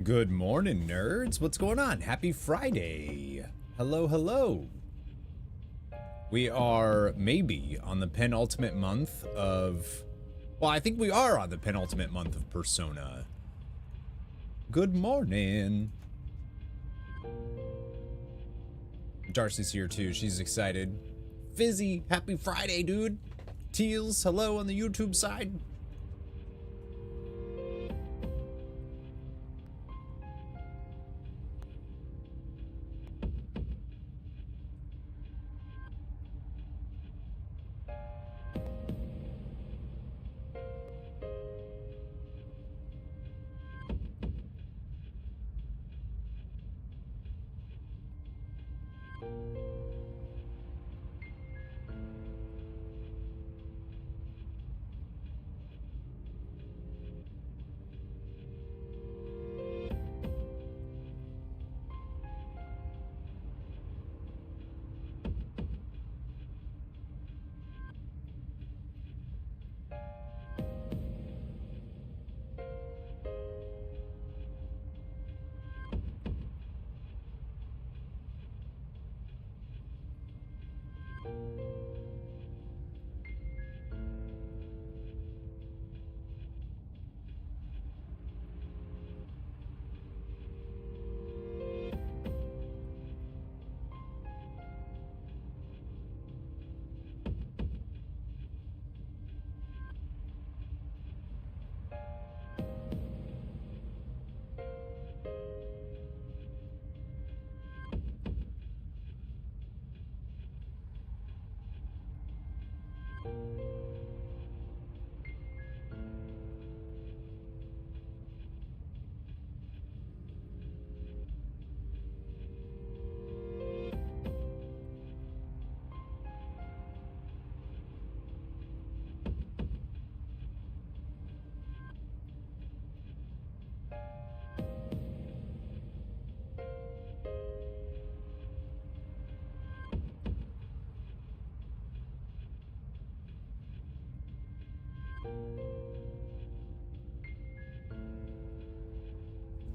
Good morning, nerds. What's going on? Happy Friday. Hello, hello. We are maybe on the penultimate month of... Well, I think we are on the penultimate month of Persona. Good morning. Darcy's here too. She's excited. Fizzy, happy Friday, dude. Teals, hello on the YouTube side.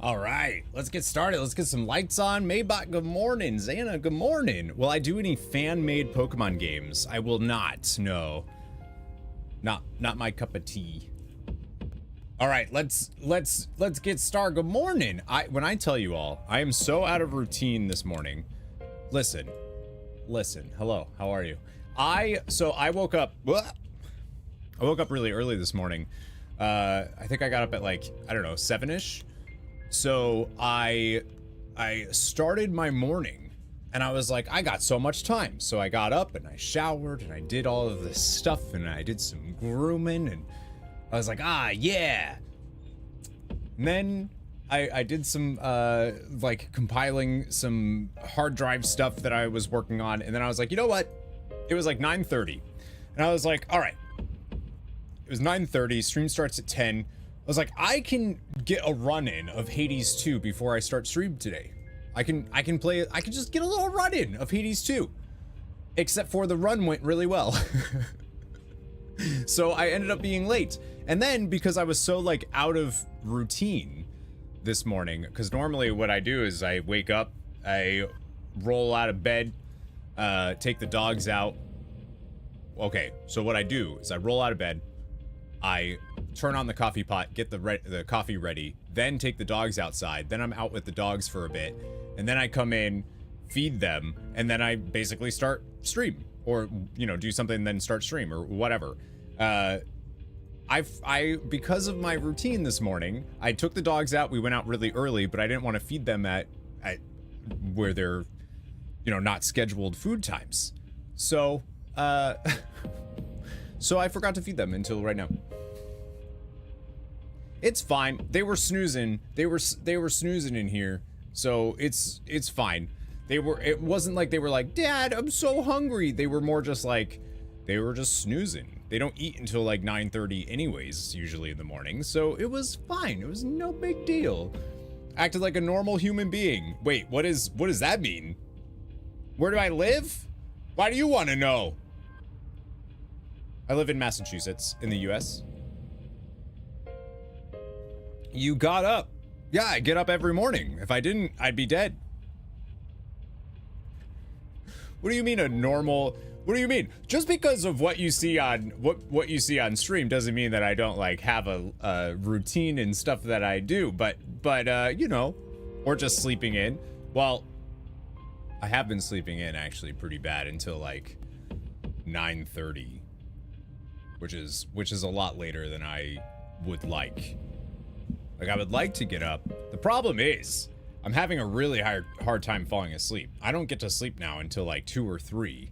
All right, let's get started. Let's get some lights on. Maybot, good morning. Xana, good morning. Will I do any fan-made Pokemon games? I will not. No, not my cup of tea. All right, let's get started. Good morning. When I tell you all, I am so out of routine this morning. Listen. Hello, how are you? I woke up. I woke up really early this morning. I think I got up at like, I don't know, 7-ish. So I started my morning and I was like, I got so much time. So I got up and I showered and I did all of this stuff and I did some grooming and I was like, yeah. And then I did some like compiling some hard drive stuff that I was working on. And then I was like, you know what? It was like 9:30 and I was like, all right, it was 9:30, stream starts at 10. I was like, I can get a run in of Hades 2 before I start stream today. I can play it. I can just get a little run in of Hades 2. Except for the run went really well. So I ended up being late. And then because I was so like out of routine this morning, because normally what I do is I wake up, I roll out of bed, take the dogs out. Okay, so what I do is I roll out of bed, I turn on the coffee pot, get the coffee ready, then take the dogs outside, then I'm out with the dogs for a bit, and then I come in, feed them, and then I basically start stream, or, you know, do something and then start stream, or whatever. Because of my routine this morning, I took the dogs out, we went out really early, but I didn't want to feed them at where they're, you know, not scheduled food times. So, so I forgot to feed them until right now. It's fine. They were snoozing. They were snoozing in here. So it's fine. It wasn't like they were like, "Dad, I'm so hungry." They were more just like, they were just snoozing. They don't eat until like 9:30 anyways, usually in the morning. So it was fine. It was no big deal. Acted like a normal human being. Wait, what does that mean? Where do I live? Why do you want to know? I live in Massachusetts, in the US. You got up. Yeah, I get up every morning. If I didn't, I'd be dead. What do you mean a normal? What do you mean? Just because of what you see on what you see on stream doesn't mean that I don't like have a routine and stuff that I do. But you know, or just sleeping in. Well, I have been sleeping in actually pretty bad until like 9:30, which is a lot later than I would like. Like, I would like to get up. The problem is, I'm having a really hard time falling asleep. I don't get to sleep now until like 2 or 3.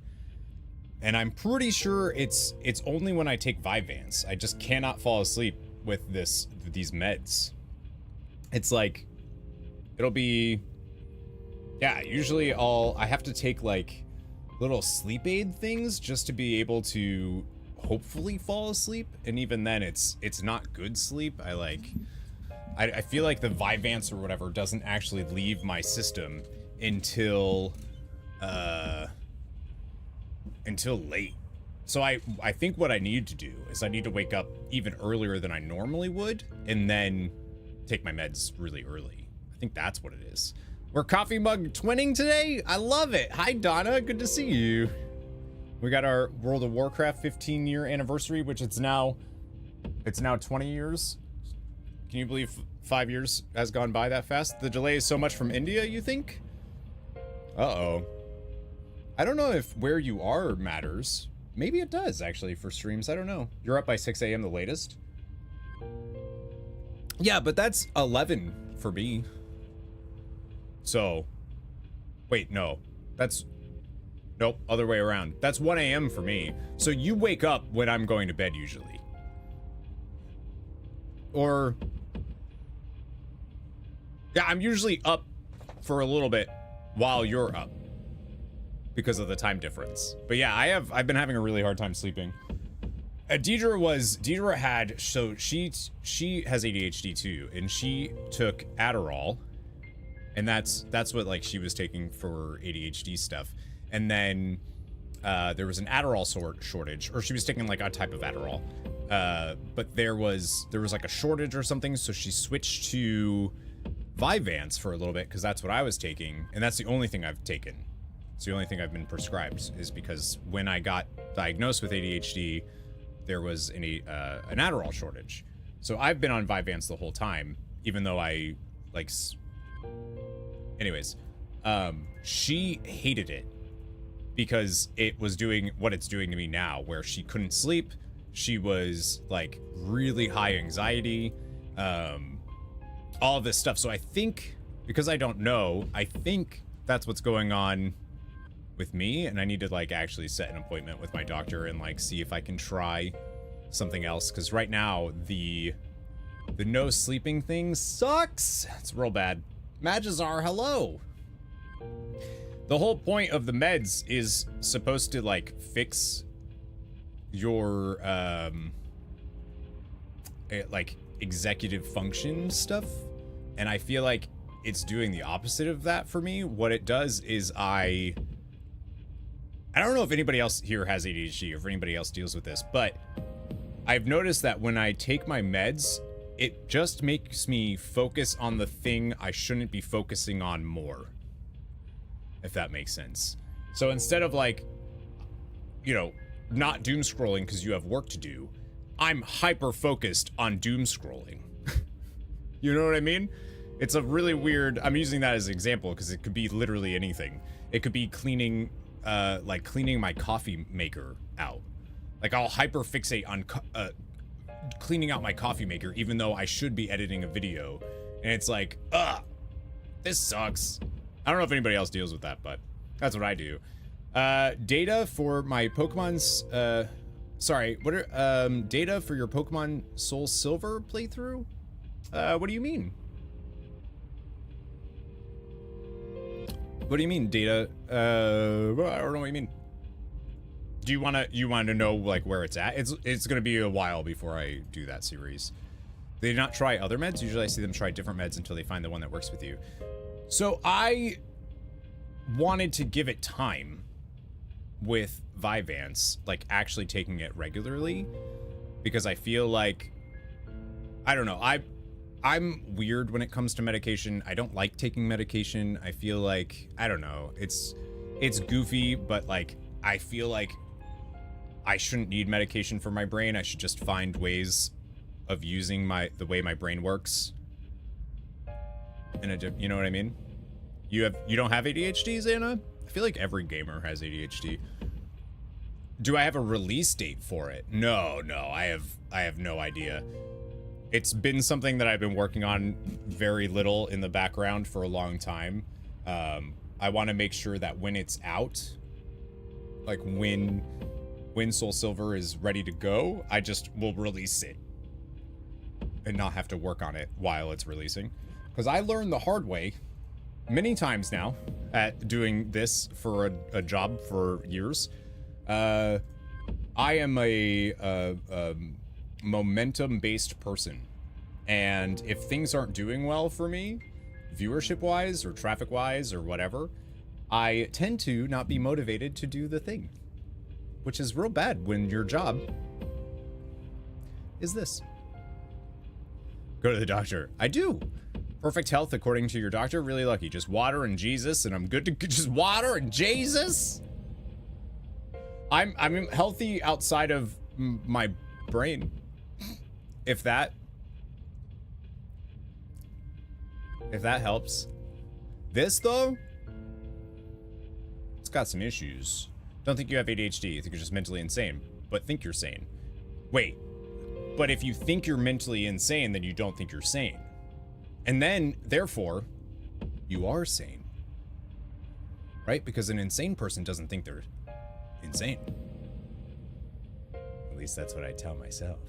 And I'm pretty sure it's only when I take Vyvanse. I just cannot fall asleep with these meds. It's like, it'll be, yeah, usually I have to take like little sleep aid things just to be able to hopefully fall asleep. And even then it's not good sleep. I feel like the Vyvanse or whatever doesn't actually leave my system until late. So I think what I need to do is I need to wake up even earlier than I normally would and then take my meds really early. I think that's what it is. We're coffee mug twinning today. I love it. Hi Donna, good to see you. We got our World of Warcraft 15-year anniversary, which it's now 20 years. Can you believe 5 years has gone by that fast? The delay is so much from India, you think? Uh-oh. I don't know if where you are matters. Maybe it does, actually, for streams. I don't know. You're up by 6 a.m. the latest? Yeah, but that's 11 for me. So, wait, no. Nope, other way around. That's 1 a.m. for me. So you wake up when I'm going to bed, usually. Or... yeah, I'm usually up for a little bit while you're up because of the time difference. But yeah, I've been having a really hard time sleeping. Deidre had, so she has ADHD too, and she took Adderall, and that's what like she was taking for ADHD stuff. And then there was an Adderall shortage, or she was taking like a type of Adderall, but there was like a shortage or something, so she switched to Vyvanse for a little bit because that's what I was taking, and that's the only thing I've taken. It's the only thing I've been prescribed, is because when I got diagnosed with ADHD, there was an Adderall shortage. So I've been on Vyvanse the whole time, even though I, like... Anyways, she hated it because it was doing what it's doing to me now, where she couldn't sleep. She was, like, really high anxiety, all of this stuff. So I think, because I don't know, I think that's what's going on with me, and I need to, like, actually set an appointment with my doctor and, like, see if I can try something else, because right now the no sleeping thing sucks. It's real bad. Magizar, hello. The whole point of the meds is supposed to, like, fix your like executive function stuff, and I feel like it's doing the opposite of that for me. What it does is I don't know if anybody else here has ADHD or if anybody else deals with this, but I've noticed that when I take my meds, it just makes me focus on the thing I shouldn't be focusing on more, if that makes sense. So instead of, like, you know, not doom scrolling because you have work to do, I'm hyper focused on doom scrolling. You know what I mean? It's a really weird, I'm using that as an example because it could be literally anything. It could be cleaning, like cleaning my coffee maker out. Like, I'll hyper fixate on cleaning out my coffee maker even though I should be editing a video, and it's like, this sucks. I don't know if anybody else deals with that, but that's what I do. Data for my Pokemon's, sorry, what are, data for your Pokemon Soul Silver playthrough? What do you mean? What do you mean, data? I don't know what you mean. Do you want to know, like, where it's at? It's gonna be a while before I do that series. They did not try other meds. Usually I see them try different meds until they find the one that works with you. So I wanted to give it time with Vyvanse, like actually taking it regularly, because I feel like, I don't know, I'm weird when it comes to medication. I don't like taking medication. I feel like, I don't know, it's goofy, but, like, I feel like I shouldn't need medication for my brain. I should just find ways of using the way my brain works. You know what I mean? You don't have ADHD, Xana? I feel like every gamer has ADHD. Do I have a release date for it? No, I have no idea. It's been something that I've been working on very little in the background for a long time. I want to make sure that when it's out, like when Soul Silver is ready to go, I just will release it and not have to work on it while it's releasing. Because I learned the hard way many times now at doing this for a job for years. I am a momentum-based person, and if things aren't doing well for me, viewership-wise or traffic-wise or whatever, I tend to not be motivated to do the thing, which is real bad when your job is this. Go to the doctor. I do. Perfect health according to your doctor. Really lucky. Just water and Jesus, and I'm good to just water and Jesus. I'm healthy outside of my brain. If that helps. This though, it's got some issues. Don't think you have ADHD. You think you're just mentally insane, but think you're sane. Wait, but if you think you're mentally insane, then you don't think you're sane. And then, therefore, you are sane. Right? Because an insane person doesn't think they're insane. At least that's what I tell myself.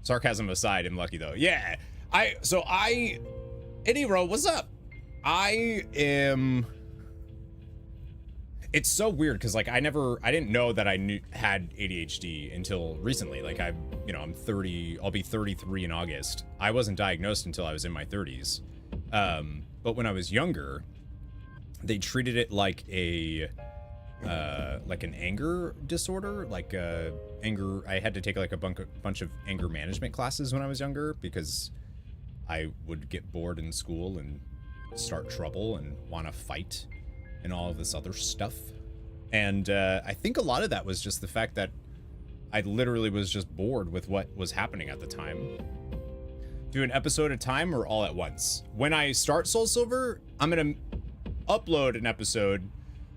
Sarcasm aside, I'm lucky though. Yeah. Eddie-Ro, what's up? It's so weird because, like, I didn't know that I had ADHD until recently. Like, I'm 30, I'll be 33 in August. I wasn't diagnosed until I was in my 30s. But when I was younger, they treated it like like an anger disorder, like anger. I had to take like a bunch of anger management classes when I was younger because I would get bored in school and start trouble and want to fight and all of this other stuff. And I think a lot of that was just the fact that I literally was just bored with what was happening at the time. Do an episode at a time or all at once? When I start Soul Silver, I'm gonna upload an episode,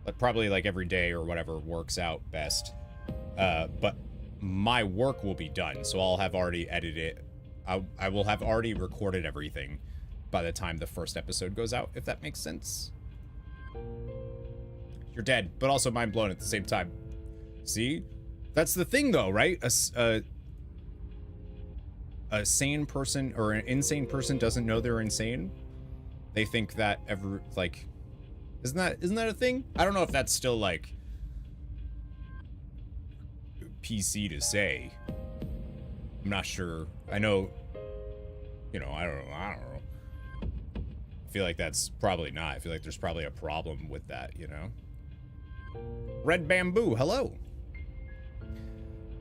but probably like every day or whatever works out best. But my work will be done, so I'll have already edited. I will have already recorded everything by the time the first episode goes out, if that makes sense. You're dead, but also mind blown at the same time. See? That's the thing though, right? A sane person or an insane person doesn't know they're insane. They think that isn't that a thing? I don't know if that's still like PC to say. I'm not sure. I know, you know, I don't know. I feel like that's probably not. I feel like there's probably a problem with that, you know? Red Bamboo, hello.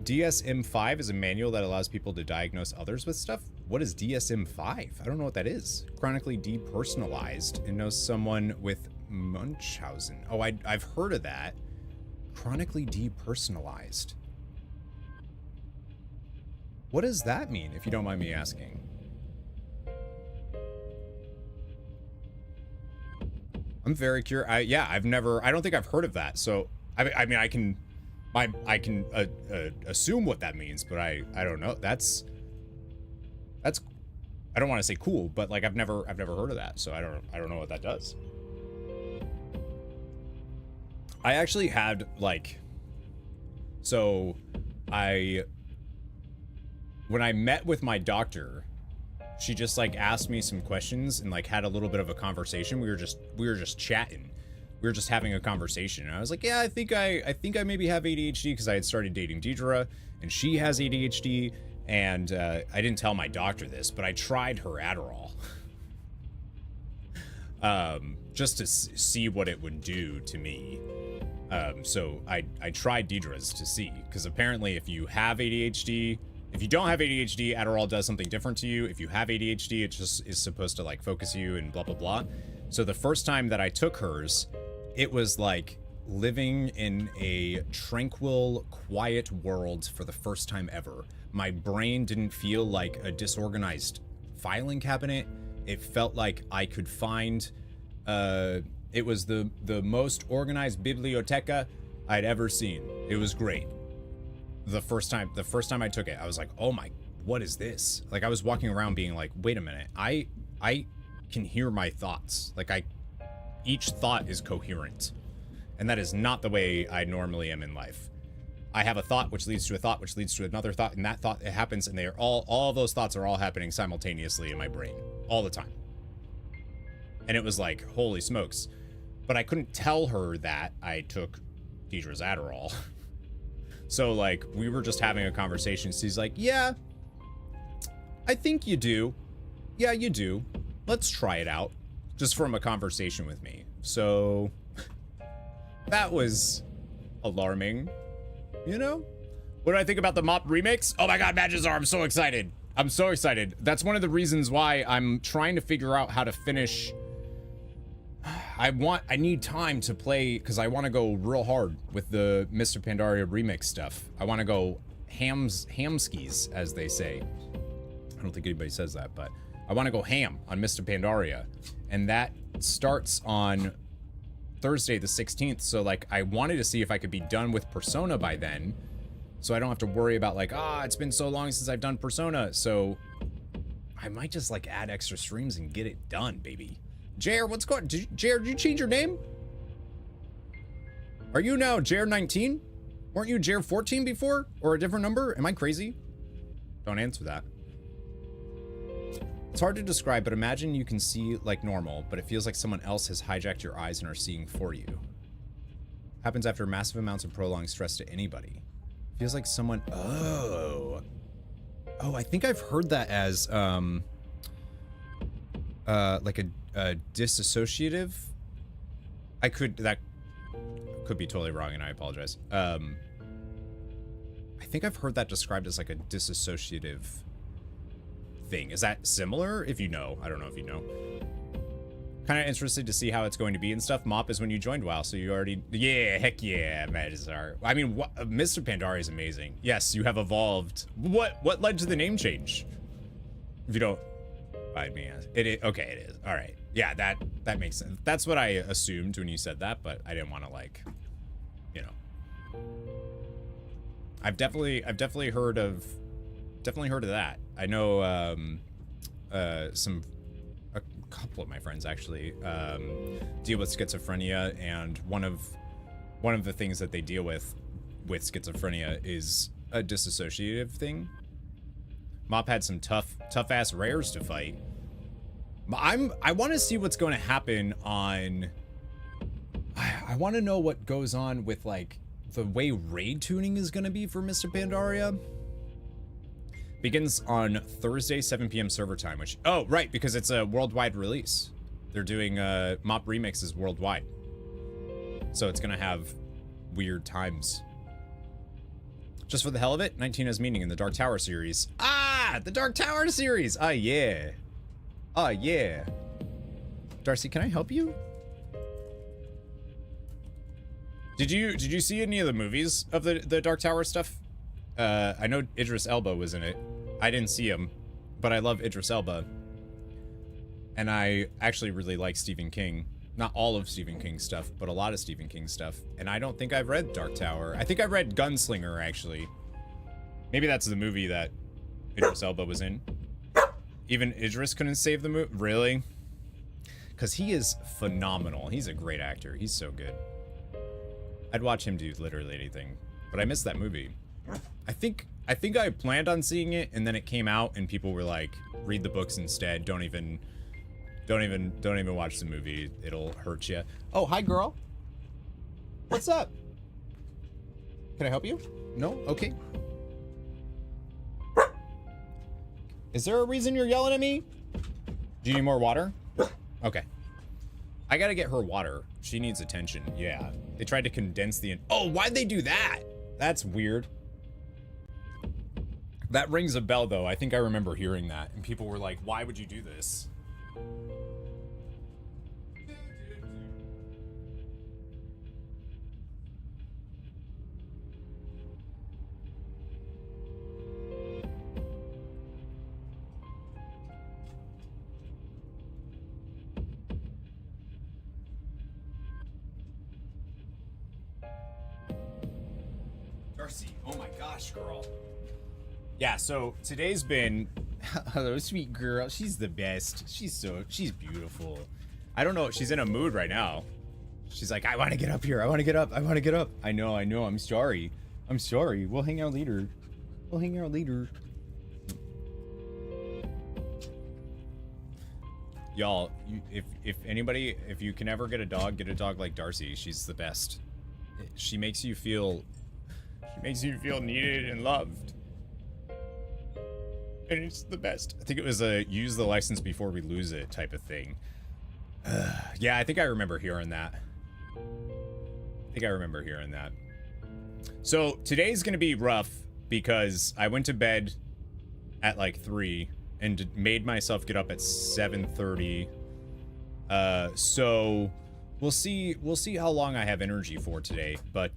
DSM-5 is a manual that allows people to diagnose others with stuff. What is DSM-5? I don't know what that is. Chronically depersonalized and knows someone with Munchausen. Oh, I've heard of that. Chronically depersonalized. What does that mean, if you don't mind me asking? I'm very curious. Yeah, I don't think I've heard of that. So, I mean, I can assume what that means, but I don't know. That's I don't want to say cool, but like I've never heard of that. So I don't know what that does. I actually had like, so when I met with my doctor, she just like asked me some questions and like had a little bit of a conversation. We were just chatting. We were just having a conversation. And I was like, yeah, I think I maybe have ADHD because I had started dating Deidre and she has ADHD. And I didn't tell my doctor this, but I tried her Adderall. Just to see what it would do to me. So I tried Deidre's to see, because apparently if you have ADHD, if you don't have ADHD, Adderall does something different to you. If you have ADHD, it just is supposed to like focus you and blah, blah, blah. So the first time that I took hers, it was like living in a tranquil, quiet world for the first time ever. My brain didn't feel like a disorganized filing cabinet. It felt like I could find, it was the most organized biblioteca I'd ever seen. It was great. The first time I took it, I was like, oh my, what is this? Like I was walking around being like, wait a minute, I can hear my thoughts. Like each thought is coherent. And that is not the way I normally am in life. I have a thought which leads to a thought which leads to another thought, and that thought, it happens, and they are all of those thoughts are all happening simultaneously in my brain all the time. And it was like, holy smokes. But I couldn't tell her that I took Deidre's Adderall. So like we were just having a conversation. She's like, yeah, I think you do. Yeah, you do. Let's try it out. Just from a conversation with me. So that was alarming. You know? What do I think about the Mop remix? Oh my god, Badges are, I'm so excited. I'm so excited. That's one of the reasons why I'm trying to figure out how to finish. I need time to play, because I want to go real hard with the Mr. Pandaria remix stuff. I want to go hamskis, as they say. I don't think anybody says that, but I want to go ham on Mr. Pandaria. And that starts on Thursday the 16th, so like I wanted to see if I could be done with Persona by then, so I don't have to worry about like, it's been so long since I've done Persona. So I might just like add extra streams and get it done, baby. Jer, what's going on? Jer, did you change your name? Are you now Jer 19? Weren't you Jer 14 before, or a different number? Am I crazy? Don't answer that. It's hard to describe, but imagine you can see like normal, but it feels like someone else has hijacked your eyes and are seeing for you. Happens after massive amounts of prolonged stress to anybody. Feels like someone, oh, I think I've heard that as, like a disassociative. That could be totally wrong, and I apologize. I think I've heard that described as like a disassociative thing. Is that similar? If you know, I don't know if you know. Kind of interested to see how it's going to be and stuff. Mop is when you joined WoW, so you already... Yeah, heck yeah, Madizar. I mean, Mr. Pandaria is amazing. Yes, you have evolved. What led to the name change? If you don't mind me asking. Okay, it is. All right. Yeah, that makes sense. That's what I assumed when you said that, but I didn't want to, like, you know. I've definitely heard of that. I know a couple of my friends actually deal with schizophrenia, and one of the things that they deal with schizophrenia is a dissociative thing. Mop had some tough ass rares to fight. I want to see what's going to happen on... I want to know what goes on with, like, the way raid tuning is going to be for Mr. Pandaria. Begins on Thursday, 7 p.m. server time, which... Oh, right, because it's a worldwide release. They're doing Mop remixes worldwide. So it's going to have weird times. Just for the hell of it, 19 has meaning in the Dark Tower series. Ah, the Dark Tower series! Ah, yeah. Ah, yeah. Darcy, can I help you? Did you see any of the movies of the Dark Tower stuff? I know Idris Elba was in it. I didn't see him, but I love Idris Elba. And I actually really like Stephen King. Not all of Stephen King's stuff, but a lot of Stephen King's stuff. And I don't think I've read Dark Tower. I think I read Gunslinger, actually. Maybe that's the movie that Idris Elba was in. Even Idris couldn't save the movie? Really? Because he is phenomenal. He's a great actor. He's so good. I'd watch him do literally anything. But I missed that movie. I think I planned on seeing it, and then it came out, and people were like, read the books instead. Don't even watch the movie. It'll hurt you. Oh, hi, girl. What's up? Can I help you? No? Okay. Is there a reason you're yelling at me? Do you need more water? Okay. I gotta get her water. She needs attention. Yeah. They tried to condense the... Oh, why'd they do that? That's weird. That rings a bell, though. I think I remember hearing that. And people were like, why would you do this? Darcy, oh my gosh, girl. Yeah, so today's been... Hello, sweet girl. She's the best. She's beautiful. I don't know. She's in a mood right now. She's like, I want to get up here. I want to get up. I want to get up. I know. I'm sorry. I'm sorry. We'll hang out later. We'll hang out later. Y'all, if you can ever get a dog like Darcy. She's the best. She makes you feel needed and loved. And it's the best. I think it was a use the license before we lose it type of thing. Yeah, I think I remember hearing that. So today's gonna be rough because I went to bed at like 3 and made myself get up at 7:30. So we'll see how long I have energy for today. But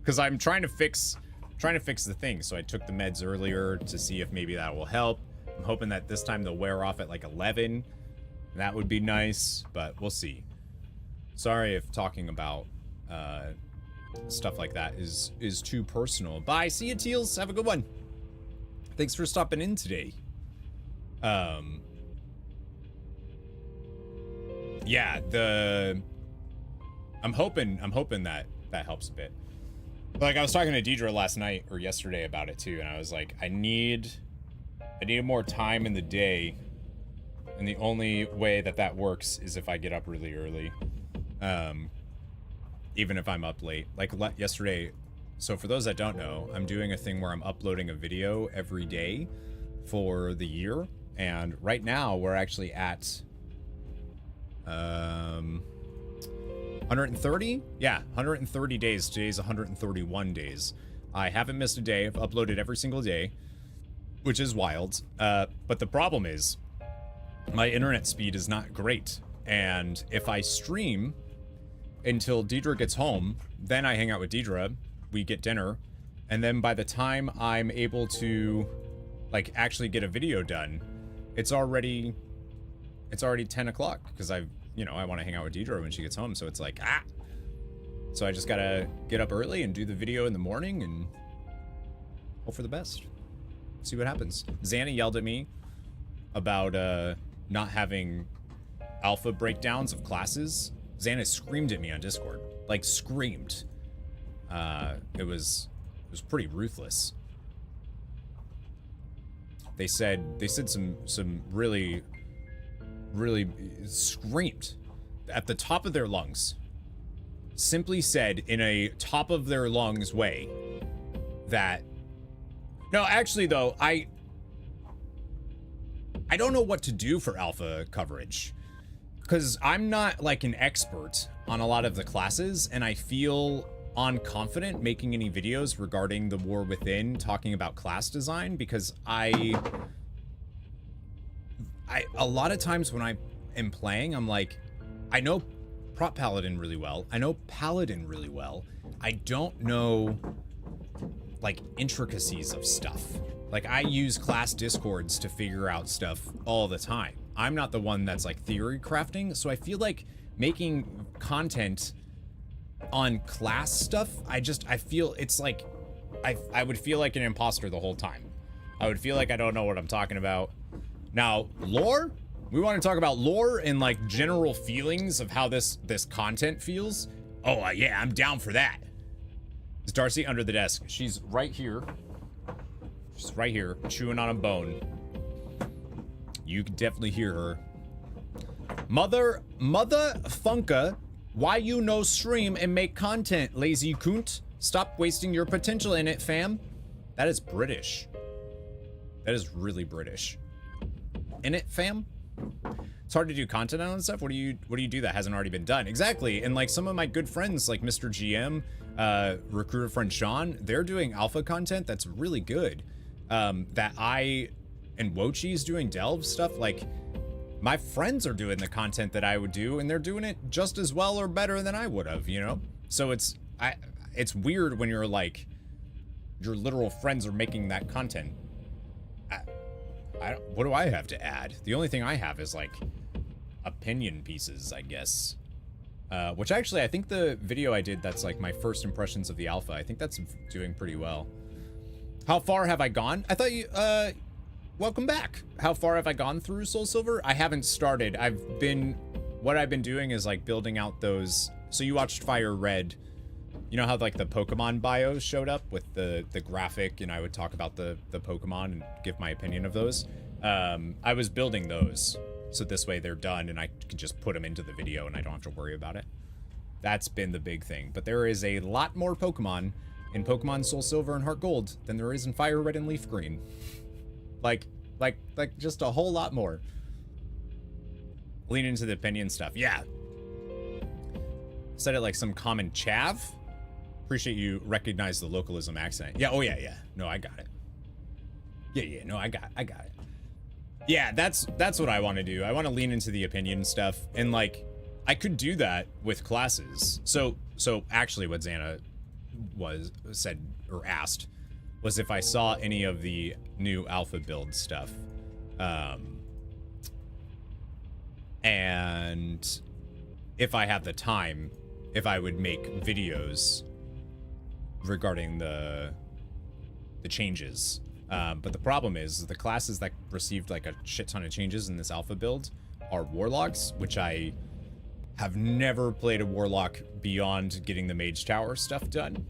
because I'm trying to fix the thing, so I took the meds earlier to see if maybe that will help. I'm hoping that this time they'll wear off at like 11. That would be nice, but we'll see. Sorry if talking about stuff like that is too personal. Bye, see you, Teals. Have a good one. Thanks for stopping in today. Yeah, I'm hoping that helps a bit. Like, I was talking to Deidre last night or yesterday about it too, and I was like, I need more time in the day, and the only way that works is if I get up really early, even if I'm up late. Like yesterday. So for those that don't know, I'm doing a thing where I'm uploading a video every day for the year, and right now we're actually at 130? Yeah, 130 days. Today's 131 days. I haven't missed a day. I've uploaded every single day, which is wild. But the problem is my internet speed is not great. And if I stream until Deidre gets home, then I hang out with Deidre, we get dinner, and then by the time I'm able to like actually get a video done, it's already 10 o'clock because I want to hang out with Deidre when she gets home, so it's like, so I just gotta get up early and do the video in the morning and hope for the best. See what happens. Xana yelled at me about not having alpha breakdowns of classes. Xana screamed at me on Discord. Like, screamed. It was pretty ruthless. They said some really screamed at the top of their lungs. Simply said in a top of their lungs way that, no, actually though, I don't know what to do for alpha coverage, because I'm not like an expert on a lot of the classes, and I feel unconfident making any videos regarding the War Within, talking about class design, because a lot of times when I am playing, I'm like, I know Prop Paladin really well. I know Paladin really well. I don't know like intricacies of stuff. Like, I use class discords to figure out stuff all the time. I'm not the one that's like theory crafting, so I feel like making content on class stuff, I feel it's like I would feel like an imposter the whole time. I would feel like I don't know what I'm talking about. Now, lore? We want to talk about lore and like general feelings of how this content feels. Oh, yeah, I'm down for that. Is Darcy under the desk? She's right here. She's right here, chewing on a bone. You can definitely hear her. Mother Funka, why you no stream and make content, lazy cunt? Stop wasting your potential in it, fam. That is British. That is really British. In it, fam? It's hard to do content on stuff. What do you do that hasn't already been done? Exactly. And like some of my good friends, like Mr. GM, recruiter friend Sean, they're doing alpha content that's really good. That I and Wochi's doing delve stuff. Like, my friends are doing the content that I would do, and they're doing it just as well or better than I would have, you know? So it's weird when you're like, your literal friends are making that content. What do I have to add? The only thing I have is like opinion pieces, I guess. Which actually, I think the video I did that's like my first impressions of the alpha, I think that's doing pretty well. How far have I gone? I thought you, welcome back. How far have I gone through Soul Silver? I haven't started. What I've been doing is like building out those. So you watched Fire Red. You know how like the Pokemon bios showed up with the graphic, and I would talk about the Pokemon and give my opinion of those. I was building those, so this way they're done and I can just put them into the video and I don't have to worry about it. That's been the big thing. But there is a lot more Pokemon in Pokemon Soul Silver and Heart Gold than there is in Fire Red and Leaf Green. Like just a whole lot more. Lean into the opinion stuff. Yeah. Said it like some common chav. Appreciate you recognize the localism accent. Yeah, oh yeah. No, I got it. Yeah, no, I got it. Yeah, that's what I want to do. I want to lean into the opinion stuff, and like I could do that with classes. So actually what Xana said or asked was if I saw any of the new alpha build stuff. And if I have the time, if I would make videos regarding the changes. But the problem is the classes that received like a shit ton of changes in this alpha build are warlocks, which I have never played a warlock beyond getting the mage tower stuff done.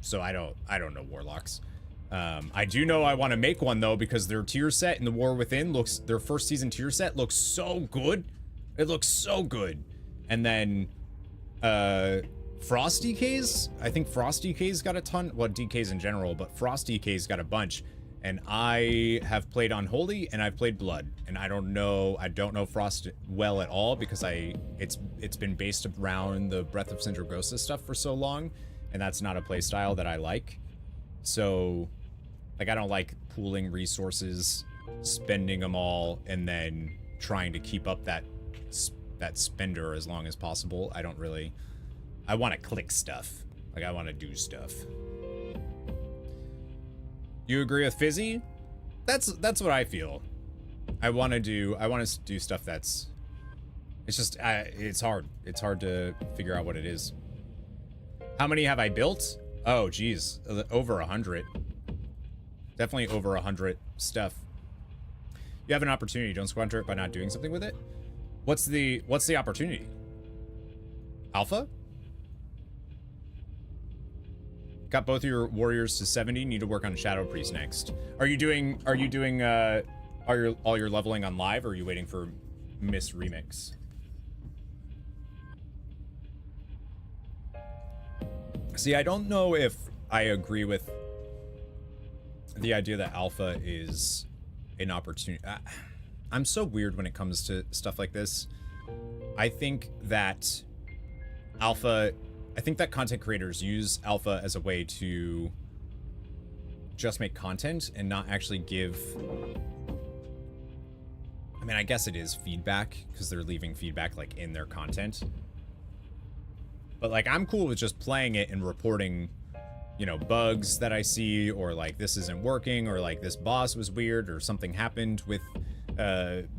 So I don't know warlocks. I do know I want to make one though, because their tier set in the War Within their first season tier set looks so good. It looks so good. And then Frost DKs, I think Frost DKs got a ton, well, DKs in general, but Frost DKs got a bunch. And I have played Unholy and I've played Blood, and I don't know Frost well at all because it's been based around the Breath of Sindragosa stuff for so long, and that's not a play style that I like. So, like, I don't like pooling resources, spending them all, and then trying to keep up that spender as long as possible. I want to click stuff. Like, I want to do stuff. You agree with Fizzy? That's what I feel. I want to do stuff that's... It's just, it's hard. It's hard to figure out what it is. How many have I built? Oh, geez. Over 100. Definitely over 100 stuff. You have an opportunity. Don't squander it by not doing something with it. What's the opportunity? Alpha? Got both your warriors to 70. Need to work on Shadow Priest next. Are you doing all your leveling on live, or are you waiting for Miss Remix? See, I don't know if I agree with the idea that alpha is an opportunity. I'm so weird when it comes to stuff like this. I think that content creators use alpha as a way to just make content and not actually give... I mean, I guess it is feedback because they're leaving feedback like in their content. But like, I'm cool with just playing it and reporting, you know, bugs that I see, or like this isn't working, or like this boss was weird, or something happened with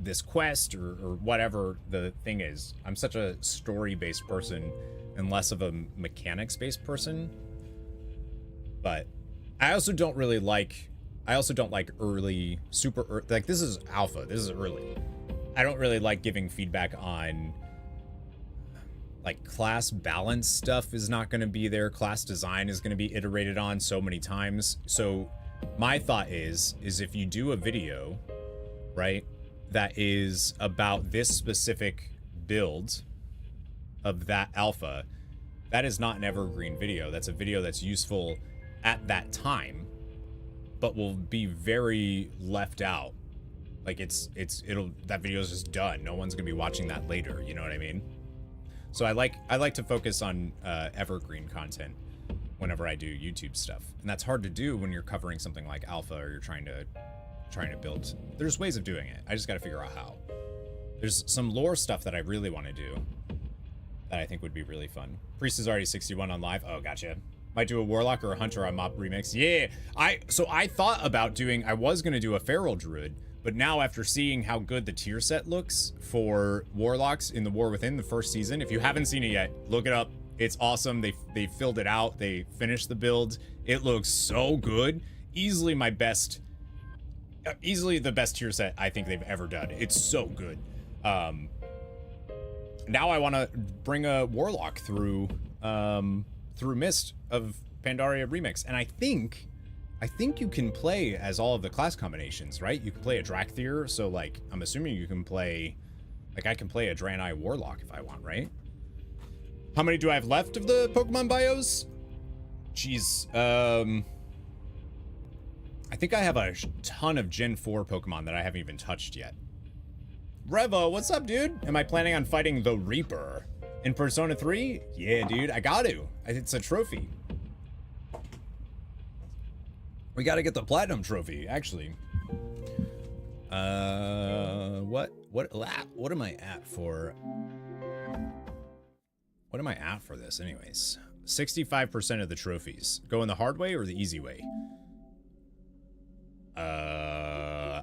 this quest, or whatever the thing is. I'm such a story-based person and less of a mechanics-based person. But I also don't really like... I also don't like early, like, this is alpha, this is early. I don't really like giving feedback on, like, class balance stuff is not going to be there. Class design is going to be iterated on so many times. So my thought is if you do a video, right, that is about this specific build of that alpha, that is not an evergreen video. That's a video that's useful at that time, but will be very left out. Like, that video is just done. No one's gonna be watching that later, you know what I mean? So I like to focus on evergreen content whenever I do YouTube stuff. And that's hard to do when you're covering something like alpha, or you're trying to build. There's ways of doing it. I just gotta figure out how. There's some lore stuff that I really want to do that I think would be really fun. Priest is already 61 on live. Oh, gotcha. Might do a Warlock or a Hunter on Mop Remix. Yeah, so I thought about doing, I was going to do a Feral Druid, but now after seeing how good the tier set looks for Warlocks in the War Within, the first season, if you haven't seen it yet, look it up. It's awesome. They filled it out. They finished the build. It looks so good. Easily my best, easily the best tier set I think they've ever done. It's so good. Now I want to bring a Warlock through Mist of Pandaria Remix, and I think you can play as all of the class combinations, right? You can play a Drakthir, so like I'm assuming you can play, like I can play a Draenei Warlock if I want, right? How many do I have left of the Pokemon bios? Jeez, I think I have a ton of Gen 4 Pokemon that I haven't even touched yet. Revo, what's up, dude? Am I planning on fighting the Reaper in Persona 3? Yeah, dude, I got to. It's a trophy. We got to get the Platinum trophy, actually. What am I at for? What am I at for this, anyways? 65% of the trophies. Going the hard way or the easy way?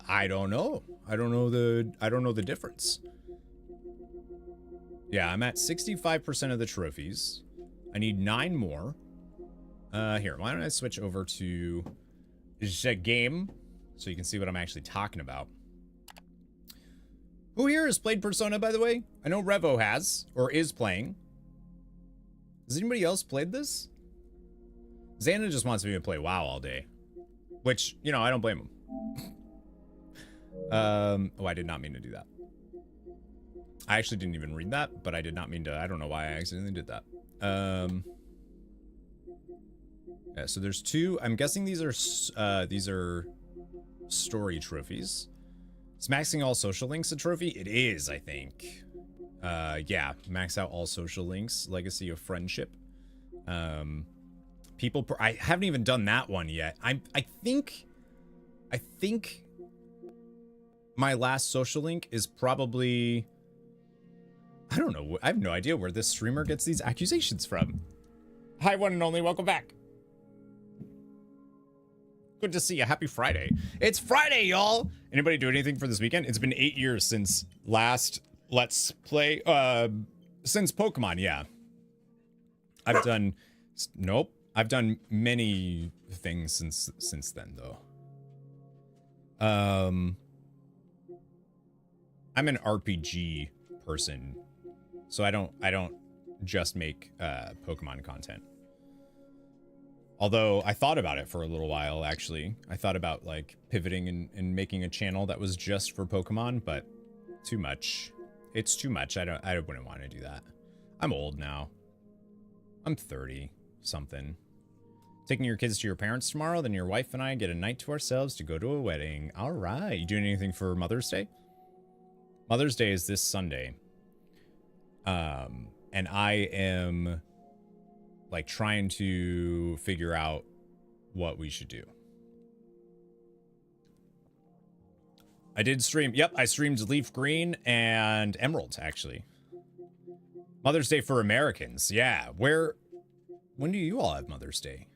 I don't know. I don't know the difference. Yeah, I'm at 65% of the trophies. I need 9 more. Here, why don't I switch over to the game so you can see what I'm actually talking about. Who here has played Persona, by the way? I know Revo has, or is playing. Has anybody else played this? Xana just wants me to play WoW all day. Which, you know, I don't blame him. Oh, I did not mean to do that. I actually didn't even read that, but I did not mean to. I don't know why I accidentally did that. Yeah, so there's 2. I'm guessing these are story trophies. Is maxing all social links a trophy? It is, I think. Yeah, max out all social links, legacy of friendship. I haven't even done that one yet. I think my last social link is probably, I don't know. I have no idea where this streamer gets these accusations from. Hi, one and only. Welcome back. Good to see you. Happy Friday. It's Friday, y'all. Anybody do anything for this weekend? It's been 8 years since last Let's Play. Since Pokemon, yeah. I've done many things since then, though. I'm an RPG person, so I don't just make Pokemon content. Although I thought about it for a little while, actually. I thought about like pivoting and making a channel that was just for Pokemon, but too much. It's too much. I wouldn't want to do that. I'm old now. I'm 30 something. Taking your kids to your parents tomorrow, then your wife and I get a night to ourselves to go to a wedding. All right. You doing anything for Mother's Day? Mother's Day is this Sunday. And I am like trying to figure out what we should do. I did stream. Yep, I streamed Leaf Green and Emerald, actually. Mother's Day for Americans. Yeah. When do you all have Mother's Day?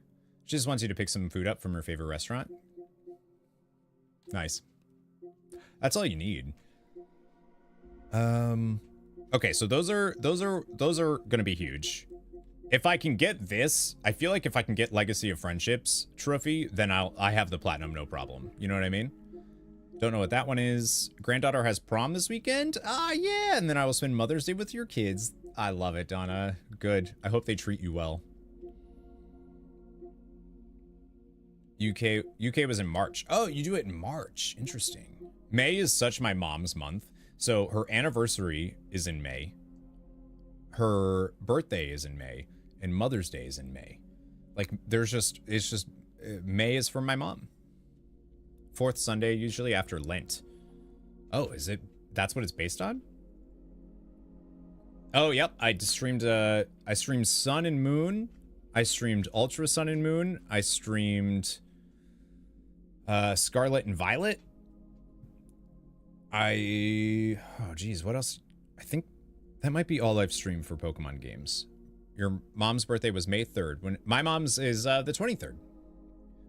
She just wants you to pick some food up from her favorite restaurant. Nice. That's all you need. Okay, so those are gonna be huge. If I can get this, I feel like if I can get Legacy of Friendships trophy, then I have the platinum, no problem. You know what I mean? Don't know what that one is. Granddaughter has prom this weekend. Ah, yeah, and then I will spend Mother's Day with your kids. I love it, Donna. Good. I hope they treat you well. UK was in March. Oh, you do it in March. Interesting. May is such my mom's month. So her anniversary is in May. Her birthday is in May. And Mother's Day is in May. Like, May is for my mom. Fourth Sunday, usually after Lent. Oh, is it? That's what it's based on? Oh, yep. I streamed Sun and Moon. I streamed Ultra Sun and Moon. I streamed Scarlet and Violet. Oh geez, what else? I think that might be all I've streamed for Pokemon games. Your mom's birthday was May 3rd. When my mom's is the 23rd.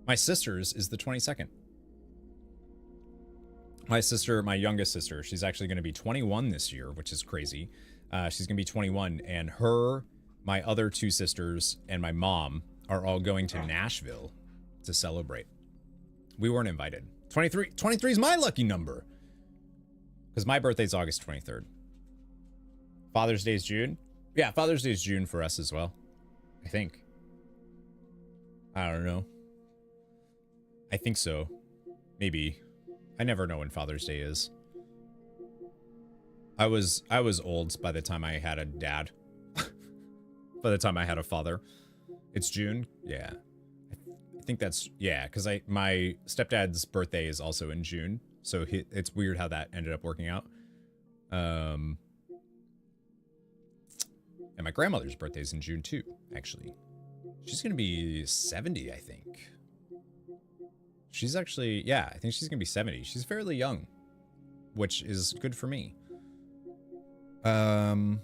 My sister's is the 22nd. My sister, my youngest sister, she's actually going to be 21 this year, which is crazy. She's going to be 21, and my other two sisters, and my mom are all going to Nashville to celebrate. We weren't invited. 23 is my lucky number. Because my birthday's August 23rd. Father's Day is June. Yeah, Father's Day is June for us as well. I think. I don't know. I think so. Maybe. I never know when Father's Day is. I was old by the time I had a dad. By the time I had a father. It's June? Yeah. I think that's, yeah, because my stepdad's birthday is also in June. So it's weird how that ended up working out. And my grandmother's birthday is in June too, actually. She's going to be 70, I think. She's actually, yeah, I think she's going to be 70. She's fairly young, which is good for me. All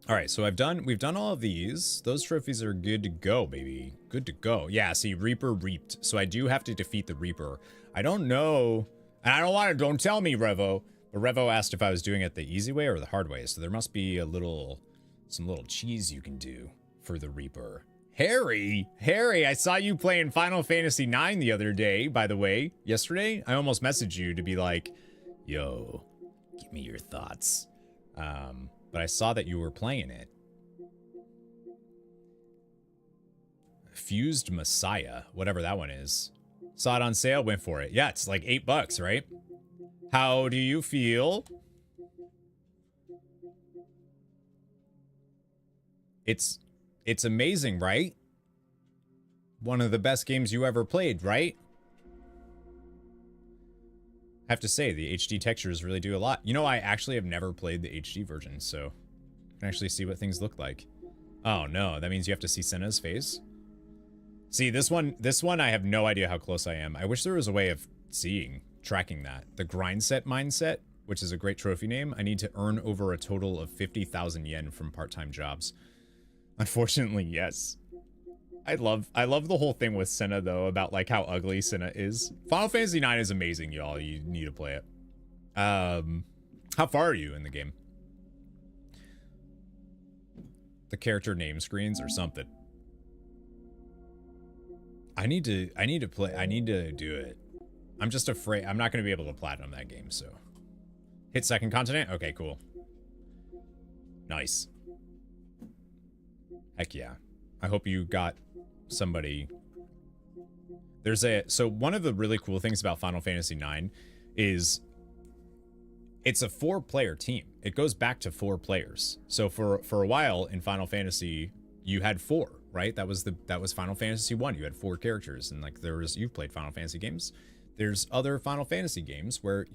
right, so we've done all of these. Those trophies are good to go, baby. Good to go. Yeah, see, Reaper reaped. So I do have to defeat the Reaper. I don't know, and I don't want to, don't tell me, Revo. But Revo asked if I was doing it the easy way or the hard way. So there must be some little cheese you can do for the Reaper. Harry, I saw you playing Final Fantasy IX the other day, by the way. Yesterday, I almost messaged you to be like, yo, give me your thoughts. But I saw that you were playing it. Fused Messiah, whatever that one is. Saw it on sale, went for it. Yeah, it's like $8, right? How do you feel? It's amazing, right? One of the best games you ever played, right? I have to say, the HD textures really do a lot. You know, I actually have never played the HD version, so I can actually see what things look like. Oh no, that means you have to see Senna's face? See, this one I have no idea how close I am. I wish there was a way of tracking that. The grind set mindset, which is a great trophy name, I need to earn over a total of 50,000 yen from part-time jobs. Unfortunately, yes. I love the whole thing with Senna, though, about, like, how ugly Senna is. Final Fantasy IX is amazing, y'all. You need to play it. How far are you in the game? The character name screens or something. I need to do it. I'm just afraid I'm not going to be able to platinum that game, so. Hit second continent? Okay, cool. Nice. Heck yeah. I hope you got somebody. So one of the really cool things about Final Fantasy IX is it's a 4-player team. It goes back to 4 players. So for a while in Final Fantasy, you had 4, right? That was Final Fantasy 1. You had 4 characters, and like you've played Final Fantasy games. There's other Final Fantasy games where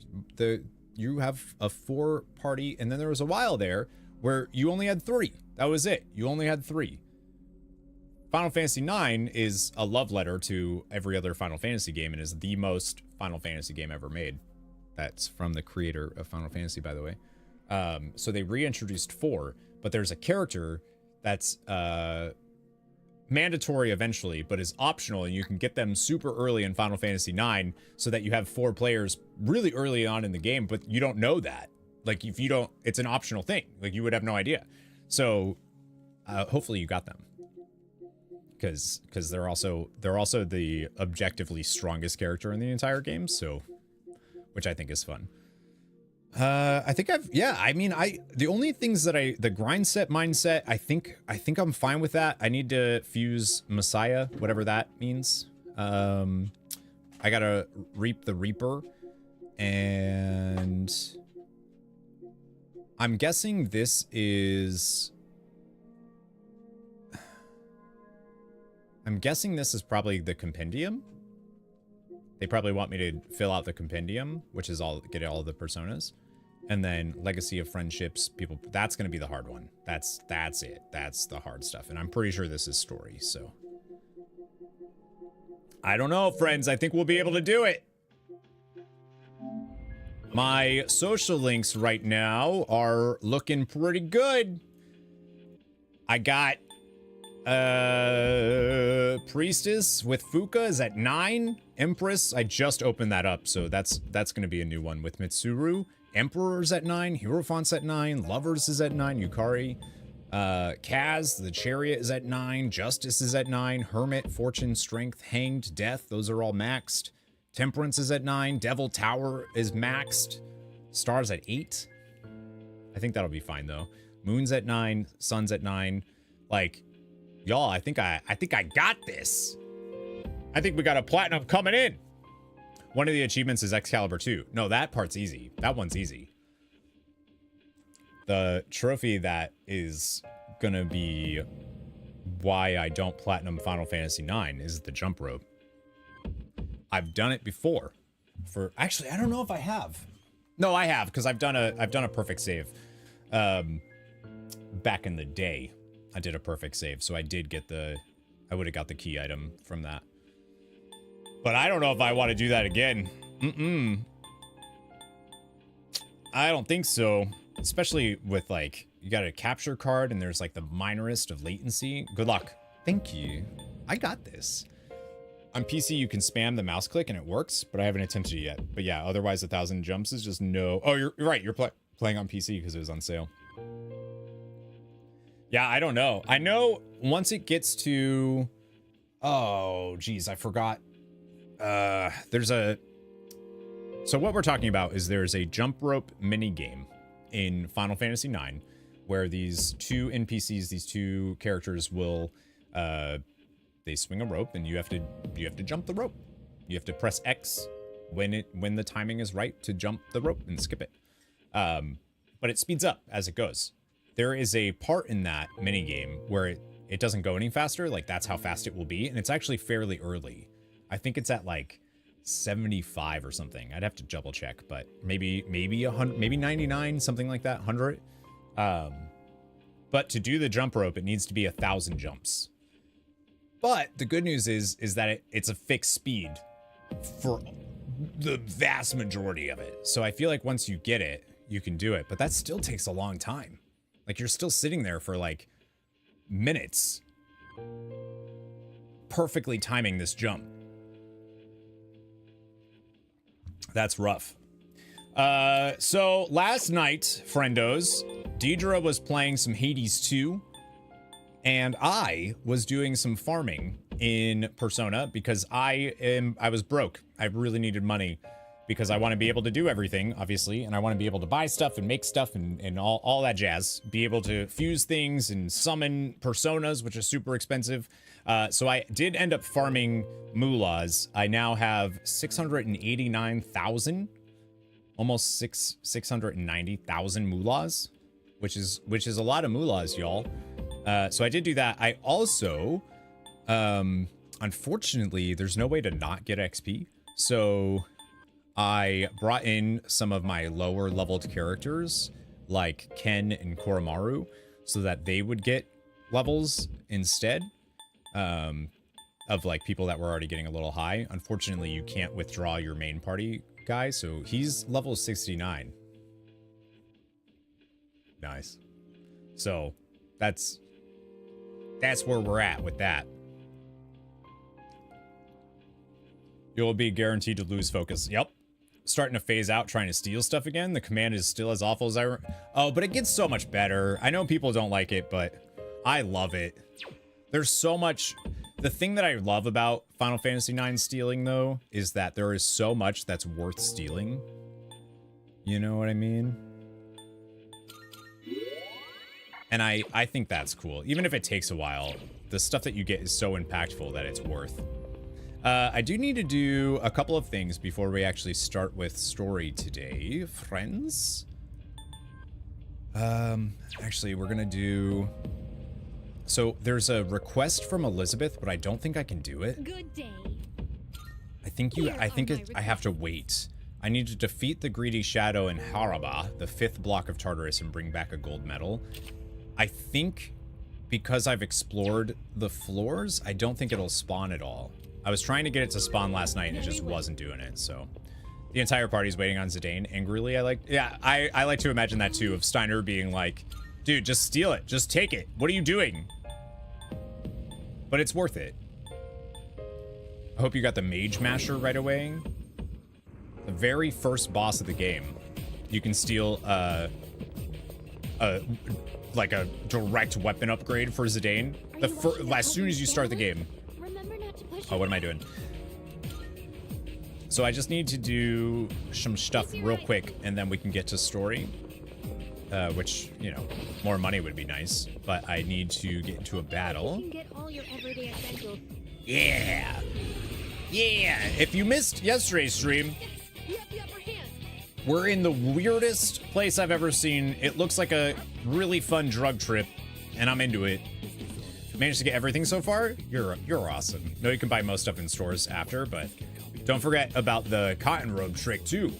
you have a 4-party, and then there was a while there where you only had 3. That was it. You only had 3. Final Fantasy IX is a love letter to every other Final Fantasy game and is the most Final Fantasy game ever made. That's from the creator of Final Fantasy, by the way. So they reintroduced 4, but there's a character that's mandatory eventually, but is optional, and you can get them super early in Final Fantasy IX so that you have 4 players really early on in the game, but you don't know that. Like, if you don't, it's an optional thing. Like, you would have no idea. So hopefully you got them. Because they're also the objectively strongest character in the entire game, so, which I think is fun. I think the only things that the grind set mindset, I think I'm fine with that. I need to fuse Messiah, whatever that means. I gotta reap the Reaper, and I'm guessing this is probably the compendium. They probably want me to fill out the compendium, which is get all the personas. And then Legacy of Friendships, that's going to be the hard one. That's it. That's the hard stuff. And I'm pretty sure this is story, so. I don't know, friends. I think we'll be able to do it. My social links right now are looking pretty good. I got Priestess with Fuka is at 9. Empress, I just opened that up, so that's going to be a new one with Mitsuru. Emperor's at 9. Hierophant's at 9. Lovers is at 9. Yukari. Kaz, the Chariot is at 9. Justice is at 9. Hermit, Fortune, Strength, Hanged, Death, those are all maxed. Temperance is at 9. Devil Tower is maxed. Stars at 8. I think that'll be fine, though. Moon's at 9. Sun's at 9. Like, y'all, I think I got this. I think we got a platinum coming in. One of the achievements is Excalibur 2. No, that part's easy. That one's easy. The trophy that is gonna be why I don't platinum Final Fantasy IX is the jump rope. I've done it before. Actually, I don't know if I have. No, I have, because I've done a perfect save. Back in the day, I did a perfect save, so I would have got the key item from that. But I don't know if I want to do that again. I don't think so. Especially with, like, you got a capture card and there's, like, the minorest of latency. Good luck. Thank you. I got this. On PC, you can spam the mouse click and it works, but I haven't attempted it yet. But yeah, otherwise 1,000 jumps is just no. Oh, you're right. You're playing on PC because it was on sale. Yeah, I don't know. I know once it gets to... Oh, geez, I forgot. So what we're talking about is there's a jump rope mini game in Final Fantasy IX where these 2 NPCs, these 2 characters will, they swing a rope and you have to jump the rope. You have to press X when the timing is right to jump the rope and skip it. But it speeds up as it goes. There is a part in that mini game where it doesn't go any faster. Like, that's how fast it will be. And it's actually fairly early. I think it's at like 75 or something. I'd have to double check, but maybe 100, maybe 99, something like that, 100. But to do the jump rope, it needs to be 1,000 jumps. But the good news is that it's a fixed speed for the vast majority of it. So I feel like once you get it, you can do it, but that still takes a long time. Like, you're still sitting there for like minutes, perfectly timing this jump. That's rough. So last night, friendos, Deidre was playing some Hades 2, and I was doing some farming in Persona because I was broke. I really needed money because I want to be able to do everything, obviously, and I want to be able to buy stuff and make stuff and all that jazz. Be able to fuse things and summon personas, which is super expensive. So I did end up farming moolahs. I now have 689,000, almost 690,000 moolahs, which is a lot of moolahs, y'all. So I did do that. I also, unfortunately, there's no way to not get XP. So I brought in some of my lower leveled characters like Ken and Koromaru so that they would get levels instead of like people that were already getting a little high. Unfortunately, you can't withdraw your main party guy, so he's level 69. Nice. So that's where we're at with that. You'll be guaranteed to lose focus. Yep. Starting to phase out trying to steal stuff again. The command is still as awful as oh, but it gets so much better. I know people don't like it, but I love it. There's so much. The thing that I love about Final Fantasy IX stealing, though, is that there is so much that's worth stealing. You know what I mean? And I think that's cool. Even if it takes a while, the stuff that you get is so impactful that it's worth. I do need to do a couple of things before we actually start with story today, friends. Actually, we're gonna do... So there's a request from Elizabeth, but I don't think I can do it. Good day. I have to wait. I need to defeat the greedy shadow in Haraba, the 5th block of Tartarus, and bring back a gold medal. I think because I've explored the floors, I don't think it'll spawn at all. I was trying to get it to spawn last night and it just wasn't doing it, so. The entire party's waiting on Zidane angrily. I like to imagine that too, of Steiner being like, dude, just steal it. Just take it. What are you doing? But it's worth it. I hope you got the Mage Masher right away. The very first boss of the game, you can steal like a direct weapon upgrade for Zidane. As soon as you start the game. Oh, what am I doing? So I just need to do some stuff real quick, and then we can get to story. Which, you know, more money would be nice. But I need to get into a battle. Yeah! Yeah! If you missed yesterday's stream, we're in the weirdest place I've ever seen. It looks like a really fun drug trip, and I'm into it. Managed to get everything so far? You're awesome. No, you can buy most stuff in stores after, but don't forget about the cotton robe trick too.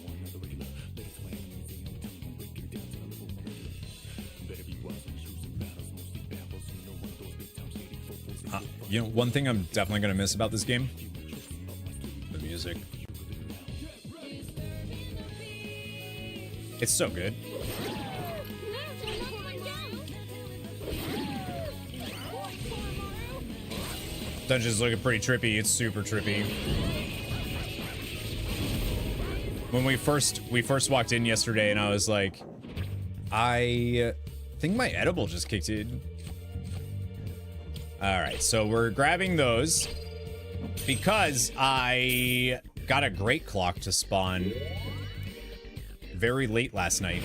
You know, one thing I'm definitely gonna miss about this game? The music. It's so good. Dungeon's looking pretty trippy. It's super trippy. When we first walked in yesterday, and I was like, I think my edible just kicked in. All right, so we're grabbing those because I got a great clock to spawn very late last night.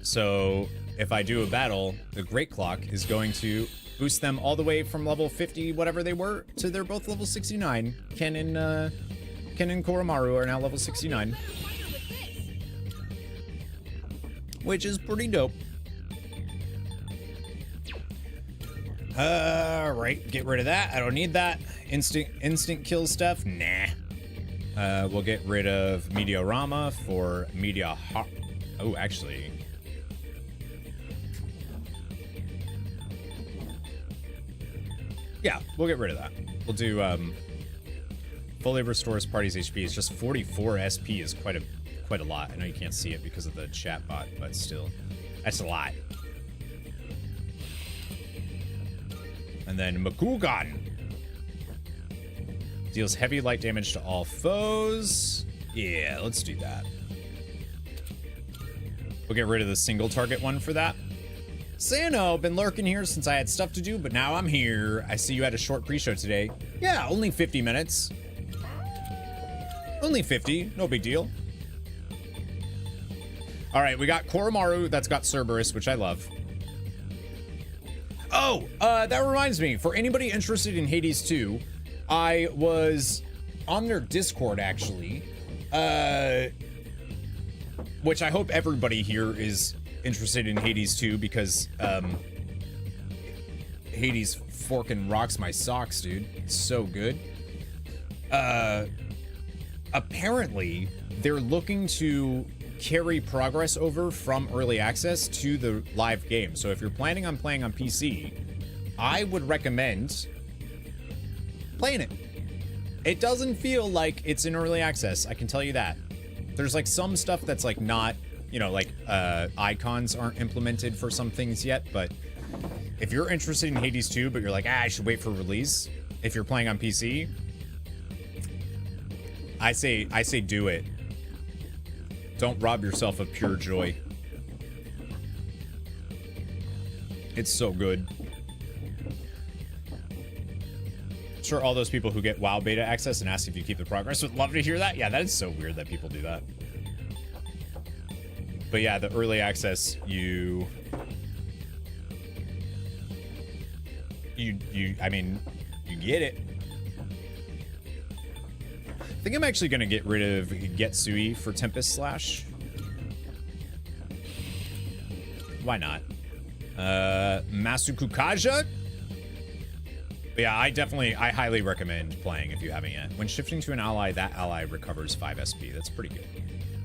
So if I do a battle, the great clock is going to boost them all the way from level 50, whatever they were, to they're both level 69. Ken and Koromaru are now level 69. Which is pretty dope. Right, get rid of that. I don't need that. Instant kill stuff? Nah. We'll get rid of Mediorama for Media. Oh, actually. Yeah, we'll get rid of that. We'll do fully restores party's HP. It's just 44 SP is quite a lot. I know you can't see it because of the chat bot, but still, that's a lot. And then Makugan deals heavy light damage to all foes. Yeah, let's do that. We'll get rid of the single target one for that. Sano, been lurking here since I had stuff to do, but now I'm here. I see you had a short pre-show today. Yeah, only 50 minutes. Only 50, no big deal. All right, we got Koromaru that's got Cerberus, which I love. Oh, that reminds me, for anybody interested in Hades 2, I was on their Discord, actually, which I hope everybody here is interested in Hades 2, because Hades forking rocks my socks, dude. It's so good. Apparently, they're looking to carry progress over from early access to the live game. So if you're planning on playing on PC, I would recommend playing it. It doesn't feel like it's in early access, I can tell you that. There's like some stuff that's like not, you know, like icons aren't implemented for some things yet, but if you're interested in Hades 2, but you're like, I should wait for release, if you're playing on PC, I say do it. Don't rob yourself of pure joy. It's so good. I'm sure all those people who get WoW beta access and ask if you keep the progress would love to hear that. Yeah, that is so weird that people do that. But yeah, the early access, I mean, you get it. I think I'm actually going to get rid of Getsui for Tempest Slash. Why not? Masukukaja? But yeah, I highly recommend playing if you haven't yet. When shifting to an ally, that ally recovers 5 SP. That's pretty good.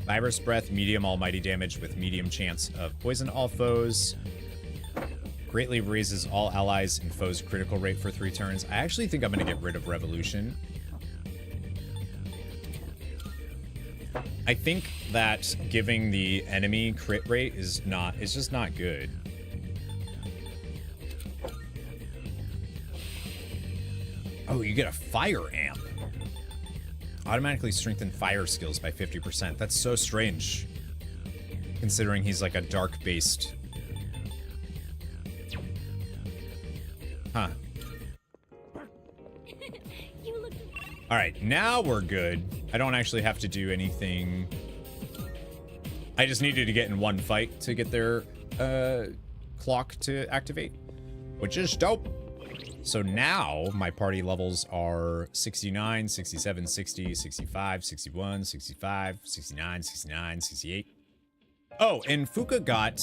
Virus Breath, medium almighty damage with medium chance of poison to all foes. Greatly raises all allies and foes' critical rate for 3 turns. I actually think I'm going to get rid of Revolution. I think that giving the enemy crit rate is just not good. Oh, you get a fire amp. Automatically strengthen fire skills by 50%. That's so strange, considering he's like a dark-based. Huh. All right, now we're good. I don't actually have to do anything. I just needed to get in one fight to get their clock to activate, which is dope. So now my party levels are 69, 67, 60, 65, 61, 65, 69, 69, 68. Oh, and Fuka got,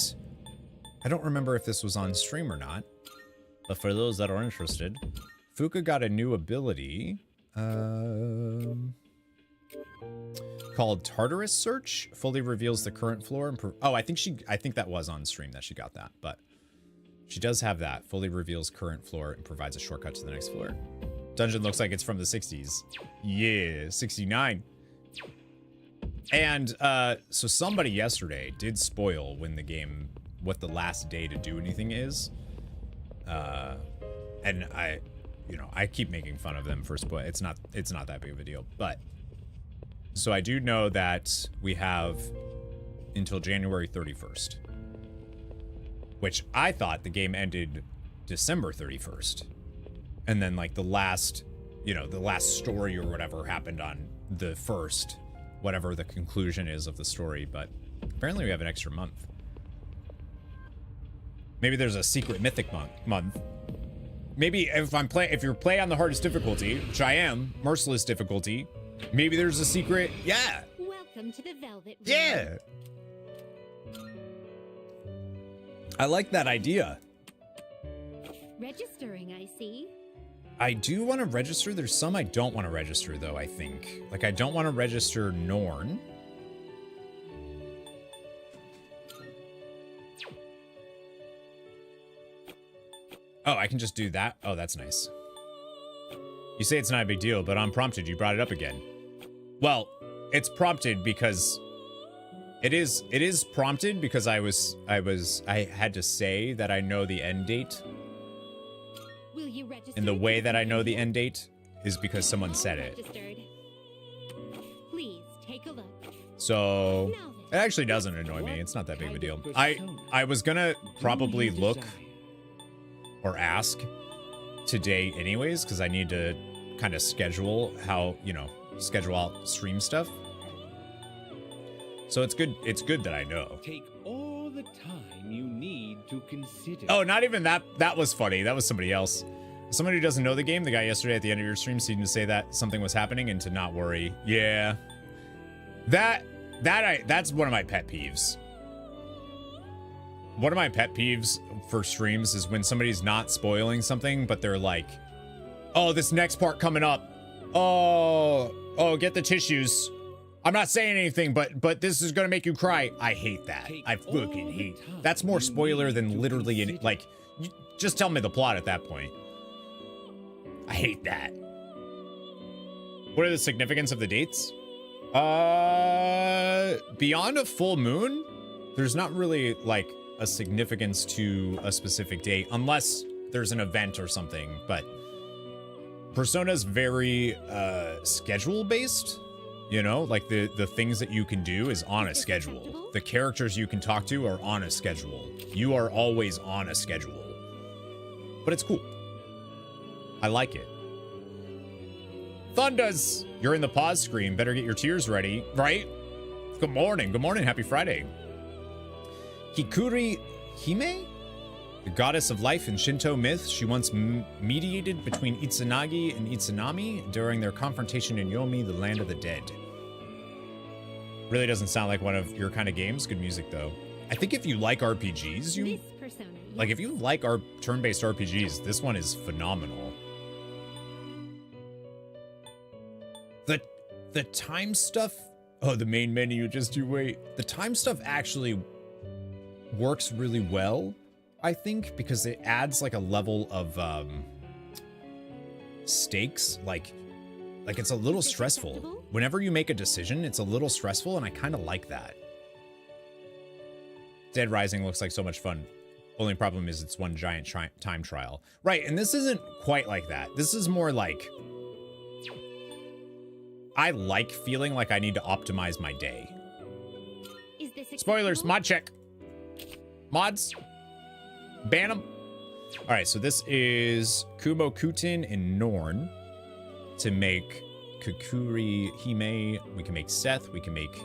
I don't remember if this was on stream or not, but for those that are interested, Fuka got a new ability called Tartarus Search. Fully reveals the current floor and I think that was on stream that she got that, but she does have that. Fully reveals current floor and provides a shortcut to the next floor. Dungeon looks like it's from the 60s. Yeah, 69. And so somebody yesterday did spoil what the last day to do anything is. And I keep making fun of them for spoil. It's not that big of a deal, but so I do know that we have until January 31st. Which I thought the game ended December 31st. And then like the last story or whatever happened on the 1st, whatever the conclusion is of the story, but apparently we have an extra month. Maybe there's a secret mythic month. Maybe if you're playing on the hardest difficulty, which I am, merciless difficulty, maybe there's a secret, yeah. Welcome to the Velvet Room. Yeah. I like that idea. Registering, I see. I do want to register. There's some I don't want to register, though, I think. Like, I don't want to register Norn. Oh, I can just do that? Oh, that's nice. You say it's not a big deal, but unprompted, you brought it up again. Well, it's prompted because... It is prompted because I had to say that I know the end date. Will you register? And the way that I know the end date is because someone said it. Please take a look. So it actually doesn't annoy me. It's not that big of a deal. I was gonna probably look or ask today anyways, because I need to kind of schedule how, you know, schedule out stream stuff. So it's good that I know. Take all the time you need to consider. Oh, not even that. That was funny. That was somebody else. Somebody who doesn't know the game, the guy yesterday at the end of your stream seemed to say that something was happening and to not worry. Yeah. That's one of my pet peeves. One of my pet peeves for streams is when somebody's not spoiling something, but they're like, oh, this next part coming up. Oh, get the tissues. I'm not saying anything, but this is gonna make you cry. I hate that. I fucking hate. That's more spoiler than literally any, like, just tell me the plot at that point. I hate that. What are the significance of the dates? Beyond a full moon, there's not really like a significance to a specific date unless there's an event or something, but Persona's very schedule based. You know, like the things that you can do is on a schedule. The characters you can talk to are on a schedule. You are always on a schedule. But it's cool. I like it. Thunders! You're in the pause screen. Better get your tears ready, right? Good morning. Good morning. Happy Friday. Hikuri Hime? The goddess of life in Shinto myth, she once mediated between Itsunagi and Itsunami during their confrontation in Yomi, the land of the dead. Really doesn't sound like one of your kind of games. Good music, though. I think if you like RPGs, like if you like our turn-based RPGs, this one is phenomenal. The time stuff... Oh, the main menu, just you wait. The time stuff actually works really well, I think, because it adds like a level of stakes. Like it's a little stressful. Whenever you make a decision, it's a little stressful, and I kind of like that. Dead Rising looks like so much fun. Only problem is it's one giant time trial. Right, and this isn't quite like that. This is more like... I like feeling like I need to optimize my day. Spoilers, mod check. Mods. Ban them. All right, so this is Kumo Kutin and Norn to make Kukuri Hime. We can make Seth. We can make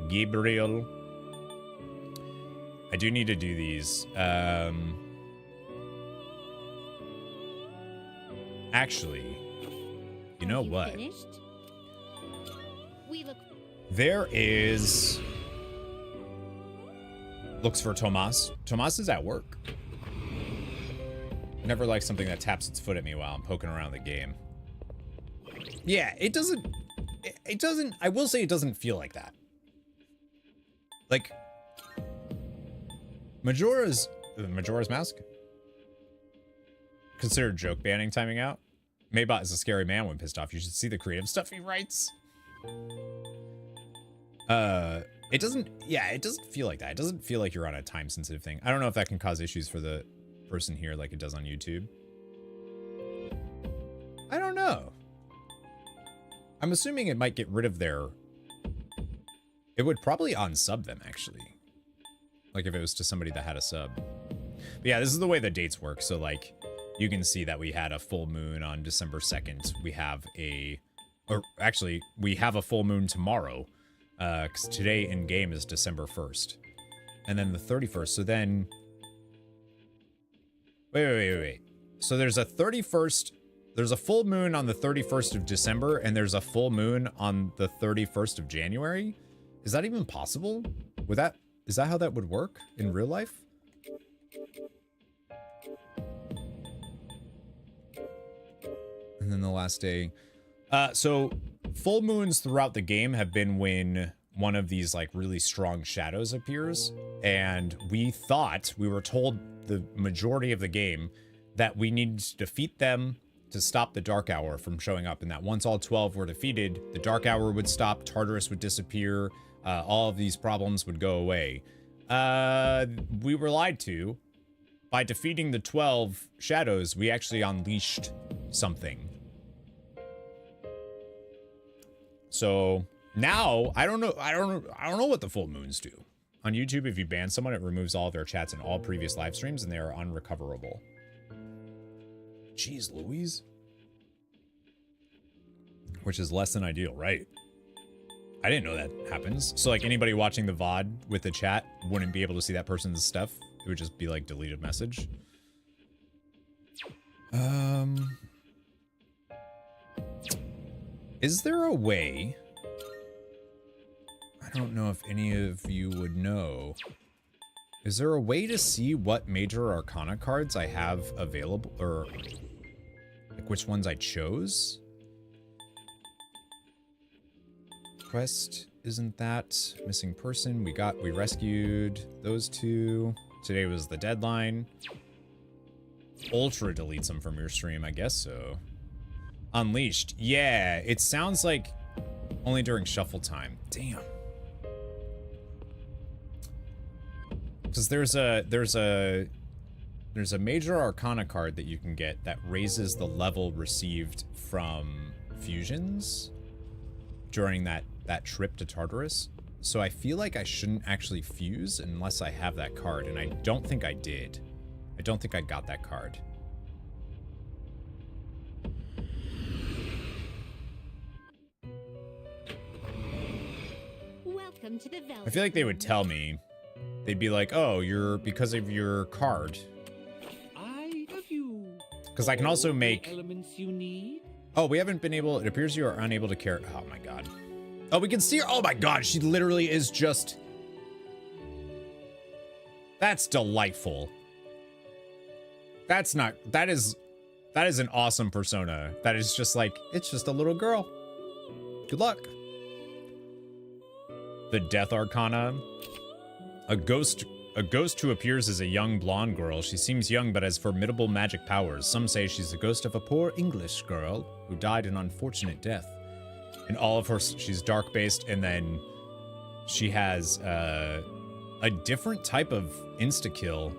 Gabriel. I do need to do these. Actually, you know what? There is... Looks for Tomas. Tomas is at work. Never like something that taps its foot at me while I'm poking around the game. Yeah, it doesn't... It doesn't... I will say it doesn't feel like that. Like... Majora's Mask? Considered joke banning timing out? Maybot is a scary man when pissed off. You should see the creative stuff he writes. It doesn't, yeah, it doesn't feel like that. It doesn't feel like you're on a time sensitive thing. I don't know if that can cause issues for the person here like it does on YouTube. I don't know. I'm assuming it might get rid of their... It would probably unsub them, actually. Like if it was to somebody that had a sub. But yeah, this is the way the dates work. So like, you can see that we had a full moon on December 2nd. We have a... Or actually, we have a full moon tomorrow. Because today in game is December 1st. And then the 31st. So then... Wait. So there's a 31st... There's a full moon on the 31st of December, and there's a full moon on the 31st of January? Is that even possible? Would that... Is that how that would work in real life? And then the last day. So full moons throughout the game have been when one of these like really strong shadows appears. And we were told the majority of the game that we needed to defeat them to stop the Dark Hour from showing up. And that once all 12 were defeated, the Dark Hour would stop, Tartarus would disappear, all of these problems would go away. We were lied to. By defeating the 12 shadows, we actually unleashed something. So now I don't know what the full moons do. On YouTube, if you ban someone, it removes all of their chats and all previous live streams, and they are unrecoverable. Jeez Louise. Which is less than ideal, right? I didn't know that happens. So like anybody watching the VOD with the chat wouldn't be able to see that person's stuff. It would just be like deleted message. Is there a way? I don't know if any of you would know. Is there a way to see what major arcana cards I have available, or like which ones I chose? Quest isn't that. Missing person, we rescued those two. Today was the deadline. Ultra deletes them from your stream, I guess so. Unleashed, yeah, it sounds like only during shuffle time. Damn. Because there's a major arcana card that you can get that raises the level received from fusions during that trip to Tartarus. So I feel like I shouldn't actually fuse unless I have that card, and I don't think I did. I don't think I got that card. Welcome to the Velvet. I feel like they would tell me. They'd be like, oh, you're because of your card. Because I can also make elements you need. Oh, we haven't been able, it appears you are unable to carry, oh my god. Oh, we can see her, oh my god, she literally is just, that's delightful. That's not, that is an awesome persona. That is just like, it's just a little girl. Good luck. The Death Arcana. A ghost who appears as a young blonde girl. She seems young but has formidable magic powers. Some say she's the ghost of a poor English girl who died an unfortunate death. And all of her, she's dark-based, and then she has a different type of insta-kill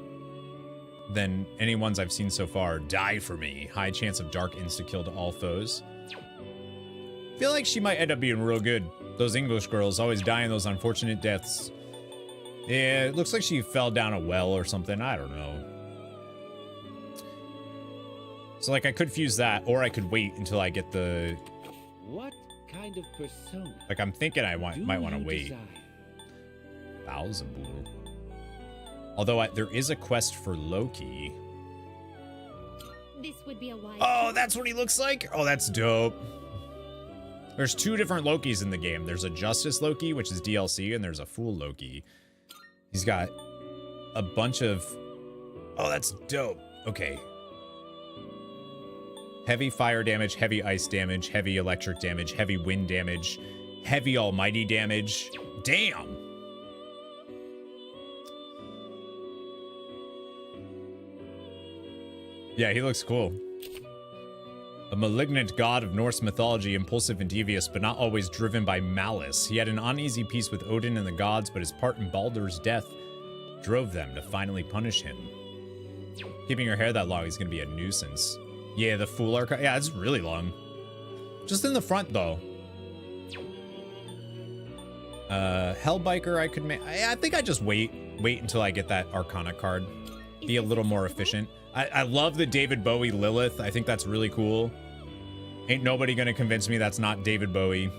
than any ones I've seen so far. Die for me. High chance of dark insta-kill to all foes. I feel like she might end up being real good. Those English girls always die in those unfortunate deaths. Yeah, it looks like she fell down a well or something. I don't know. So, like, I could fuse that, or I could wait until I get the... What kind of persona? Like, I'm thinking I might want to wait. Desire? Bowsaboo. Although, there is a quest for Loki. This would be a wise. Oh, that's what he looks like? Oh, that's dope. There's two different Lokis in the game. There's a Justice Loki, which is DLC, and there's a Fool Loki. He's got a bunch of... Oh, that's dope. Okay. Heavy fire damage, heavy ice damage, heavy electric damage, heavy wind damage, heavy almighty damage. Damn! Yeah, he looks cool. A malignant god of Norse mythology, impulsive and devious, but not always driven by malice. He had an uneasy peace with Odin and the gods, but his part in Baldur's death drove them to finally punish him. Keeping your hair that long is going to be a nuisance. Yeah, the Fool arc. Yeah, it's really long. Just in the front, though. Hellbiker, I could make... I think I just wait until I get that Arcana card. Be a little more efficient. I love the David Bowie Lilith. I think that's really cool. Ain't nobody gonna convince me that's not David Bowie.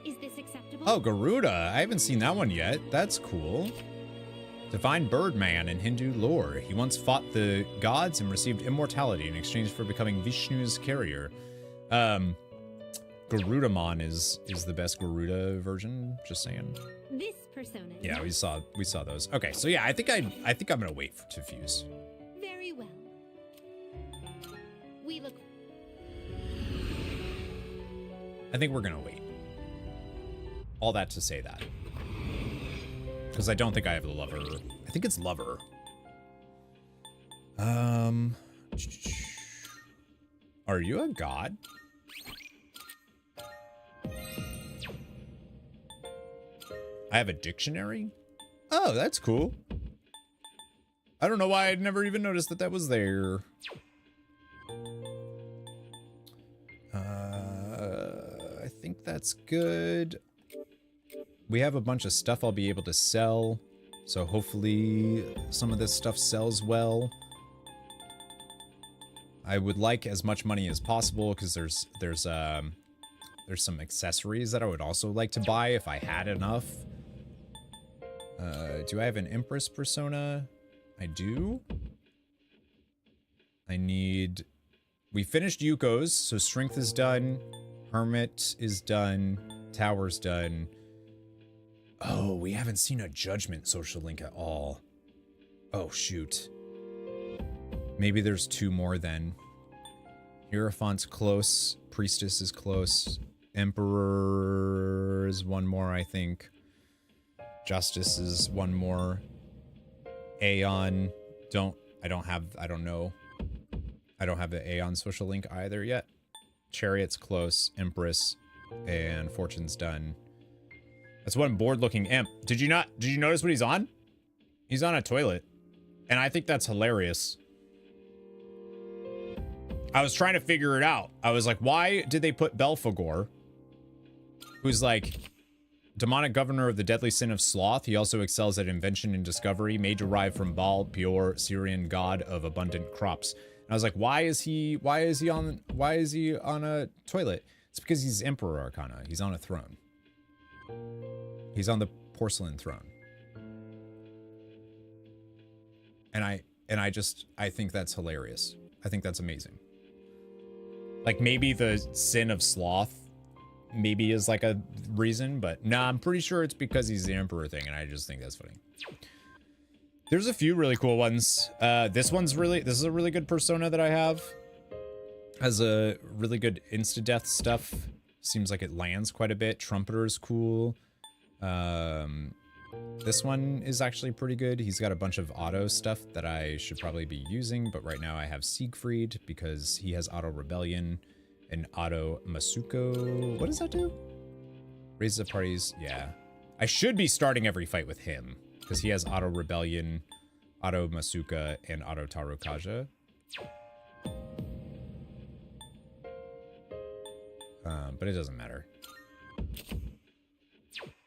Is this acceptable? Oh, Garuda. I haven't seen that one yet. That's cool. Divine Birdman in Hindu lore. He once fought the gods and received immortality in exchange for becoming Vishnu's carrier. Garudamon is the best Garuda version, just saying. This persona. Yeah, we saw those. Okay, so yeah, I think I'm gonna wait to fuse. Very well. I think we're gonna wait. All that to say that. Because I don't think I have the lover. I think it's lover. Are you a god? I have a dictionary? Oh, that's cool. I don't know why I'd never even noticed that that was there. I think that's good. We have a bunch of stuff I'll be able to sell. So hopefully some of this stuff sells well. I would like as much money as possible because there's some accessories that I would also like to buy if I had enough. Do I have an Empress persona? I do. I need... We finished Yuko's, so Strength is done. Hermit is done. Tower's done. Oh, we haven't seen a Judgment social link at all. Oh, shoot. Maybe there's 2 more then. Hierophant's close. Priestess is close. Emperor is 1 more, I think. Justice is 1 more. Aeon. I don't know. I don't have the Aeon social link either yet. Chariot's close. Empress. And Fortune's done. That's one bored-looking imp. Did you notice what he's on? He's on a toilet. And I think that's hilarious. I was trying to figure it out. I was like, why did they put Belphegor, who's like demonic governor of the deadly sin of sloth? He also excels at invention and discovery, may derive from Baal, Peor, Syrian god of abundant crops. And I was like, why is he on a toilet? It's because he's Emperor Arcana. He's on a throne. He's on the porcelain throne. And I think that's hilarious. I think that's amazing. Like, maybe the sin of sloth maybe is like a reason, but nah, I'm pretty sure it's because he's the emperor thing, and I just think that's funny. There's a few really cool ones. This is a really good persona that I have. Has a really good insta-death stuff. Seems like it lands quite a bit. Trumpeter is cool. This one is actually pretty good. He's got a bunch of auto stuff that I should probably be using, but right now I have Siegfried because he has auto rebellion and auto Masuko. What does that do? Raises the parties. Yeah. I should be starting every fight with him because he has auto rebellion, auto Masuka, and auto Tarukaja. But it doesn't matter.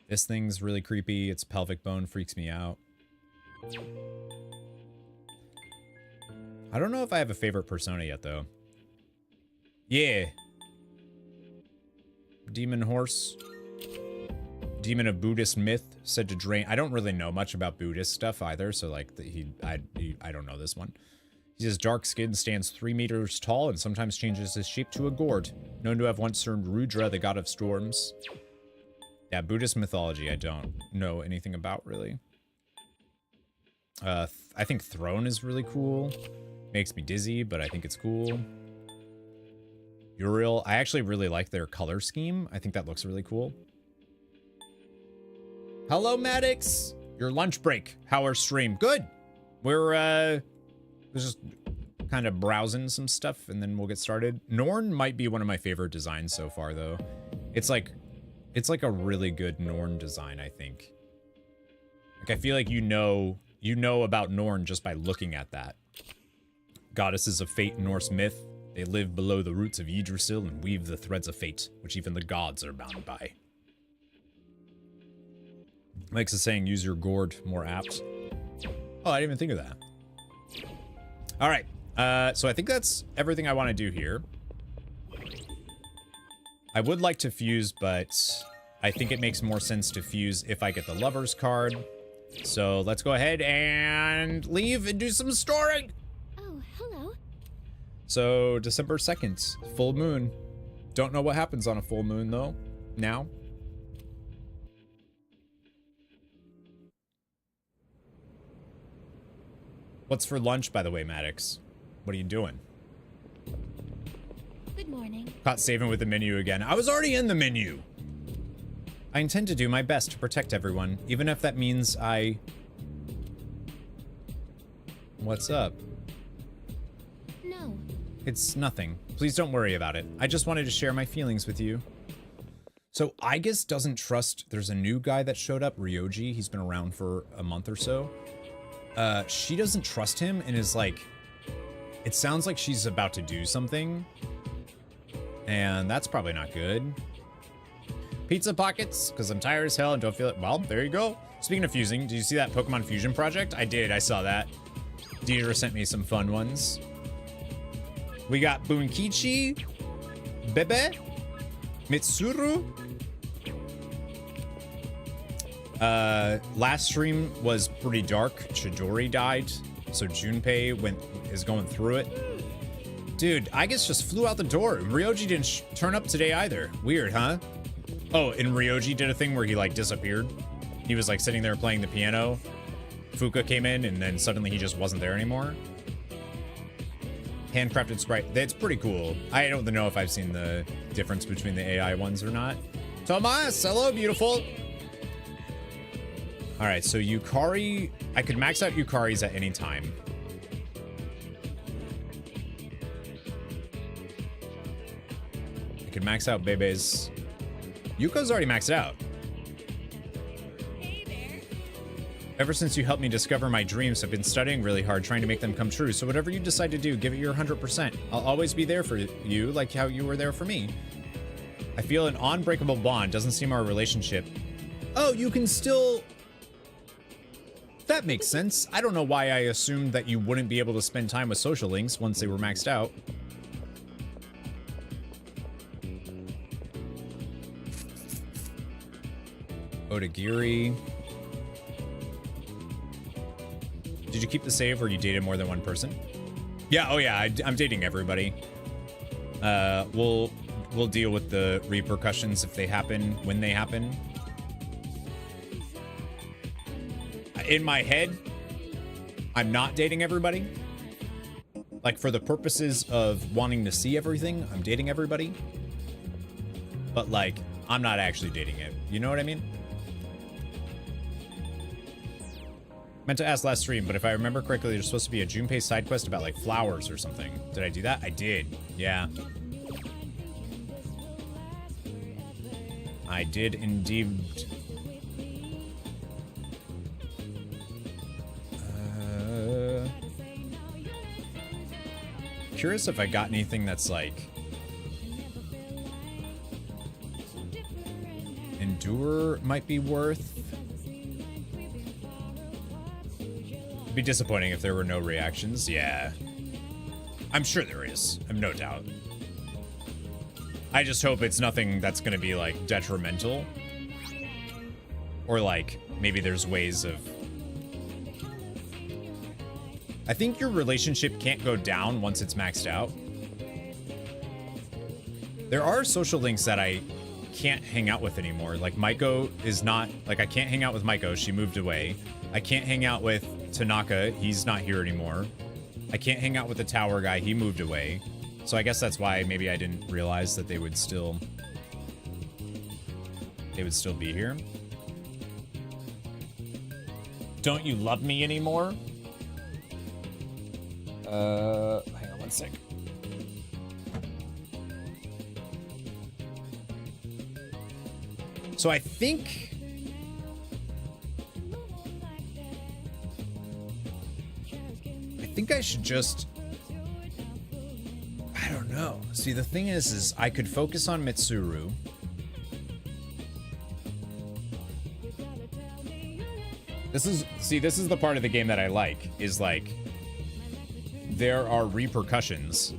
This thing's really creepy. Its pelvic bone freaks me out. I don't know if I have a favorite persona yet, though. Yeah. Demon horse. Demon of Buddhist myth, said to drain. I don't really know much about Buddhist stuff either, so like I don't know this one. He says dark skin, stands 3 meters tall, and sometimes changes his shape to a gourd. Known to have once served Rudra, the god of storms. Yeah, Buddhist mythology I don't know anything about, really. I think Throne is really cool. Makes me dizzy, but I think it's cool. Uriel, I actually really like their color scheme. I think that looks really cool. Hello, Maddox! Your lunch break. How our stream? Good! We're just kind of browsing some stuff, and then we'll get started. Norn might be one of my favorite designs so far, though. It's like a really good Norn design, I think. Like, I feel like you know about Norn just by looking at that. Goddesses of fate in Norse myth. They live below the roots of Yggdrasil and weave the threads of fate, which even the gods are bound by. Makes the saying, use your gourd, more apt. Oh, I didn't even think of that. All right, so I think that's everything I want to do here. I would like to fuse, but I think it makes more sense to fuse if I get the Lover's card. So let's go ahead and leave and do some storing. Oh, hello. So December 2nd, full moon. Don't know what happens on a full moon, though, now. What's for lunch, by the way, Maddox? What are you doing? Good morning. Caught saving with the menu again. I was already in the menu. I intend to do my best to protect everyone, even if that means I... What's up? No. It's nothing. Please don't worry about it. I just wanted to share my feelings with you. So Aigis doesn't trust... There's a new guy that showed up, Ryoji. He's been around for a month or so. She doesn't trust him and is like... It sounds like she's about to do something. And that's probably not good. Pizza pockets, because I'm tired as hell and don't feel it. Well, there you go. Speaking of fusing, did you see that Pokemon Fusion project? I did, I saw that. Deidre sent me some fun ones. We got Bunkichi, Bebe, Mitsuru. Last stream was pretty dark. Chidori died, so Junpei is going through it. Dude, I guess just flew out the door. Ryoji didn't turn up today either. Weird, huh? Oh, and Ryoji did a thing where he like disappeared. He was like sitting there playing the piano. Fuka came in and then suddenly he just wasn't there anymore. Handcrafted sprite. That's pretty cool. I don't know if I've seen the difference between the AI ones or not. Tomas, hello, beautiful. All right, so Yukari, I could max out Yukari's at any time. I could max out Bebe's. Yuko's already maxed out. Ever since you helped me discover my dreams, I've been studying really hard, trying to make them come true. So whatever you decide to do, give it your 100%. I'll always be there for you, like how you were there for me. I feel an unbreakable bond. Doesn't seem our relationship. Oh, you can still... That makes sense. I don't know why I assumed that you wouldn't be able to spend time with social links once they were maxed out. Odagiri. Did you keep the save where you dated more than one person? Yeah, oh yeah, I'm dating everybody. We'll deal with the repercussions if they happen, when they happen. In my head, I'm not dating everybody. Like, for the purposes of wanting to see everything, I'm dating everybody. But, like, I'm not actually dating it. You know what I mean? Meant to ask last stream, but if I remember correctly, there's supposed to be a Junpei side quest about, like, flowers or something. Did I do that? I did. Yeah. I did indeed. Curious if I got anything that's like endure might be worth. It'd be disappointing if there were no reactions. Yeah, I'm sure there is. I've no doubt. I just hope it's nothing that's gonna be like detrimental, or like maybe there's ways of. I think your relationship can't go down once it's maxed out. There are social links that I can't hang out with anymore. Like Maiko is not, like I can't hang out with Maiko, she moved away. I can't hang out with Tanaka, he's not here anymore. I can't hang out with the tower guy, he moved away. So I guess that's why maybe I didn't realize that they would still be here. Don't you love me anymore? Hang on one sec. So I think I should just, I don't know. See, the thing is I could focus on Mitsuru. This is the part of the game that I like, is like, there are repercussions,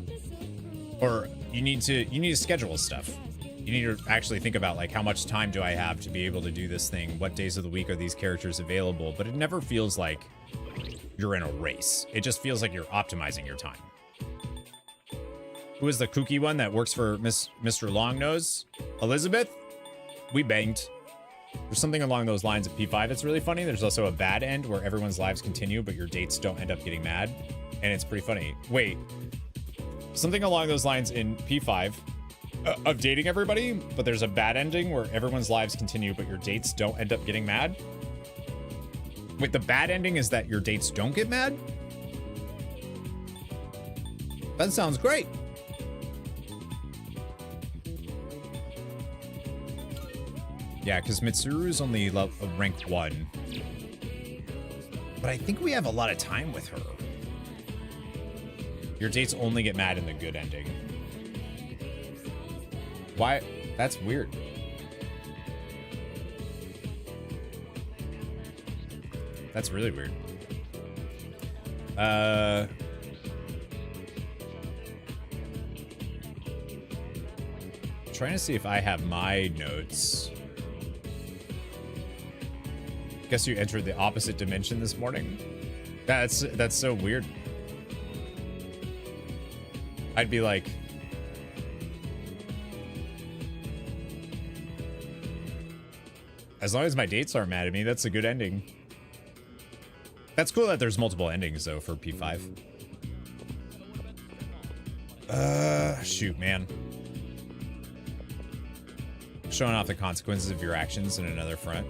or you need to schedule stuff. You need to actually think about like how much time do I have to be able to do this thing? What days of the week are these characters available? But it never feels like you're in a race. It just feels like you're optimizing your time. Who is the kooky one that works for Mr. Longnose? Elizabeth? We banged. There's something along those lines at P5 that's really funny. There's also a bad end where everyone's lives continue, but your dates don't end up getting mad. And it's pretty funny. Wait, something along those lines in P5 of dating everybody, but there's a bad ending where everyone's lives continue, but your dates don't end up getting mad. Wait, the bad ending is that your dates don't get mad? That sounds great. Yeah, because Mitsuru is only rank 1. But I think we have a lot of time with her. Your dates only get mad in the good ending. Why? That's weird. That's really weird. Trying to see if I have my notes. Guess you entered the opposite dimension this morning. That's so weird. I'd be like, as long as my dates aren't mad at me, that's a good ending. That's cool that there's multiple endings though for P5. Shoot, man. Showing off the consequences of your actions in another front.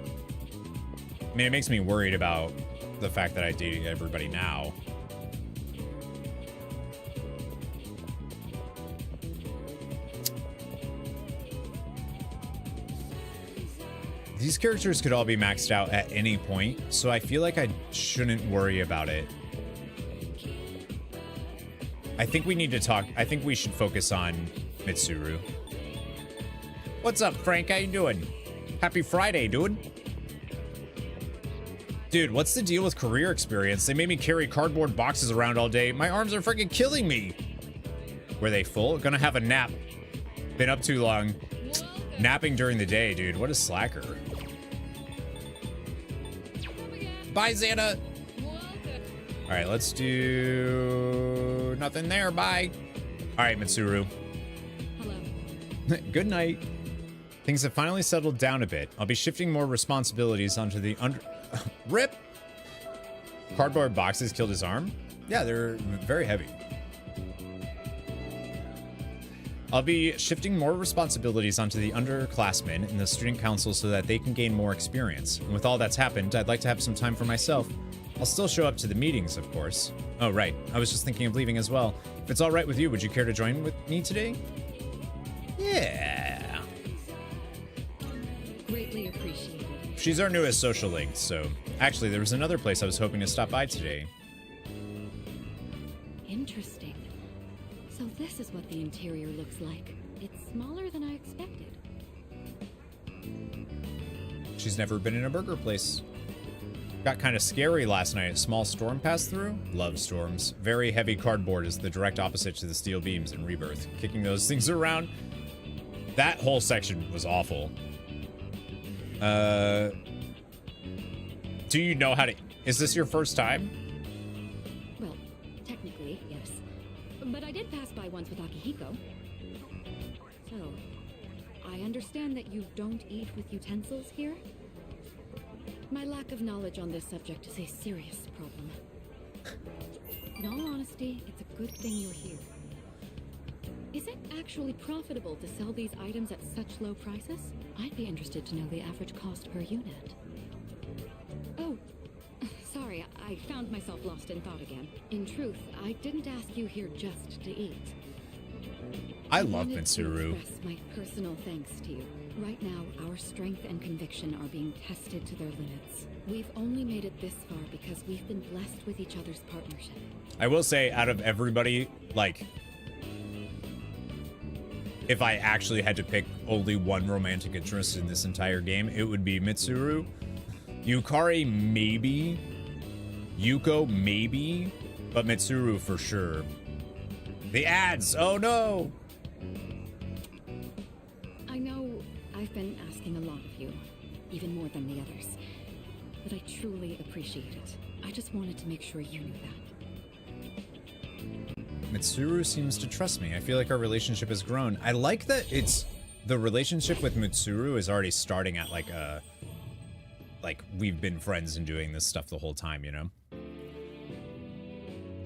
I mean, it makes me worried about the fact that I date everybody now. These characters could all be maxed out at any point, so I feel like I shouldn't worry about it. I think we need to talk. I think we should focus on Mitsuru. What's up, Frank? How you doing? Happy Friday, dude. Dude, what's the deal with career experience? They made me carry cardboard boxes around all day. My arms are freaking killing me. Were they full? Gonna have a nap. Been up too long. Napping during the day, dude. What a slacker. Bye, Xana. All right, let's do nothing there. Bye. All right, Mitsuru. Hello. Good night. Things have finally settled down a bit. I'll be shifting more responsibilities onto the Rip! Cardboard boxes killed his arm? Yeah, they're very heavy. I'll be shifting more responsibilities onto the underclassmen in the student council so that they can gain more experience. And with all that's happened, I'd like to have some time for myself. I'll still show up to the meetings, of course. Oh, right. I was just thinking of leaving as well. If it's all right with you, would you care to join with me today? Yeah. Greatly appreciated. She's our newest social link, so... Actually, there was another place I was hoping to stop by today. Interesting. So this is what the interior looks like. It's smaller than I expected. She's never been in a burger place. Got kind of scary last night. A small storm passed through. Love storms. Very heavy cardboard is the direct opposite to the steel beams in Rebirth. Kicking those things around. That whole section was awful. Do you know how to... Is this your first time? Well, technically, yes. But I did pass by once with Akihiko. So, I understand that you don't eat with utensils here? My lack of knowledge on this subject is a serious problem. In all honesty, it's a good thing you're here. Is it actually profitable to sell these items at such low prices? I'd be interested to know the average cost per unit. Oh, sorry, I found myself lost in thought again. In truth, I didn't ask you here just to eat. I love wanted to Mitsuru. express my personal thanks to you. Right now, our strength and conviction are being tested to their limits. We've only made it this far because we've been blessed with each other's partnership. I will say, out of everybody, like... If I actually had to pick only one romantic interest in this entire game, it would be Mitsuru. Yukari, maybe. Yuko, maybe. But Mitsuru, for sure. The ads! Oh, no! I know I've been asking a lot of you, even more than the others. But I truly appreciate it. I just wanted to make sure you knew that. Mitsuru seems to trust me. I feel like our relationship has grown. I like that it's... The relationship with Mitsuru is already starting at like a... Like, we've been friends and doing this stuff the whole time, you know?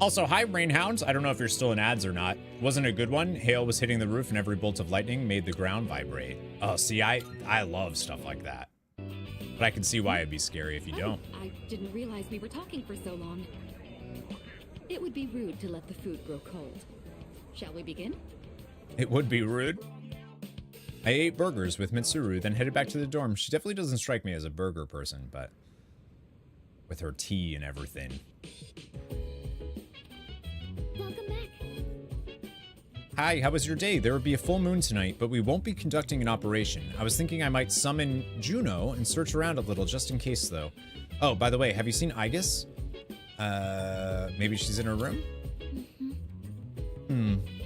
Also, hi, Rainhounds. I don't know if you're still in ads or not. Wasn't a good one. Hail was hitting the roof and every bolt of lightning made the ground vibrate. Oh, see, I love stuff like that. But I can see why it'd be scary if you don't. I didn't realize we were talking for so long. It would be rude to let the food grow cold. Shall we begin? It would be rude. I ate burgers with Mitsuru, then headed back to the dorm. She definitely doesn't strike me as a burger person, but with her tea and everything. Welcome back. Hi, how was your day? There will be a full moon tonight, but we won't be conducting an operation. I was thinking I might summon Juno and search around a little just in case, though. Oh, by the way, have you seen Aegis? Maybe she's in her room?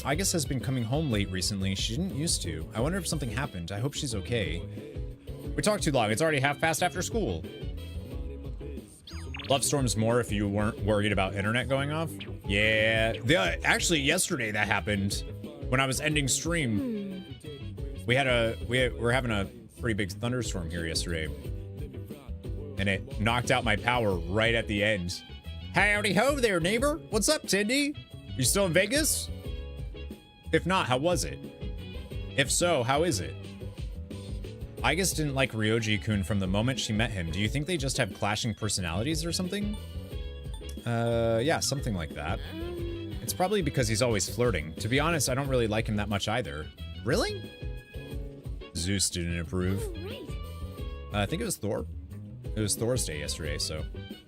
Aegis has been coming home late recently. She didn't used to. I wonder if something happened. I hope she's okay. We talked too long. It's already half past after school. Love storms more if you weren't worried about internet going off. Yeah. Actually, yesterday that happened when I was ending stream. We're having a pretty big thunderstorm here yesterday. And it knocked out my power right at the end. Howdy ho there, neighbor. What's up, Tindy? You still in Vegas? If not, how was it? If so, how is it? Aegis didn't like Ryoji-kun from the moment she met him. Do you think they just have clashing personalities or something? Yeah, something like that. It's probably because he's always flirting. To be honest, I don't really like him that much either. Really? Zeus didn't approve. I think it was Thor. It was Thor's day yesterday, so.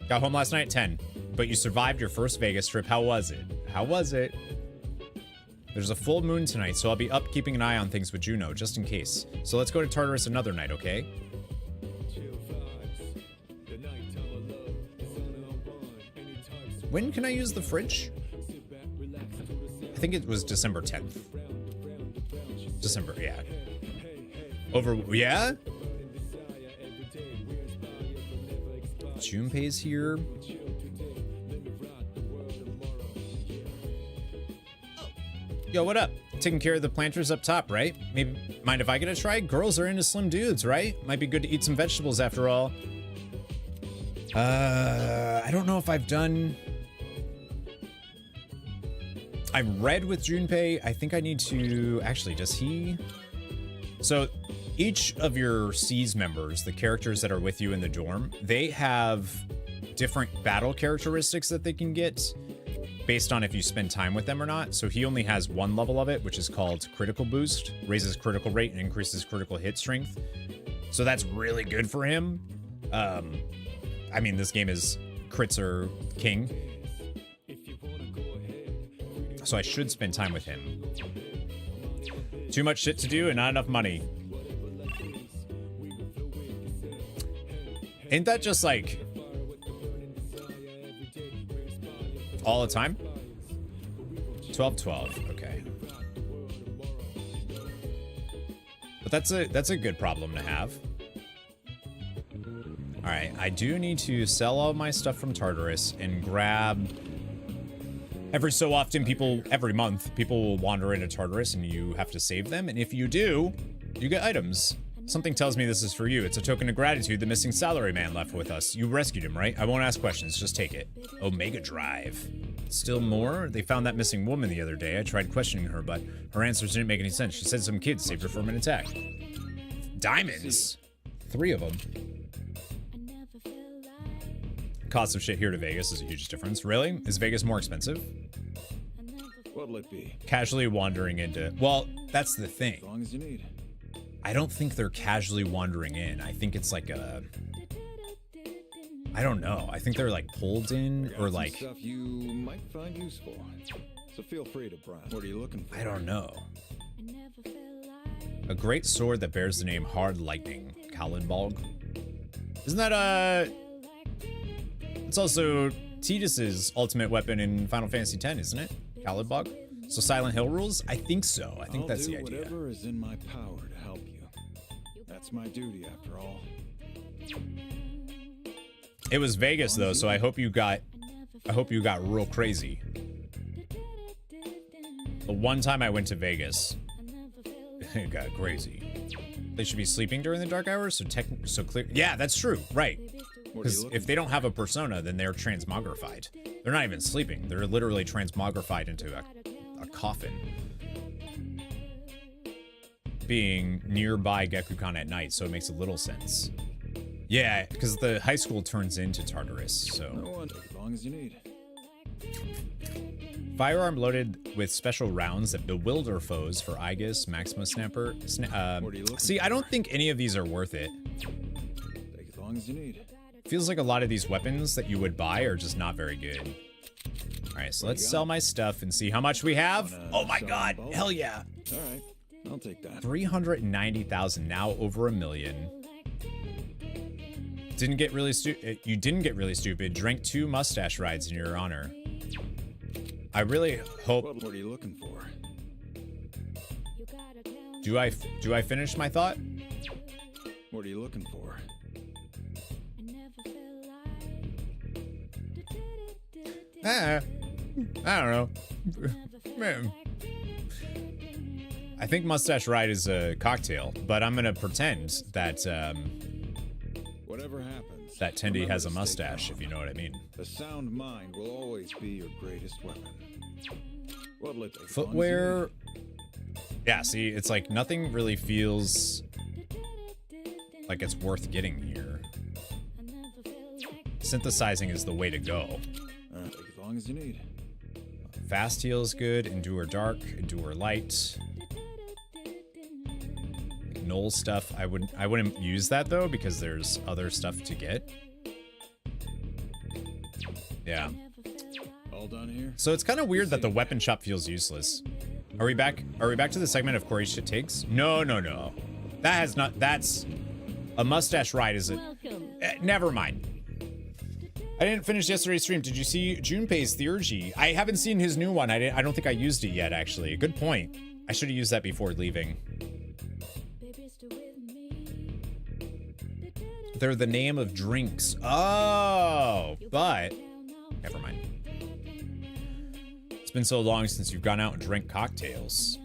Got home last night at 10. But you survived your first Vegas trip. How was it? How was it? There's a full moon tonight, so I'll be up keeping an eye on things with Juno, just in case. So let's go to Tartarus another night, okay? When can I use the fridge? I think it was December 10th. December, yeah. Yeah? Junpei's here. Yo, what up? Taking care of the planters up top, right? Maybe mind if I get a try? Girls are into slim dudes, right? Might be good to eat some vegetables after all. I don't know if I've done... I've read with Junpei. I think I need to... Actually, does he... So, each of your C's members, the characters that are with you in the dorm, they have different battle characteristics that they can get based on if you spend time with them or not. So he only has one level of it, which is called Critical Boost. Raises critical rate and increases critical hit strength. So that's really good for him. I mean, this game is crits are king. So I should spend time with him. Too much shit to do and not enough money. Ain't that just like all the time? 12-12, okay. But that's a good problem to have. All right, I do need to sell all my stuff from Tartarus and grab. Every so often, every month, people will wander into Tartarus and you have to save them. And if you do, you get items. Something tells me this is for you. It's a token of gratitude the missing salaryman left with us. You rescued him, right? I won't ask questions, just take it. Omega Drive. Still more? They found that missing woman the other day. I tried questioning her, but her answers didn't make any sense. She said some kids saved her from an attack. Diamonds! 3 of them. Cost of shit here to Vegas is a huge difference. Really? Is Vegas more expensive? What'll it be? Casually wandering into... Well, that's the thing. As long as you need. I don't think they're casually wandering in. I think it's like a... I don't know. I think they're like pulled in or like... Stuff you might find useful. So feel free to browse. What are you looking for? I don't know. A great sword that bears the name Hard Lightning. Kalenbalg. Isn't that It's also Tidus's ultimate weapon in Final Fantasy X, isn't it? Kalenbalg? So Silent Hill rules? I think so. I think that's the idea. Whatever is in my power to help you. That's my duty after all. It was Vegas though, so I hope you got real crazy. The one time I went to Vegas, it got crazy. They should be sleeping during the dark hours, so clear. Yeah, that's true. Right. Because if they don't have a persona, then they're transmogrified. They're not even sleeping. They're literally transmogrified into a coffin. Being nearby Gekukan at night, so it makes a little sense. Yeah, because the high school turns into Tartarus, so. No one, take as long as you need. Firearm loaded with special rounds that bewilder foes for Aegis, Maxima Snapper. See, I don't think any of these are worth it. Take as long as you need. Feels like a lot of these weapons that you would buy are just not very good. All right, so let's sell my stuff and see how much we have. Oh my god, hell yeah. All right, I'll take that. 390,000, now over 1 million. Didn't get really stupid. You didn't get really stupid. Drank 2 mustache rides in your honor. I really hope. What are you looking for? Do I finish my thought? What are you looking for? I don't know. Man. I think mustache ride is a cocktail, but I'm gonna pretend that Whatever happens, that Tendi has a mustache, if you know what I mean. A sound mind will always be your greatest weapon. What'll it take? Footwear. Yeah, see, it's like nothing really feels like it's worth getting here. Synthesizing is the way to go. Take as long as you need. Fast heal is good. Endure dark. Endure light. Null stuff. I wouldn't use that though because there's other stuff to get. Yeah. All done here. So it's kind of weird that the weapon shop feels useless. Are we back? Are we back to the segment of Corey shit takes? No. That has not. That's a mustache ride. Is it? Never mind. I didn't finish yesterday's stream. Did you see Junpei's theurgy? I haven't seen his new one. I don't think I used it yet, actually. Good point. I should have used that before leaving. They're the name of drinks. Oh, but never mind. It's been so long since you've gone out and drank cocktails.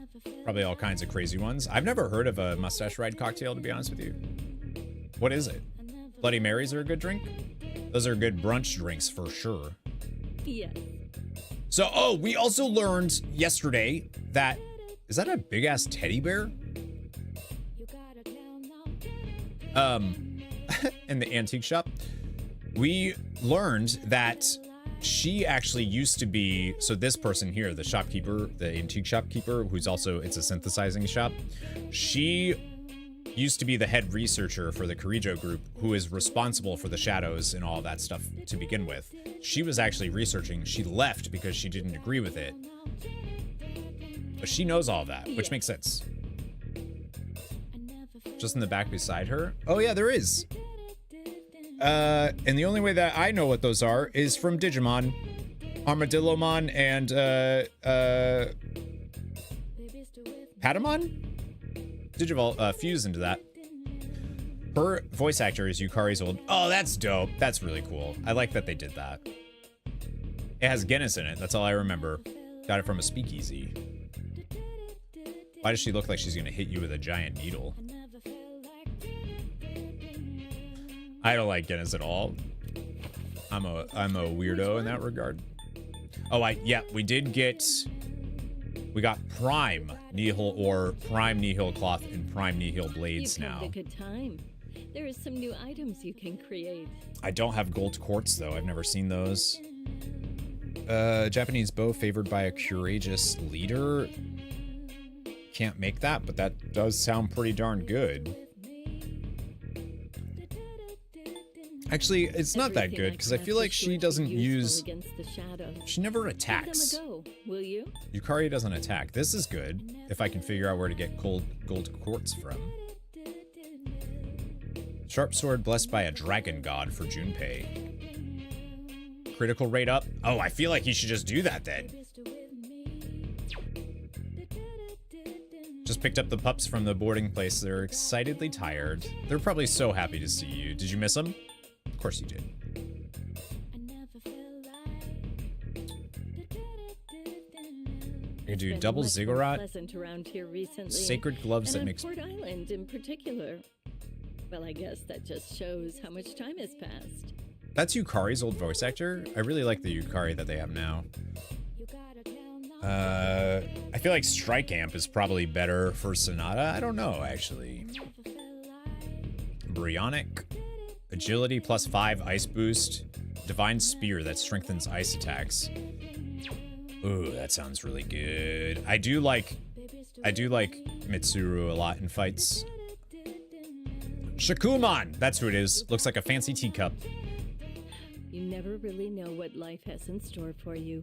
Probably all kinds of crazy ones. I've never heard of a mustache ride cocktail, to be honest with you. What is it? Bloody Marys are a good drink? Those are good brunch drinks for sure. Yes. So, we also learned yesterday that, is that a big ass teddy bear? In the antique shop. We learned that she actually used to be, so this person here, the shopkeeper, the antique shopkeeper, who's also, it's a synthesizing shop. She used to be the head researcher for the Kirijo group, who is responsible for the shadows and all that stuff to begin with. She was actually researching. She left because she didn't agree with it. But she knows all that, which makes sense. Just in the back beside her? Oh yeah, there is. And the only way that I know what those are is from Digimon. Armadillomon and, Patamon? Digivolve, fuse into that. Her voice actor is Yukari's old. Oh, that's dope. That's really cool. I like that they did that. It has Guinness in it. That's all I remember. Got it from a speakeasy. Why does she look like she's gonna hit you with a giant needle? I don't like Guinness at all. I'm a weirdo in that regard. Oh, yeah, we did get. We got Prime Nihil Ore, Prime Nihil Cloth, and Prime Nihil Blades now. You've had a good time. There are some new items you can create. I don't have gold quartz though. I've never seen those. Japanese bow favored by a courageous leader. Can't make that, but that does sound pretty darn good. Actually, it's not that good because I feel like she doesn't use. She never attacks. Will you? Yukari doesn't attack. This is good if I can figure out where to get gold quartz from. Sharp sword blessed by a dragon god for Junpei. Critical rate up. Oh, I feel like you should just do that then. Just picked up the pups from the boarding place. They're excitedly tired. They're probably so happy to see you. Did you miss them? Of course you did. You do double ziggurat. Sacred gloves that makes. Port Island in particular. Well, I guess that just shows how much time has passed. That's Yukari's old voice actor. I really like the Yukari that they have now. I feel like Strike Amp is probably better for Sonata. I don't know, actually. Bryonic. Agility +5 ice boost. Divine Spear that strengthens ice attacks. Ooh, that sounds really good. I do like Mitsuru a lot in fights. Shakuman! That's who it is. Looks like a fancy teacup. You never really know what life has in store for you.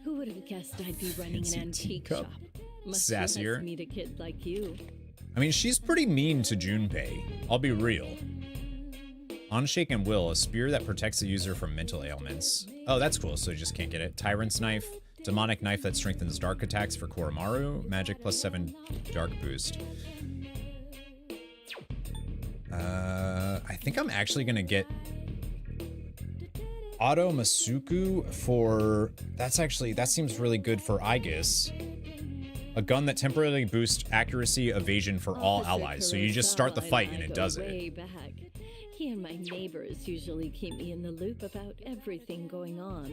Who would have guessed I'd be running Fancy an antique teacup. shop? Much Sassier. less meet a kid like you. I mean, she's pretty mean to Junpei. I'll be real. Unshaken Will, a spear that protects the user from mental ailments. Oh, that's cool, so you just can't get it. Tyrant's Knife. Demonic Knife that strengthens dark attacks for Koromaru. Magic +7 dark boost. I think I'm actually gonna get Auto Masuku for... That seems really good for Aegis. A gun that temporarily boosts accuracy evasion for all allies. So you just start the fight and it does it. Back. He and my neighbors usually keep me in the loop about everything going on.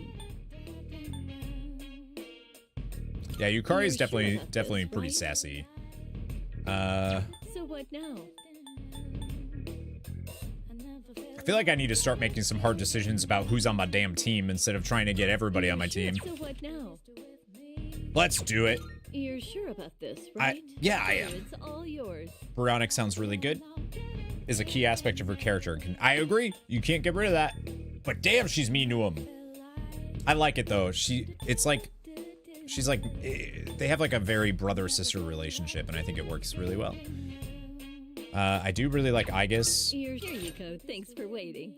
Yeah, Yukari is You're sure definitely about this, pretty right? sassy. So what now? I feel like I need to start making some hard decisions about who's on my damn team instead of trying to get everybody on my team. So what now? Let's do it. You're sure about this, right? Yeah, I Here, am. It's all yours. Bryonic sounds really good. Is a key aspect of her character. I agree. You can't get rid of that. But damn, she's mean to him. I like it though. She's like, they have like a very brother-sister relationship, and I think it works really well. I do really like Aegis. Here you go. Thanks for waiting.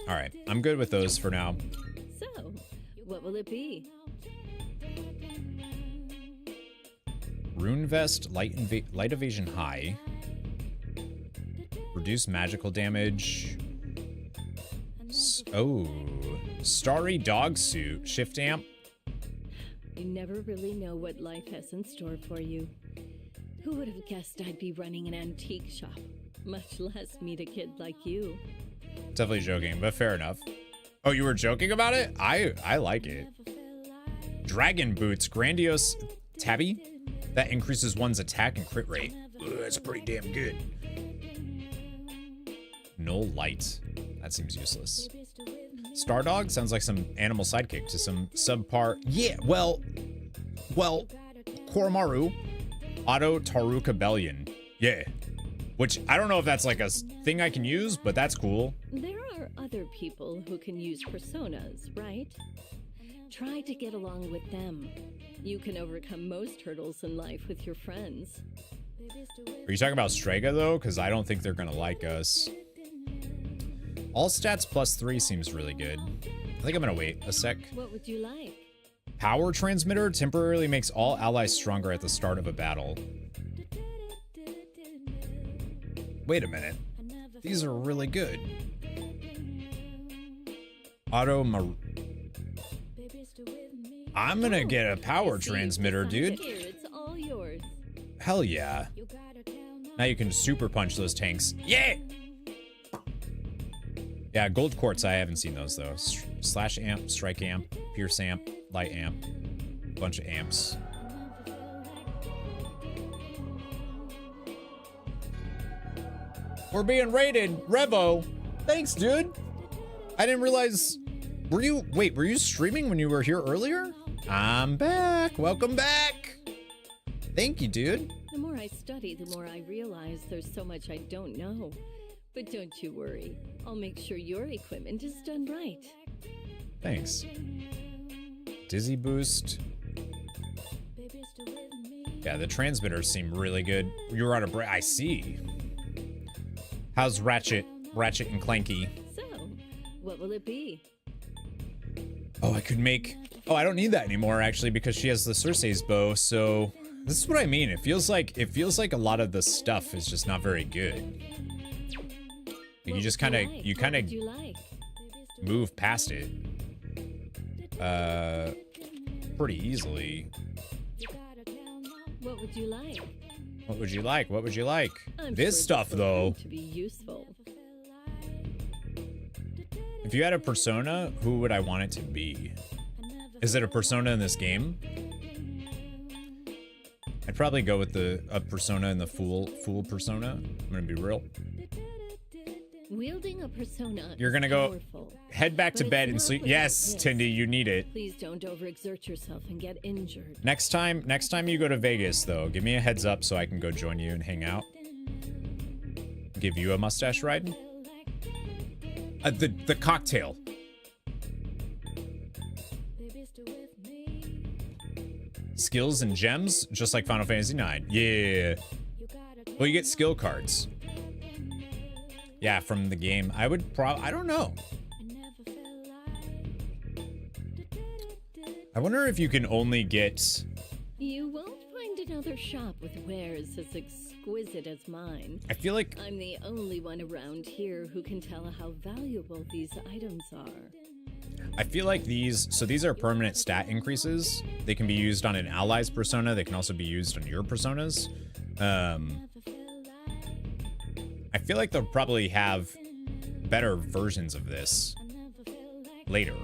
All right, I'm good with those for now. So, what will it be? Rune Vest, light evasion high. Reduce magical damage. Starry Dog Suit, shift amp. You never really know what life has in store for you. Who would have guessed I'd be running an antique shop? Much less meet a kid like you. Definitely joking, but fair enough. Oh, you were joking about it? I like it. Dragon Boots, Grandiose Tabby. That increases one's attack and crit rate. Ugh, that's pretty damn good. Null Light. That seems useless. Stardog sounds like some animal sidekick to some subpar. Yeah, well, Koromaru. Auto Taruka Bellion. Yeah. Which, I don't know if that's like a thing I can use, but that's cool. There are other people who can use personas, right? Try to get along with them. You can overcome most hurdles in life with your friends. Are you talking about Strega, though? Because I don't think they're going to like us. All stats +3 seems really good. I think I'm going to wait a sec. What would you like? Power Transmitter temporarily makes all allies stronger at the start of a battle. Wait a minute. These are really good. I'm gonna get a power transmitter, dude. Here, it's all yours. Hell yeah. Now you can super punch those tanks. Yeah! Yeah, gold quartz, I haven't seen those though. Slash amp, strike amp, pierce amp, light amp. Bunch of amps. We're being raided. Revo. Thanks, dude. I didn't realize. Were you streaming when you were here earlier? I'm back. Welcome back. Thank you, dude. The more I study, the more I realize there's so much I don't know. But don't you worry. I'll make sure your equipment is done right. Thanks. Dizzy boost. Yeah, the transmitters seem really good. You were out of breath. I see. How's Ratchet and Clanky? So, what will it be? Oh, I could make... Oh, I don't need that anymore, actually, because she has the Circe's bow, so... This is what I mean. It feels like a lot of the stuff is just not very good. You just kind of... You kind of move past it. Pretty easily. What would you like? What would you like? What would you like? I'm This sure stuff, this will though. prove to be useful. If you had a persona, who would I want it to be? Is it a persona in this game? I'd probably go with a persona in the fool persona. I'm gonna be real. Wielding a persona. You're gonna go powerful, head back to but bed it's and not sleep. without Yes, risk. Tindy, you need it. Please don't overexert yourself and get injured. Next time you go to Vegas, though, give me a heads up so I can go join you and hang out. Give you a mustache ride. The cocktail. Skills and gems, just like Final Fantasy IX. Yeah. Well, you get skill cards. Yeah, from the game. I would I don't know. I wonder if you can only get... You won't find another shop with wares as exquisite as mine. I feel like... I'm the only one around here who can tell how valuable these items are. I feel like these are permanent stat increases. They can be used on an ally's persona. They can also be used on your personas. I feel like they'll probably have better versions of this later.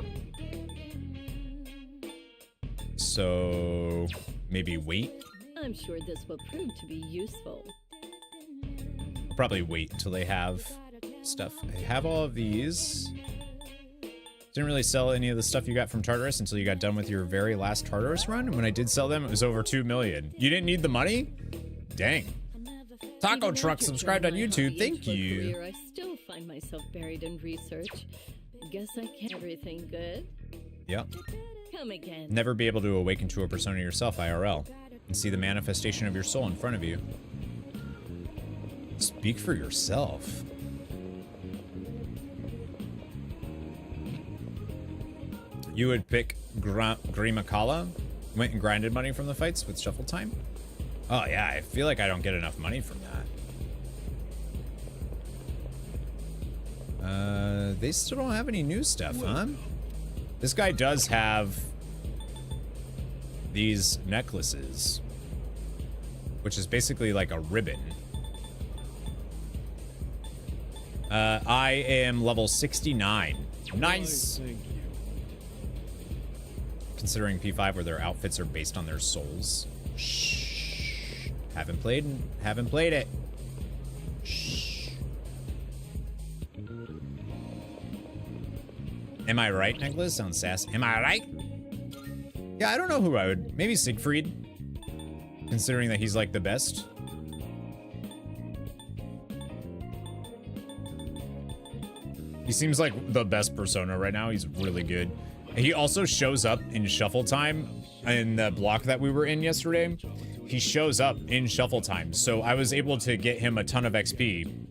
So maybe wait. I'm sure this will prove to be useful. Probably wait until they have stuff. I have all of these. Didn't really sell any of the stuff you got from Tartarus until you got done with your very last Tartarus run. And when I did sell them, it was over 2 million. You didn't need the money? Dang. Taco Even Truck after subscribed on trying my YouTube. hobby Thank into a you. career, I still find myself buried in research. Guess I can't everything good. Yep. Come again. Never be able to awaken to a persona yourself, IRL, and see the manifestation of your soul in front of you. Speak for yourself. You would pick Grimakala? Went and grinded money from the fights with shuffle time? Oh yeah, I feel like I don't get enough money from that. They still don't have any new stuff, huh? This guy does have these necklaces, which is basically like a ribbon. I am level 69. Nice. Thank you. Considering P5 where their outfits are based on their souls. Shh. Haven't played it. Shh. Am I right, Necklace? Sounds sassy. Am I right? Yeah, I don't know who I would. Maybe Siegfried. Considering that he's like the best. He seems like the best persona right now. He's really good. He also shows up in shuffle time in the block that we were in yesterday. He shows up in shuffle time. So I was able to get him a ton of XP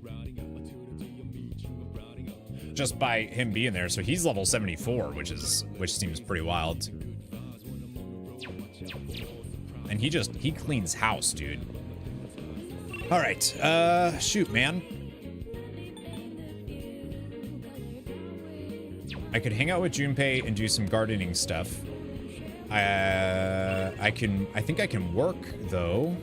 just by him being there. So he's level 74, which seems pretty wild. And he cleans house, dude. All right. Shoot, man. I could hang out with Junpei and do some gardening stuff. I think I can work though.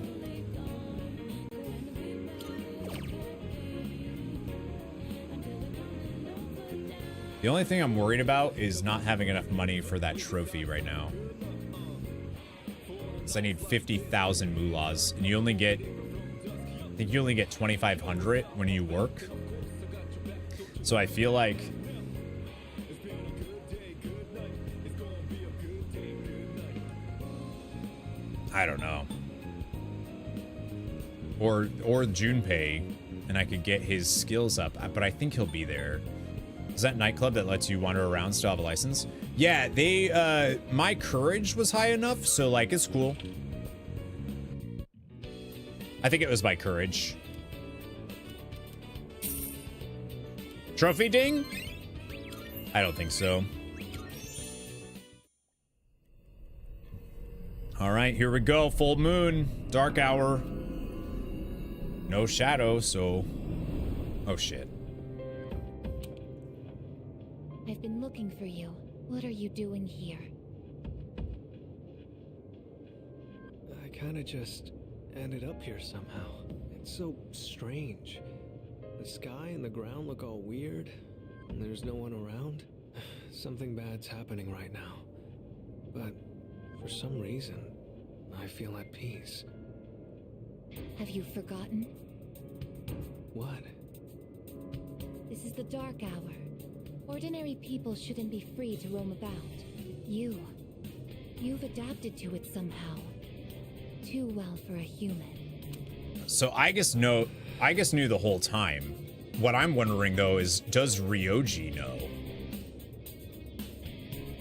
The only thing I'm worried about is not having enough money for that trophy right now. So I need 50,000 moolahs, and you only get, I think you only get 2,500 when you work. So I feel like I don't know. Or Junpei, and I could get his skills up, but I think he'll be there. Is that nightclub that lets you wander around still have a license? Yeah, they, my courage was high enough, so like, it's cool. I think it was my courage. Trophy ding? I don't think so. All right, here we go. Full moon, dark hour. No shadow, so... Oh, shit. I've been looking for you. What are you doing here? I kinda just ended up here somehow. It's so strange. The sky and the ground look all weird. There's no one around. Something bad's happening right now. But for some reason, I feel at peace. Have you forgotten? What? This is the dark hour. Ordinary people shouldn't be free to roam about. You've adapted to it somehow. Too well for a human. So I guess knew the whole time. What I'm wondering though is, does Ryoji know?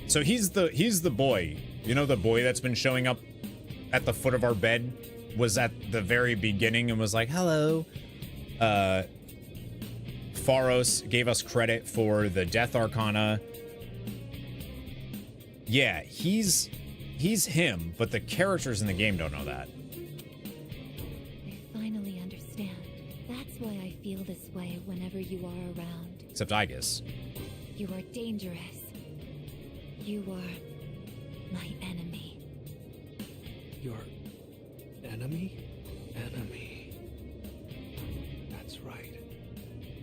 So he's the boy. You know, the boy that's been showing up at the foot of our bed was at the very beginning and was like, "Hello." Pharos gave us credit for the Death Arcana. Yeah, he's him, but the characters in the game don't know that. I finally understand. That's why I feel this way whenever you are around. Except I guess. You are dangerous. You are my enemy. Your enemy? Enemy. That's right.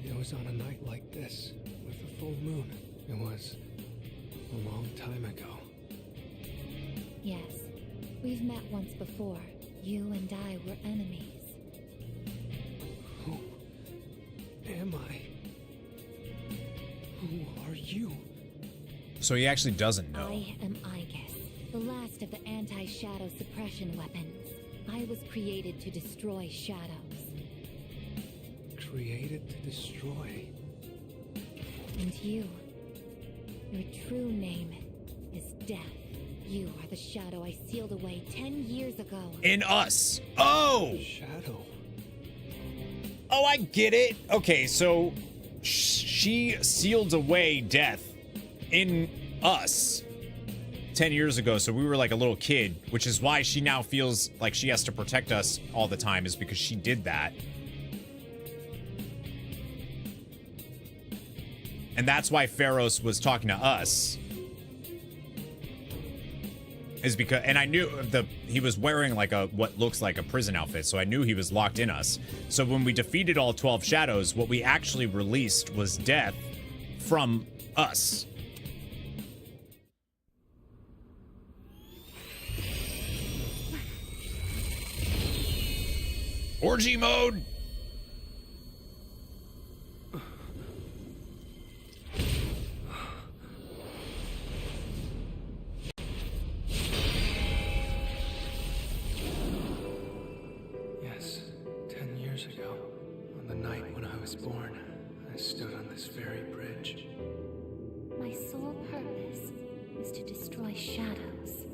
It was on a night like this, with a full moon. It was a long time ago. Yes, we've met once before. You and I were enemies. Who am I? Who are you? So he actually doesn't know. I am Aegis, the last of the anti-shadow suppression weapons. I was created to destroy shadows. Created to destroy. And you, your true name is Death. You are the shadow I sealed away 10 years ago. In us. Oh! Shadow. Oh, I get it. Okay, so she sealed away death in us 10 years ago, so we were like a little kid, which is why she now feels like she has to protect us all the time, is because she did that. And that's why Pharos was talking to us. Is because, and I knew he was wearing like what looks like a prison outfit, so I knew he was locked in us. So when we defeated all 12 shadows, what we actually released was death from us. Orgy mode. Yes, 10 years ago, on the night when I was born, I stood on this very bridge. My sole purpose is to destroy shadows.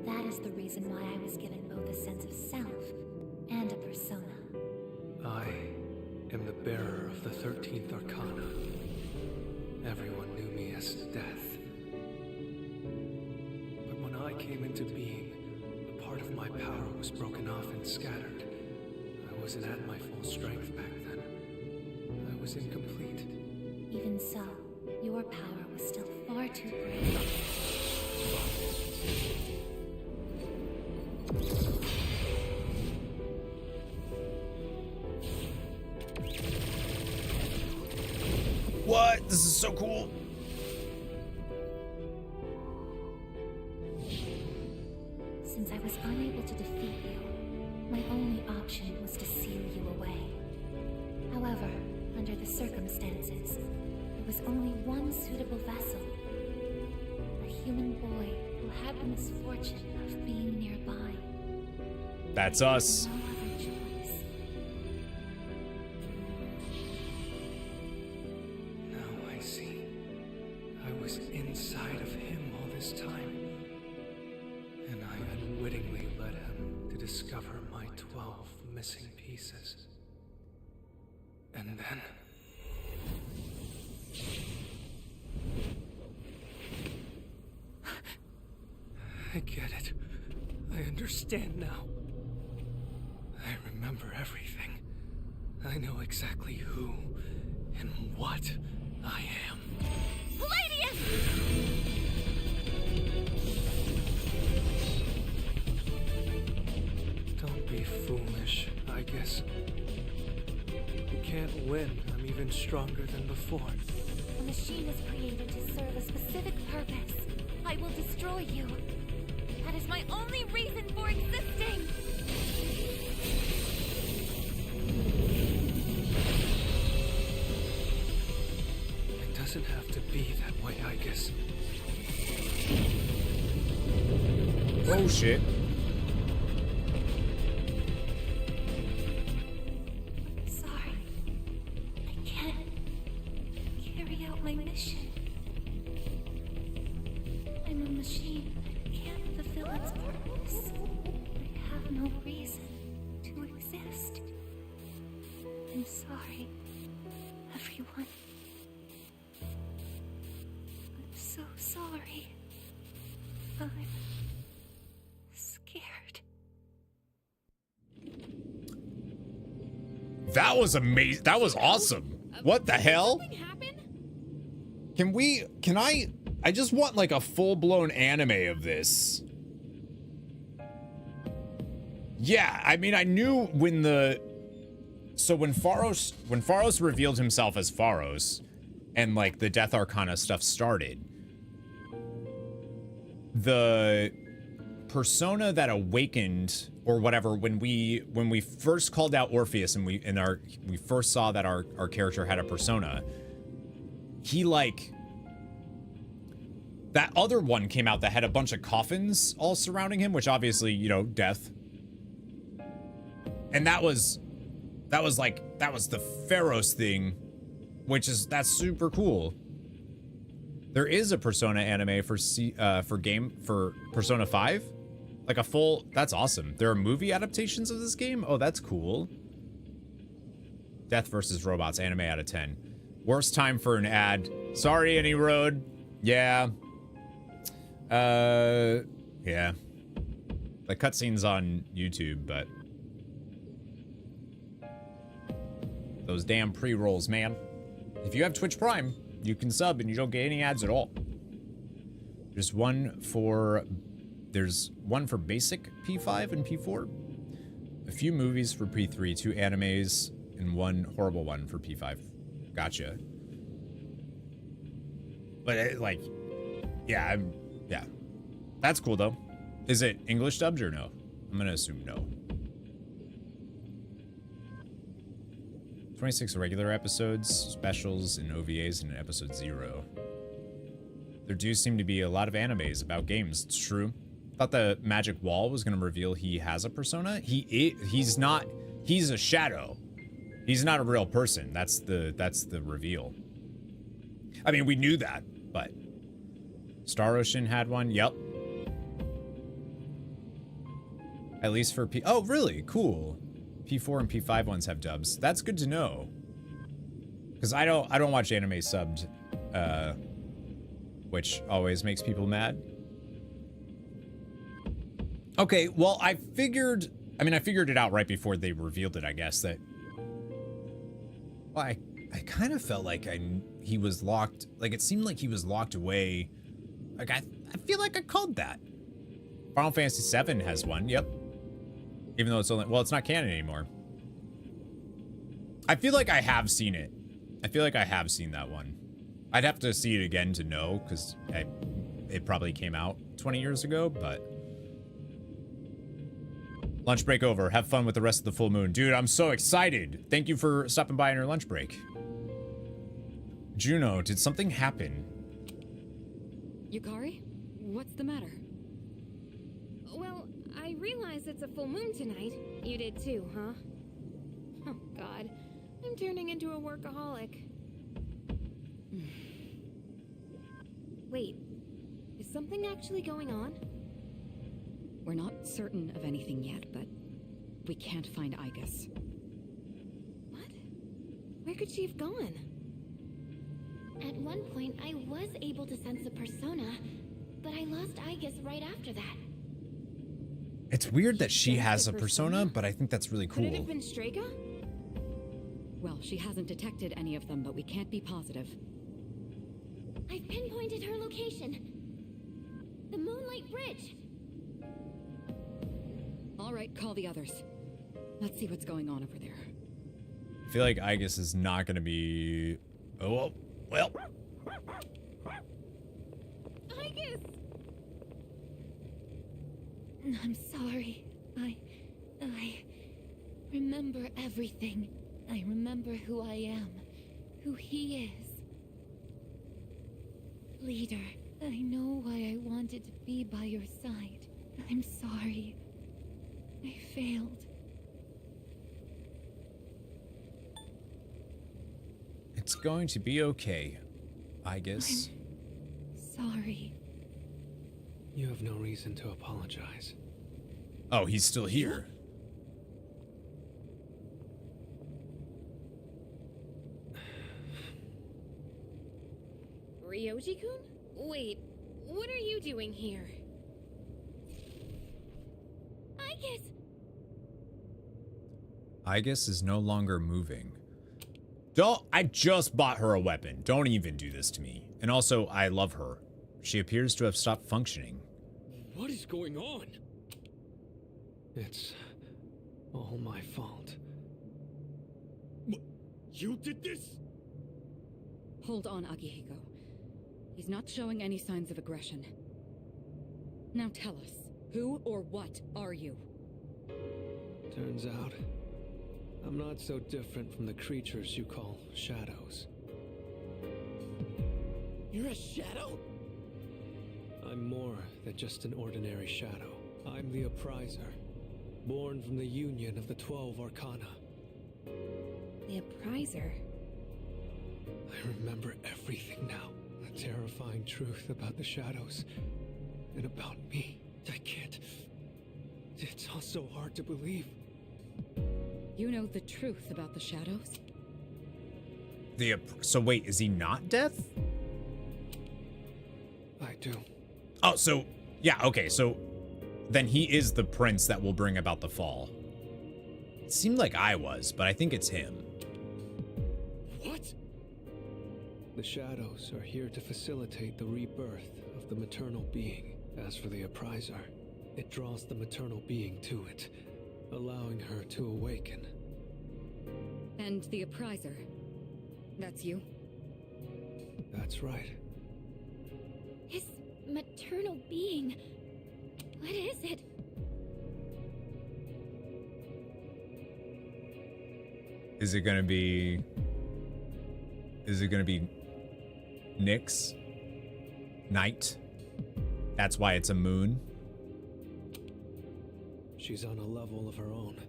That is the reason why I was given both a sense of self and a persona. I am the bearer of the 13th Arcana. Everyone knew me as Death. But when I came into being, a part of my power was broken off and scattered. I wasn't at my full strength back then. I was incomplete. Even so, your power was still far too great. What? This is so cool. Since I was unable to defeat you, my only option was to seal you away. However, under the circumstances, there was only one suitable vessel. A human boy who had the misfortune of being nearby. That's us. No other choice. Now I see. I was inside of him all this time. And I unwittingly led him to discover my 12 missing pieces. And then... I get it. I understand now. I remember everything. I know exactly who and what I am. Don't be foolish, I guess. You can't win. I'm even stronger than before. machine was created to serve a specific purpose. I will destroy you. That is my only reason for existing. It doesn't have to be that way, I guess. Oh shit. Sorry. I can't carry out my mission. I'm a machine that can't fulfill its purpose. I have no reason to exist. I'm sorry, everyone. I'm so sorry. I'm scared. That was amazing. That was awesome. What the hell? Something happened? Can I just want like a full-blown anime of this. Yeah, I mean, I knew when Pharos revealed himself as Pharos and like the Death Arcana stuff started, the persona that awakened or whatever when we first called out Orpheus and we first saw that our character had a persona, he like that other one came out that had a bunch of coffins all surrounding him, which obviously, you know, death. And that was the Pharos thing, that's super cool. There is a Persona anime for Persona 5. Like a full, that's awesome. There are movie adaptations of this game? Oh, that's cool. Death vs. Robots anime out of 10. Worst time for an ad. Sorry, Any Road. Yeah. Yeah. The cutscene's on YouTube, but those damn pre-rolls, man. If you have Twitch Prime, you can sub and you don't get any ads at all. There's one for basic P5 and P4. A few movies for P3, 2 animes, and 1 horrible one for P5. Gotcha. But yeah. That's cool though. Is it English dubbed or no? I'm gonna assume no. 26 regular episodes, specials, and OVAs in episode 0. There do seem to be a lot of animes about games. It's true. Thought the magic wall was going to reveal he has a persona. He's not. He's a shadow. He's not a real person. That's the reveal. I mean, we knew that, but Star Ocean had one. Yep. At least for P. Oh, really? Cool. P4 and P5 ones have dubs. That's good to know. Because I don't watch anime subbed, which always makes people mad. Okay, well, I figured it out right before they revealed it, I guess, that... Well, I kind of felt like he was locked, like it seemed like he was locked away. Like, I feel like I called that. Final Fantasy VII has one, yep. Even though it's only, well, it's not canon anymore. I feel like I have seen it. I feel like I have seen that one. I'd have to see it again to know, because it probably came out 20 years ago, but... Lunch break over. Have fun with the rest of the full moon. Dude, I'm so excited. Thank you for stopping by on your lunch break. Juno, did something happen? Yukari? What's the matter? Well, I realize it's a full moon tonight. You did too, huh? Oh, God. I'm turning into a workaholic. Wait, is something actually going on? We're not certain of anything yet, but we can't find Igus. What? Where could she have gone? At one point, I was able to sense a persona, but I lost Igus right after that. It's weird that she has a persona, but I think that's really cool. Could it have been Strega? Well, she hasn't detected any of them, but we can't be positive. I've pinpointed her location. The Moonlight Bridge. All right, call the others. Let's see what's going on over there. I feel like Igus is not going to be... Oh, well. I'm sorry. I remember everything. I remember who I am, who he is. Leader, I know why I wanted to be by your side. I'm sorry. I failed. It's going to be okay, I guess. Sorry. You have no reason to apologize. Oh, he's still here. Ryoji-kun? Wait, what are you doing here? I guess is no longer moving. Don't, I just bought her a weapon. Don't even do this to me. And also, I love her. She appears to have stopped functioning. What is going on? It's all my fault. You did this? Hold on, Akihiko. He's not showing any signs of aggression. Now tell us, who or what are you? Turns out, I'm not so different from the creatures you call shadows. You're a shadow? I'm more than just an ordinary shadow. I'm the Appriser, born from the union of the 12 Arcana. The Appriser? I remember everything now. The terrifying truth about the shadows and about me. I can't. It's all so hard to believe. You know the truth about the shadows? So wait, is he not Death? I do. Oh, so yeah, okay, so then he is the prince that will bring about the fall. It seemed like I was, but I think it's him. What? The shadows are here to facilitate the rebirth of the maternal being. As for the Appriser, it draws the maternal being to it, allowing her to awaken. And the Appriser, that's you? That's right. His maternal being. What is it? Is it gonna be Nyx? Night? That's why it's a moon? She's on a level of her own.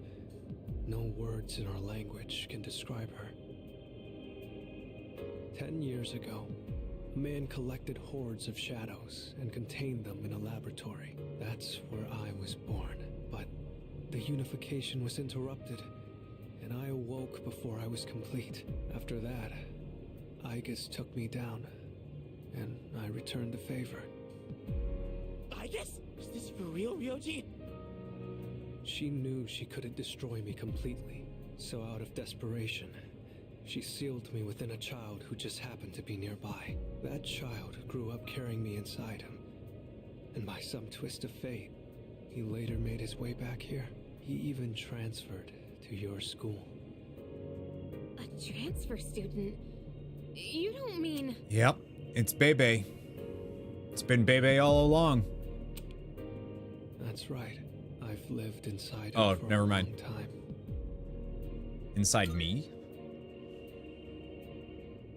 No words in our language can describe her. 10 years ago, a man collected hordes of shadows and contained them in a laboratory. That's where I was born. But the unification was interrupted, and I awoke before I was complete. After that, Aigis took me down, and I returned the favor. I guess? Is this for real, Ryoji? She knew she couldn't destroy me completely, so out of desperation, she sealed me within a child who just happened to be nearby. That child grew up carrying me inside him, and by some twist of fate, he later made his way back here. He even transferred to your school. A transfer student? You don't mean... Yep, it's Bebe. It's been Bebe all along. That's right. I've lived inside Oh, him for never a mind. long time. Inside me?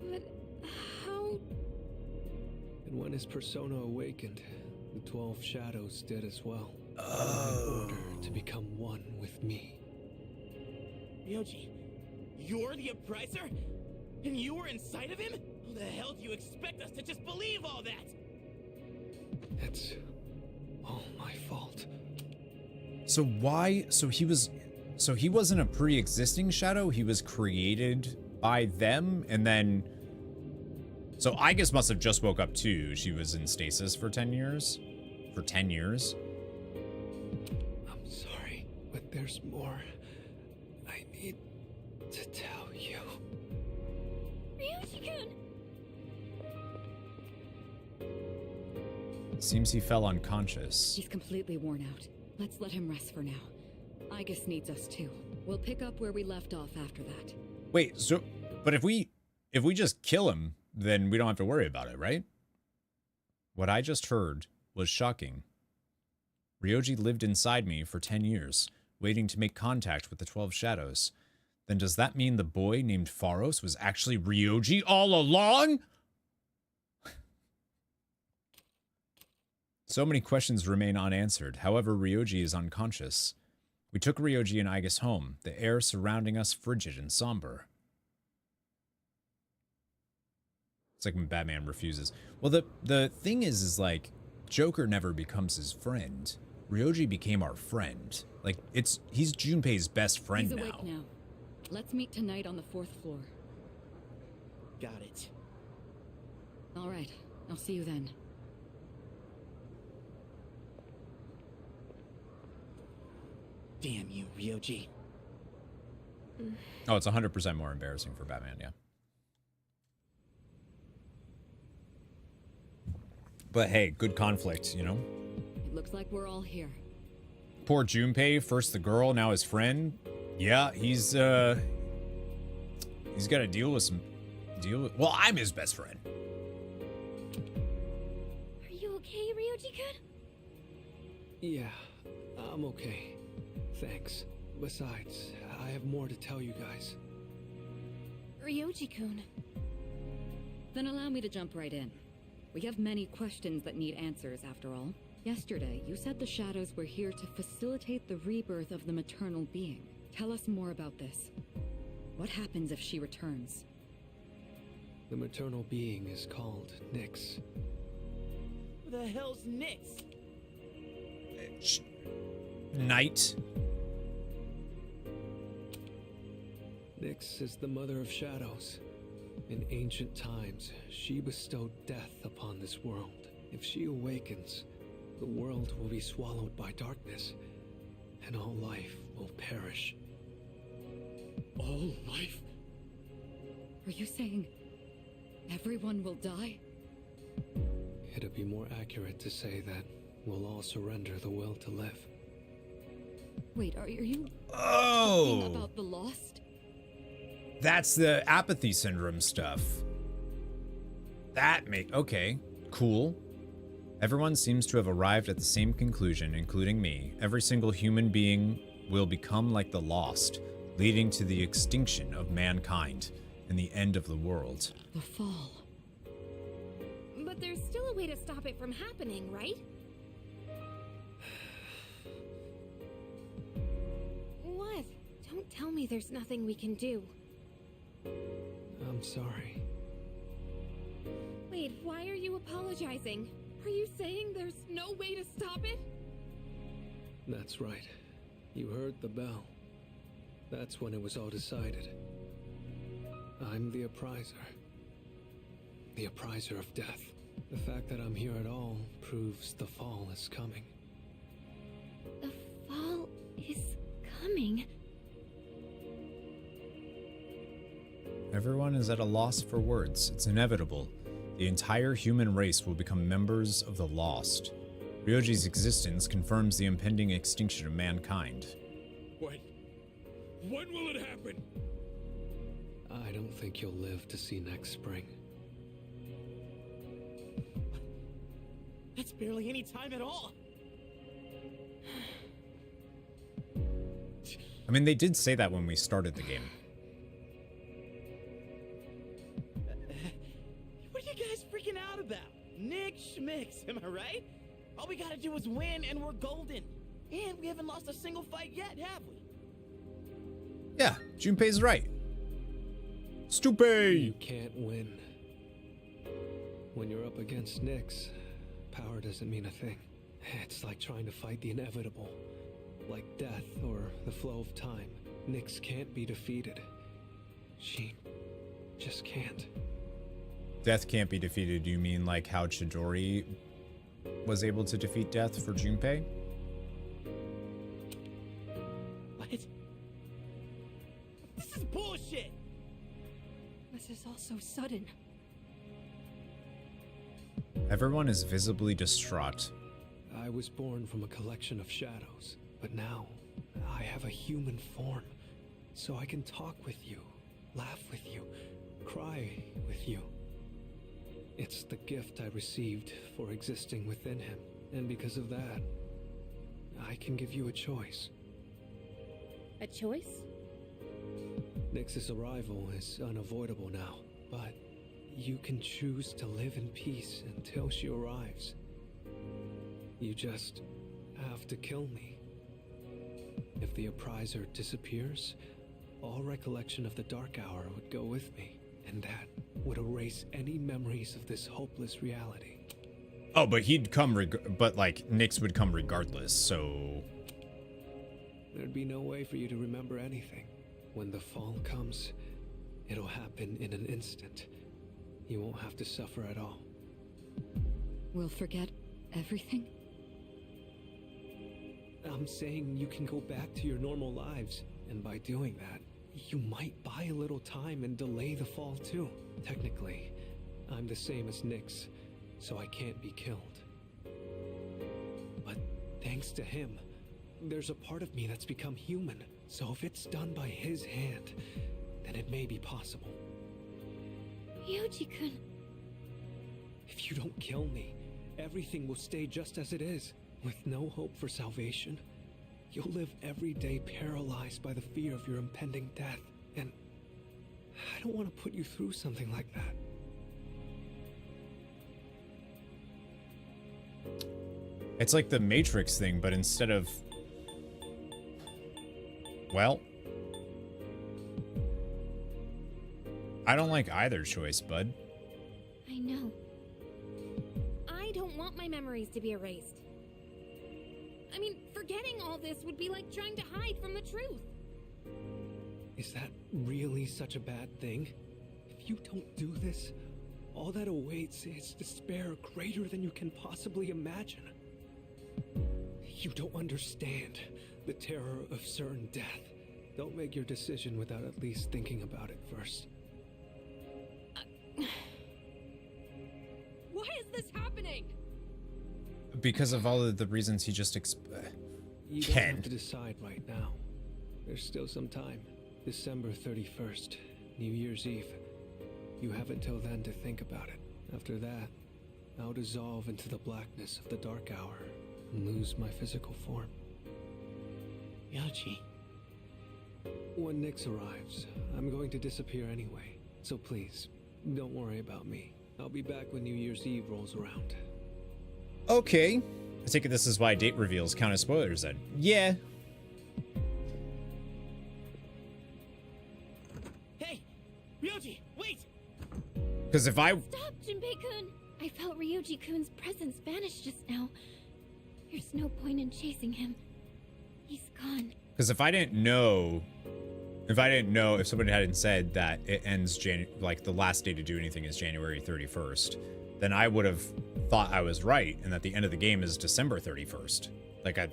But how... And when his persona awakened, the 12 shadows did as well. Oh. In order to become one with me. Ryoji, you're the Appriser? And you were inside of him? How the hell do you expect us to just believe all that? It's all my fault. So why, so he wasn't a pre-existing shadow, he was created by them, and then, so I guess must have just woke up too. She was in stasis for 10 years? For 10 years? I'm sorry, but there's more I need to tell you. Ryoji-kun! Seems he fell unconscious. He's completely worn out. Let's let him rest for now. Aigis needs us too. We'll pick up where we left off after that. Wait, so, but if we just kill him, then we don't have to worry about it, right? What I just heard was shocking. Ryoji lived inside me for 10 years, waiting to make contact with the 12 shadows. Then does that mean the boy named Pharos was actually Ryoji all along? So many questions remain unanswered. However, Ryoji is unconscious. We took Ryoji and Aigis home, the air surrounding us frigid and somber. It's like when Batman refuses. Well, the thing is like, Joker never becomes his friend. Ryoji became our friend. Like, he's Junpei's best friend He's now. awake now. Let's meet tonight on the 4th floor. Got it. All right, I'll see you then. Damn you, Ryoji. Oh, it's 100% more embarrassing for Batman, yeah. But hey, good conflict, you know? It looks like we're all here. Poor Junpei, first the girl, now his friend. Yeah, he's got to deal with. Well, I'm his best friend. Are you okay, Ryoji-kun? Yeah, I'm okay. Thanks. Besides, I have more to tell you guys. Ryoji-kun. Then allow me to jump right in. We have many questions that need answers, after all. Yesterday, you said the shadows were here to facilitate the rebirth of the maternal being. Tell us more about this. What happens if she returns? The maternal being is called Nyx. Who the hell's Nyx? Night. Nyx is the mother of shadows. In ancient times, she bestowed death upon this world. If she awakens, the world will be swallowed by darkness, and all life will perish. All life? Are you saying everyone will die? It'd be more accurate to say that we'll all surrender the will to live. Wait, are you Oh! talking about the lost? That's the apathy syndrome stuff. Okay, cool. Everyone seems to have arrived at the same conclusion, including me. Every single human being will become like the lost, leading to the extinction of mankind and the end of the world. The fall. But there's still a way to stop it from happening, right? What? Don't tell me there's nothing we can do. I'm sorry. Wait, why are you apologizing? Are you saying there's no way to stop it? That's right. You heard the bell. That's when it was all decided. I'm the appriser. The appriser of death. The fact that I'm here at all proves the fall is coming. The fall is coming. Everyone is at a loss for words. It's inevitable. The entire human race will become members of the lost. Ryoji's existence confirms the impending extinction of mankind. When will it happen? I don't think you'll live to see next spring. That's barely any time at all. I mean, they did say that when we started the game. What are you guys freaking out about? Nick Schmicks, am I right? All we gotta do is win and we're golden. And we haven't lost a single fight yet, have we? Yeah, Junpei's right. Stupid! You can't win. When you're up against Nyx, power doesn't mean a thing. It's like trying to fight the inevitable. Like death or the flow of time. Nyx can't be defeated. She just can't. Death can't be defeated. You mean like how Chidori was able to defeat death for Junpei? What? This is bullshit! This is all so sudden. Everyone is visibly distraught. I was born from a collection of shadows, but now I have a human form, so I can talk with you, laugh with you, cry with you. It's the gift I received for existing within him, and because of that, I can give you a choice. A choice? Nix's arrival is unavoidable now, but you can choose to live in peace until she arrives. You just have to kill me. If the Appriser disappears, all recollection of the Dark Hour would go with me, and that would erase any memories of this hopeless reality. Oh, but he'd come, but like Nix would come regardless, so... There'd be no way for you to remember anything. When the fall comes, it'll happen in an instant. You won't have to suffer at all. We'll forget everything? I'm saying you can go back to your normal lives, and by doing that, you might buy a little time and delay the fall too. Technically, I'm the same as Nix, so I can't be killed. But thanks to him, there's a part of me that's become human, so if it's done by his hand, then it may be possible. Ryoji-kun. If you don't kill me, everything will stay just as it is, with no hope for salvation. You'll live every day paralyzed by the fear of your impending death, and I don't want to put you through something like that. It's like the Matrix thing, but instead of... Well... I don't like either choice, bud. I know. I don't want my memories to be erased. I mean, forgetting all this would be like trying to hide from the truth. Is that really such a bad thing? If you don't do this, all that awaits is despair greater than you can possibly imagine. You don't understand the terror of certain death. Don't make your decision without at least thinking about it first. Why is this happening? Because of all of the reasons he just You don't have to decide right now. There's still some time. December 31st, New Year's Eve. You have until then to think about it. After that, I'll dissolve into the blackness of the Dark Hour and lose my physical form. Ryoji. When Nix arrives, I'm going to disappear anyway. So please, don't worry about me. I'll be back when New Year's Eve rolls around. Okay. I take it this is why date reveals count as spoilers then. Yeah. Hey! Ryoji, wait! Because if I... Stop, Junpei-kun! I felt Ryoji-kun's presence vanish just now. There's no point in chasing him. He's gone. Because if I didn't know... If somebody hadn't said that it ends like the last day to do anything is January 31st, then I would have thought I was right and that the end of the game is December 31st. Like I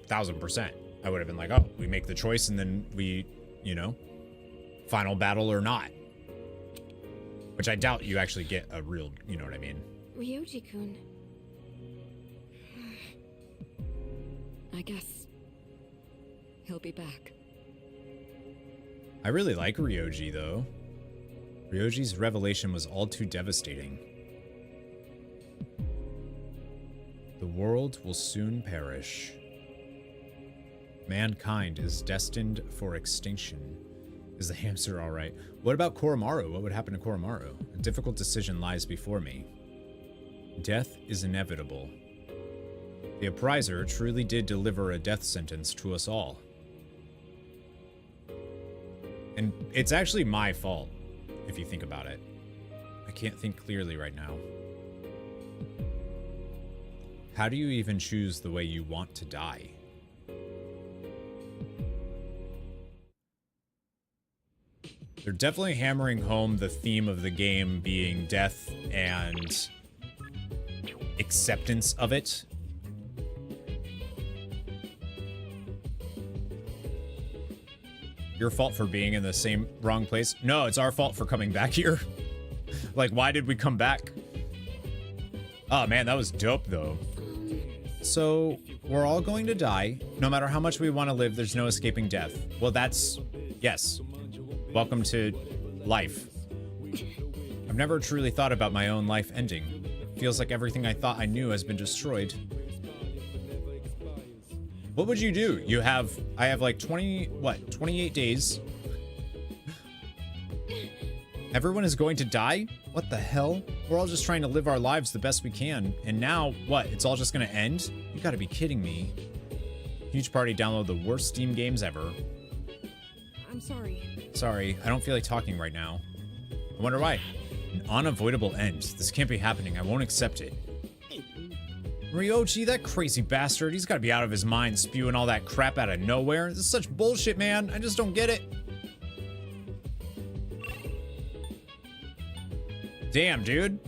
1000%. I would have been like, oh, we make the choice and then we, you know, final battle or not. Which I doubt you actually get a real, you know what I mean? Ryoji-kun. I guess he'll be back. I really like Ryoji, though. Ryoji's revelation was all too devastating. The world will soon perish. Mankind is destined for extinction. Is the hamster all right? What about Koromaru? What would happen to Koromaru? A difficult decision lies before me. Death is inevitable. The Appriser truly did deliver a death sentence to us all. And it's actually my fault, if you think about it. I can't think clearly right now. How do you even choose the way you want to die? They're definitely hammering home the theme of the game being death and acceptance of it. Your fault for being in the same wrong place? No, it's our fault for coming back here. Like, why did we come back? Oh man, that was dope though. So, we're all going to die. No matter how much we want to live, there's no escaping death. Well, that's... yes. Welcome to life. I've never truly thought about my own life ending. Feels like everything I thought I knew has been destroyed. What would you do? I have like 28 days. Everyone is going to die? What the hell? We're all just trying to live our lives the best we can. And now, what? It's all just gonna end? You gotta be kidding me. Huge party, download the worst Steam games ever. I'm sorry. Sorry, I don't feel like talking right now. I wonder why. An unavoidable end. This can't be happening. I won't accept it. Ryoji, that crazy bastard. He's gotta be out of his mind spewing all that crap out of nowhere. This is such bullshit, man. I just don't get it. Damn, dude.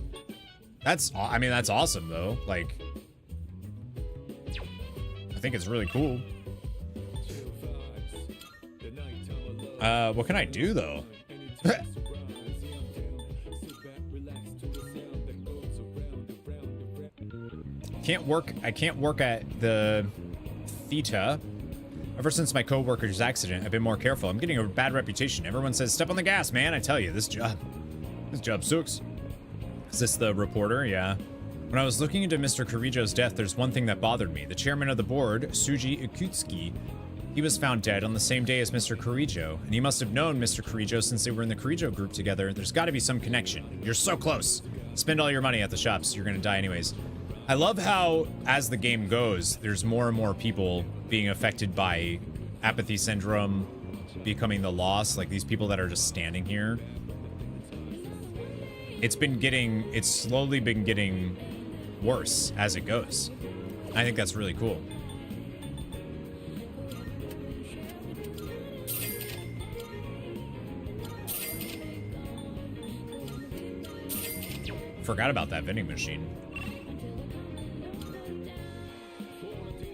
That's awesome, though. Like, I think it's really cool. What can I do, though? I can't work at the Theta. Ever since my coworker's accident, I've been more careful. I'm getting a bad reputation. Everyone says, step on the gas, man. I tell you, this job sucks. Is this the reporter? Yeah. When I was looking into Mr. Kirijo's death, there's one thing that bothered me. The chairman of the board, Suji Ikutsuki, he was found dead on the same day as Mr. Kirijo, and he must have known Mr. Kirijo since they were in the Kirijo group together. There's got to be some connection. You're so close. Spend all your money at the shops. You're going to die anyways. I love how, as the game goes, there's more and more people being affected by apathy syndrome, becoming the lost, like these people that are just standing here. It's slowly been getting worse as it goes. I think that's really cool. Forgot about that vending machine.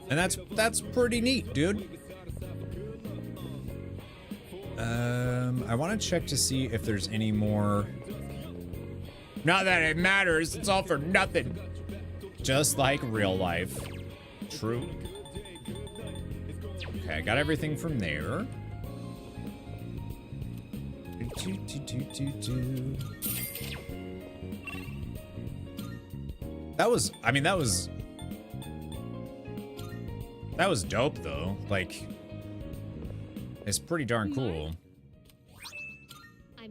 And that's pretty neat, dude. I want to check to see if there's any more. Not that it matters, it's all for nothing. Just like real life. True. Okay, I got everything from there. That was dope though. Like, it's pretty darn cool.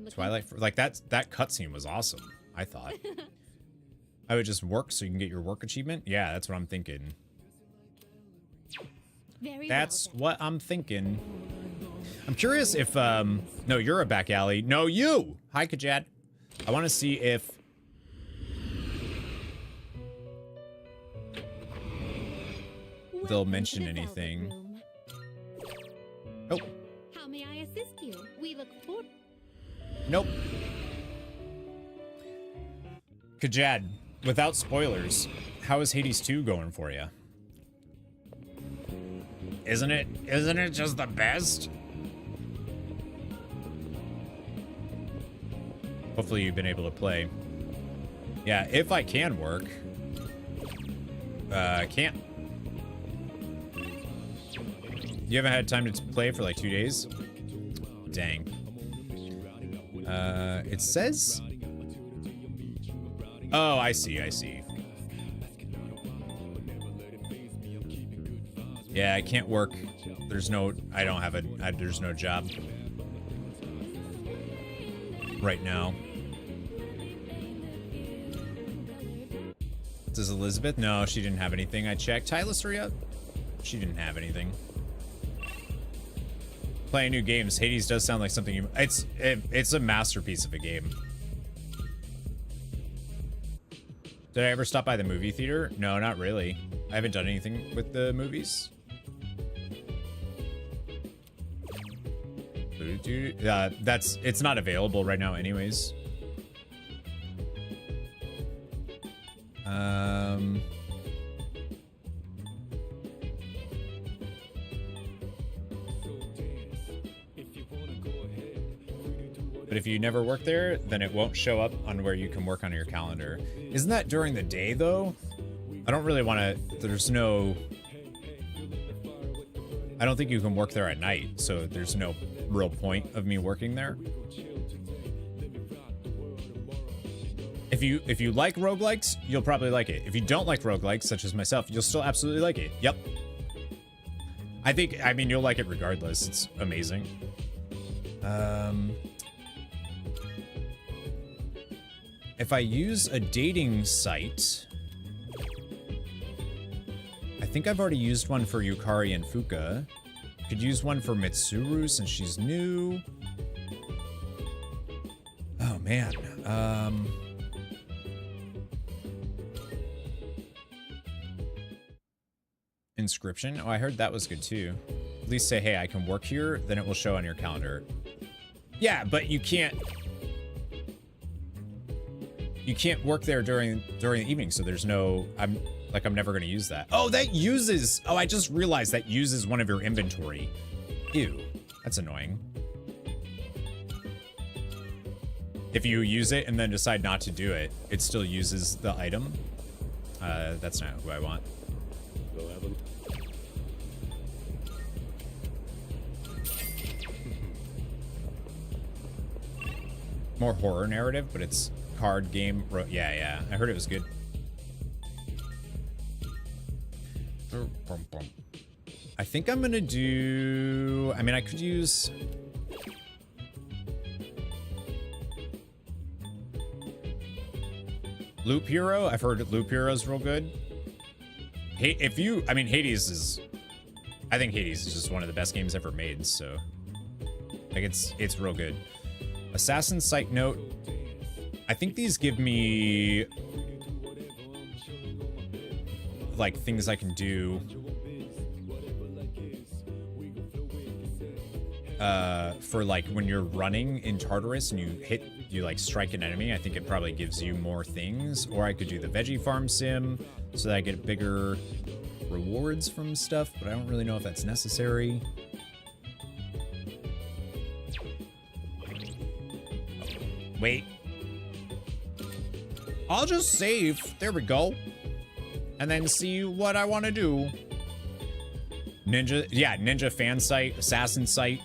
Twilight, like that cutscene was awesome. I thought. I would just work so you can get your work achievement. Yeah, that's what I'm thinking. That's what I'm thinking. I'm curious if no, you're a back alley. No, you. Hi, Kajad. I want to see if they'll mention anything. Oh. How may I assist you? We look forward. Nope. Kajad, without spoilers, how is Hades 2 going for you? Isn't it just the best? Hopefully you've been able to play. Yeah, if I can work. Can't. You haven't had time to play for like 2 days? Dang. It says... Oh, I see. Yeah, I can't work. There's no job right now. Does Elizabeth? No, she didn't have anything. I checked. Tyler, she didn't have anything. Playing new games. Hades does sound like something you... It's a masterpiece of a game. Did I ever stop by the movie theater? No, not really. I haven't done anything with the movies. It's not available right now anyways. But if you never work there, then it won't show up on where you can work on your calendar. Isn't that during the day, though? I don't really want to... I don't think you can work there at night, so there's no real point of me working there. If you like roguelikes, you'll probably like it. If you don't like roguelikes, such as myself, you'll still absolutely like it. Yep. I mean, you'll like it regardless. It's amazing. If I use a dating site, I think I've already used one for Yukari and Fuka. Could use one for Mitsuru since she's new. Oh man. Inscription. Oh, I heard that was good too. At least say, hey, I can work here, then it will show on your calendar. Yeah, but you can't work there during the evening, so there's no, I'm never gonna use that. Oh, that uses, oh, I just realized that uses one of your inventory. Ew, that's annoying. If you use it and then decide not to do it, it still uses the item. That's not who I want. Go have them. More horror narrative, but it's card game. Yeah, I heard it was good. I think I'm gonna do, I mean, I could use Loop Hero. I've heard Loop Hero's real good. Hey, I mean, Hades is, I think Hades is just one of the best games ever made, so like it's real good. Assassin's Sight Note. I think these give me like things I can do for like when you're running in Tartarus and you like strike an enemy. I think it probably gives you more things. Or I could do the veggie farm sim so that I get bigger rewards from stuff, but I don't really know if that's necessary. Wait. I'll just save. There we go. And then see what I want to do. Ninja, yeah, Ninja fan site, assassin site.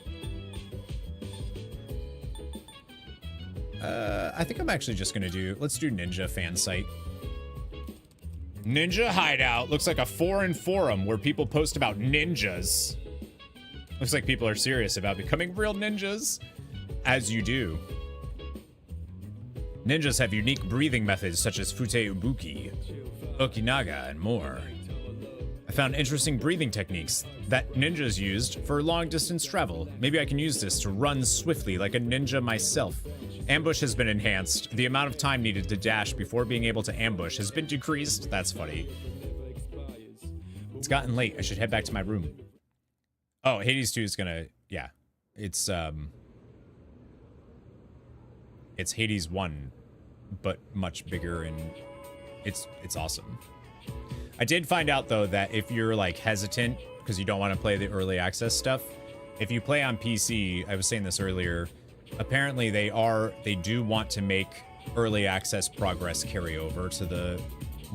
I think I'm actually just gonna let's do Ninja fan site. Ninja Hideout looks like a foreign forum where people post about ninjas. Looks like people are serious about becoming real ninjas. As you do. Ninjas have unique breathing methods such as Fute Ubuki, Okinaga, and more. I found interesting breathing techniques that ninjas used for long-distance travel. Maybe I can use this to run swiftly like a ninja myself. Ambush has been enhanced. The amount of time needed to dash before being able to ambush has been decreased. That's funny. It's gotten late. I should head back to my room. Oh, Hades 2 is gonna... Yeah. It's Hades 1, but much bigger, and it's awesome. I did find out though that if you're like hesitant because you don't want to play the early access stuff, if you play on PC, I was saying this earlier, apparently they do want to make early access progress carry over to the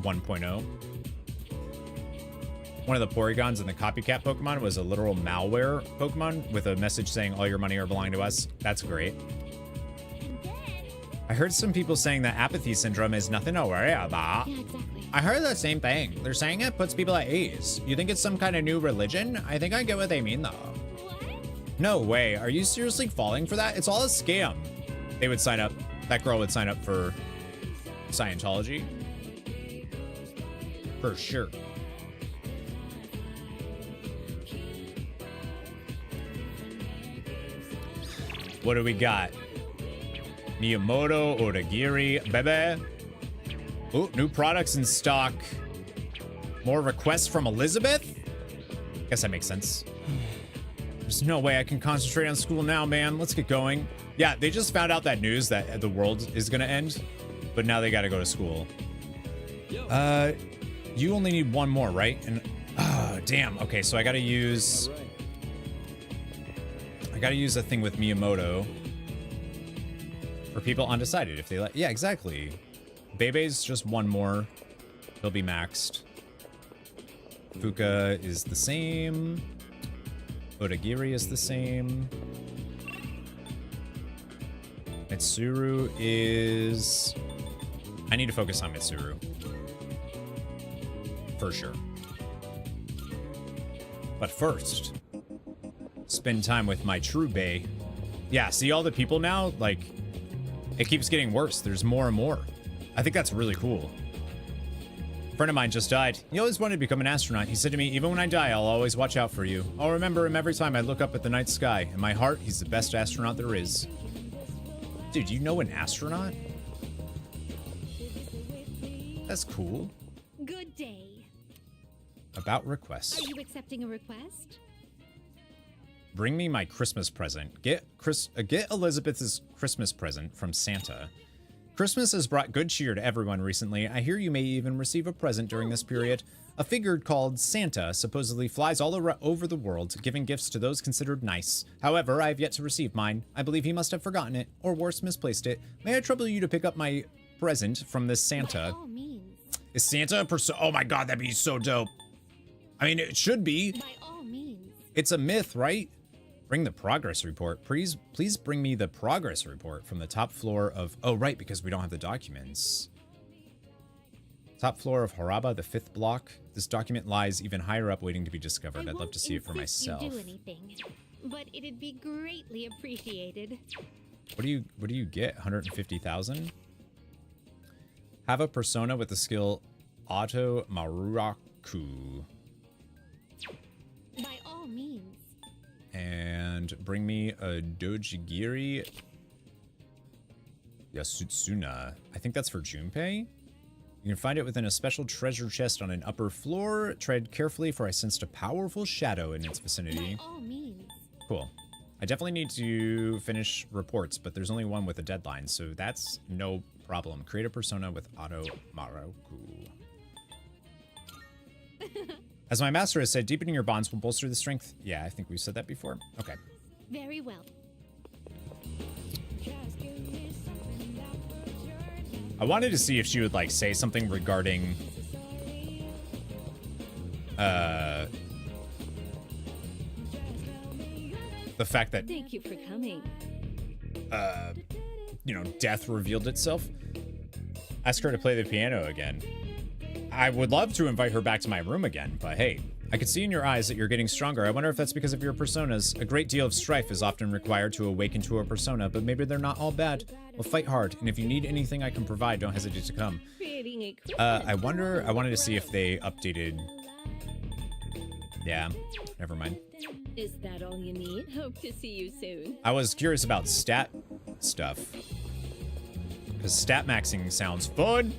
1.0. One of the Porygons in the copycat Pokemon was a literal malware Pokemon with a message saying all your money are belonging to us. That's great. I heard some people saying that apathy syndrome is nothing to worry about. Yeah, exactly. I heard the same thing. They're saying it puts people at ease. You think it's some kind of new religion? I think I get what they mean though. What? No way. Are you seriously falling for that? It's all a scam. They would sign up. That girl would sign up for Scientology. For sure. What do we got? Miyamoto, Odagiri, Bebe. Ooh, new products in stock. More requests from Elizabeth? Guess that makes sense. There's no way I can concentrate on school now, man. Let's get going. Yeah, they just found out that news that the world is gonna end, but now they gotta go to school. You only need one more, right? And, damn. Okay, so I gotta use a thing with Miyamoto. For people undecided if they like. Yeah, exactly. Bebe's just one more. He'll be maxed. Fuka is the same. Odagiri is the same. Mitsuru is... I need to focus on Mitsuru. For sure. But first, spend time with my true bae. Yeah, see all the people now? Like, it keeps getting worse. There's more and more. I think that's really cool. A friend of mine just died. He always wanted to become an astronaut. He said to me, even when I die, I'll always watch out for you. I'll remember him every time I look up at the night sky. In my heart, he's the best astronaut there is. Dude, you know an astronaut? That's cool. Good day. About requests. Are you accepting a request? Bring me my Christmas present. Get Elizabeth's Christmas present from Santa. Christmas has brought good cheer to everyone recently. I hear you may even receive a present during this period. A figure called Santa supposedly flies all over the world, giving gifts to those considered nice. However, I have yet to receive mine. I believe he must have forgotten it, or worse, misplaced it. May I trouble you to pick up my present from this Santa? By all means. Is Santa a person? Oh my god, that'd be so dope. I mean, it should be. By all means. It's a myth, right? Bring the progress report. Please bring me the progress report from the top floor of... Oh, right, because we don't have the documents. Top floor of Haraba, the 5th block. This document lies even higher up waiting to be discovered. I'd love to see it for myself. You do anything, but it'd be greatly appreciated. What do you get? 150,000? Have a persona with the skill Auto Maruraku. By all means. And bring me a Dojigiri Yasutsuna. I think that's for Junpei. You can find it within a special treasure chest on an upper floor. Tread carefully, for I sensed a powerful shadow in its vicinity. By all means. Cool. I definitely need to finish reports, but there's only one with a deadline, so that's no problem. Create a persona with Auto Maroku. As my master has said, deepening your bonds will bolster the strength. Yeah, I think we've said that before. Okay. Very well. I wanted to see if she would, like, say something regarding... the fact that... Thank you for coming. You know, death revealed itself. Ask her to play the piano again. I would love to invite her back to my room again, but hey, I can see in your eyes that you're getting stronger. I wonder if that's because of your personas. A great deal of strife is often required to awaken to a persona, but maybe they're not all bad. Well, fight hard, and if you need anything I can provide, don't hesitate to come. I wanted to see if they updated... Yeah, never mind. Is that all you need? Hope to see you soon. I was curious about stat stuff. Because stat maxing sounds fun.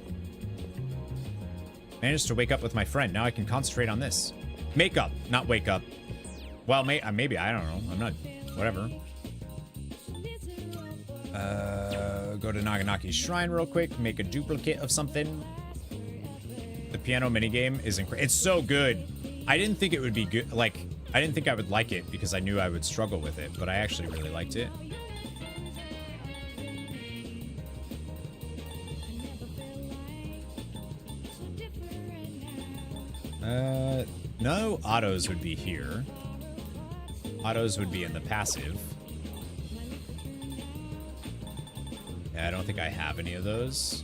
Managed to wake up with my friend. Now I can concentrate on this. Make up, not wake up. Well, maybe, I don't know. I'm not, whatever. Go to Naganaki's shrine real quick. Make a duplicate of something. The piano minigame is incredible. It's so good. I didn't think it would be good. Like, I didn't think I would like it because I knew I would struggle with it, but I actually really liked it. No autos would be here. Autos would be in the passive. Yeah, I don't think I have any of those.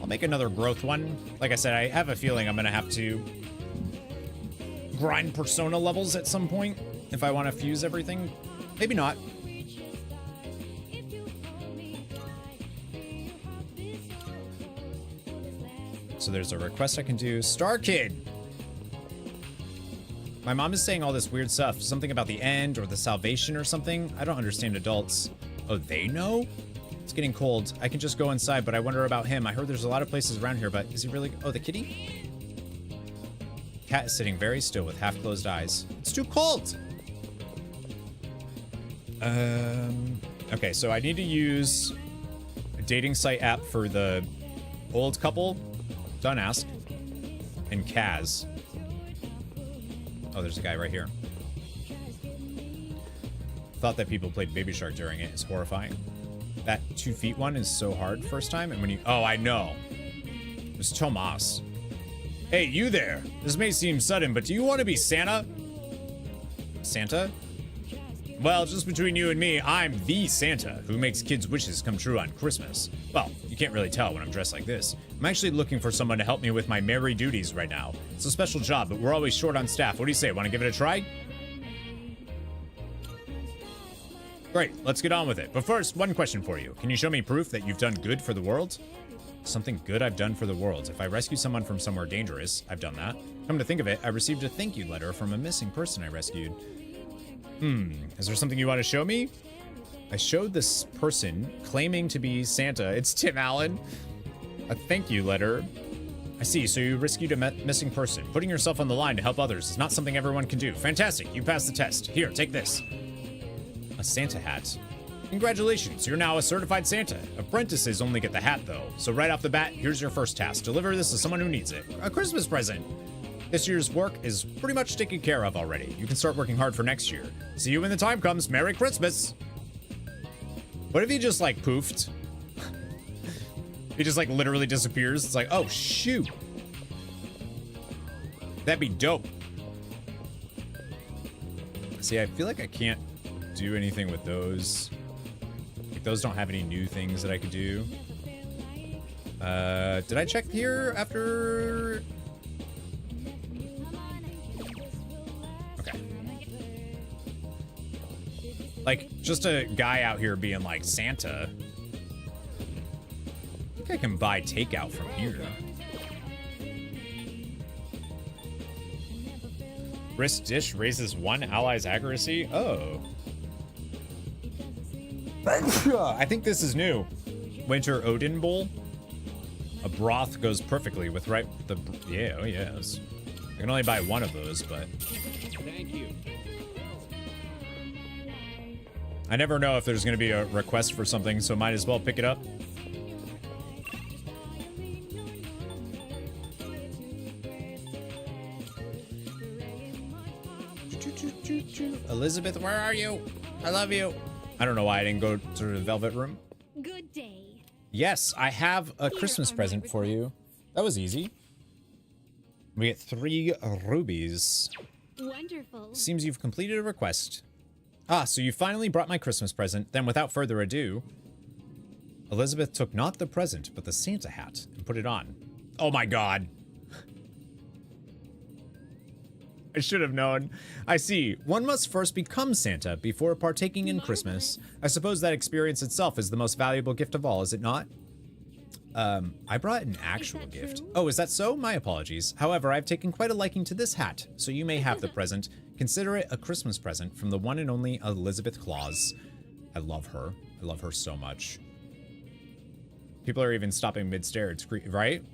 I'll make another growth one. Like I said, I have a feeling I'm gonna have to grind persona levels at some point if I want to fuse everything. Maybe not. So there's a request I can do. Star Kid! My mom is saying all this weird stuff. Something about the end or the salvation or something. I don't understand adults. Oh, they know? It's getting cold. I can just go inside, but I wonder about him. I heard there's a lot of places around here, but is he really... Oh, the kitty? Cat is sitting very still with half-closed eyes. It's too cold! Okay, so I need to use a dating site app for the old couple. Don't ask. And Kaz. Oh, there's a guy right here. Thought that people played Baby Shark during it. It's horrifying. That 2 feet one is so hard first time, and when you... Oh, I know. It was Tomas. Hey, you there. This may seem sudden, but do you want to be Santa? Santa? Well, just between you and me, I'm the Santa who makes kids' wishes come true on Christmas. Well, You can't really tell when I'm dressed like this. I'm actually looking for someone to help me with my merry duties right now. It's a special job, but we're always short on staff. What do you say? Want to give it a try? Great, let's get on with it. But first, one question for you. Can you show me proof that you've done good for the world? Something good I've done for the world. If I rescue someone from somewhere dangerous, I've done that. Come to think of it, I received a thank you letter from a missing person I rescued. Is there something you want to show me? I showed this person claiming to be Santa. It's Tim Allen. A thank you letter. I see, so you rescued a missing person. Putting yourself on the line to help others is not something everyone can do. Fantastic, you passed the test. Here, take this. A Santa hat. Congratulations, you're now a certified Santa. Apprentices only get the hat, though. So right off the bat, here's your first task. Deliver this to someone who needs it. A Christmas present. This year's work is pretty much taken care of already. You can start working hard for next year. See you when the time comes. Merry Christmas. What if he just, like, poofed? He just, like, literally disappears. It's like, oh, shoot. That'd be dope. See, I feel like I can't do anything with those. Like, those don't have any new things that I could do. Did I check here after? Okay. Like, just a guy out here being like Santa. I think I can buy takeout from here. Brisk dish raises one ally's accuracy. Oh. I think this is new. Winter Odin Bowl. A broth goes perfectly with yeah, oh yes. I can only buy one of those, but Thank you. I never know if there's going to be a request for something, so might as well pick it up. Elizabeth, where are you? I love you. I don't know why I didn't go to the Velvet Room. Good day. Yes, I have a Christmas present for you. That was easy. We get 3 rubies. Wonderful. Seems you've completed a request. Ah, so you finally brought my Christmas present. Then without further ado, Elizabeth took not the present, but the Santa hat and put it on. Oh my god. I should have known. I see. One must first become Santa before partaking in Christmas. I suppose that experience itself is the most valuable gift of all, is it not? I brought an actual gift. true? Oh, is that so? My apologies. However, I've taken quite a liking to this hat, so you may have the present. Consider it a Christmas present from the one and only Elizabeth Claus. I love her. I love her so much. People are even stopping mid-stare. It's right?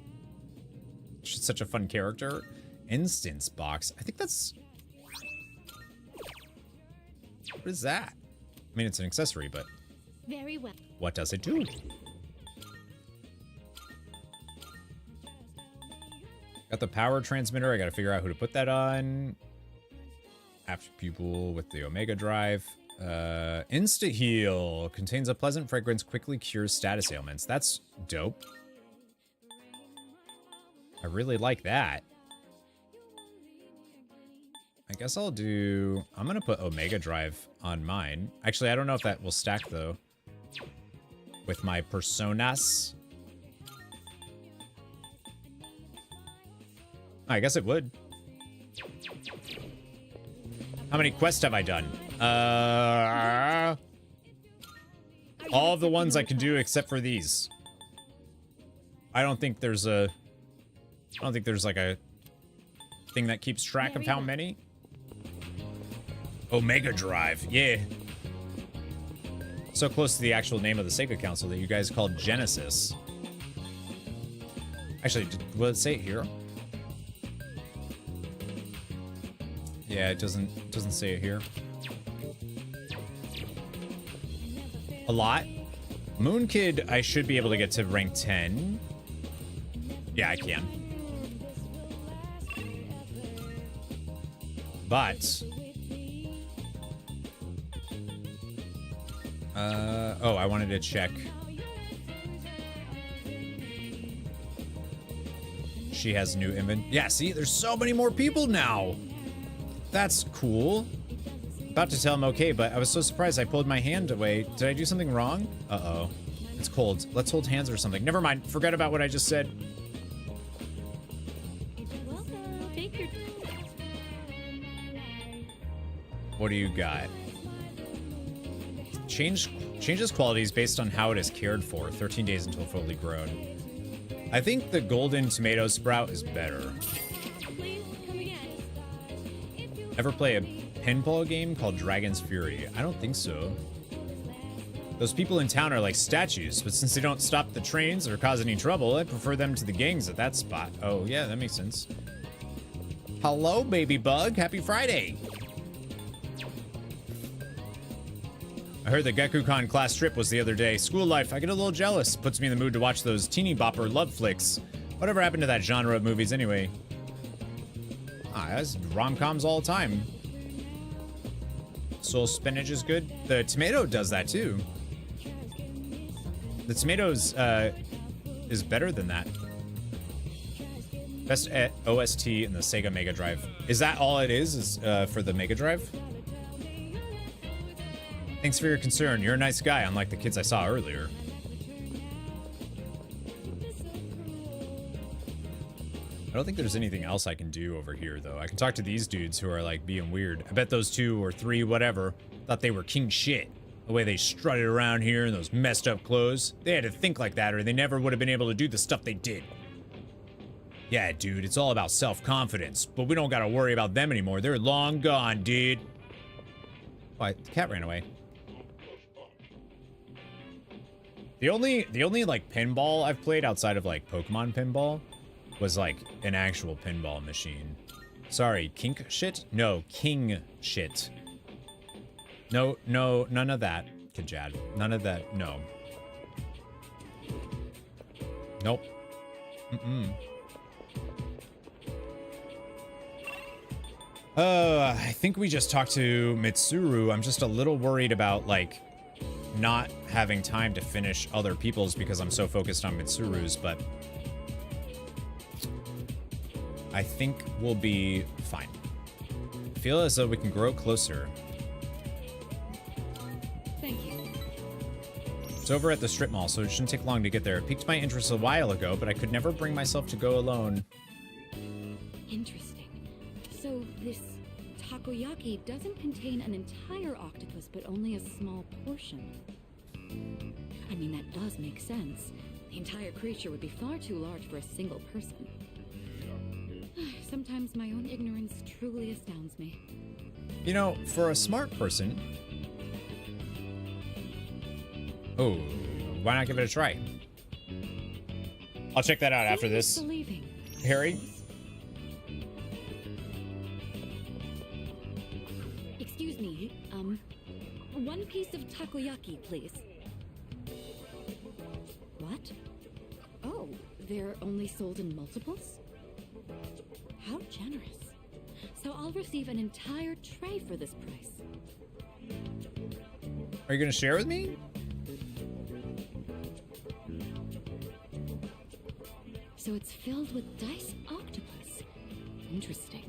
She's such a fun character. Instance box. I think that's... What is that? I mean, it's an accessory, but... Very well. What does it do? Got the power transmitter. I gotta figure out who to put that on. After pupil with the Omega Drive. Insta Heal. Contains a pleasant fragrance. Quickly cures status ailments. That's dope. I really like that. I guess I'll do... I'm gonna put Omega Drive on mine. Actually, I don't know if that will stack, though. With my personas. I guess it would. How many quests have I done? All of the ones I can do except for these. I don't think there's like a thing that keeps track of how many. Omega Drive, yeah. So close to the actual name of the Sega Council that you guys called Genesis. Actually, will it say it here? Yeah, it doesn't say it here. A lot. Moon Kid, I should be able to get to rank 10. Yeah, I can. But oh, I wanted to check. She has new inventory. Yeah, see, there's so many more people now. That's cool. About to tell him okay, but I was so surprised I pulled my hand away. Did I do something wrong? Uh-oh. It's cold. Let's hold hands or something. Never mind. Forget about what I just said. Welcome. Take your What do you got? Changes qualities based on how it is cared for. 13 days until fully grown. I think the golden tomato sprout is better. please come again. Ever play a pinball game called Dragon's Fury? I don't think so. Those people in town are like statues, but since they don't stop the trains or cause any trouble, I prefer them to the gangs at that spot. Oh, yeah, that makes sense. Hello, baby bug. Happy Friday. I heard the Gekukan class trip was the other day. School life, I get a little jealous. Puts me in the mood to watch those teeny bopper love flicks. Whatever happened to that genre of movies anyway? Ah, that's rom-coms all the time. Soul spinach is good. The tomato does that too. The tomatoes is better than that. Best OST in the Sega Mega Drive. Is that all it is for the Mega Drive? Thanks for your concern. You're a nice guy, unlike the kids I saw earlier. I don't think there's anything else I can do over here, though. I can talk to these dudes who are, like, being weird. I bet those 2 or 3, whatever, thought they were king shit. The way they strutted around here in those messed up clothes. They had to think like that, or they never would have been able to do the stuff they did. Yeah, dude, it's all about self-confidence. But we don't gotta worry about them anymore. They're long gone, dude. What? The cat ran away. The only like pinball I've played outside of like Pokemon pinball was like an actual pinball machine. Sorry, kink shit? No, king shit. No, none of that, Kajad. None of that, no. Nope. I think we just talked to Mitsuru. I'm just a little worried about like not having time to finish other people's because I'm so focused on Mitsuru's, but I think we'll be fine. I feel as though we can grow closer. Thank you. It's over at the strip mall, so it shouldn't take long to get there. It piqued my interest a while ago, but I could never bring myself to go alone. Interesting. So this takoyaki doesn't contain an entire octopus, but only a small portion. I mean, that does make sense. The entire creature would be far too large for a single person. Sometimes my own ignorance truly astounds me. You know, for a smart person... Oh, why not give it a try? I'll check that out after this. Believing. Harry? Excuse me, one piece of takoyaki, please. What? Oh, they're only sold in multiples? How generous. So I'll receive an entire tray for this price. Are you gonna share with me? So it's filled with diced octopus. Interesting.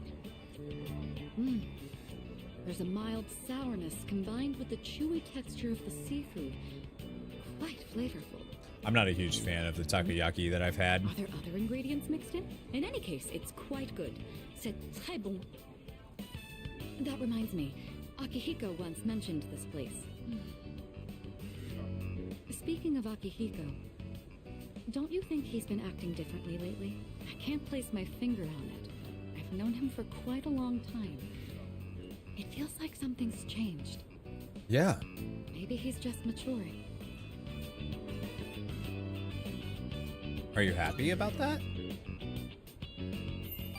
There's a mild sourness combined with the chewy texture of the seafood. Quite flavorful. I'm not a huge fan of the takoyaki that I've had. Are there other ingredients mixed in? In any case, it's quite good. C'est très bon. That reminds me, Akihiko once mentioned this place. Speaking of Akihiko, don't you think he's been acting differently lately? I can't place my finger on it. I've known him for quite a long time. It feels like something's changed. Yeah. Maybe he's just maturing. Are you happy about that?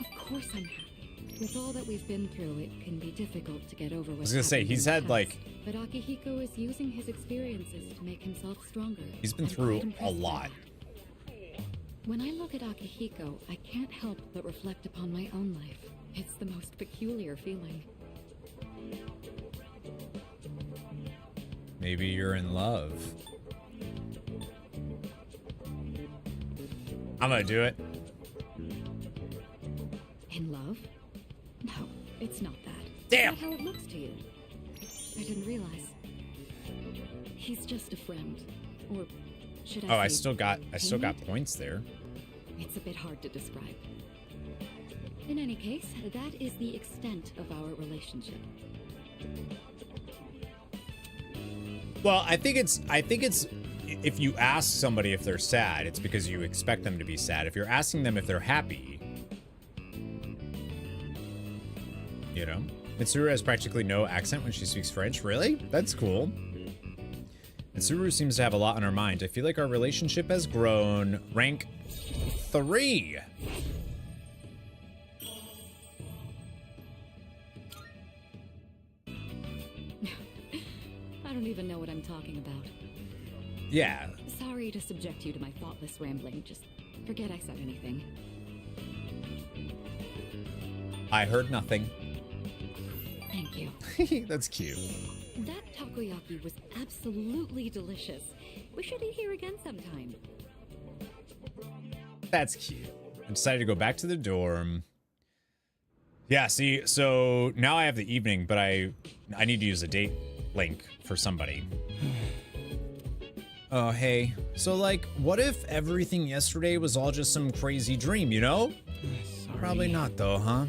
Of course I'm happy. With all that we've been through, it can be difficult to get over with. I was gonna say, he's had like... But Akihiko is using his experiences to make himself stronger. He's been through a lot. When I look at Akihiko, I can't help but reflect upon my own life. It's the most peculiar feeling. Maybe you're in love. I'm gonna do it. In love? No, it's not that. Damn! It's not how it looks to you. I didn't realize. He's just a friend. Or Should Oh, I say still got payment? points there. It's a bit hard to describe. In any case, that is the extent of our relationship. Well, I think it's if you ask somebody if they're sad, it's because you expect them to be sad. If you're asking them if they're happy, you know. Mitsuru has practically no accent when she speaks French. Really? That's cool. Mitsuru seems to have a lot on her mind. I feel like our relationship has grown. Rank 3. I don't even know what I'm talking about. Yeah. Sorry to subject you to my thoughtless rambling. Just forget I said anything. I heard nothing. Thank you. That's cute. That takoyaki was absolutely delicious. We should eat here again sometime. That's cute. I decided to go back to the dorm. Yeah, see, so now I have the evening, but I need to use a date link for somebody. Oh, hey. So, like, what if everything yesterday was all just some crazy dream, you know? Sorry. Probably not, though, huh?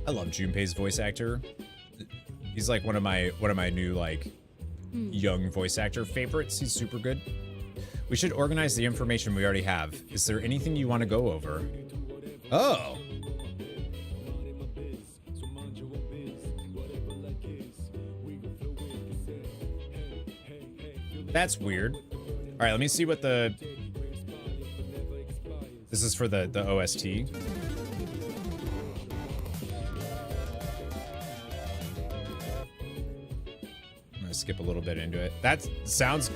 I love Junpei's voice actor. He's like one of my new, like, young voice actor favorites. He's super good. We should organize the information we already have. Is there anything you want to go over? Oh. That's weird. All right, let me see what the... This is for the OST. I'm gonna skip a little bit into it. That sounds...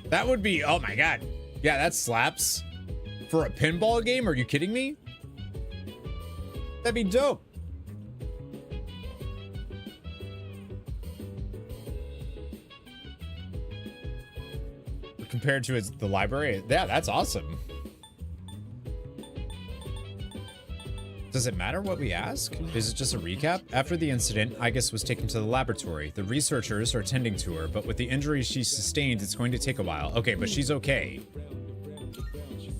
That would be, oh my god. Yeah, that slaps. For a pinball game? Are you kidding me? That'd be dope. Compared to the library? Yeah, that's awesome. Does it matter what we ask? Is it just a recap? After the incident, Aigis was taken to the laboratory. The researchers are tending to her, but with the injuries she sustained, it's going to take a while. Okay, but she's okay.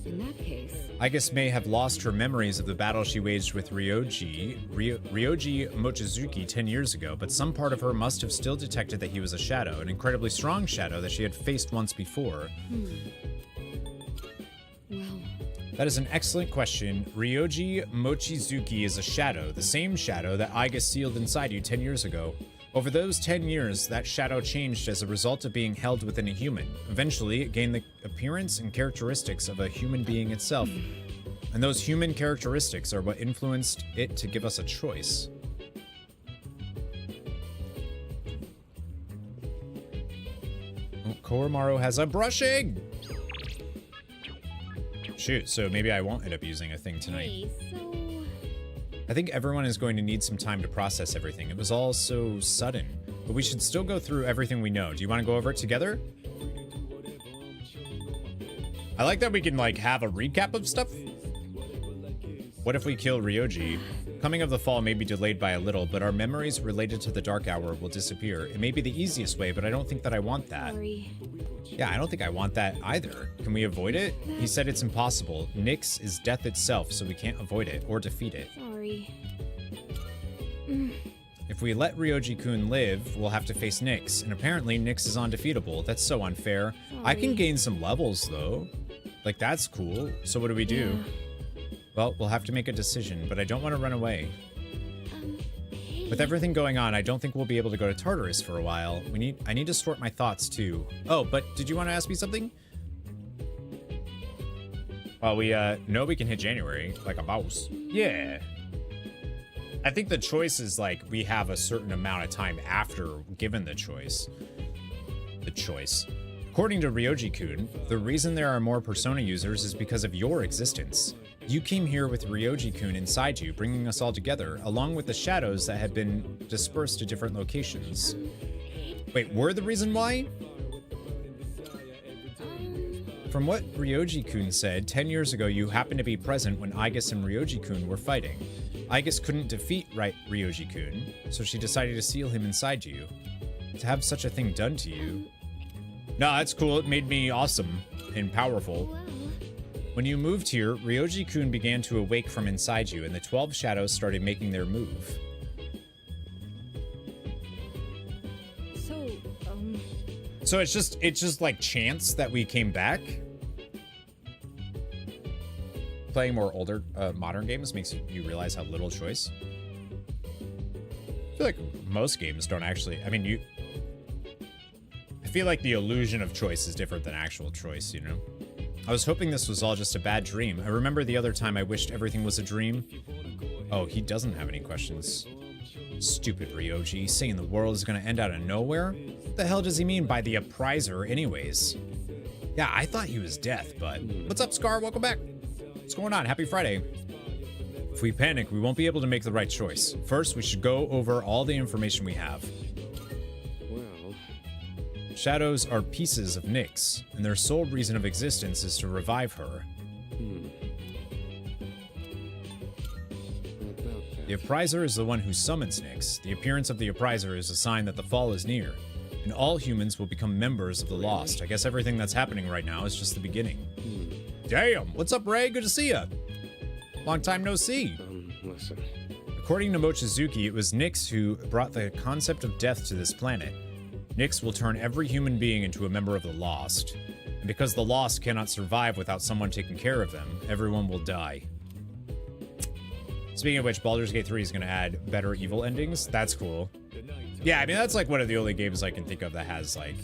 In that case, Aigis may have lost her memories of the battle she waged with Ryoji Mochizuki 10 years ago, but some part of her must have still detected that he was a shadow, an incredibly strong shadow that she had faced once before. well, That is an excellent question. Ryoji Mochizuki is a shadow, the same shadow that Aigis sealed inside you 10 years ago. Over those 10 years, that shadow changed as a result of being held within a human. Eventually, it gained the appearance and characteristics of a human being itself. And those human characteristics are what influenced it to give us a choice. Oh, Koromaru has a brushing! Shoot, so maybe I won't end up using a thing tonight. Hey, so... I think everyone is going to need some time to process everything. It was all so sudden. But we should still go through everything we know. Do you want to go over it together? I like that we can, like, have a recap of stuff. What if we kill Ryoji? Coming of the fall may be delayed by a little, but our memories related to the Dark Hour will disappear. It may be the easiest way, but I don't think that I want that. Sorry. Yeah, I don't think I want that either. Can we avoid it? He said it's impossible. Nyx is death itself, so we can't avoid it or defeat it. Sorry. If we let Ryoji-kun live, we'll have to face Nyx, and apparently Nyx is undefeatable. That's so unfair. I can gain some levels, though. Like, that's cool. So what do we do? Well, we'll have to make a decision, but I don't want to run away. Hey. With everything going on, I don't think we'll be able to go to Tartarus for a while. I need to sort my thoughts, too. Oh, but did you want to ask me something? Well, we know we can hit January, like a mouse. Yeah. I think the choice is, like, we have a certain amount of time after given the choice. According to Ryoji-kun, the reason there are more Persona users is because of your existence. You came here with Ryoji-kun inside you, bringing us all together, along with the shadows that had been dispersed to different locations. Wait, we're the reason why? From what Ryoji-kun said, 10 years ago you happened to be present when Aigis and Ryoji-kun were fighting. Aigis couldn't defeat Ryoji-kun, so she decided to seal him inside you. To have such a thing done to you... No, that's cool. It made me awesome and powerful. Well, When you moved here, Ryoji-kun began to awake from inside you, and the 12 shadows started making their move. So it's just like chance that we came back. Playing more older, modern games makes you realize how little choice. I feel like most games don't actually, I mean, I feel like the illusion of choice is different than actual choice, you know? I was hoping this was all just a bad dream. I remember the other time I wished everything was a dream. Oh, he doesn't have any questions. Stupid Ryoji, saying the world is gonna end out of nowhere? What the hell does he mean by the appriser anyways? Yeah, I thought he was death, but... What's up, Scar? Welcome back. What's going on? Happy Friday. If we panic, we won't be able to make the right choice. First, we should go over all the information we have. Well, Shadows are pieces of Nyx, and their sole reason of existence is to revive her. The appriser is the one who summons Nyx. The appearance of the appriser is a sign that the fall is near, and all humans will become members of the Lost. I guess everything that's happening right now is just the beginning. Damn! What's up, Ray? Good to see ya. Long time no see. listen. According to Mochizuki, it was Nyx who brought the concept of death to this planet. Nyx will turn every human being into a member of the Lost. And because the Lost cannot survive without someone taking care of them, everyone will die. Speaking of which, Baldur's Gate 3 is going to add better evil endings. That's cool. Yeah, I mean, that's like one of the only games I can think of that has, like,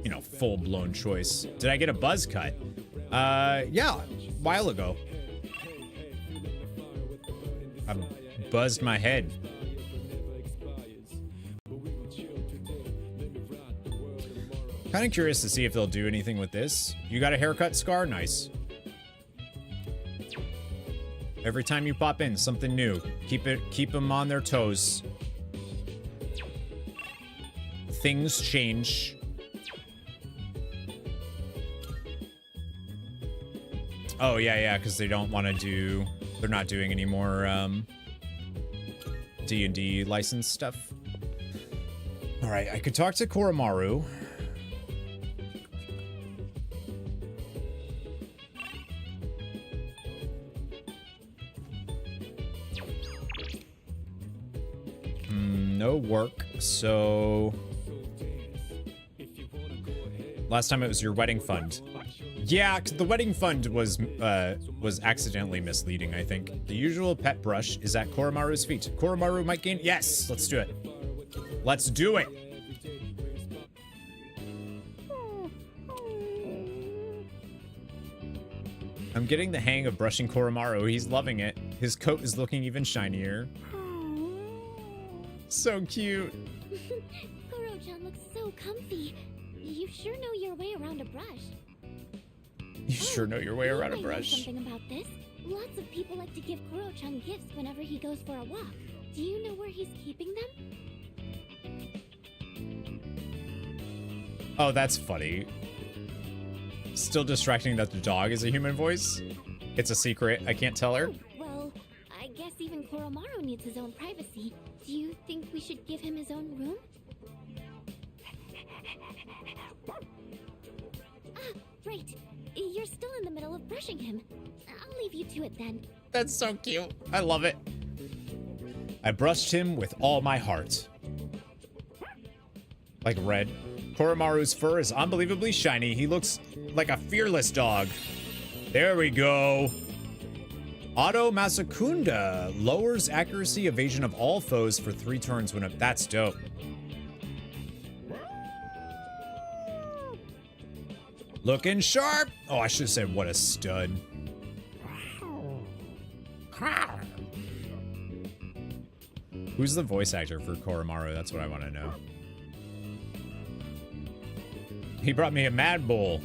you know, full-blown choice. Did I get a buzz cut? Yeah, a while ago. I buzzed my head. Kind of curious to see if they'll do anything with this. You got a haircut, Scar? Nice. Every time you pop in, something new. Keep them on their toes. Things change. Oh, yeah, because they don't want to do... They're not doing any more, D&D license stuff. Alright, I could talk to Koromaru. No work, so... Last time it was your wedding fund. Yeah, 'cause the wedding fund was accidentally misleading, I think. The usual pet brush is at Koromaru's feet. Koromaru might gain... Yes! Let's do it. Let's do it! I'm getting the hang of brushing Koromaru. He's loving it. His coat is looking even shinier. So cute. Koro-chan looks so comfy. You sure know your way around a brush. You sure know your way around a You might know brush. something about this. Lots of people like to give Koro-chan gifts whenever he goes for a walk. Do you know where he's keeping them? Oh, that's funny. Still distracting that the dog is a human voice? It's a secret. I can't tell her. Oh, well, I guess even Koromaru needs his own privacy. Do you think we should give him his own room? Ah, right. You're still in the middle of brushing him. I'll leave you to it then. That's so cute. I love it. I brushed him with all my heart. Like red. Koromaru's fur is unbelievably shiny. He looks like a fearless dog. There we go. Auto Masakunda lowers accuracy evasion of all foes for 3 turns when it... That's dope. Looking sharp. Oh, I should have said what a stud. Who's the voice actor for Koromaru? That's what I want to know. He brought me a Mad Bull.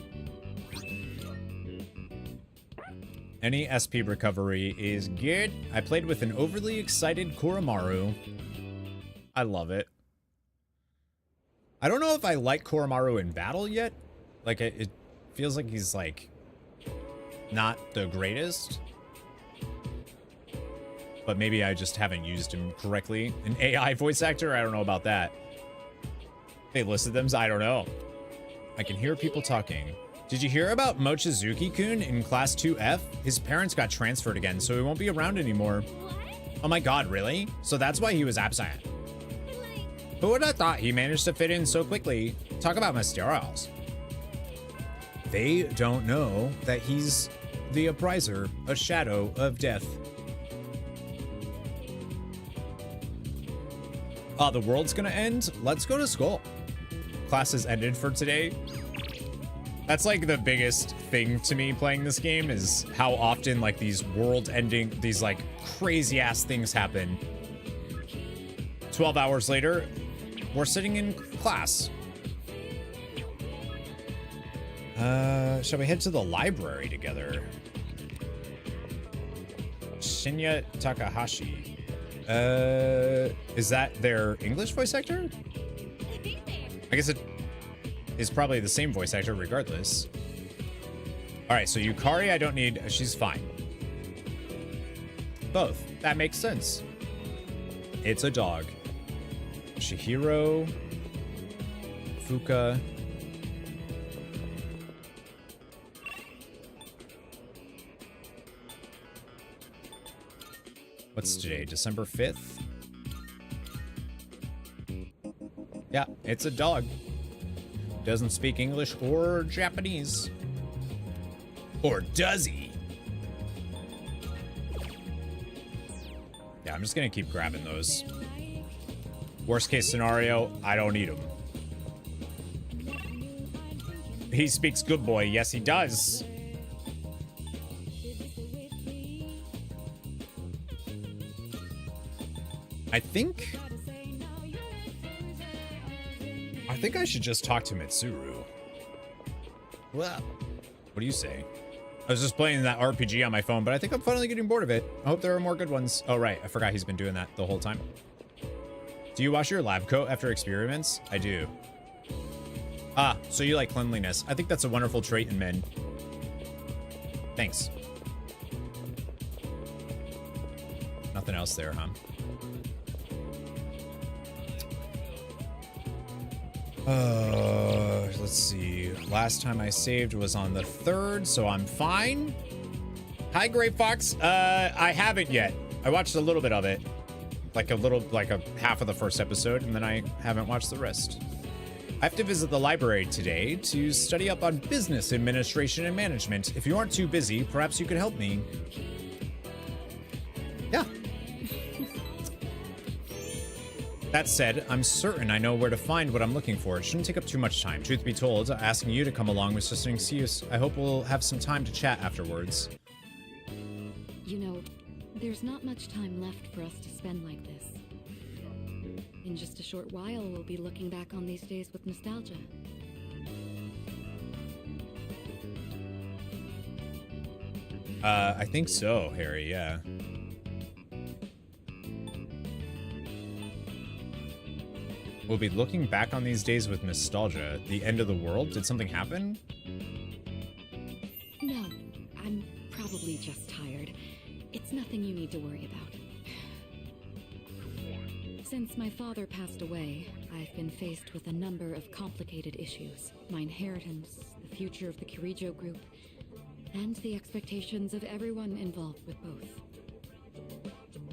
Any SP recovery is good. I played with an overly excited Koromaru. I love it. I don't know if I like Koromaru in battle yet. Like, it feels like he's like not the greatest. But maybe I just haven't used him correctly. An AI voice actor? I don't know about that. They listed them? I don't know. I can hear people talking. Did you hear about Mochizuki-kun in Class 2F? His parents got transferred again, so he won't be around anymore. Oh my god, really? So that's why he was absent. Who would have thought he managed to fit in so quickly? Talk about mysterious. They don't know that he's the Appriser, a shadow of death. The world's gonna end? Let's go to school. Classes ended for today. That's like the biggest thing to me playing this game is how often like these world ending, these like crazy ass things happen. 12 hours later, we're sitting in class. Shall we head to the library together? Shinya Takahashi. Is that their English voice actor? I guess it is probably the same voice actor regardless. All right, so Yukari I don't need. She's fine. Both. That makes sense. It's a dog. Shihiro. Fuka. What's today? December 5th? Yeah, it's a dog. Doesn't speak English or Japanese. Or does he? Yeah, I'm just gonna keep grabbing those. Worst case scenario, I don't need him. He speaks good boy. Yes, he does. I think I should just talk to Mitsuru. Well, what do you say? I was just playing that RPG on my phone, but I think I'm finally getting bored of it. I hope there are more good ones. Oh, right. I forgot he's been doing that the whole time. Do you wash your lab coat after experiments? I do. Ah, so you like cleanliness. I think that's a wonderful trait in men. Thanks. Nothing else there, huh? Let's see. Last time I saved was on the 3rd, so I'm fine. Hi, Gray Fox. I haven't yet. I watched a little bit of it. Like a half of the first episode, and then I haven't watched the rest. I have to visit the library today to study up on business administration and management. If you aren't too busy, perhaps you could help me. Yeah. That said, I'm certain I know where to find what I'm looking for. It shouldn't take up too much time. Truth be told, asking you to come along was just an excuse. I hope we'll have some time to chat afterwards. You know, there's not much time left for us to spend like this. In just a short while, we'll be looking back on these days with nostalgia. I think so, Harry, yeah. We'll be looking back on these days with nostalgia. The end of the world? Did something happen? No, I'm probably just tired. It's nothing you need to worry about. Since my father passed away, I've been faced with a number of complicated issues. My inheritance, the future of the Kirijo group, and the expectations of everyone involved with both.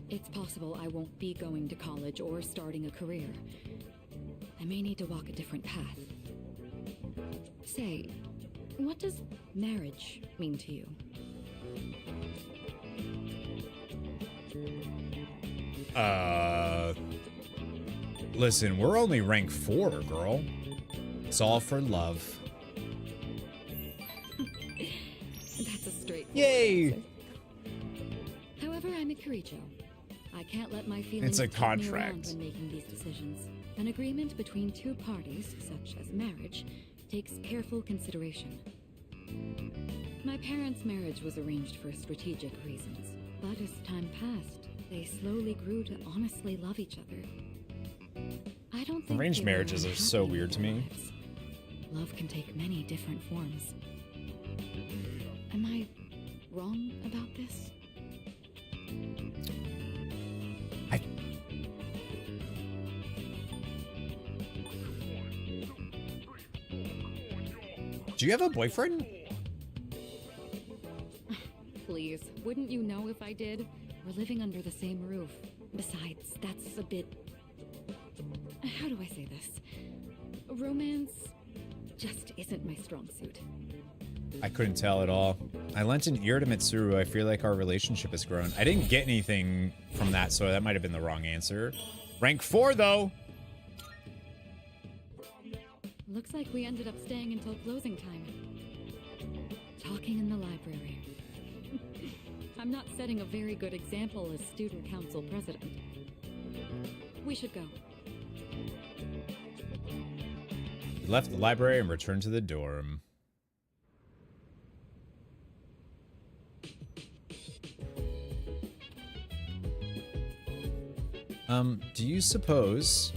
It's possible I won't be going to college or starting a career. I may need to walk a different path. Say, what does marriage mean to you? Listen, we're only rank 4, girl. It's all for love. That's a straight. Yay! Answer. However, I'm a Kirijo. I can't let my feelings It's a take me around contract. when making these decisions. An agreement between two parties, such as marriage, takes careful consideration. My parents' marriage was arranged for strategic reasons, but as time passed, they slowly grew to honestly love each other. I don't think Arranged they were marriages are so unhappy weird to in their me. lives. Love can take many different forms. Am I wrong about this? Do you have a boyfriend? Please, wouldn't you know if I did? We're living under the same roof. Besides, that's a bit... How do I say this? Romance just isn't my strong suit. I couldn't tell at all. I lent an ear to Mitsuru. I feel like our relationship has grown. I didn't get anything from that, so that might have been the wrong answer. Rank 4, though. Looks like we ended up staying until closing time. Talking in the library. I'm not setting a very good example as student council president. We should go. We left the library and returned to the dorm. Do you suppose...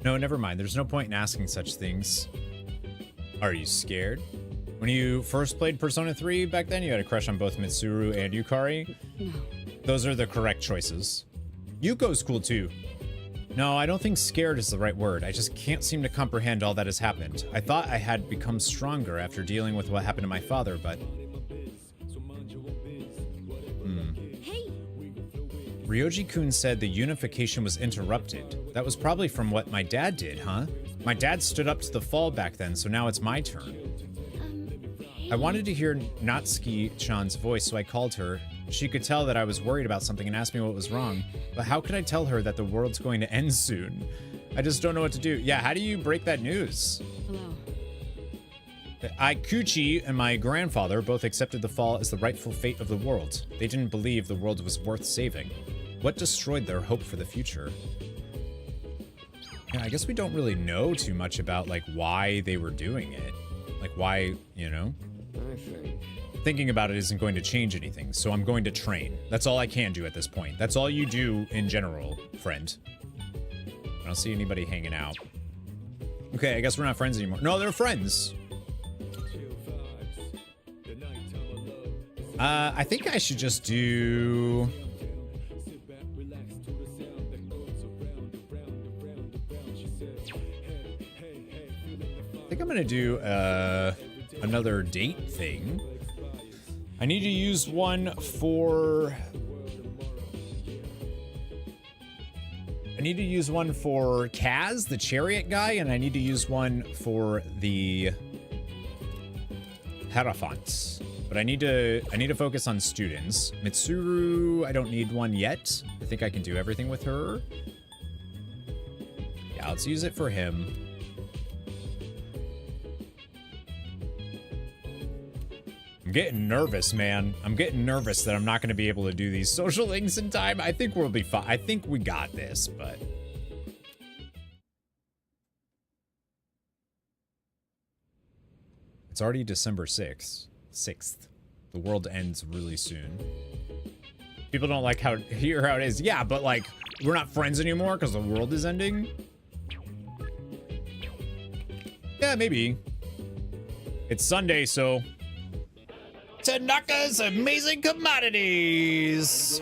No, never mind. There's no point in asking such things. Are you scared? When you first played Persona 3 back then, you had a crush on both Mitsuru and Yukari? No. Those are the correct choices. Yuko's cool too. No, I don't think scared is the right word. I just can't seem to comprehend all that has happened. I thought I had become stronger after dealing with what happened to my father, but... Ryoji-kun said the unification was interrupted. That was probably from what my dad did, huh? My dad stood up to the fall back then, so now it's my turn. I wanted to hear Natsuki-chan's voice, so I called her. She could tell that I was worried about something and asked me what was wrong. But how could I tell her that the world's going to end soon? I just don't know what to do. Yeah, how do you break that news? Hello. Aikuchi and my grandfather both accepted the fall as the rightful fate of the world. They didn't believe the world was worth saving. What destroyed their hope for the future? Yeah, I guess we don't really know too much about, like, why they were doing it. Like, why, you know? I think. Thinking about it isn't going to change anything, so I'm going to train. That's all I can do at this point. That's all you do in general, friend. I don't see anybody hanging out. Okay, I guess we're not friends anymore. No, they're friends. I think I should just do... I think I'm gonna do another date thing. I need to use one for... I need to use one for Kaz, the chariot guy, and I need to use one for the Hierophant. But I need to focus on students. Mitsuru, I don't need one yet. I think I can do everything with her. Yeah, let's use it for him. I'm getting nervous, man. I'm getting nervous that I'm not going to be able to do these social links in time. I think we'll be fine. I think we got this, but... It's already December 6th. The world ends really soon. People don't like hear how it is. Yeah, but like, we're not friends anymore because the world is ending. Yeah, maybe. It's Sunday, so... Tanaka's Amazing Commodities!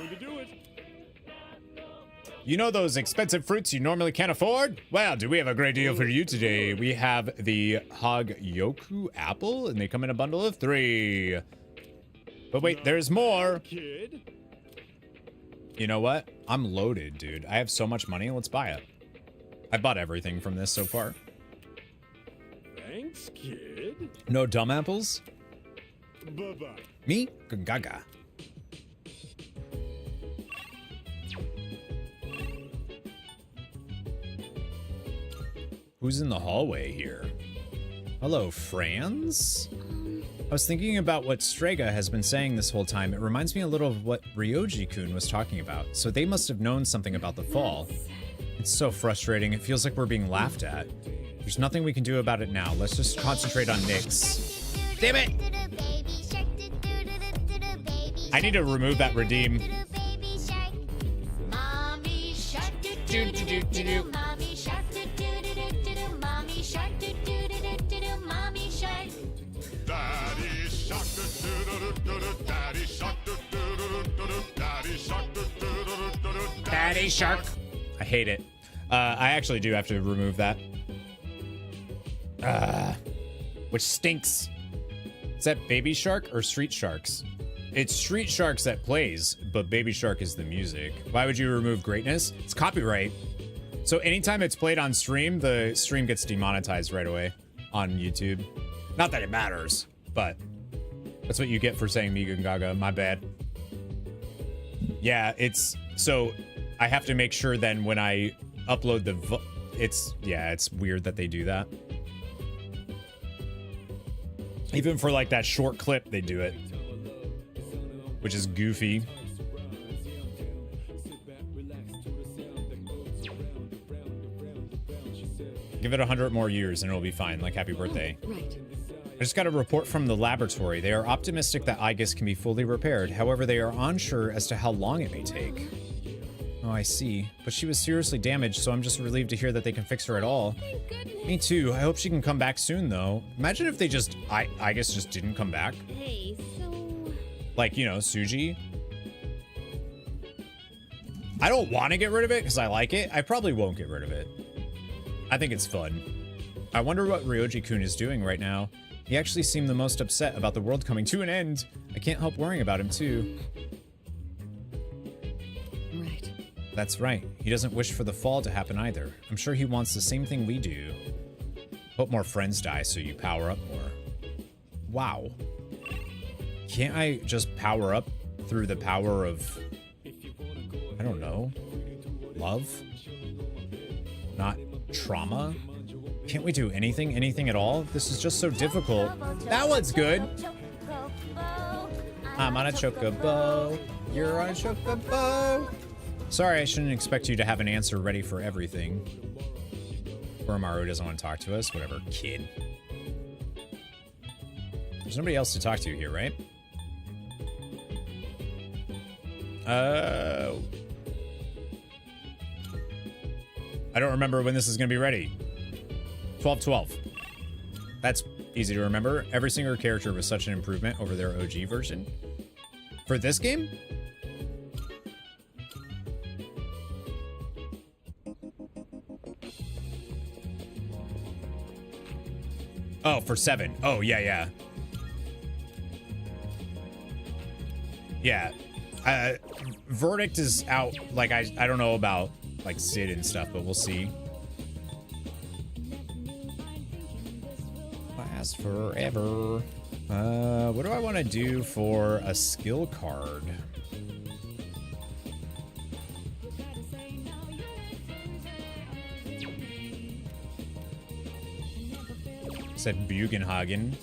You know those expensive fruits you normally can't afford? Well, do we have a great deal for you today? We have the Hogyoku apple, and they come in a bundle of 3. But wait, there's more. You know what? I'm loaded, dude. I have so much money. Let's buy it. I bought everything from this so far. Thanks, kid. No dumb apples? Bye-bye. Me? Gaga. Who's in the hallway here? Hello, Franz? I was thinking about what Strega has been saying this whole time. It reminds me a little of what Ryoji-kun was talking about. So they must have known something about the fall. It's so frustrating. It feels like we're being laughed at. There's nothing we can do about it now. Let's just concentrate on Nyx. Damn it! I need to remove that redeem. Daddy Shark. I hate it. I actually do have to remove that. Which stinks. Is that Baby Shark or Street Sharks? It's Street Sharks that plays, but Baby Shark is the music. Why would you remove greatness? It's copyright. So anytime it's played on stream, the stream gets demonetized right away on YouTube. Not that it matters, but that's what you get for saying Megan Gaga. My bad. Yeah, it's so I have to make sure then when I upload it's weird that they do that. Even for like that short clip, they do it, which is goofy. Give it 100 more years and it'll be fine. Like, happy birthday. Right. I just got a report from the laboratory. They are optimistic that Aegis can be fully repaired. However, they are unsure as to how long it may take. Oh, I see. But she was seriously damaged, so I'm just relieved to hear that they can fix her at all. Me too. I hope she can come back soon, though. Imagine if they just, Aegis just didn't come back. Hey, so... Like, you know, Suji. I don't want to get rid of it because I like it. I probably won't get rid of it. I think it's fun. I wonder what Ryoji-kun is doing right now. He actually seemed the most upset about the world coming to an end. I can't help worrying about him, too. Right. That's right. He doesn't wish for the fall to happen either. I'm sure he wants the same thing we do. Hope more friends die so you power up more. Wow. Can't I just power up through the power of... I don't know. Love? Not trauma? Can't we do anything at all? This is just so difficult. That one's good. I'm on a chocobo. You're on a chocobo. Sorry, I shouldn't expect you to have an answer ready for everything. Oromaru doesn't want to talk to us. Whatever, kid. There's nobody else to talk to here, right? I don't remember when this is going to be ready. 12/12. That's easy to remember. Every single character was such an improvement over their OG version. For this game? Oh, for 7. Oh, yeah. Yeah. Verdict is out. Like, I don't know about, like, Sid and stuff, but we'll see. Last forever. What do I want to do for a skill card? Said Bugenhagen.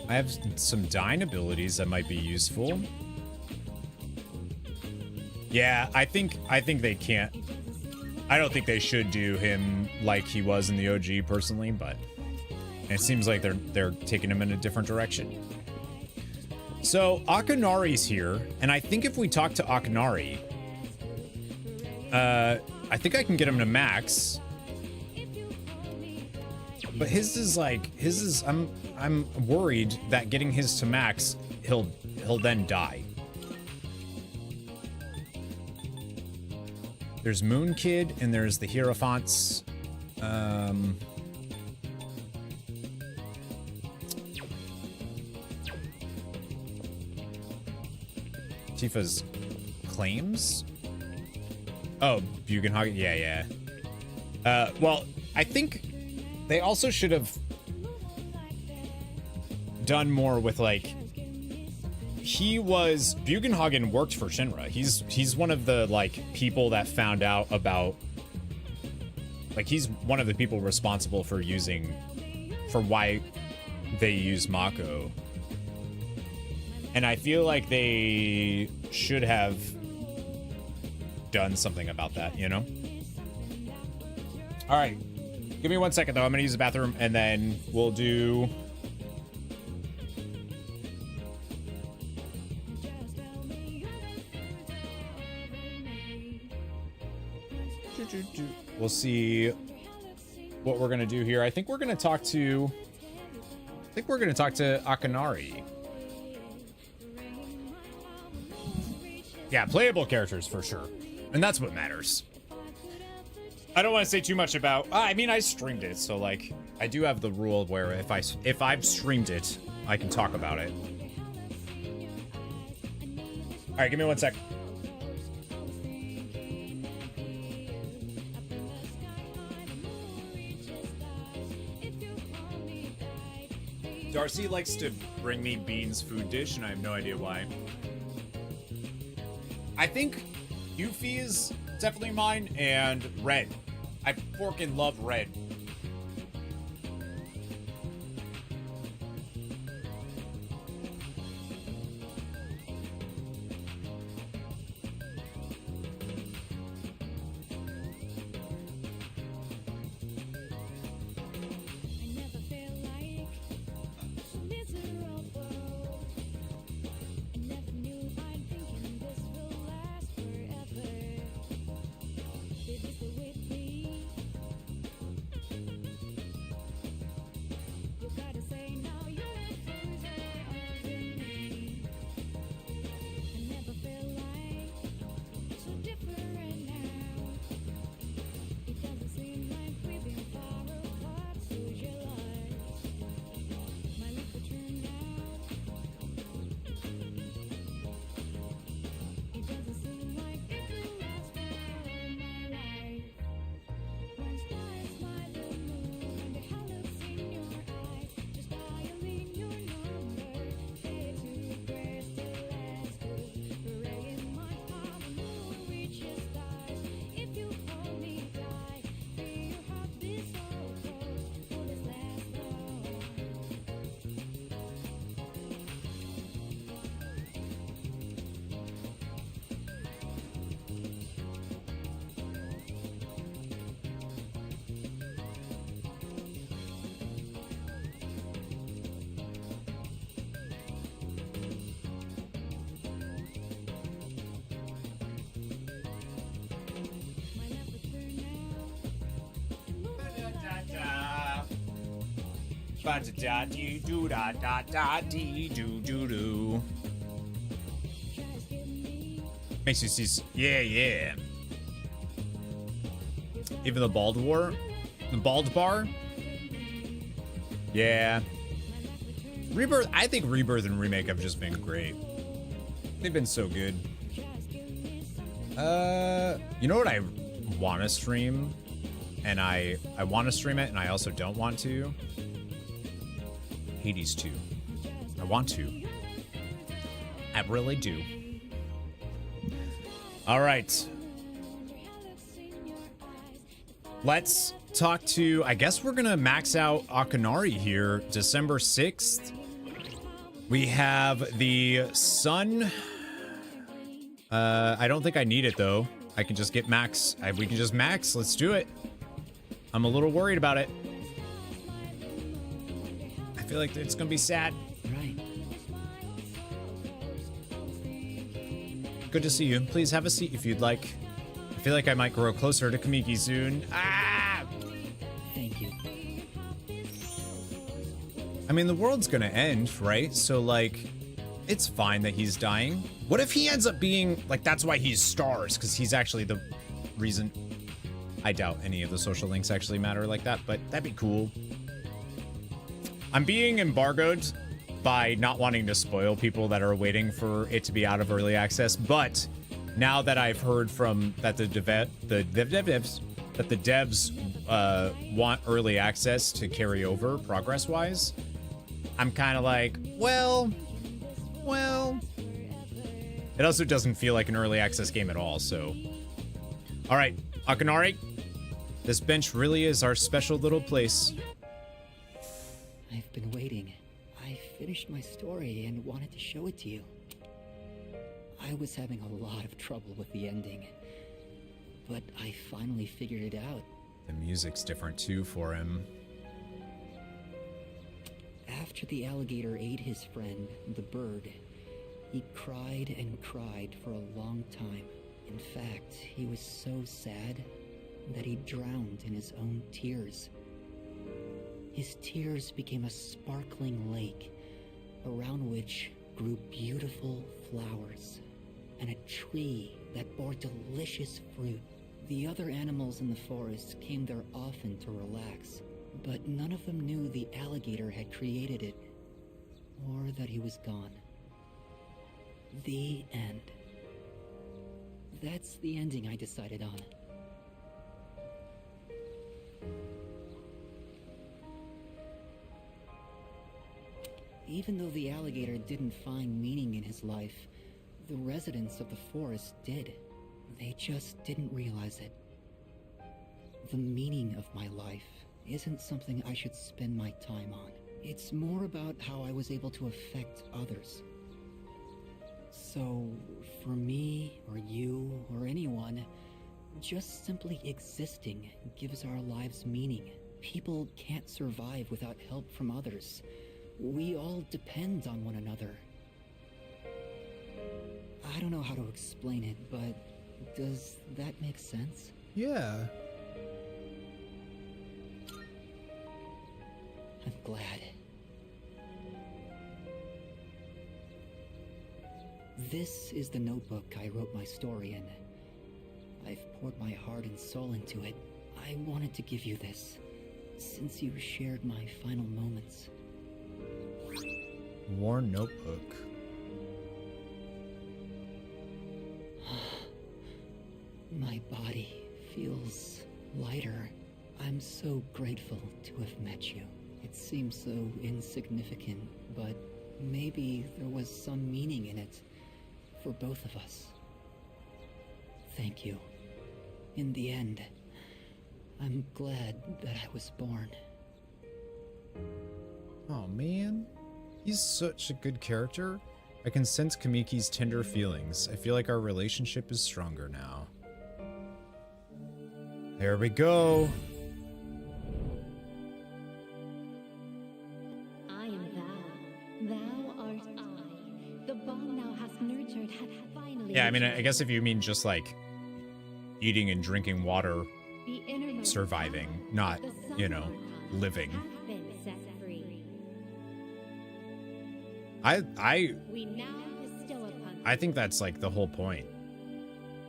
I have some Dine abilities that might be useful. Yeah, I think they can't. I don't think they should do him like he was in the OG personally, but it seems like they're taking him in a different direction. So Akanari's here, and I think if we talk to Akanari, I think I can get him to max. But his is I'm worried that getting his to max, he'll then die. There's Moon Kid and there's the Hierophants. Tifa's claims? Oh, Bugenhagen. Yeah. Well, I think they also should have done more with, like, Bugenhagen worked for Shinra. He's one of the, like, people that found out about, like, he's one of the people responsible for why they use Mako. And I feel like they should have done something about that, you know? All right. Give me 1 second, though. I'm going to use the bathroom, and then we'll do... We'll see what we're going to do here. I think we're going to talk to Akanari. Yeah, playable characters for sure. And that's what matters. I don't want to say too much about... I mean, I streamed it, so, like, I do have the rule where if I've streamed it, I can talk about it. All right, give me 1 sec. Darcy likes to bring me Bean's food dish, and I have no idea why. I think Yuffie is definitely mine, and Red. I freaking love Red. Makes you see, yeah. Even the bald bar. Yeah. Rebirth. I think Rebirth and Remake have just been great. They've been so good. You know what I want to stream, and I want to stream it, and I also don't want to. Hades 2. I want to. I really do. All right. Let's talk to... I guess we're going to max out Akanari here. December 6th. We have the Sun. I don't think I need it, though. I can just get max. We can just max. Let's do it. I'm a little worried about it. I feel like it's gonna be sad. Right. Good to see you. Please have a seat if you'd like. I feel like I might grow closer to Kamiki soon. Ah! Thank you. I mean, the world's gonna end, right? So, like, it's fine that he's dying. What if he ends up being, like, that's why he's stars, because he's actually the reason. I doubt any of the social links actually matter like that, but that'd be cool. I'm being embargoed by not wanting to spoil people that are waiting for it to be out of early access, but now that I've heard from that the devs want early access to carry over progress-wise, I'm kind of like, well. It also doesn't feel like an early access game at all, so. All right, Akanari, this bench really is our special little place. I've been waiting. I finished my story and wanted to show it to you. I was having a lot of trouble with the ending, but I finally figured it out. The music's different too for him. After the alligator ate his friend, the bird, he cried and cried for a long time. In fact, he was so sad that he drowned in his own tears. His tears became a sparkling lake, around which grew beautiful flowers. and a tree that bore delicious fruit. The other animals in the forest came there often to relax, but none of them knew the alligator had created it, or that he was gone. The end. That's the ending I decided on. Even though the alligator didn't find meaning in his life, the residents of the forest did. They just didn't realize it. The meaning of my life isn't something I should spend my time on. It's more about how I was able to affect others. So, for me, or you, or anyone, just simply existing gives our lives meaning. People can't survive without help from others. We all depend on one another. I don't know how to explain it, but does that make sense? Yeah. I'm glad. This is the notebook I wrote my story in. I've poured my heart and soul into it. I wanted to give you this, since you shared my final moments. War notebook. My body feels lighter. I'm so grateful to have met you. It seems so insignificant, but maybe there was some meaning in it for both of us. Thank you. In the end, I'm glad that I was born. Oh man, he's such a good character. I can sense Kamiki's tender feelings. I feel like our relationship is stronger now. There we go. I am thou. Thou art I. The bond thou hast nurtured hath finally. Yeah, I mean, I guess if you mean just like eating and drinking water, the innermost surviving, not, you know, living. hath been set free. We now bestow upon I think that's like the whole point.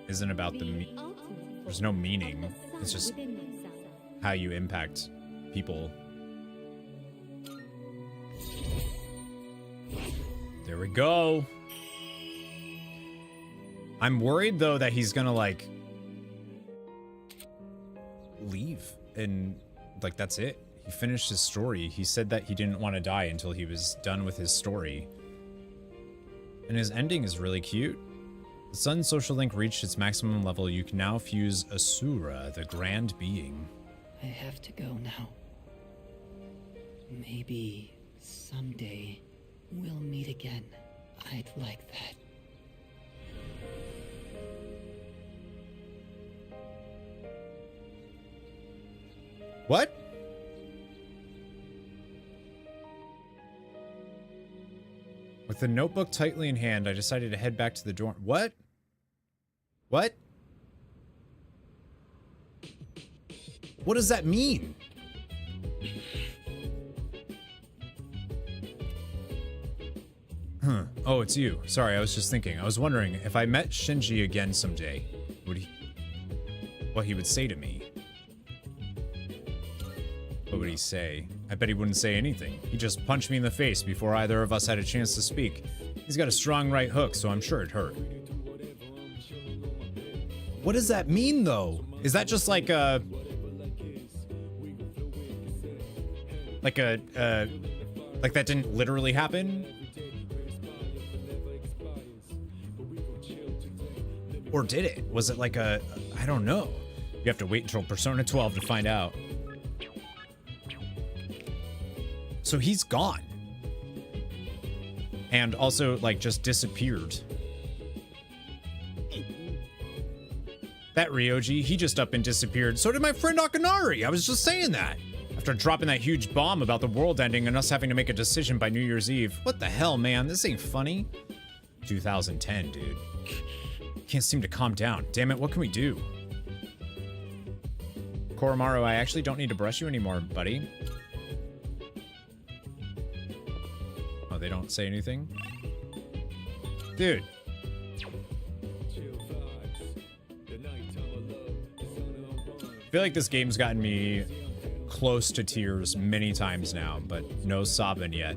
Isn't about the ultimate there's no meaning. of the sun It's just within myself. how you impact people. There we go. I'm worried though that he's gonna like leave and like that's it. He finished his story. He said that he didn't want to die until he was done with his story. And his ending is really cute. The sun's social link reached its maximum level. You can now fuse Asura, the grand being. I have to go now. Maybe someday we'll meet again. I'd like that. What? With the notebook tightly in hand, I decided to head back to the dorm. What? What? What does that mean? Huh. Oh, it's you. Sorry, I was just thinking. I was wondering if I met Shinji again someday, what he would say to me. What would he say? I bet he wouldn't say anything. He just punched me in the face before either of us had a chance to speak. He's got a strong right hook, so I'm sure it hurt. What does that mean, though? Is that just like a... Like that didn't literally happen? Or did it? Was it like a... I don't know. You have to wait until Persona 12 to find out. So he's gone. And also, like, just disappeared. That Ryoji, he just up and disappeared. So did my friend Akanari. I was just saying that. After dropping that huge bomb about the world ending and us having to make a decision by New Year's Eve. What the hell, man? This ain't funny. 2010, dude. Can't seem to calm down. Damn it, what can we do? Koromaru, I actually don't need to brush you anymore, buddy. Oh, they don't say anything? Dude. I feel like this game's gotten me close to tears many times now, but no sobbing yet.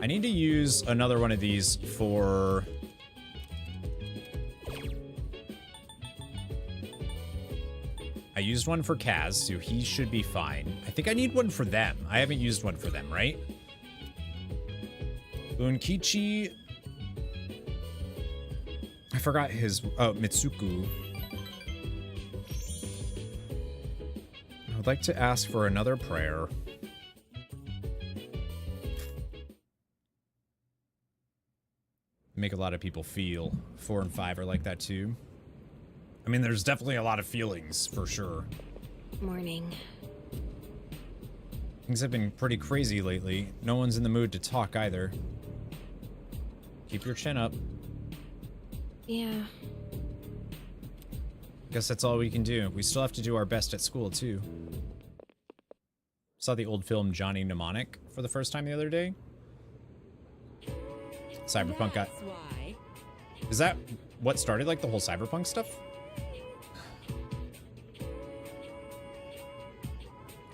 I need to use another one of these for... I used one for Kaz, so he should be fine. I think I need one for them. I haven't used one for them, right? Unkichi... I forgot his... Oh, Mitsuku. I would like to ask for another prayer. Make a lot of people feel. 4 and 5 are like that too. I mean, there's definitely a lot of feelings, for sure. Morning. Things have been pretty crazy lately. No one's in the mood to talk either. Keep your chin up. Yeah. Guess that's all we can do. We still have to do our best at school, too. Saw the old film Johnny Mnemonic for the first time the other day. Cyberpunk got... Is that what started, like, the whole Cyberpunk stuff?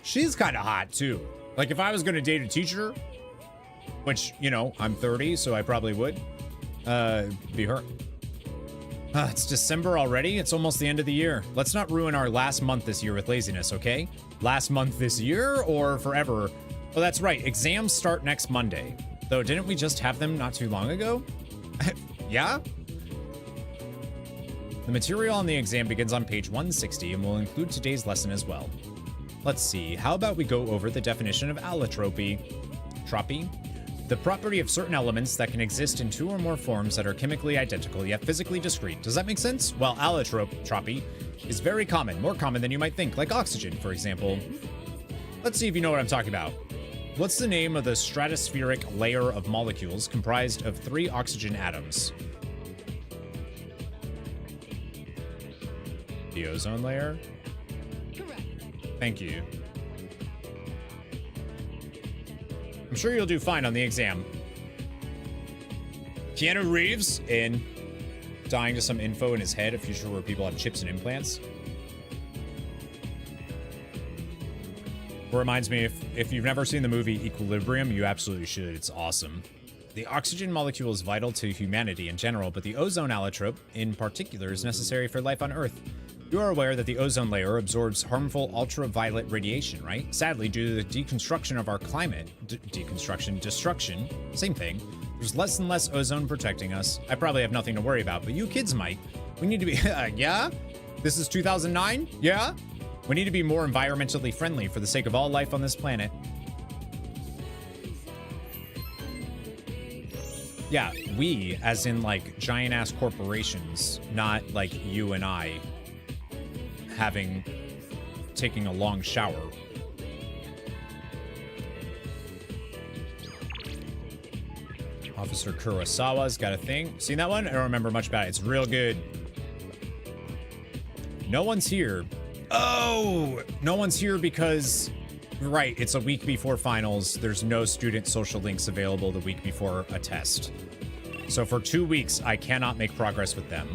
She's kind of hot, too. Like, if I was going to date a teacher, which, you know, I'm 30, so I probably would, be her. It's December already. It's almost the end of the year. Let's not ruin our last month this year with laziness, okay? Last month this year or forever? Oh, that's right. Exams start next Monday. Though, didn't we just have them not too long ago? Yeah? The material on the exam begins on page 160 and will include today's lesson as well. Let's see, how about we go over the definition of allotropy? Tropy? The property of certain elements that can exist in 2 or more forms that are chemically identical yet physically discrete. Does that make sense? Well, allotropy is very common, more common than you might think, like oxygen, for example. Let's see if you know what I'm talking about. What's the name of the stratospheric layer of molecules comprised of 3 oxygen atoms? The ozone layer? Correct. Thank you. I'm sure you'll do fine on the exam. Keanu Reeves in dying to some info in his head, a future where people have chips and implants. Reminds me, if you've never seen the movie Equilibrium, you absolutely should. It's awesome. The oxygen molecule is vital to humanity in general, but the ozone allotrope in particular is necessary for life on Earth. You are aware that the ozone layer absorbs harmful ultraviolet radiation, right? Sadly, due to the deconstruction of our climate, destruction, same thing, there's less and less ozone protecting us. I probably have nothing to worry about, but you kids might. We need to be, yeah? This is 2009? Yeah? We need to be more environmentally friendly for the sake of all life on this planet. Yeah, we, as in like giant-ass corporations, not like you and I taking a long shower. Officer Kurosawa's got a thing. Seen that one? I don't remember much about it. It's real good. No one's here. Oh, no one's here because, right, it's a week before finals. There's no student social links available the week before a test. So for 2 weeks, I cannot make progress with them.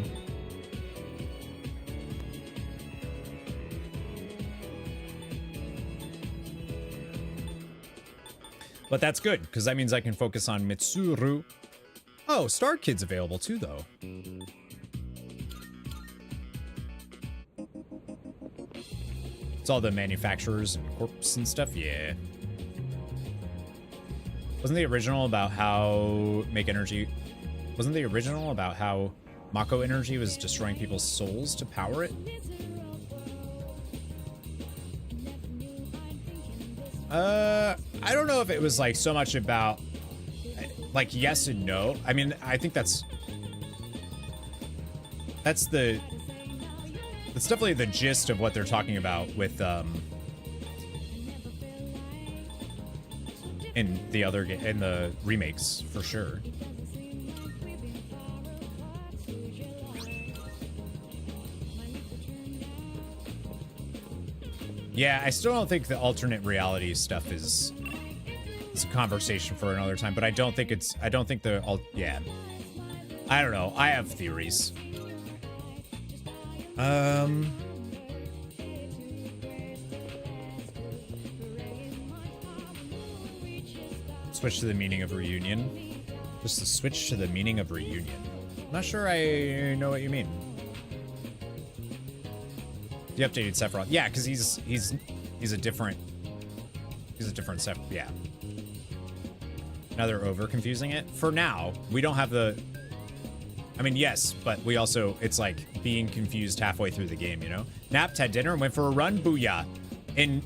But that's good, because that means I can focus on Mitsuru. Oh, Star Kid's available too, though. It's all the manufacturers and corps and stuff, yeah. Wasn't the original about how Mako energy was destroying people's souls to power it? I don't know if it was like so much about like yes and no. I mean, I think that's definitely the gist of what they're talking about with in the remakes for sure. Yeah, I still don't think the alternate reality stuff is it's a conversation for another time, but I don't think yeah. I don't know. I have theories. Switch to the meaning of reunion. Just to switch to the meaning of reunion. I'm not sure I know what you mean. The updated Sephiroth. Yeah, because he's a different Sephiroth. Yeah. Now they're over confusing it. For now, we don't have the. I mean, yes, but we also, it's like being confused halfway through the game, you know? Napped, had dinner, and went for a run. Booyah. In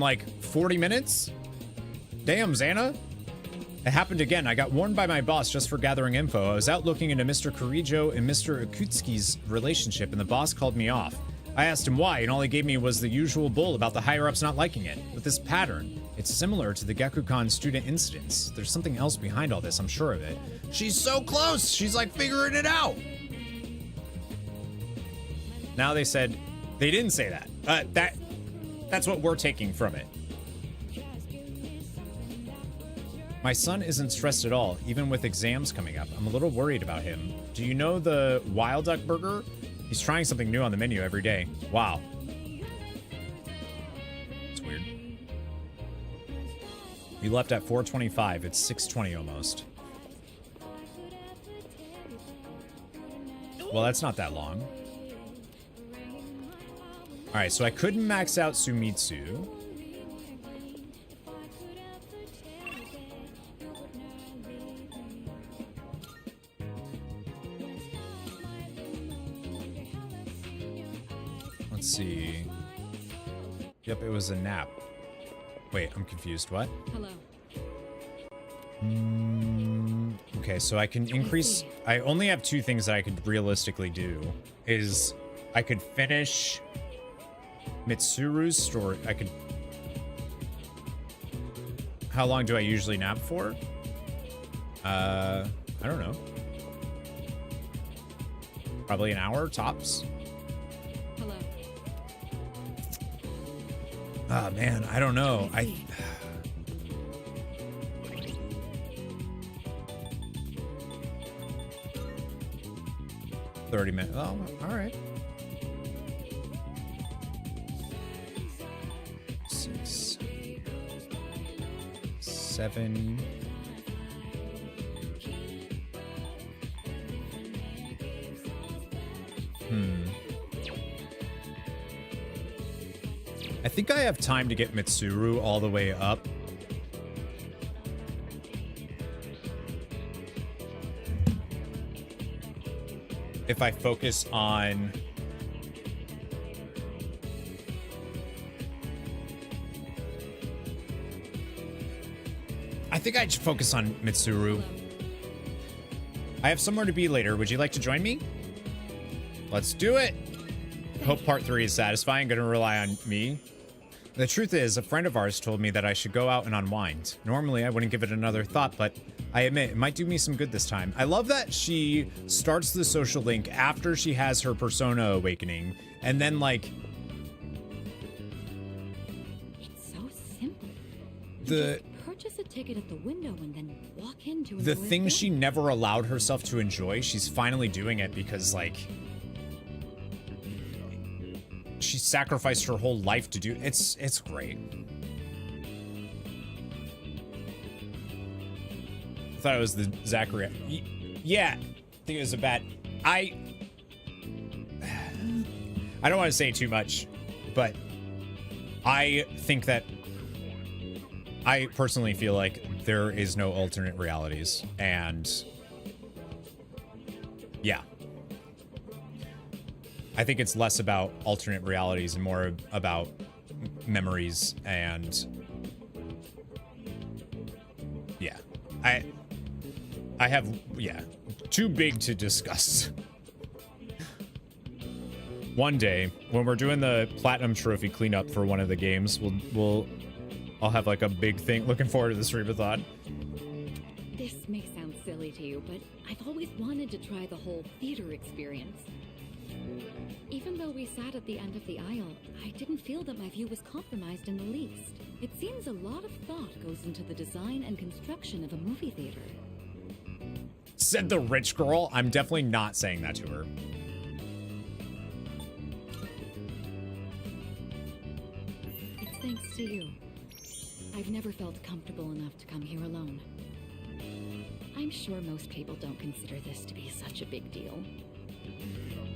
like 40 minutes? Damn, Xana. It happened again. I got warned by my boss just for gathering info. I was out looking into Mr. Kirijo and Mr. Akutsuki's relationship, and the boss called me off. I asked him why, and all he gave me was the usual bull about the higher-ups not liking it. With this pattern, it's similar to the Gekukan student incidents. There's something else behind all this, I'm sure of it. She's so close! She's like figuring it out! Now they said, they didn't say that. That's what we're taking from it. My son isn't stressed at all, even with exams coming up. I'm a little worried about him. Do you know the Wild Duck Burger? He's trying something new on the menu every day. Wow. It's weird. You left at 4:25. It's 6:20 almost. Well, that's not that long. All right, so I couldn't max out Sumitsu. Let's see. Yep, it was a nap. Wait, I'm confused. What? Hello. Okay, so I can increase. I only have two things that I could realistically do. Is I could finish Mitsuru's story. I could. How long do I usually nap for? I don't know. Probably an hour tops. Hello. Oh man, I don't know. 30 minutes. Oh, all right. 6, 7. I think I have time to get Mitsuru all the way up. If I focus on... I think I should focus on Mitsuru. I have somewhere to be later. Would you like to join me? Let's do it. Hope part 3 is satisfying. Gonna rely on me. The truth is, a friend of ours told me that I should go out and unwind. Normally, I wouldn't give it another thought, but I admit it might do me some good this time. I love that she starts the social link after she has her persona awakening, and then like... It's so simple. The... Purchase a ticket at the window and then walk into the thing she never allowed herself to enjoy, she's finally doing it because, like... She sacrificed her whole life to do it's great. I thought it was the Zachary. Yeah, I think it was a bad. I don't want to say too much, but I think that I personally feel like there is no alternate realities, and yeah. I think it's less about alternate realities and more about memories and yeah. I have, yeah, too big to discuss. One day when we're doing the platinum trophy cleanup for one of the games, I'll have like a big thing. Looking forward to the streamathon. This may sound silly to you, but I've always wanted to try the whole theater experience. Even though we sat at the end of the aisle, I didn't feel that my view was compromised in the least. It seems a lot of thought goes into the design and construction of a movie theater. Said the rich girl. I'm definitely not saying that to her. It's thanks to you. I've never felt comfortable enough to come here alone. I'm sure most people don't consider this to be such a big deal.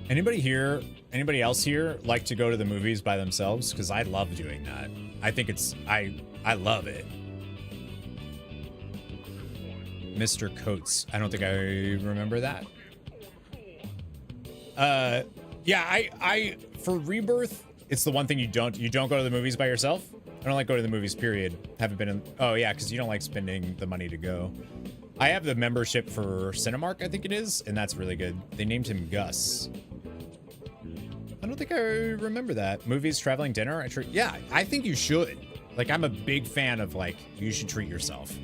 Anybody else here like to go to the movies by themselves? Because I love doing that. I think it's, I love it. Mr. Coates. I don't think I remember that. Yeah, I for Rebirth, it's the one thing you don't go to the movies by yourself. I don't like going to the movies, period. Haven't been in, oh yeah, because you don't like spending the money to go. I have the membership for Cinemark, I think it is, and that's really good. They named him Gus. I don't think I remember that. Movies, traveling, dinner. Yeah, I think you should. Like, I'm a big fan of, like, you should treat yourself.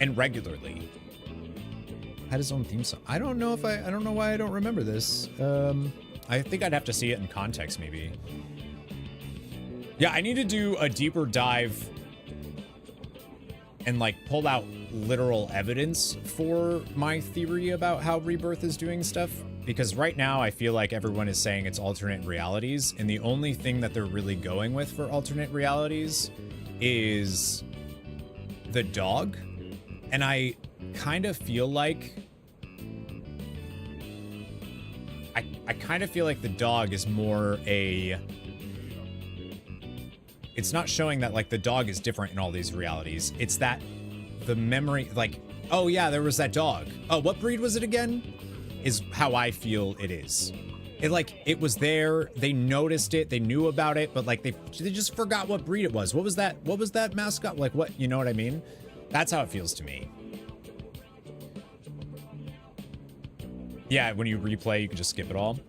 And regularly. Had his own theme song. I don't know why I don't remember this. I think I'd have to see it in context, maybe. Yeah, I need to do a deeper dive and, like, pull out literal evidence for my theory about how Rebirth is doing stuff. Because right now I feel like everyone is saying it's alternate realities, and the only thing that they're really going with for alternate realities is the dog. And I kind of feel like I kind of feel like the dog is more a, it's not showing that like the dog is different in all these realities. It's that the memory, like, oh yeah, there was that dog. Oh, what breed was it again? Is how I feel it is. It was there, they noticed it, they knew about it, but like they just forgot what breed it was. What was that mascot? Like what, you know what I mean? That's how it feels to me. Yeah, when you replay, you can just skip it all.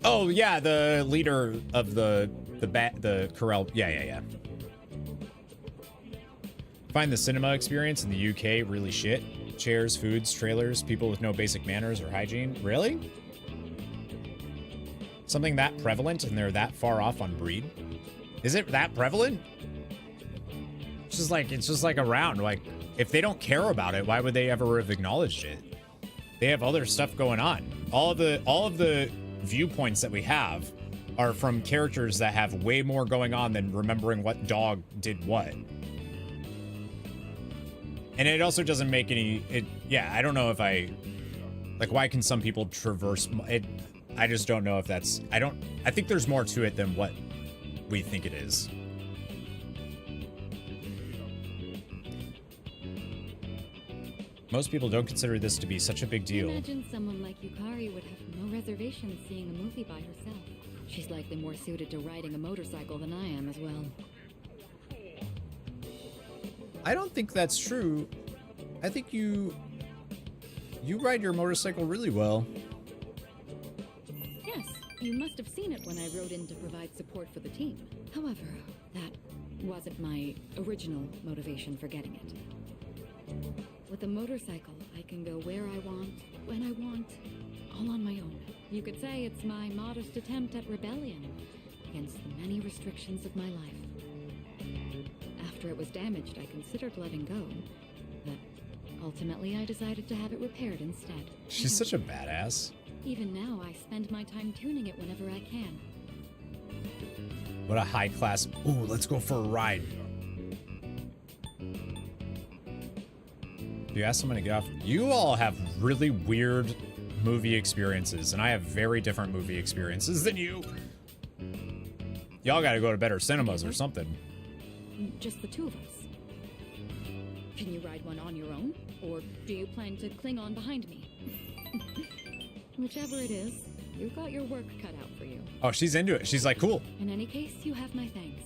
Oh yeah, the leader of the Corel. Yeah. Find the cinema experience in the UK really shit. Chairs, foods, trailers, people with no basic manners or hygiene. Really? Something that prevalent and they're that far off on breed? Is it that prevalent? It's just like around. Like, if they don't care about it, why would they ever have acknowledged it? They have other stuff going on. All of the viewpoints that we have are from characters that have way more going on than remembering what dog did what. And it also doesn't make any, yeah, I don't know if like, why can some people traverse it? I just don't know if that's, I think there's more to it than what we think it is. Most people don't consider this to be such a big deal. Imagine someone like Yukari would have no reservations seeing a movie by herself. She's likely more suited to riding a motorcycle than I am as well. I don't think that's true. I think you ride your motorcycle really well. Yes, you must have seen it when I rode in to provide support for the team. However, that wasn't my original motivation for getting it. With a motorcycle, I can go where I want, when I want, all on my own. You could say it's my modest attempt at rebellion against the many restrictions of my life. After it was damaged, I considered letting go, but ultimately I decided to have it repaired instead. She's such a badass. Even now, I spend my time tuning it whenever I can. What a high class, ooh, let's go for a ride. You ask someone to get off. You all have really weird movie experiences, and I have very different movie experiences than you. Y'all gotta go to better cinemas or something. Just the two of us. Can you ride one on your own, or do you plan to cling on behind me? Whichever it is, you've got your work cut out for you. Oh, she's into it. She's like, cool. In any case, you have my thanks.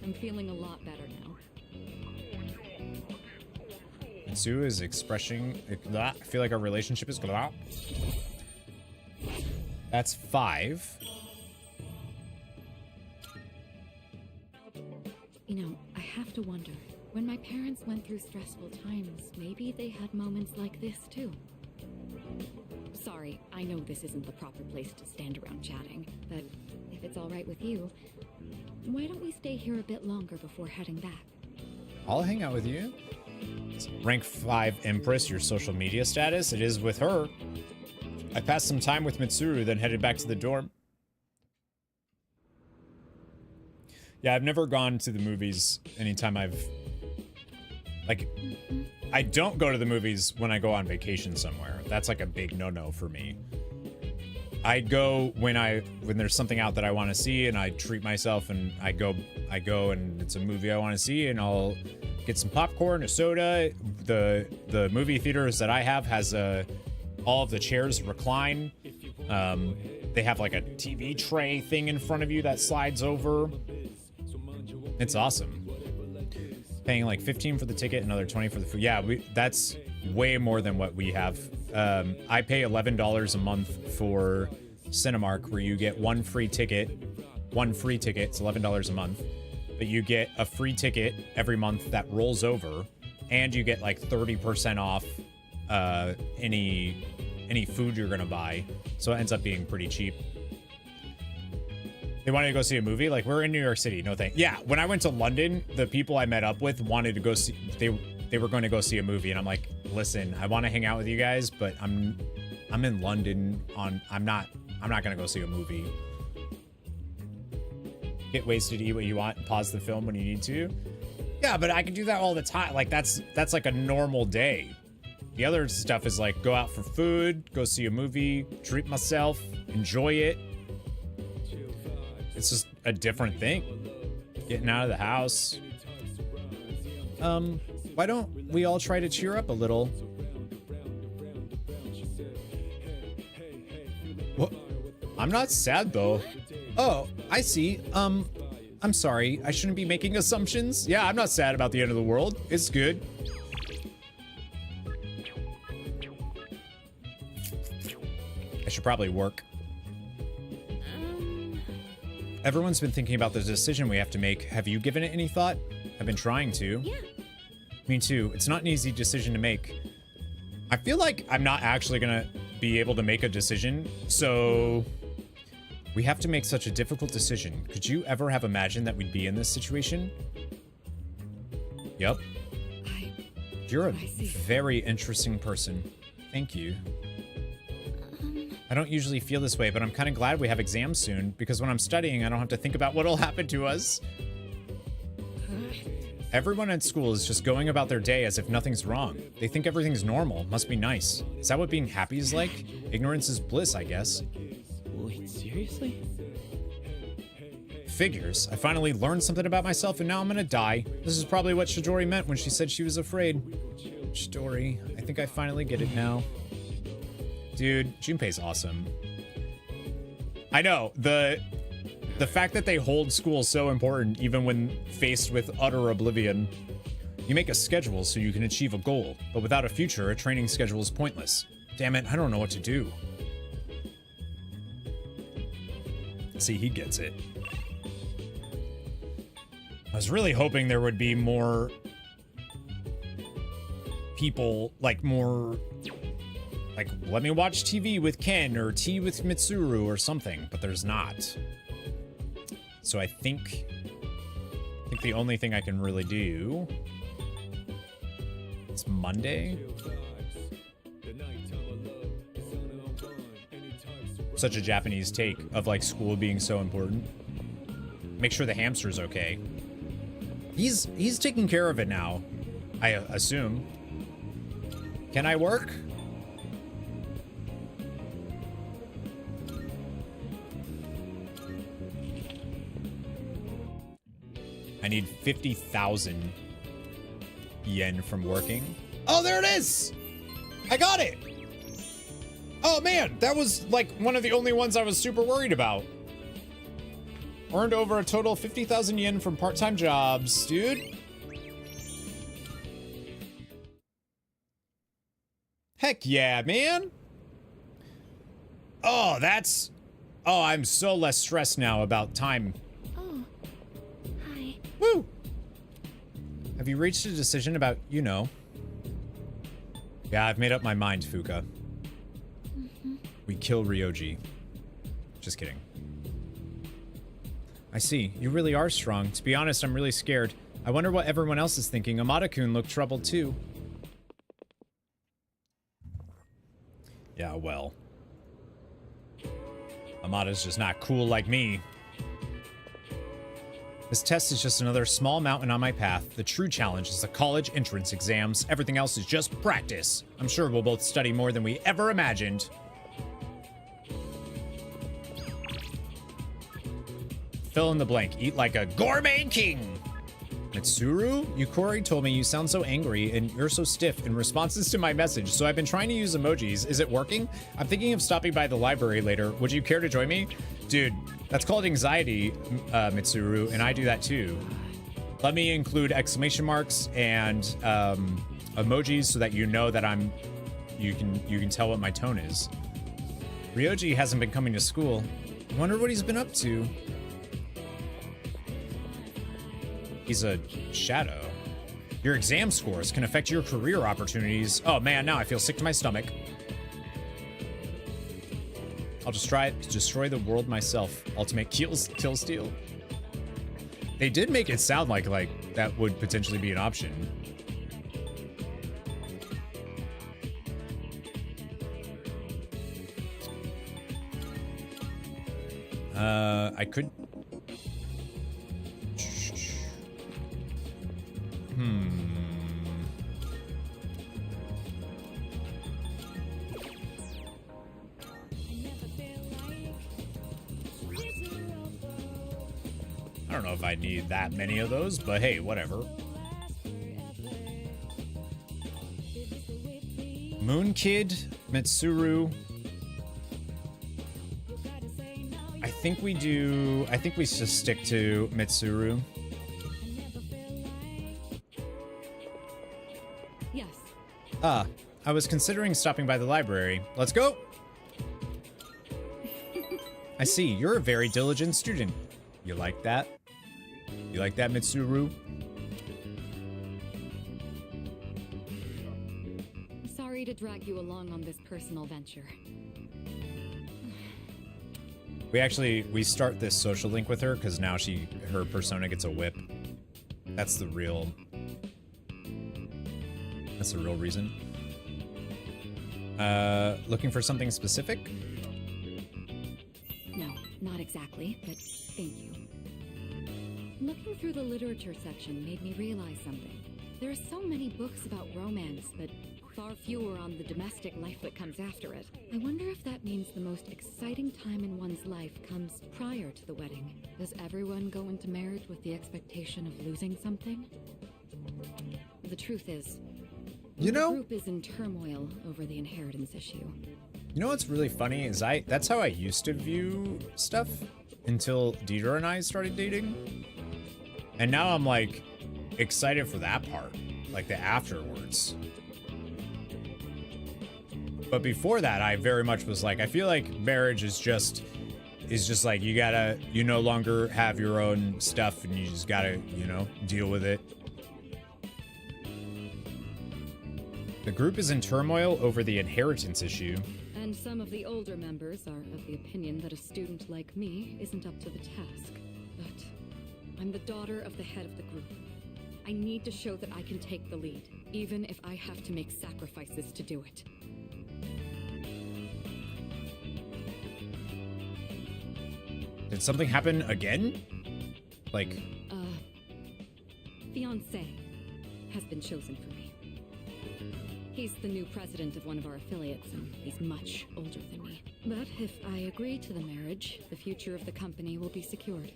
I'm feeling a lot better now. Sue is expressing, I feel like our relationship is, that's 5. You know, I have to wonder, when my parents went through stressful times, maybe they had moments like this too. Sorry, sorry. I know this isn't the proper place to stand around chatting, but if it's all right with you, why don't we stay here a bit longer before heading back? I'll hang out with you. Rank 5 Empress, your social media status. It is with her. I passed some time with Mitsuru, then headed back to the dorm. Yeah, I've never gone to the movies anytime I've... Like, I don't go to the movies when I go on vacation somewhere. That's like a big no-no for me. I go when there's something out that I want to see, and I treat myself, and I go and it's a movie I want to see, and I'll get some popcorn, a soda. The movie theaters that I have has all of the chairs recline. They have like a TV tray thing in front of you that slides over. It's awesome. Paying like 15 for the ticket, another 20 for the food. Yeah, that's way more than what we have. I pay $11 a month for Cinemark, where you get one free ticket. It's $11 a month, but you get a free ticket every month that rolls over, and you get like 30% off any food you're gonna buy. So it ends up being pretty cheap. They wanted to go see a movie. Like, we're in New York City. No thanks. Yeah, when I went to London, the people I met up with wanted to go see. They were going to go see a movie, and I'm like, listen, I want to hang out with you guys, but I'm in London. I'm not going to go see a movie. Get wasted, eat what you want, and pause the film when you need to. Yeah, but I can do that all the time. Like, that's like a normal day. The other stuff is like, go out for food, go see a movie, treat myself, enjoy it. It's just a different thing. Getting out of the house. Why don't we all try to cheer up a little? What? I'm not sad though. Oh, I see. I'm sorry. I shouldn't be making assumptions. Yeah, I'm not sad about the end of the world. It's good. I should probably work. Everyone's been thinking about the decision we have to make. Have you given it any thought? I've been trying to. Yeah. Me too. It's not an easy decision to make. I feel like I'm not actually gonna be able to make a decision, so we have to make such a difficult decision. Could you ever have imagined that we'd be in this situation? Yep. You're a very interesting person. Thank you. I don't usually feel this way, but I'm kind of glad we have exams soon, because when I'm studying, I don't have to think about what'll happen to us. Everyone at school is just going about their day as if nothing's wrong. They think everything's normal. Must be nice. Is that what being happy is like? Ignorance is bliss, I guess. Wait, seriously? Figures. I finally learned something about myself, and now I'm gonna die. This is probably what Chidori meant when she said she was afraid. Chidori, I think I finally get it now. Dude, Junpei's awesome. I know, the fact that they hold school so important even when faced with utter oblivion. You make a schedule so you can achieve a goal, but without a future, a training schedule is pointless. Damn it, I don't know what to do. See, he gets it. I was really hoping there would be more people, like more... Like, let me watch TV with Ken or tea with Mitsuru or something, but there's not. So I think the only thing I can really do is Monday. Such a Japanese take of like school being so important. Make sure the hamster's okay. He's taking care of it now, I assume. Can I work? I need 50,000 yen from working. Oh, there it is! I got it! Oh man, that was like one of the only ones I was super worried about. Earned over a total of 50,000 yen from part-time jobs, dude. Heck yeah, man. Oh, that's... Oh, I'm so less stressed now about time. Woo! Have you reached a decision about, you know? Yeah, I've made up my mind, Fuka. We kill Ryoji. Just kidding. I see. You really are strong. To be honest, I'm really scared. I wonder what everyone else is thinking. Amada-kun looked troubled too. Yeah, well. Amada's just not cool like me. This test is just another small mountain on my path. The true challenge is the college entrance exams. Everything else is just practice. I'm sure we'll both study more than we ever imagined. Fill in the blank. Eat like a gourmet king. Mitsuru? Yukori told me you sound so angry and you're so stiff in responses to my message, so I've been trying to use emojis. Is it working? I'm thinking of stopping by the library later. Would you care to join me? Dude, that's called anxiety, Mitsuru, and I do that too. Let me include exclamation marks and emojis so that you know that you can tell what my tone is. Ryoji hasn't been coming to school. I wonder what he's been up to. He's a shadow. Your exam scores can affect your career opportunities. Oh man, now I feel sick to my stomach. I'll just try to destroy the world myself. Ultimate kill steal. They did make it sound like that would potentially be an option. I could. I don't know if I need that many of those, but hey, whatever. Moon Kid, Mitsuru. I think we just stick to Mitsuru. Yes. I was considering stopping by the library. Let's go. I see, you're a very diligent student. You like that? You like that, Mitsuru? Sorry to drag you along on this personal venture. We start this social link with her because now her persona gets a whip. That's the real reason. Looking for something specific? No, not exactly, but thank you. Looking through the literature section made me realize something. There are so many books about romance, but far fewer on the domestic life that comes after it. I wonder if that means the most exciting time in one's life comes prior to the wedding. Does everyone go into marriage with the expectation of losing something? The truth is, the group is in turmoil over the inheritance issue. You know what's really funny is that's how I used to view stuff until Deidre and I started dating. And now I'm like excited for that part, like the afterwards. But before that, I very much was like, I feel like marriage is just like you no longer have your own stuff and you just gotta, deal with it. The group is in turmoil over the inheritance issue. And some of the older members are of the opinion that a student like me isn't up to the task. But I'm the daughter of the head of the group. I need to show that I can take the lead, even if I have to make sacrifices to do it. Did something happen again? Fiancé has been chosen for me. He's the new president of one of our affiliates, and he's much older than me. But if I agree to the marriage, the future of the company will be secured.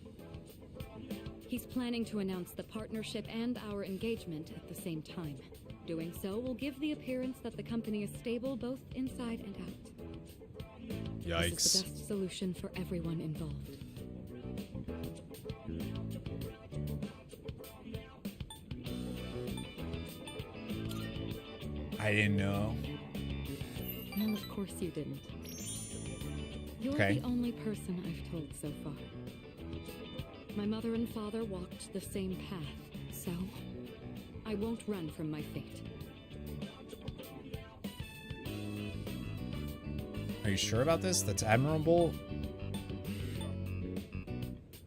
He's planning to announce the partnership and our engagement at the same time. Doing so will give the appearance that the company is stable both inside and out. Yikes. This is the best solution for everyone involved. I didn't know. No, of course you didn't. You're Okay. the only person I've told so far. My mother and father walked the same path, so I won't run from my fate. Are you sure about this? That's admirable.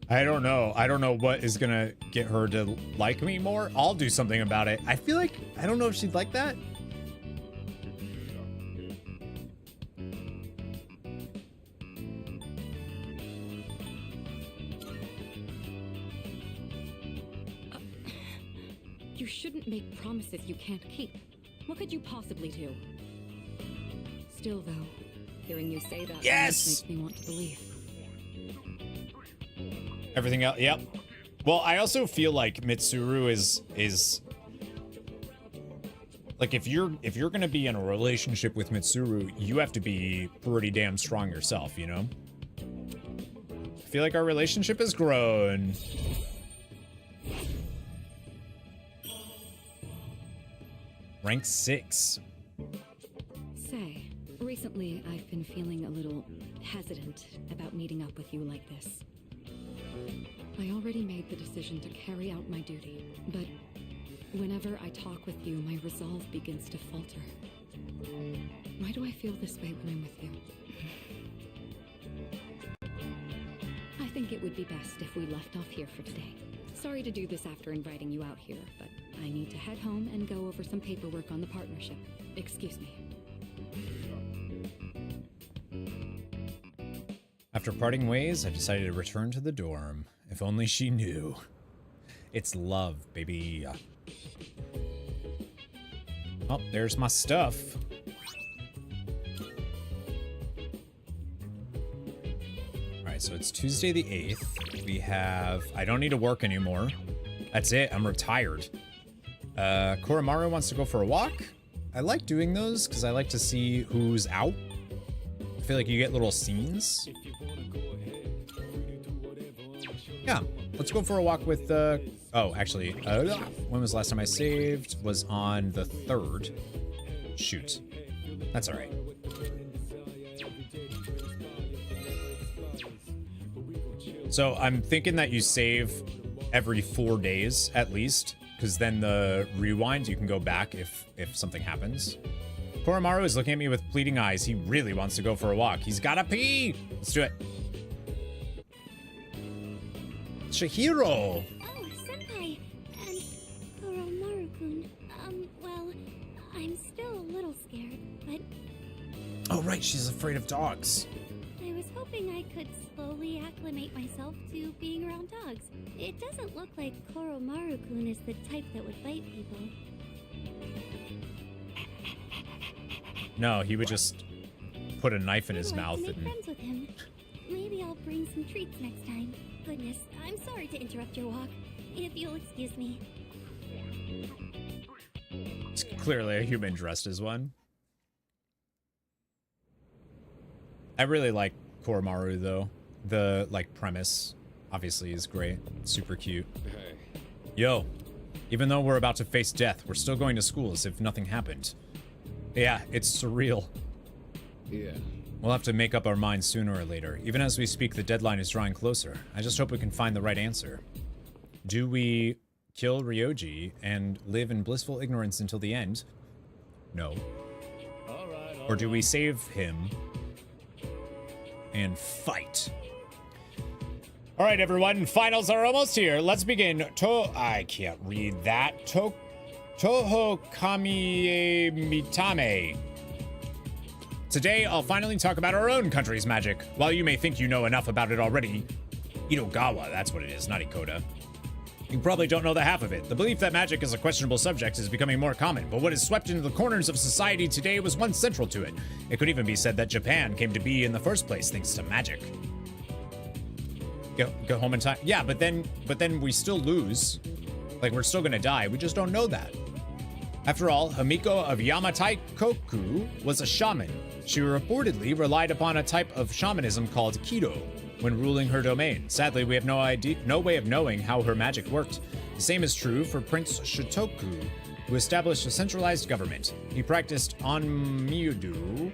I don't know. I don't know what is gonna get her to like me more. I'll do something about it. I feel like, I don't know if she'd like that. You shouldn't make promises you can't keep. What could you possibly do? Still, though, hearing you say that yes! makes me want to believe. Everything else, yep. Well, I also feel like Mitsuru is like if you're gonna be in a relationship with Mitsuru, you have to be pretty damn strong yourself, you know? I feel like our relationship has grown. Rank 6. Say, recently I've been feeling a little hesitant about meeting up with you like this. I already made the decision to carry out my duty, but whenever I talk with you, my resolve begins to falter. Why do I feel this way when I'm with you? I think it would be best if we left off here for today. Sorry to do this after inviting you out here, but I need to head home and go over some paperwork on the partnership. Excuse me. After parting ways, I decided to return to the dorm. If only she knew. It's love, baby. Oh, there's my stuff. Alright, so it's Tuesday the 8th. We have... I don't need to work anymore. That's it, I'm retired. Koromaru wants to go for a walk. I like doing those because I like to see who's out. I feel like you get little scenes. Yeah, let's go for a walk with oh, actually, when was the last time I saved? Was on the 3rd. Shoot. That's all right. So I'm thinking that you save every 4 days at least, because then the rewind, you can go back if something happens. Koromaru is looking at me with pleading eyes. He really wants to go for a walk. He's gotta pee. Let's do it. Chihiro! Oh, Senpai! And Koromaru-kun. Well, I'm still a little scared, but... Oh, right, she's afraid of dogs. I was hoping I could slowly acclimate myself to being around dogs. It doesn't look like Koromaru-kun is the type that would bite people. No, he would just put a knife in his I'd like mouth to make and... friends with him. Maybe I'll bring some treats next time. Goodness, I'm sorry to interrupt your walk. If you'll excuse me. It's clearly a human dressed as one. I really like Koromaru though. The like premise obviously is great. Super cute. Hey. Yo, even though we're about to face death, we're still going to school as if nothing happened. Yeah, it's surreal. Yeah. We'll have to make up our minds sooner or later. Even as we speak, the deadline is drawing closer. I just hope we can find the right answer. Do we kill Ryoji and live in blissful ignorance until the end? No. Or do we save him and fight? All right, everyone. Finals are almost here. Let's begin. I can't read that. Toho Kamiye Mitame. Today, I'll finally talk about our own country's magic. While you may think you know enough about it already, Itogawa, that's what it is, not Ikoda. You probably don't know the half of it. The belief that magic is a questionable subject is becoming more common, but what is swept into the corners of society today was once central to it. It could even be said that Japan came to be in the first place thanks to magic. Go home in time. Yeah, but then we still lose. Like, we're still gonna die. We just don't know that. After all, Hamiko of Yamataikoku was a shaman. She reportedly relied upon a type of shamanism called Kido when ruling her domain. Sadly, we have no way of knowing how her magic worked. The same is true for Prince Shotoku, who established a centralized government. He practiced Onmyudu,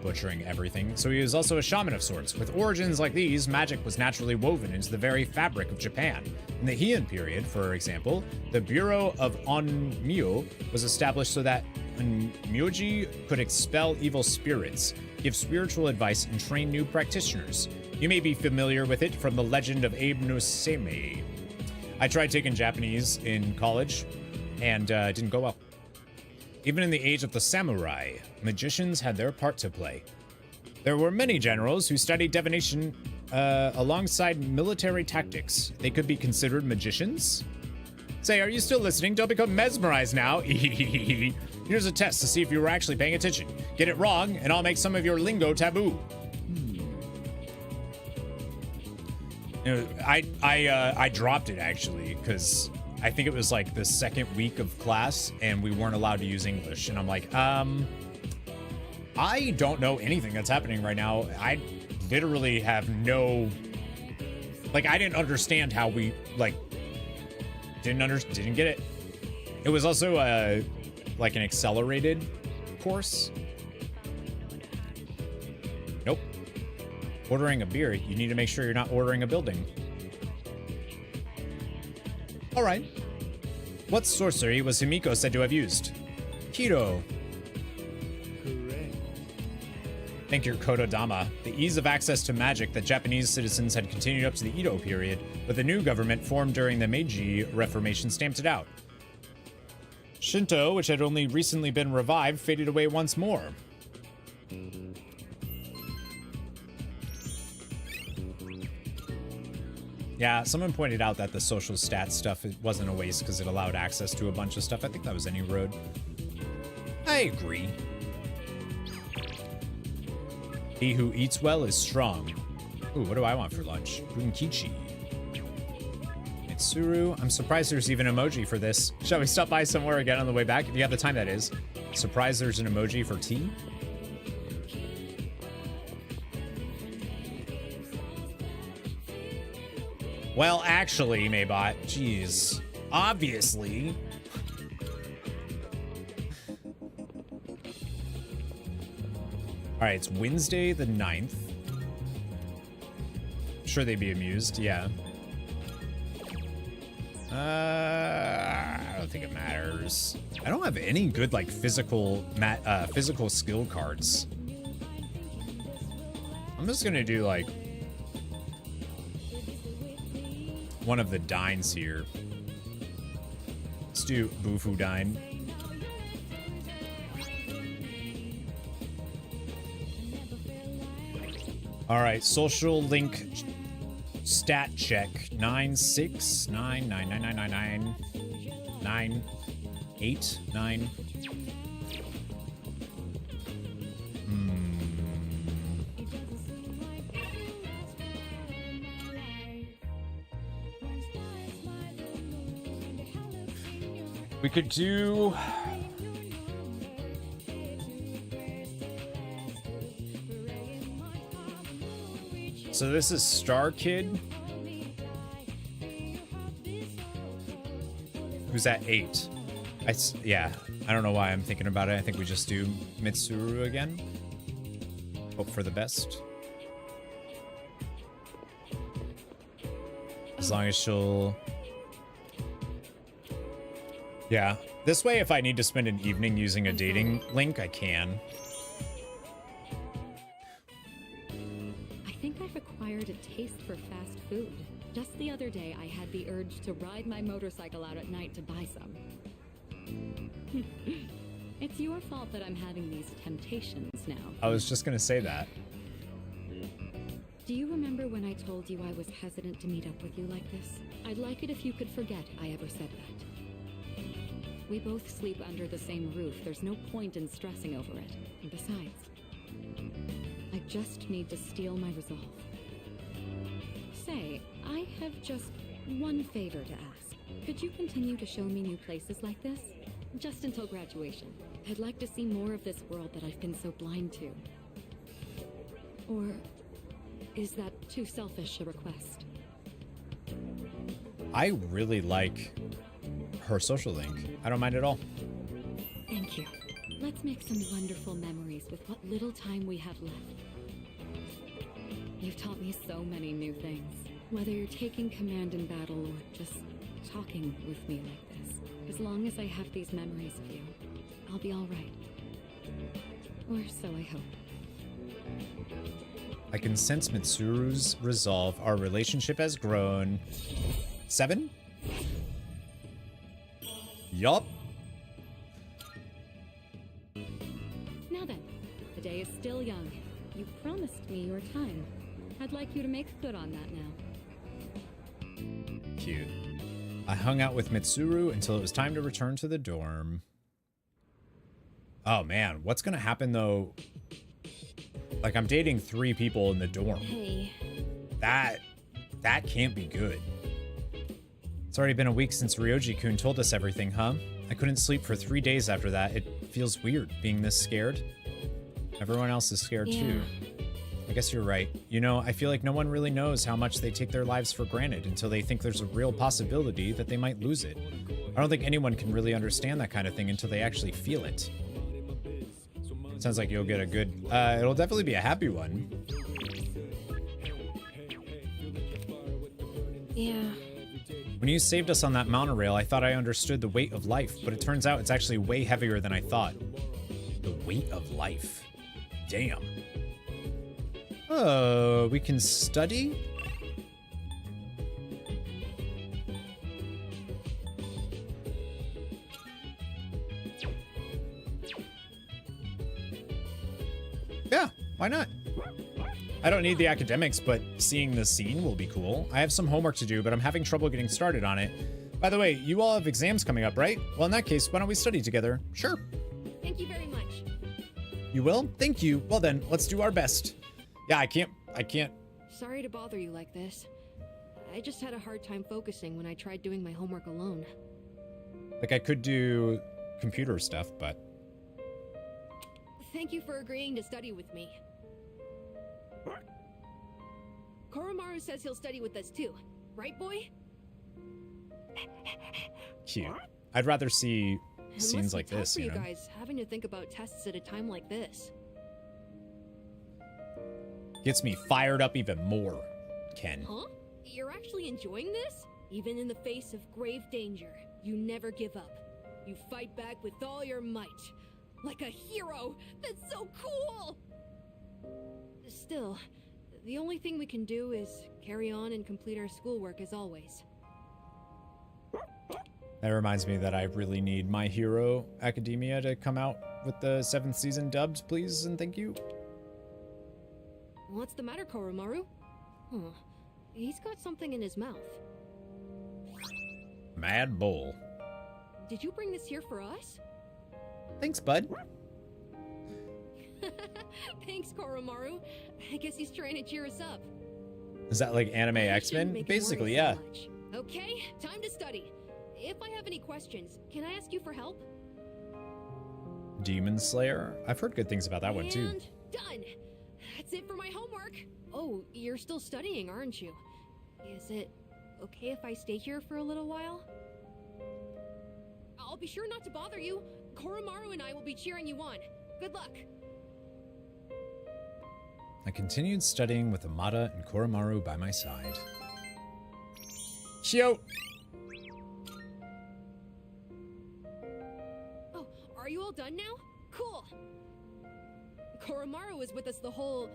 butchering everything, so he was also a shaman of sorts. With origins like these, magic was naturally woven into the very fabric of Japan. In the Heian period, for example, the Bureau of Onmyo was established so that Onmyoji could expel evil spirits. give spiritual advice, and train new practitioners. You may be familiar with it from the legend of Abe no Seimei. I tried taking Japanese in college, and it didn't go well. Even in the age of the samurai, magicians had their part to play. There were many generals who studied divination alongside military tactics. They could be considered magicians. Say, are you still listening? Don't become mesmerized now. Here's a test to see if you were actually paying attention. Get it wrong, and I'll make some of your lingo taboo. You know, I dropped it actually because I think it was like the second week of class and we weren't allowed to use English. And I'm like, I don't know anything that's happening right now. I literally have no, like, I didn't understand how we, like, didn't get it. It was also like an accelerated course. Nope. Ordering a beer, you need to make sure you're not ordering a building. All right. What sorcery was Himiko said to have used? Kiro. Correct. Thank you, Kododama. The ease of access to magic that Japanese citizens had continued up to the Edo period, but the new government formed during the Meiji Reformation stamped it out. Shinto, which had only recently been revived, faded away once more. Yeah, someone pointed out that the social stats stuff, it wasn't a waste because it allowed access to a bunch of stuff. I think that was any road. I agree. He who eats well is strong. Ooh, what do I want for lunch? Bunkichi. Mitsuru. I'm surprised there's even an emoji for this. Shall we stop by somewhere again on the way back? If you have the time, that is. Surprised there's an emoji for tea? Well, actually, Maybot, jeez. Obviously. All right, it's Wednesday the 9th. Sure they'd be amused, yeah. I don't think it matters. I don't have any good, like, physical skill cards. I'm just gonna do, like, one of the dines here. Let's do Bufu Dine. All right, social link stat check 96999999899. We could do... So this is Star Kid. Who's at 8? Yeah, I don't know why I'm thinking about it. I think we just do Mitsuru again. Hope for the best. As long as she'll... Yeah, this way if I need to spend an evening using a dating link, I can. I think I've acquired a taste for fast food. Just the other day, I had the urge to ride my motorcycle out at night to buy some. It's your fault that I'm having these temptations now. I was just gonna say that. Do you remember when I told you I was hesitant to meet up with you like this? I'd like it if you could forget I ever said that. We both sleep under the same roof. There's no point in stressing over it. And besides, I just need to steel my resolve. Say, I have just one favor to ask. Could you continue to show me new places like this? Just until graduation. I'd like to see more of this world that I've been so blind to. Or is that too selfish a request? I really like her social link. I don't mind at all. Thank you. Let's make some wonderful memories with what little time we have left. You've taught me so many new things. Whether you're taking command in battle or just talking with me like this. As long as I have these memories of you, I'll be all right. Or so I hope. I can sense Mitsuru's resolve. Our relationship has grown. 7? Yup. Now then, the day is still young. You promised me your time. I'd like you to make good on that now. Cute. I hung out with Mitsuru until it was time to return to the dorm. Oh man, what's gonna happen though? Like, I'm dating 3 people in the dorm. Hey. That can't be good. It's already been a week since Ryoji-kun told us everything, huh? I couldn't sleep for 3 days after that. It feels weird being this scared. Everyone else is scared too. I guess you're right. You know, I feel like no one really knows how much they take their lives for granted until they think there's a real possibility that they might lose it. I don't think anyone can really understand that kind of thing until they actually feel it. Sounds like you'll get a good, it'll definitely be a happy one. Yeah. When you saved us on that monorail, I thought I understood the weight of life, but it turns out it's actually way heavier than I thought. The weight of life. Damn. Oh, we can study? Yeah, why not? I don't need the academics, but seeing the scene will be cool. I have some homework to do, but I'm having trouble getting started on it. By the way, you all have exams coming up, right? Well, in that case, why don't we study together? Sure. Thank you very much. You will? Thank you. Well then, let's do our best. Yeah, I can't. Sorry to bother you like this. I just had a hard time focusing when I tried doing my homework alone. Like, I could do computer stuff, but... Thank you for agreeing to study with me. Koromaru says he'll study with us too. Right, boy? Cute. I'd rather see It scenes must be like tough this, for you you know? guys, having to think about tests at a time like this. Gets me fired up even more, Ken. Huh? You're actually enjoying this? Even in the face of grave danger, you never give up. You fight back with all your might. Like a hero! That's so cool! Still, the only thing we can do is carry on and complete our schoolwork as always. That reminds me that I really need My Hero Academia to come out with the 7th season dubbed, please and thank you. What's the matter, Koromaru? Huh. He's got something in his mouth. Mad Bull. Did you bring this here for us? Thanks, bud. Thanks, Koromaru. I guess he's trying to cheer us up. Is that like anime X-Men? Basically, yeah. Okay, time to study. If I have any questions, can I ask you for help? Demon Slayer? I've heard good things about that one too. And done. That's it for my homework. Oh, you're still studying, aren't you? Is it okay if I stay here for a little while? I'll be sure not to bother you. Koromaru and I will be cheering you on. Good luck. I continued studying with Amada and Koromaru by my side. Cute. Oh, are you all done now? Cool. Koromaru was with us the whole...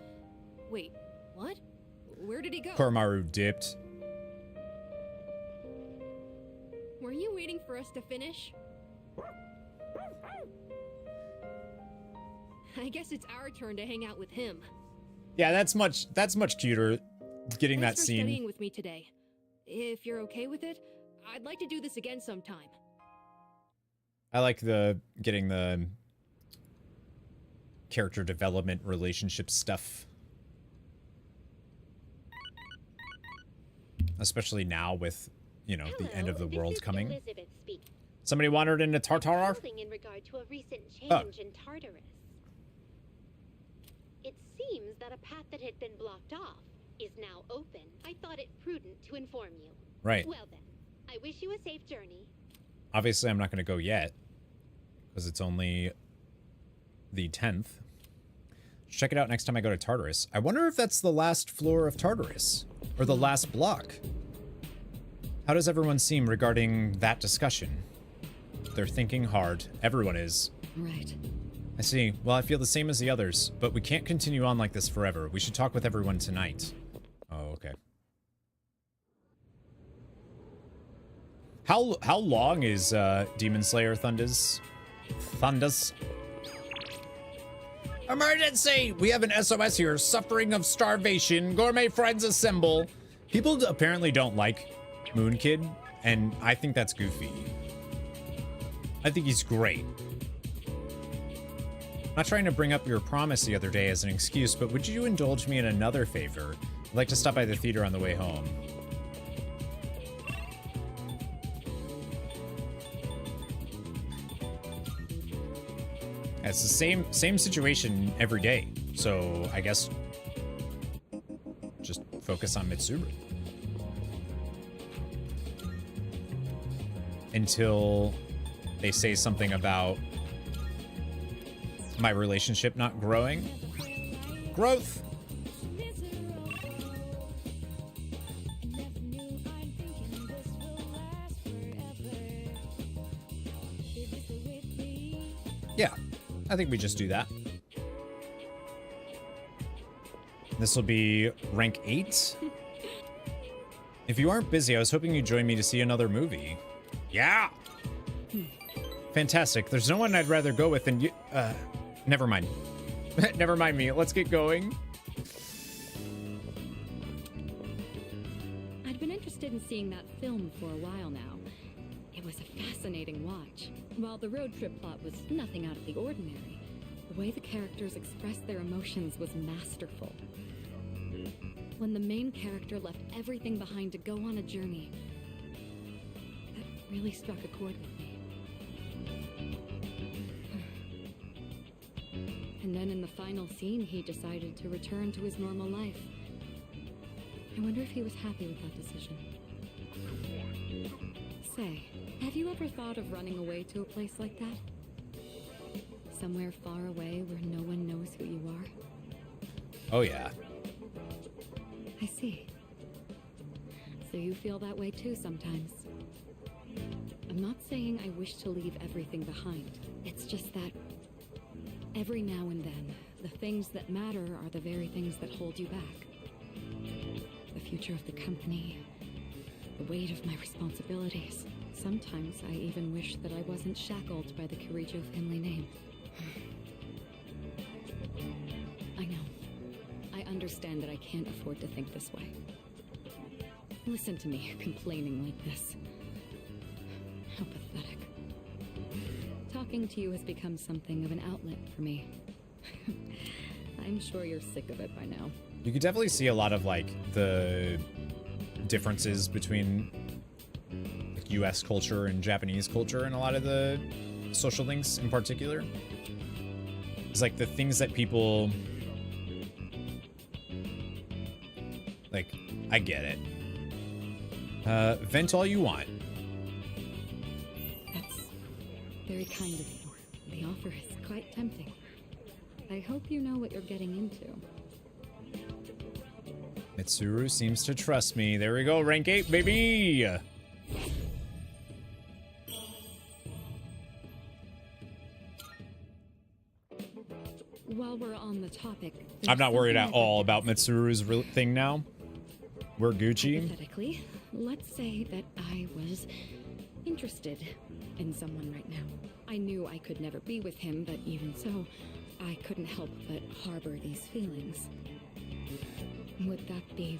Wait, what? Where did he go? Koromaru dipped. Were you waiting for us to finish? I guess it's our turn to hang out with him. Yeah, that's much cuter. Getting Thanks that for scene. studying with me today. If you're okay with it, I'd like to do this again sometime. I like getting the character development relationship stuff. Especially now with, you know, the end of the world coming. Elizabeth speaking. Somebody wandered into Tartarar? Something in regard to a recent change in Tartarus. It seems that a path that had been blocked off is now open. I thought it prudent to inform you. Right. Well then, I wish you a safe journey. Obviously, I'm not going to go yet. Because it's only the 10th. Check it out next time I go to Tartarus. I wonder if that's the last floor of Tartarus. Or the last block. How does everyone seem regarding that discussion? They're thinking hard. Everyone is. Right. I see. Well, I feel the same as the others, but we can't continue on like this forever. We should talk with everyone tonight. Oh, okay. How long is Demon Slayer Thunders? Emergency! We have an SOS here. Suffering of starvation. Gourmet friends assemble. People apparently don't like Moon Kid, and I think that's goofy. I think he's great. I'm not trying to bring up your promise the other day as an excuse, but would you indulge me in another favor? I'd like to stop by the theater on the way home. It's the same situation every day, so I guess just focus on Mitsuru. Until they say something about my relationship not growing. Growth! Yeah, I think we just do that. This will be rank 8. If you aren't busy, I was hoping you'd join me to see another movie. Yeah! Fantastic. There's no one I'd rather go with than you. Never mind. Never mind me. Let's get going. I'd been interested in seeing that film for a while now. It was a fascinating watch. While the road trip plot was nothing out of the ordinary, the way the characters expressed their emotions was masterful. When the main character left everything behind to go on a journey, that really struck a chord with me. And then in the final scene, he decided to return to his normal life. I wonder if he was happy with that decision. Say, have you ever thought of running away to a place like that? Somewhere far away where no one knows who you are? Oh, yeah. I see. So you feel that way too sometimes. I'm not saying I wish to leave everything behind. It's just that every now and then, the things that matter are the very things that hold you back. The future of the company, the weight of my responsibilities. Sometimes I even wish that I wasn't shackled by the Kirijo family name. I know. I understand that I can't afford to think this way. Listen to me complaining like this. How pathetic. Talking to you has become something of an outlet for me. I'm sure you're sick of it by now. You could definitely see a lot of like the differences between like, US culture and Japanese culture and a lot of the social links in particular. It's like the things that people like, I get it. Vent all you want. That's very kind of you. The offer is quite tempting. I hope you know what you're getting into. Mitsuru seems to trust me. There we go, rank 8, baby! While we're on the topic, I'm not worried at all about Mitsuru's thing now. We're Gucci. Hypothetically, let's say that I was interested in someone right now. I knew I could never be with him, but even so, I couldn't help but harbor these feelings. Would that be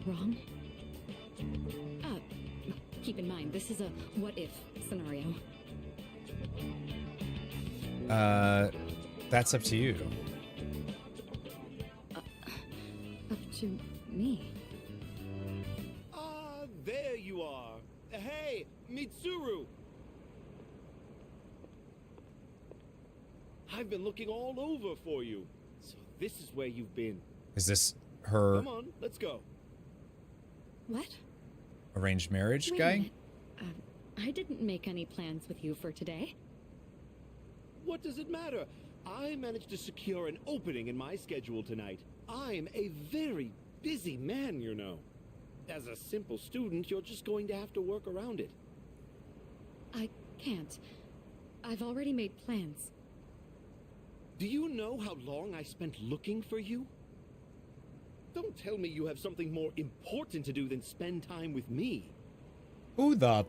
wrong? Keep in mind, this is a what-if scenario. That's up to you. Up to me? There you are. Hey, Mitsuru! I've been looking all over for you. So this is where you've been. Is this her Come on, let's go. What? arranged marriage Wait a guy? minute. I didn't make any plans with you for today. What does it matter? I managed to secure an opening in my schedule tonight. I'm a very busy man, you know. As a simple student, you're just going to have to work around it. I can't. I've already made plans. Do you know how long I spent looking for you? Don't tell me you have something more important to do than spend time with me. Who the...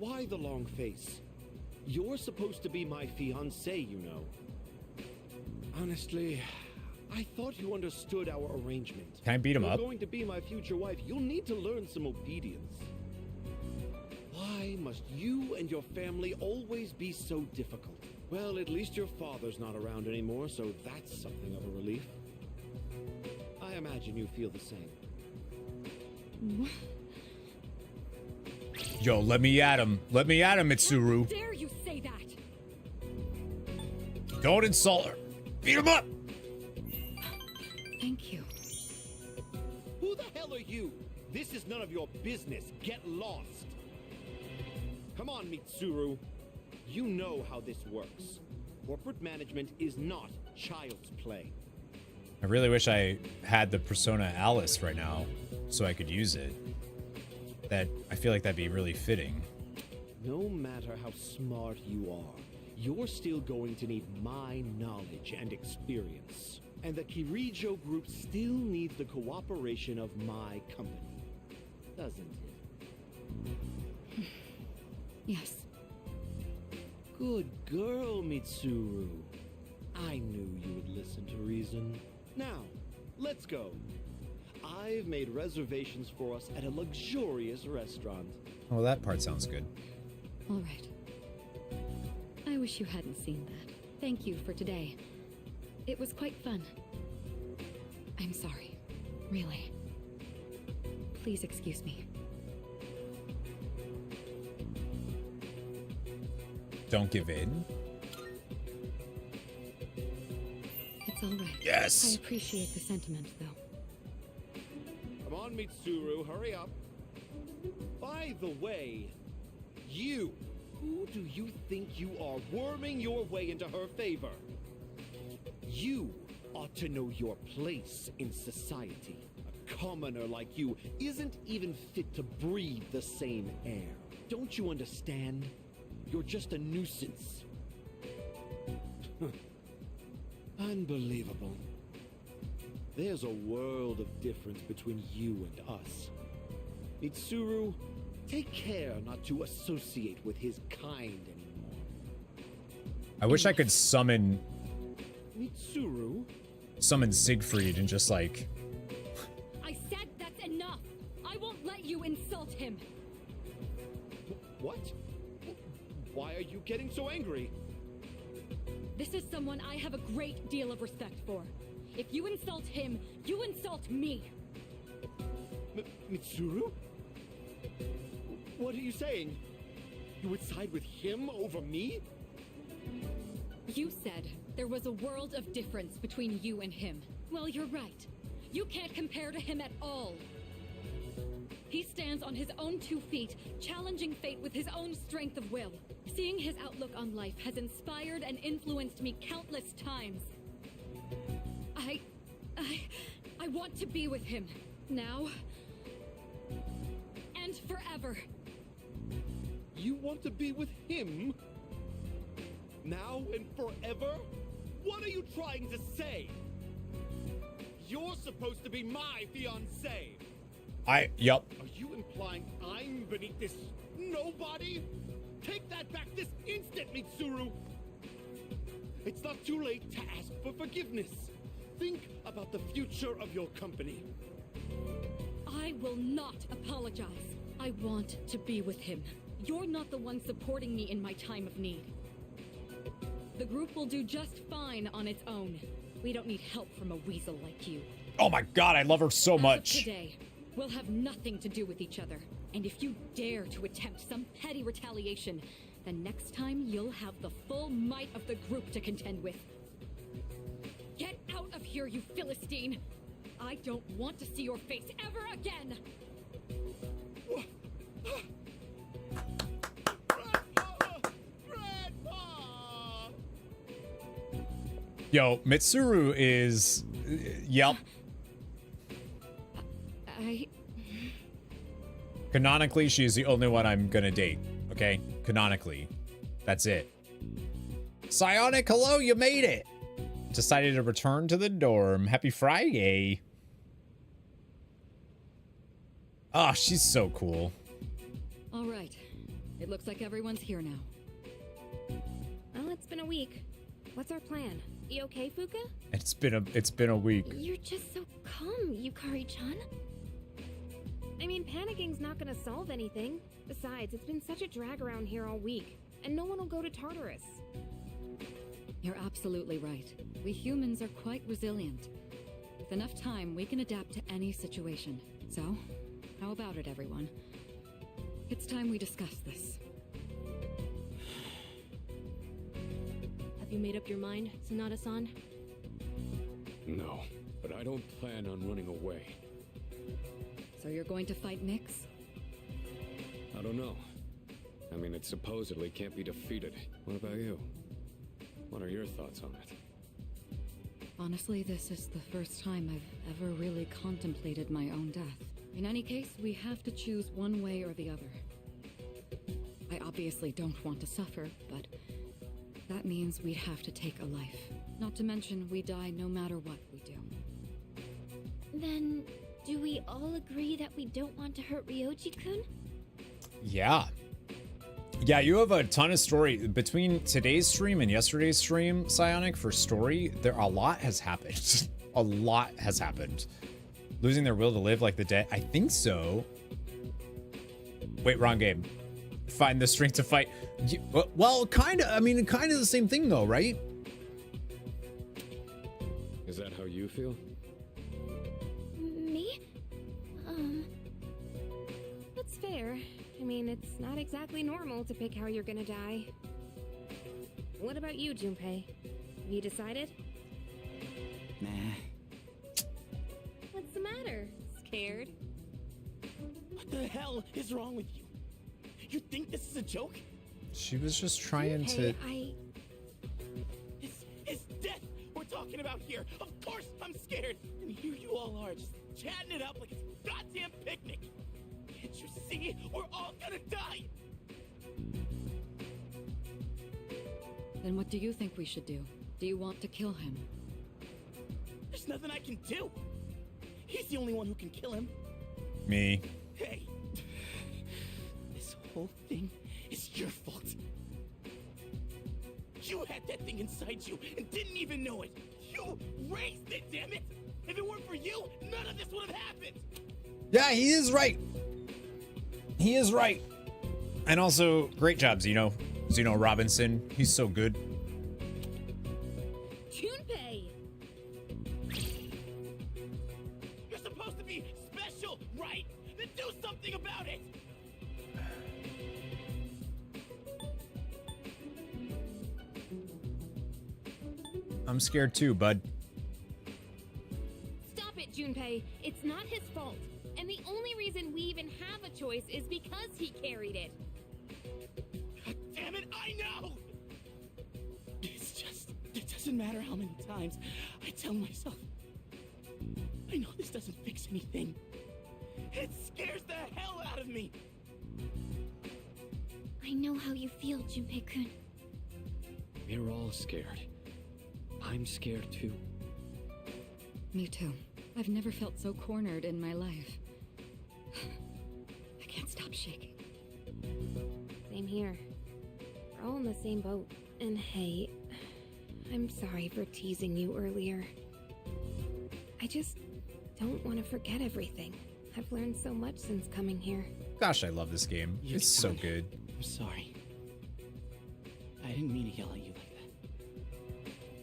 Why the long face? You're supposed to be my fiancé, you know. Honestly, I thought you understood our arrangement. Can I beat him up? You're going to be my future wife. You'll need to learn some obedience. Why must you and your family always be so difficult? Well, at least your father's not around anymore, so that's something of a relief. I imagine you feel the same. Yo, let me at him. Let me at him, Mitsuru. How dare you say that? Don't insult her. Beat him up. Thank you. Who the hell are you? This is none of your business. Get lost. Come on, Mitsuru. You know how this works. Corporate management is not child's play. I really wish I had the Persona Alice right now so I could use it. I feel like that'd be really fitting. No matter how smart you are, you're still going to need my knowledge and experience. And the Kirijo group still needs the cooperation of my company. Doesn't it? Yes. Good girl, Mitsuru. I knew you would listen to reason. Now, let's go. I've made reservations for us at a luxurious restaurant. Oh, that part sounds good. All right. I wish you hadn't seen that. Thank you for today. It was quite fun. I'm sorry. Really. Please excuse me. Don't give in. It's all right. Yes! I appreciate the sentiment, though. Come on, Mitsuru, hurry up. By the way, who do you think you are, worming your way into her favor? You ought to know your place in society. A commoner like you isn't even fit to breathe the same air. Don't you understand? You're just a nuisance. Unbelievable. There's a world of difference between you and us. Mitsuru, take care not to associate with his kind anymore. I wish I could summon Mitsuru? Siegfried and just like... I said that's enough! I won't let you insult him! What? Why are you getting so angry? This is someone I have a great deal of respect for. If you insult him, you insult me! Mitsuru? What are you saying? You would side with him over me? You said there was a world of difference between you and him. Well, you're right. You can't compare to him at all. He stands on his own 2 feet, challenging fate with his own strength of will. Seeing his outlook on life has inspired and influenced me countless times. I want to be with him. Now. And forever. You want to be with him? Now and forever? What are you trying to say? You're supposed to be my fiancé. Yup. Are you implying I'm beneath this nobody? Take that back this instant, Mitsuru! It's not too late to ask for forgiveness. Think about the future of your company. I will not apologize. I want to be with him. You're not the one supporting me in my time of need. The group will do just fine on its own. We don't need help from a weasel like you. Oh my god, I love her so much. Today, we'll have nothing to do with each other. And if you dare to attempt some petty retaliation, then next time you'll have the full might of the group to contend with. Get out of here, you Philistine! I don't want to see your face ever again! Grandpa! Yo, Mitsuru is... Yep. Canonically, she is the only one I'm gonna date. Okay? Canonically. That's it. Psionic, hello, you made it. Decided to return to the dorm. Happy Friday. Oh, she's so cool. All right. It looks like everyone's here now. Well, it's been a week. What's our plan? You okay, Fuka? It's been a week. You're just so calm, Yukari-chan. I mean, panicking's not gonna solve anything. Besides, it's been such a drag around here all week, and no one will go to Tartarus. You're absolutely right. We humans are quite resilient. With enough time, we can adapt to any situation. So, how about it, everyone? It's time we discuss this. Have you made up your mind, Sonata-san? No, but I don't plan on running away. So you're going to fight Nix? I don't know. I mean, it supposedly can't be defeated. What about you? What are your thoughts on it? Honestly, this is the first time I've ever really contemplated my own death. In any case, we have to choose one way or the other. I obviously don't want to suffer, but that means we'd have to take a life. Not to mention, we die no matter what we do. Then, do we all agree that we don't want to hurt Ryoji-kun? Yeah. Yeah, you have a ton of story. Between today's stream and yesterday's stream, Psionic, for story, a lot has happened. A lot has happened. Losing their will to live like the dead? I think so. Wait, wrong game. Find the strength to fight. Well, kind of. I mean, kind of the same thing, though, right? Is that how you feel? Me? That's fair. I mean, it's not exactly normal to pick how you're gonna die. What about you, Junpei? Have you decided? Nah. What's the matter? Scared? What the hell is wrong with you? You think this is a joke? She was just trying to... It's death we're talking about here. Of course I'm scared. And here you all are, just chatting it up like it's a goddamn picnic. Can't you see? We're all gonna die. Then what do you think we should do? Do you want to kill him? There's nothing I can do. He's the only one who can kill him. Me. Hey, this whole thing is your fault. You had that thing inside you and didn't even know it. You raised it, damn it! If it weren't for you, none of this would have happened. Yeah, he is right. He is right. And also, great job, Zeno. Zeno Robinson. He's so good. Junpei! You're supposed to be special, right? Then do something about it! I'm scared too, bud. Stop it, Junpei. It's not his fault. And the only reason we even have a choice is because he carried it. God damn it, I know! It's just, it doesn't matter how many times I tell myself. I know this doesn't fix anything. It scares the hell out of me! I know how you feel, Junpei-kun. We're all scared. I'm scared too. Me too. I've never felt so cornered in my life. I can't stop shaking. Same here. We're all in the same boat. And hey, I'm sorry for teasing you earlier. I just don't want to forget everything. I've learned so much since coming here. Gosh, I love this game. It's so good. I'm sorry. I didn't mean to yell at you like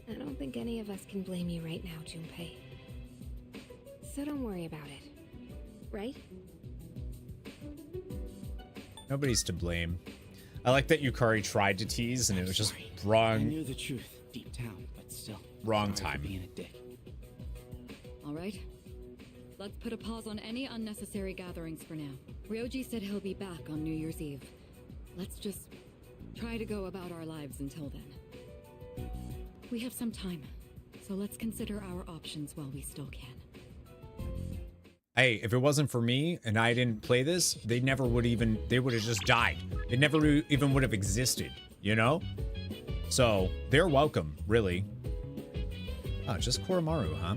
that. I don't think any of us can blame you right now, Junpei. So don't worry about it. Right? Nobody's to blame. I like that Yukari tried to tease and it was just wrong. I knew the truth deep down, but still. Wrong sorry time. for being a dick. All right. Let's put a pause on any unnecessary gatherings for now. Ryoji said he'll be back on New Year's Eve. Let's just try to go about our lives until then. We have some time, so let's consider our options while we still can. Hey, if it wasn't for me and I didn't play this, they would have just died. It never even would have existed, you know? So they're welcome, really. Oh, just Koromaru, huh?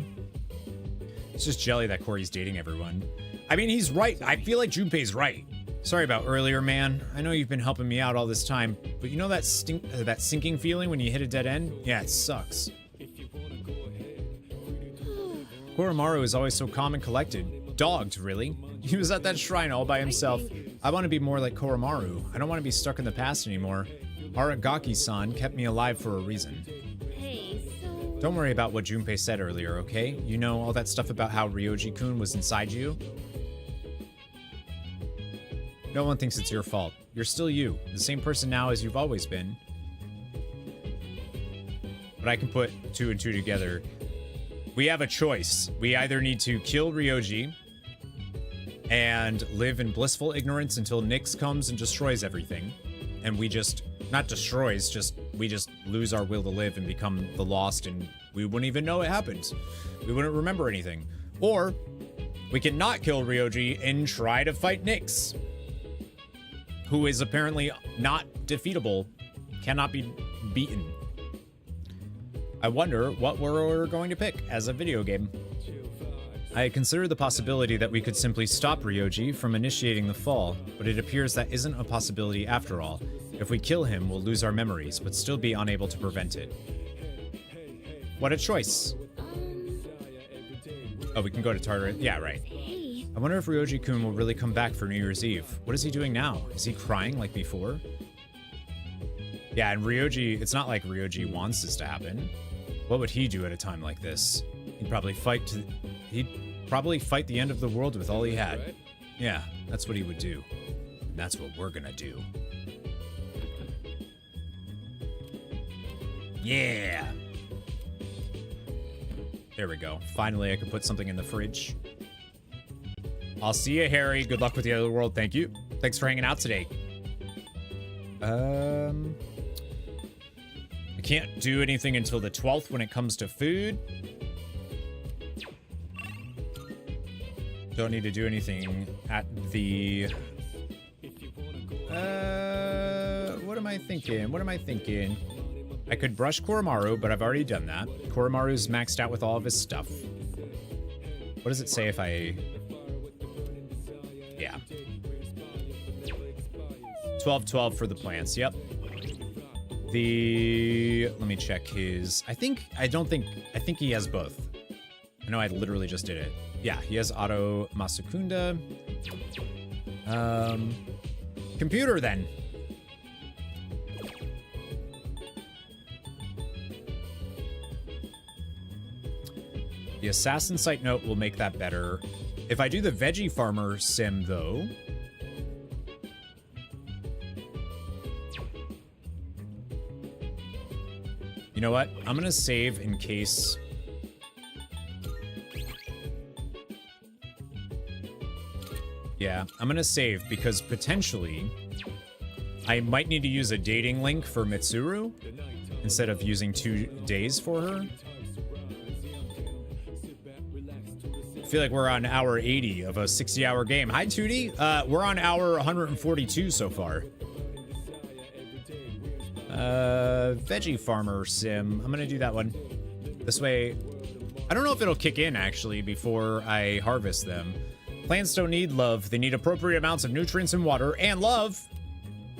It's just jelly that Corey's dating everyone. I mean, he's right. I feel like Junpei's right. Sorry about earlier, man. I know you've been helping me out all this time, but you know that that sinking feeling when you hit a dead end? Yeah, it sucks. Koromaru is always so calm and collected. Dogged, really. He was at that shrine all by himself. I want to be more like Koromaru. I don't want to be stuck in the past anymore. Aragaki-san kept me alive for a reason. Hey, so... Don't worry about what Junpei said earlier, okay? You know, all that stuff about how Ryoji-kun was inside you? No one thinks it's your fault. You're still you, the same person now as you've always been. But I can put 2 and 2 together. We have a choice. We either need to kill Ryoji and live in blissful ignorance until Nyx comes and destroys everything. And we just, not destroys, we just lose our will to live and become the lost, and we wouldn't even know it happened. We wouldn't remember anything. Or we can not kill Ryoji and try to fight Nyx, who is apparently not defeatable, cannot be beaten. I wonder what we're going to pick as a video game. I consider the possibility that we could simply stop Ryoji from initiating the fall, but it appears that isn't a possibility after all. If we kill him, we'll lose our memories, but still be unable to prevent it. What a choice. Oh, we can go to Tartarus. Yeah, right. I wonder if Ryoji-kun will really come back for New Year's Eve. What is he doing now? Is he crying like before? Yeah, and Ryoji, it's not like Ryoji wants this to happen. What would he do at a time like this? He'd probably fight the end of the world with all he had. Yeah, that's what he would do. And that's what we're gonna do. Yeah. There we go. Finally, I could put something in the fridge. I'll see you, Harry. Good luck with the other world. Thank you. Thanks for hanging out today. I can't do anything until the 12th when it comes to food. Don't need to do anything at the... what am I thinking? I could brush Koromaru, but I've already done that. Koromaru's maxed out with all of his stuff. What does it say if I... Yeah. 12-12 for the plants, yep. Let me check his... I think he has both. I know I literally just did it. Yeah, he has Auto Masukunda. Computer, then. The Assassin Site Note will make that better. If I do the Veggie Farmer sim, though... You know what? I'm gonna save in case... Yeah, I'm gonna save because potentially I might need to use a dating link for Mitsuru instead of using 2 days for her. I feel like we're on hour 80 of a 60-hour game. Hi, Tootie. We're on hour 142 so far. Veggie Farmer Sim. I'm gonna do that one. This way, I don't know if it'll kick in, actually, before I harvest them. Plants don't need love. They need appropriate amounts of nutrients and water, and love.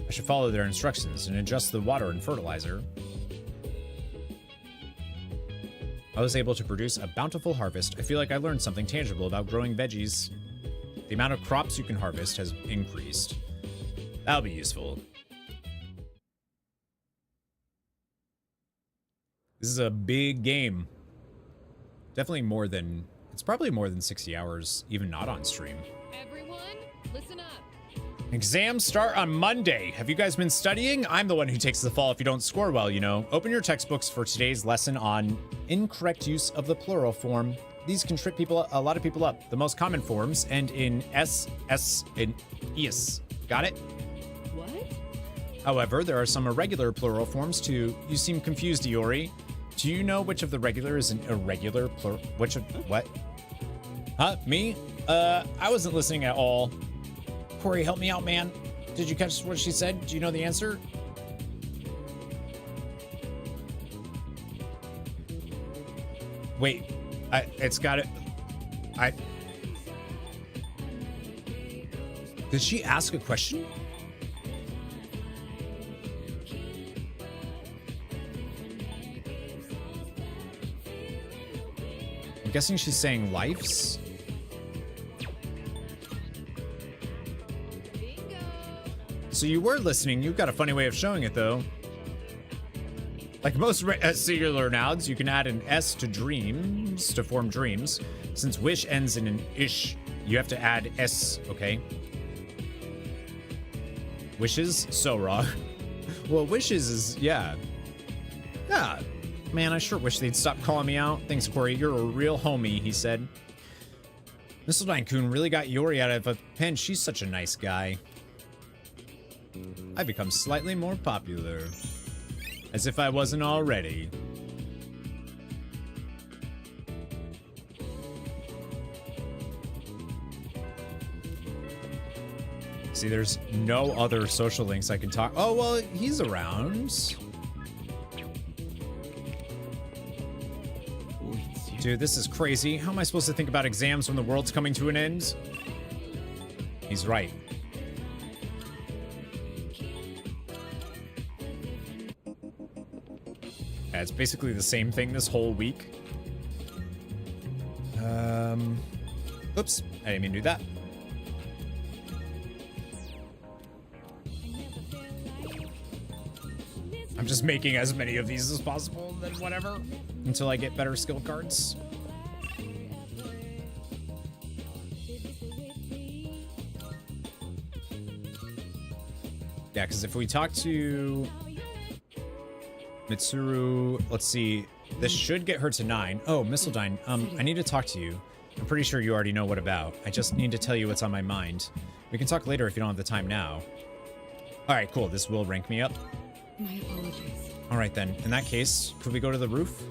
I should follow their instructions and adjust the water and fertilizer. I was able to produce a bountiful harvest. I feel like I learned something tangible about growing veggies. The amount of crops you can harvest has increased. That'll be useful. This is a big game. Definitely more than... It's probably more than 60 hours, even not on stream. Everyone, listen up. Exams start on Monday. Have you guys been studying? I'm the one who takes the fall if you don't score well, you know. Open your textbooks for today's lesson on incorrect use of the plural form. These can trip a lot of people up. The most common forms end in S, and is. Got it? What? However, there are some irregular plural forms too. You seem confused, Iori. Do you know which of the regular is an irregular plural? Which of what? Huh? Me? I wasn't listening at all. Corey, help me out, man. Did you catch what she said? Do you know the answer? Wait, it's got it. Did she ask a question? I'm guessing she's saying lives. So you were listening. You've got a funny way of showing it, though. Like most singular nouns, you can add an S to dreams to form dreams. Since wish ends in an ish, you have to add S, okay? Wishes? So wrong. Well, wishes is, yeah. Yeah. Man, I sure wish they'd stop calling me out. Thanks, Corey. You're a real homie, he said. Missildine-kun really got Yori out of a pen. She's such a nice guy. I've become slightly more popular. As if I wasn't already. See, there's no other social links I can talk. Oh, well, he's around. Dude, this is crazy. How am I supposed to think about exams when the world's coming to an end? He's right. Yeah, it's basically the same thing this whole week. Oops, I didn't mean to do that. I'm just making as many of these as possible, then whatever, until I get better skill cards. Yeah, because if we talk to Mitsuru, let's see, this should get her to 9. Oh, Missildine, I need to talk to you. I'm pretty sure you already know what about. I just need to tell you what's on my mind. We can talk later if you don't have the time now. All right, cool. This will rank me up. My apologies. All right, then. In that case, could we go to the roof?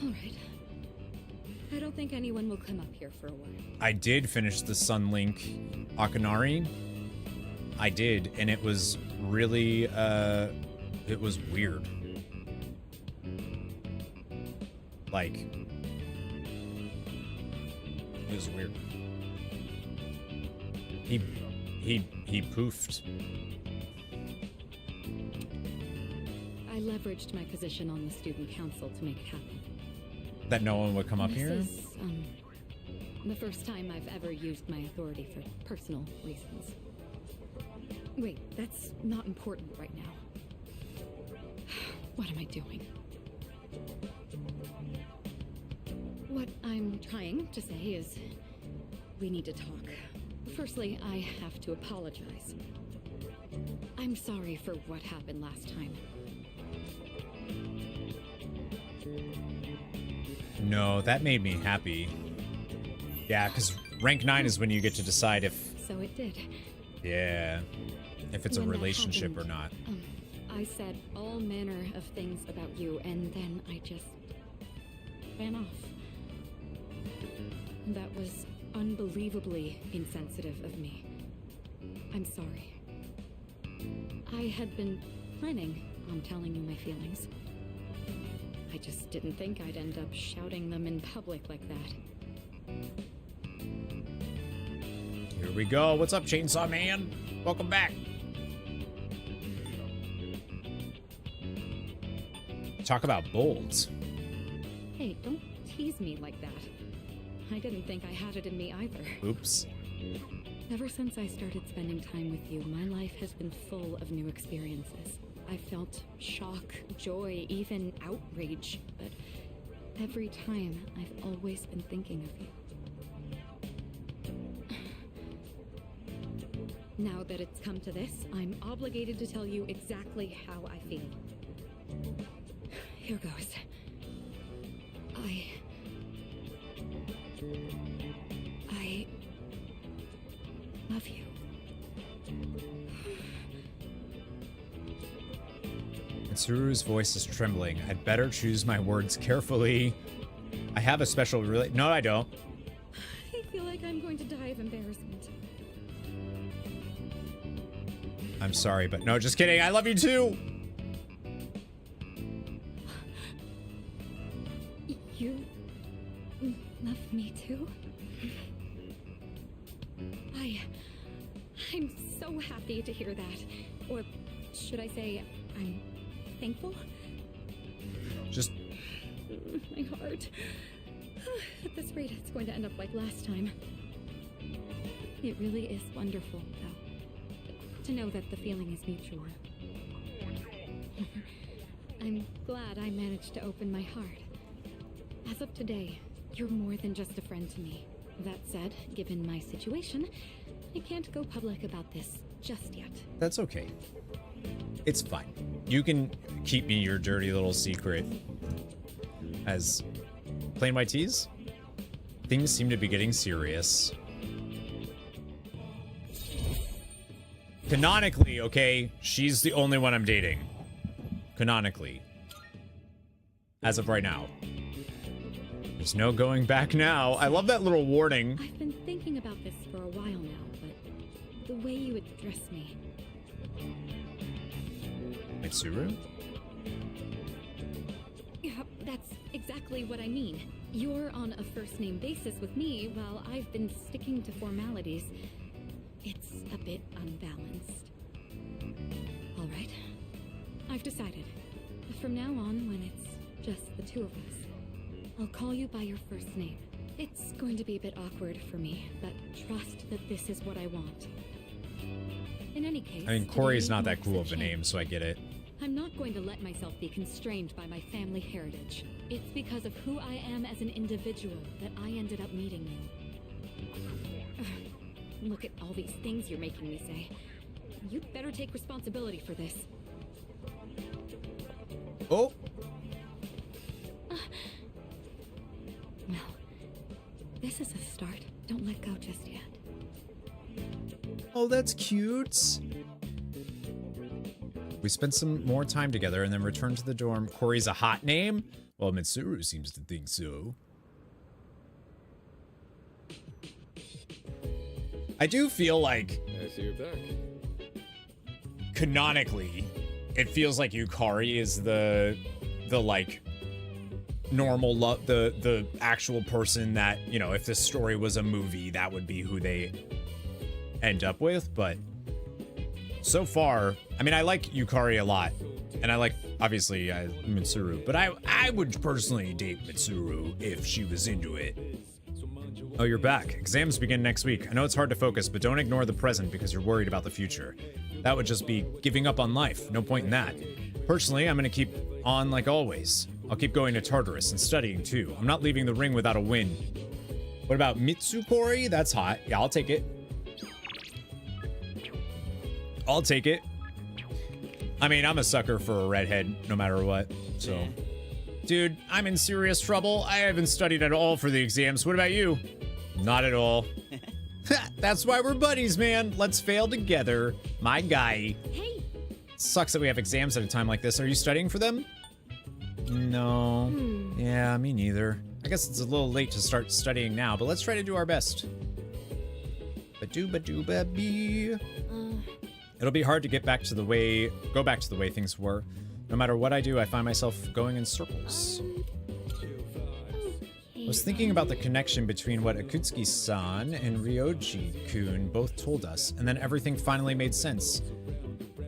All right. I don't think anyone will come up here for a while. I did finish the Sunlink Akanari. I did, and it was really, it was weird. Like, it was weird. He poofed. I leveraged my position on the student council to make it happen. That no one would come up here? This is, the first time I've ever used my authority for personal reasons. Wait, that's not important right now. What am I doing? What I'm trying to say is, we need to talk. Firstly, I have to apologize. I'm sorry for what happened last time. No, that made me happy. Yeah, because rank 9 is when you get to decide if... So it did. Yeah. If it's a relationship or not. I said all manner of things about you, and then I just ran off. That was unbelievably insensitive of me. I'm sorry. I had been planning on telling you my feelings. I just didn't think I'd end up shouting them in public like that. Here we go. What's up, Chainsaw Man? Welcome back. Talk about bolds. Hey, don't tease me like that. I didn't think I had it in me either. Oops. Ever since I started spending time with you, my life has been full of new experiences. I felt shock, joy, even outrage, but every time I've always been thinking of you. Now that it's come to this, I'm obligated to tell you exactly how I feel. Here goes. I love you. Mitsuru's voice is trembling. I'd better choose my words carefully. I have a special No, I don't. I feel like I'm going to die of embarrassment. I'm sorry, but no, just kidding. I love you too. too? I'm so happy to hear that. Or should I say, I'm thankful? Just... My heart. At this rate, it's going to end up like last time. It really is wonderful, though, to know that the feeling is mutual. I'm glad I managed to open my heart. As of today, you're more than just a friend to me. That said, given my situation, I can't go public about this just yet. That's okay. It's fine. You can keep me your dirty little secret. As plain white tees, things seem to be getting serious. Canonically, okay, she's the only one I'm dating. Canonically. As of right now. There's no going back now. I love that little warning. I've been thinking about this for a while now, but the way you address me... Mitsuru? Yeah, that's exactly what I mean. You're on a first-name basis with me, while I've been sticking to formalities. It's a bit unbalanced. All right. I've decided. From now on, when it's just the two of us, I'll call you by your first name. It's going to be a bit awkward for me, but trust that this is what I want. In any case... I mean, Corey's not that cool of a name, so I get it. I'm not going to let myself be constrained by my family heritage. It's because of who I am as an individual that I ended up meeting you. Look at all these things you're making me say. You'd better take responsibility for this. Oh! Well, this is a start. Don't let go just yet. Oh, that's cute. We spent some more time together and then returned to the dorm. Corey's a hot name? Well, Mitsuru seems to think so. I do feel like... I see you're back. Canonically, it feels like Yukari is the like normal love, the actual person that, you know, if this story was a movie, that would be who they end up with. But so far, I mean, I like Yukari a lot, and I like, obviously, Mitsuru, but I would personally date Mitsuru if she was into it. Oh, you're back. Exams begin next week. I know it's hard to focus, but don't ignore the present because you're worried about the future. That would just be giving up on life. No point in that. Personally, I'm gonna keep on like always. I'll keep going to Tartarus and studying too. I'm not leaving the ring without a win. What about Mitsukori? That's hot. Yeah, I'll take it. I'll take it. I mean, I'm a sucker for a redhead no matter what, so. Dude, I'm in serious trouble. I haven't studied at all for the exams. What about you? Not at all. That's why we're buddies, man. Let's fail together. My guy. Hey. Sucks that we have exams at a time like this. Are you studying for them? No. Yeah, me neither. I guess it's a little late to start studying now, but let's try to do our best. Ba-doo-ba-doo-ba-bee. It'll be hard to go back to the way things were. No matter what I do, I find myself going in circles. I was thinking about the connection between what Akutsuki-san and Ryoji-kun both told us, and then everything finally made sense.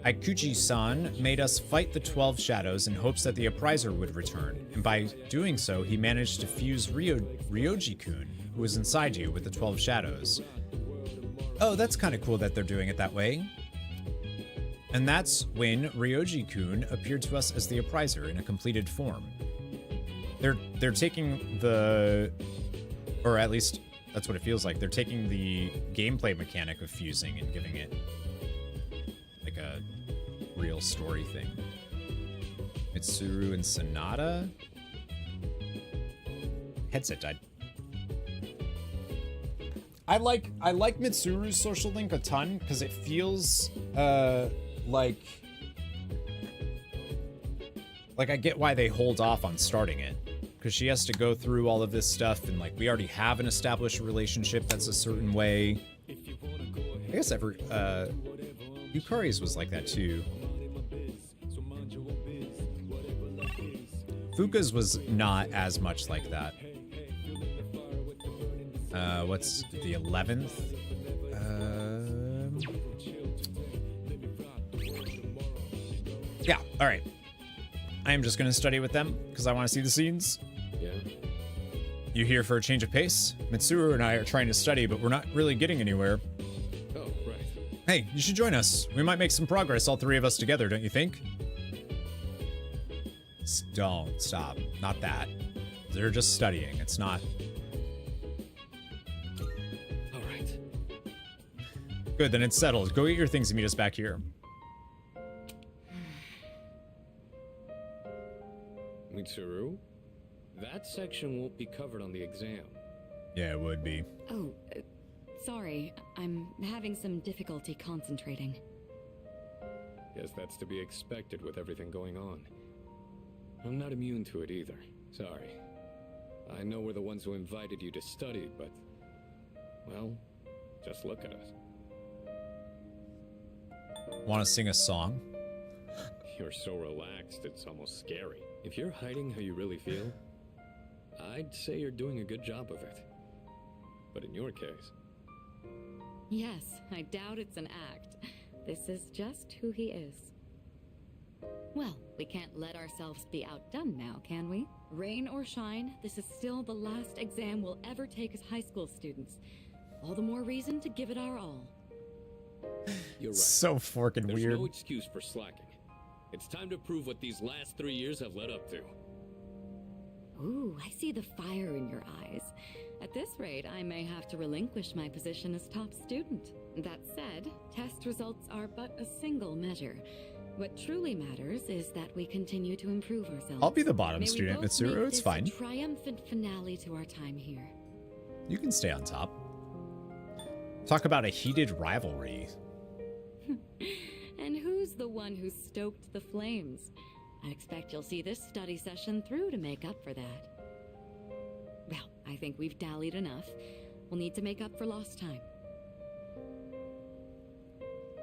Ikuchi-san made us fight the 12 shadows in hopes that the Appriser would return, and by doing so, he managed to fuse Ryoji-kun, who was inside you, with the 12 shadows. Oh, that's kind of cool that they're doing it that way. And that's when Ryoji-kun appeared to us as the Appriser in a completed form. They're taking the, or at least that's what it feels like. They're taking the gameplay mechanic of fusing and giving it like a real story thing. Mitsuru and Sonata? Headset died. I like Mitsuru's social link a ton because it feels like I get why they hold off on starting it, because she has to go through all of this stuff, and like we already have an established relationship that's a certain way. I guess Yukari's was like that too. Fuka's was not as much like that. What's the 11th? Yeah, all right. I am just going to study with them because I want to see the scenes. Yeah. You here for a change of pace? Mitsuru and I are trying to study, but we're not really getting anywhere. Oh, right. Hey, you should join us. We might make some progress, all three of us together, don't you think? Don't stop. Not that. They're just studying. It's not. All right. Good, then it's settled. Go get your things and meet us back here. Mitsuru, that section won't be covered on the exam. Yeah, it would be. Oh, sorry. I'm having some difficulty concentrating. Guess that's to be expected with everything going on. I'm not immune to it either. Sorry. I know we're the ones who invited you to study, but... well, just look at us. Want to sing a song? You're so relaxed, it's almost scary. If you're hiding how you really feel, I'd say you're doing a good job of it. But in your case... Yes, I doubt it's an act. This is just who he is. Well, we can't let ourselves be outdone now, can we? Rain or shine, this is still the last exam we'll ever take as high school students. All the more reason to give it our all. You're right. So forking There's weird. no excuse for slacking. It's time to prove what these last 3 years have led up to. Ooh, I see the fire in your eyes. At this rate, I may have to relinquish my position as top student. That said, test results are but a single measure. What truly matters is that we continue to improve ourselves. I'll be the bottom May we student, both Mitsuru. make It's this fine. a triumphant finale to our time here. You can stay on top. Talk about a heated rivalry. And who's the one who stoked the flames? I expect you'll see this study session through to make up for that. Well, I think we've dallied enough. We'll need to make up for lost time.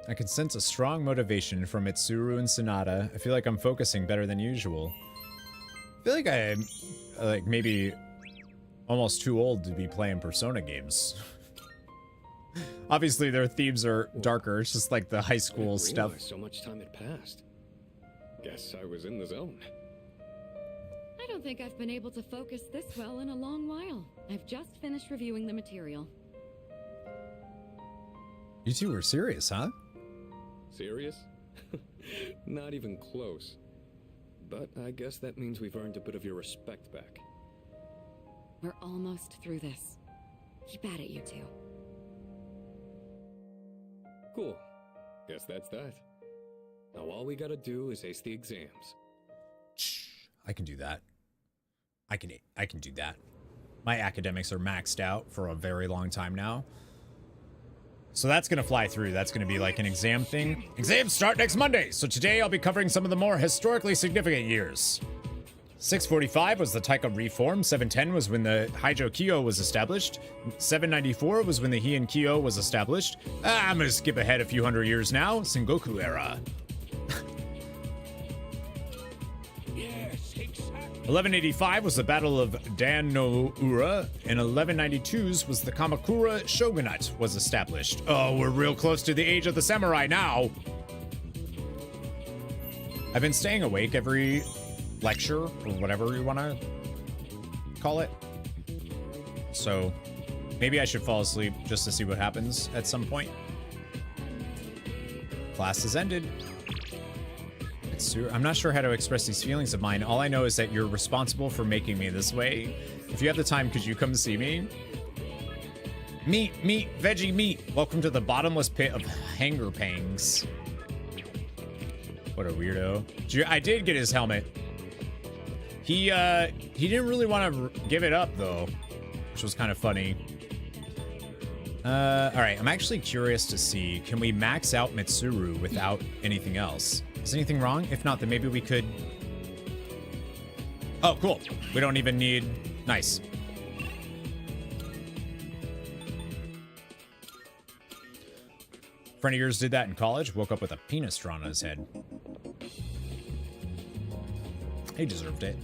I can sense a strong motivation from Mitsuru and Sonata. I feel like I'm focusing better than usual. I feel like I'm like maybe almost too old to be playing Persona games. Obviously, their themes are darker. It's just like the high school stuff. So much time had passed. Guess I was in the zone. I don't think I've been able to focus this well in a long while. I've just finished reviewing the material. You two were serious, huh? Serious? Not even close. But I guess that means we've earned a bit of your respect back. We're almost through this. Keep at it, you two. Cool. Guess that's that. Now all we gotta do is ace the exams. I can do that. I can do that. My academics are maxed out for a very long time now. So that's going to fly through. That's going to be like an exam thing. Exams start next Monday. So today I'll be covering some of the more historically significant years. 645 was the Taika reform. 710 was when the Heijo Kyo was established. 794 was when the Heian Kyo was established. I'm going to skip ahead a few hundred years now. Sengoku era. 1185 was the Battle of Dan no Ura, and 1192's was the Kamakura Shogunate was established. Oh, we're real close to the age of the samurai now. I've been staying awake every lecture, or whatever you want to call it. So maybe I should fall asleep just to see what happens at some point. Class has ended. I'm not sure how to express these feelings of mine. All I know is that you're responsible for making me this way. If you have the time, could you come see me? Meat, veggie meat. Welcome to the bottomless pit of hanger pangs. What a weirdo. I did get his helmet. He didn't really want to give it up though, which was kind of funny. All right, I'm actually curious to see, can we max out Mitsuru without anything else? Is anything wrong? If not, then maybe we could... Oh, cool. We don't even need... Nice. Friend of yours did that in college. Woke up with a penis drawn on his head. He deserved it.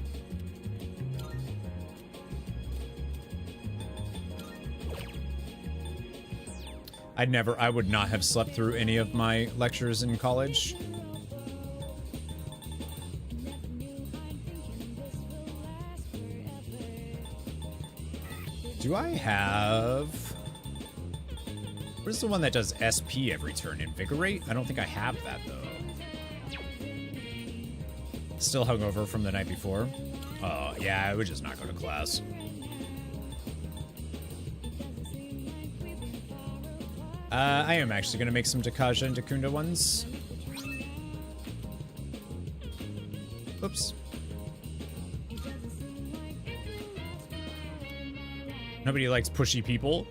I would not have slept through any of my lectures in college. Do I have... What is the one that does SP every turn? Invigorate? I don't think I have that, though. Still hungover from the night before. Oh, yeah, I would just not go to class. I am actually going to make some Dakaja and Dakunda ones. Oops. Nobody likes pushy people.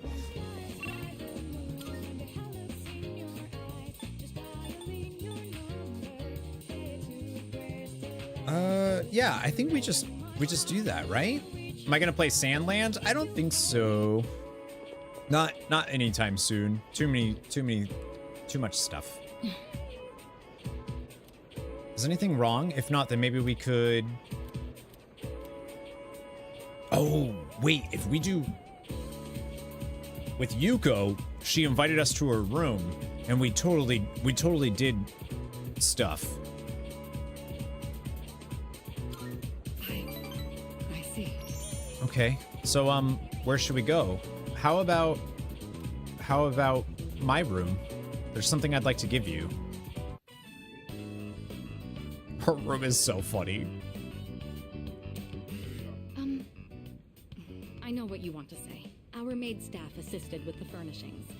Yeah, I think we just do that, right? Am I gonna play Sandland? I don't think so. Not anytime soon. Too much stuff. Is anything wrong? If not, then maybe we could... Oh, wait, if we do... With Yuko, she invited us to her room, and we totally did stuff. I see. Okay, so where should we go? How about my room? There's something I'd like to give you. Her room is so funny. I know what you want to say. Our maid staff assisted with the furnishings.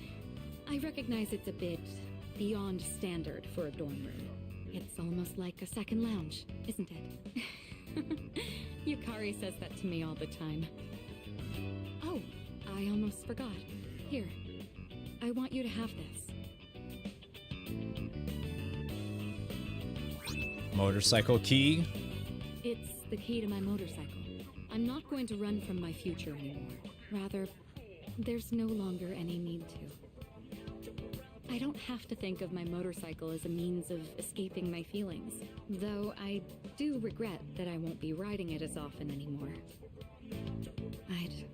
I recognize it's a bit beyond standard for a dorm room. It's almost like a second lounge, isn't it? Yukari says that to me all the time. Oh, I almost forgot. Here, I want you to have this. Motorcycle key. It's the key to my motorcycle. I'm not going to run from my future anymore. Rather, there's no longer any need to. I don't have to think of my motorcycle as a means of escaping my feelings, though I do regret that I won't be riding it as often anymore. I'd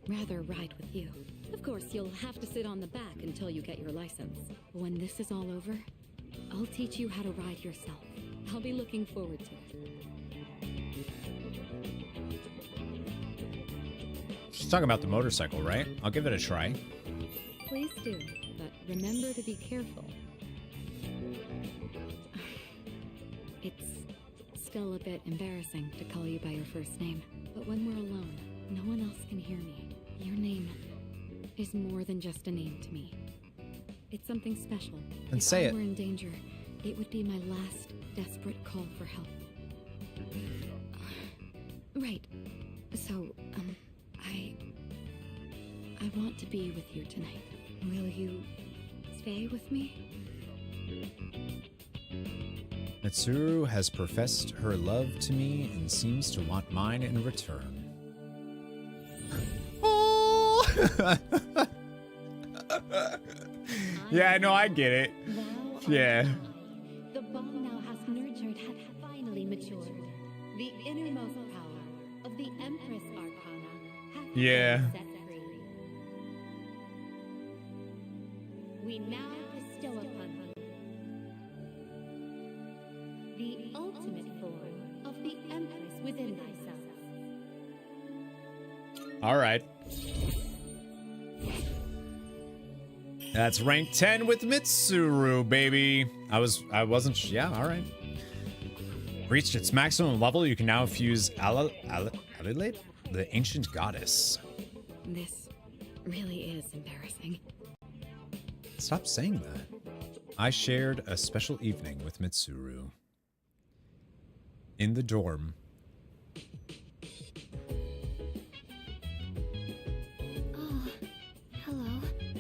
rather ride with you. Of course, you'll have to sit on the back until you get your license. When this is all over, I'll teach you how to ride yourself. I'll be looking forward to it. She's talking about the motorcycle, right? I'll give it a try. Please do, but remember to be careful. It's still a bit embarrassing to call you by your first name, but when we're alone, no one else can hear me. Your name is more than just a name to me. It's something special. And say it. If I were in danger, it would be my last desperate call for help. Right. So, I want to be with you tonight. Will you stay with me? Mitsuru has professed her love to me and seems to want mine in return. Oh! Yeah, no, I get it. Yeah. The bond now has nurtured had finally matured. The innermost power of the Empress Arcana hath been set free. We now bestow upon you the ultimate form of the Empress within thyself. All right. That's rank 10 with Mitsuru, baby. I wasn't, yeah, all right. Reached its maximum level. You can now fuse Alilate, the ancient goddess. This really is embarrassing. Stop saying that. I shared a special evening with Mitsuru. In the dorm.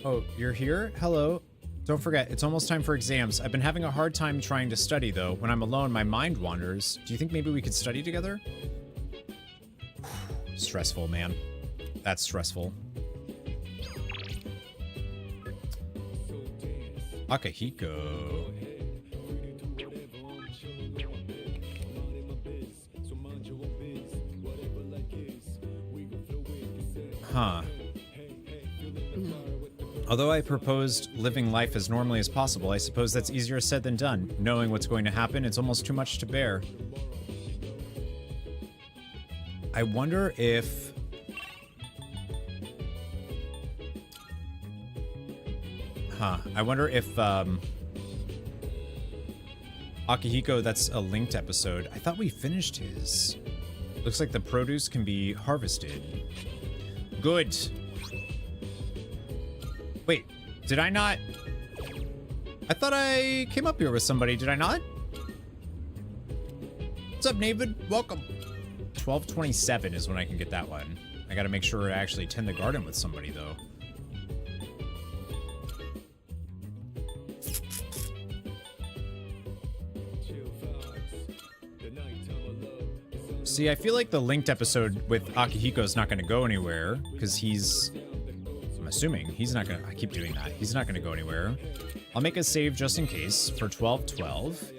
Oh, you're here? Hello. Don't forget, it's almost time for exams. I've been having a hard time trying to study, though. When I'm alone, my mind wanders. Do you think maybe we could study together? Stressful, man. That's stressful. Akihiko. Huh. Although I proposed living life as normally as possible, I suppose that's easier said than done. Knowing what's going to happen, it's almost too much to bear. I wonder if... I wonder if, Akihiko, that's a linked episode. I thought we finished his. Looks like the produce can be harvested. Good. Wait, did I not? I thought I came up here with somebody, did I not? What's up, David? Welcome. 12:27 is when I can get that one. I gotta make sure to actually tend the garden with somebody, though. See, I feel like the linked episode with Akihiko is not going to go anywhere because he's... I'm assuming he's not going to... I keep doing that. He's not going to go anywhere. I'll make a save just in case for 12:12.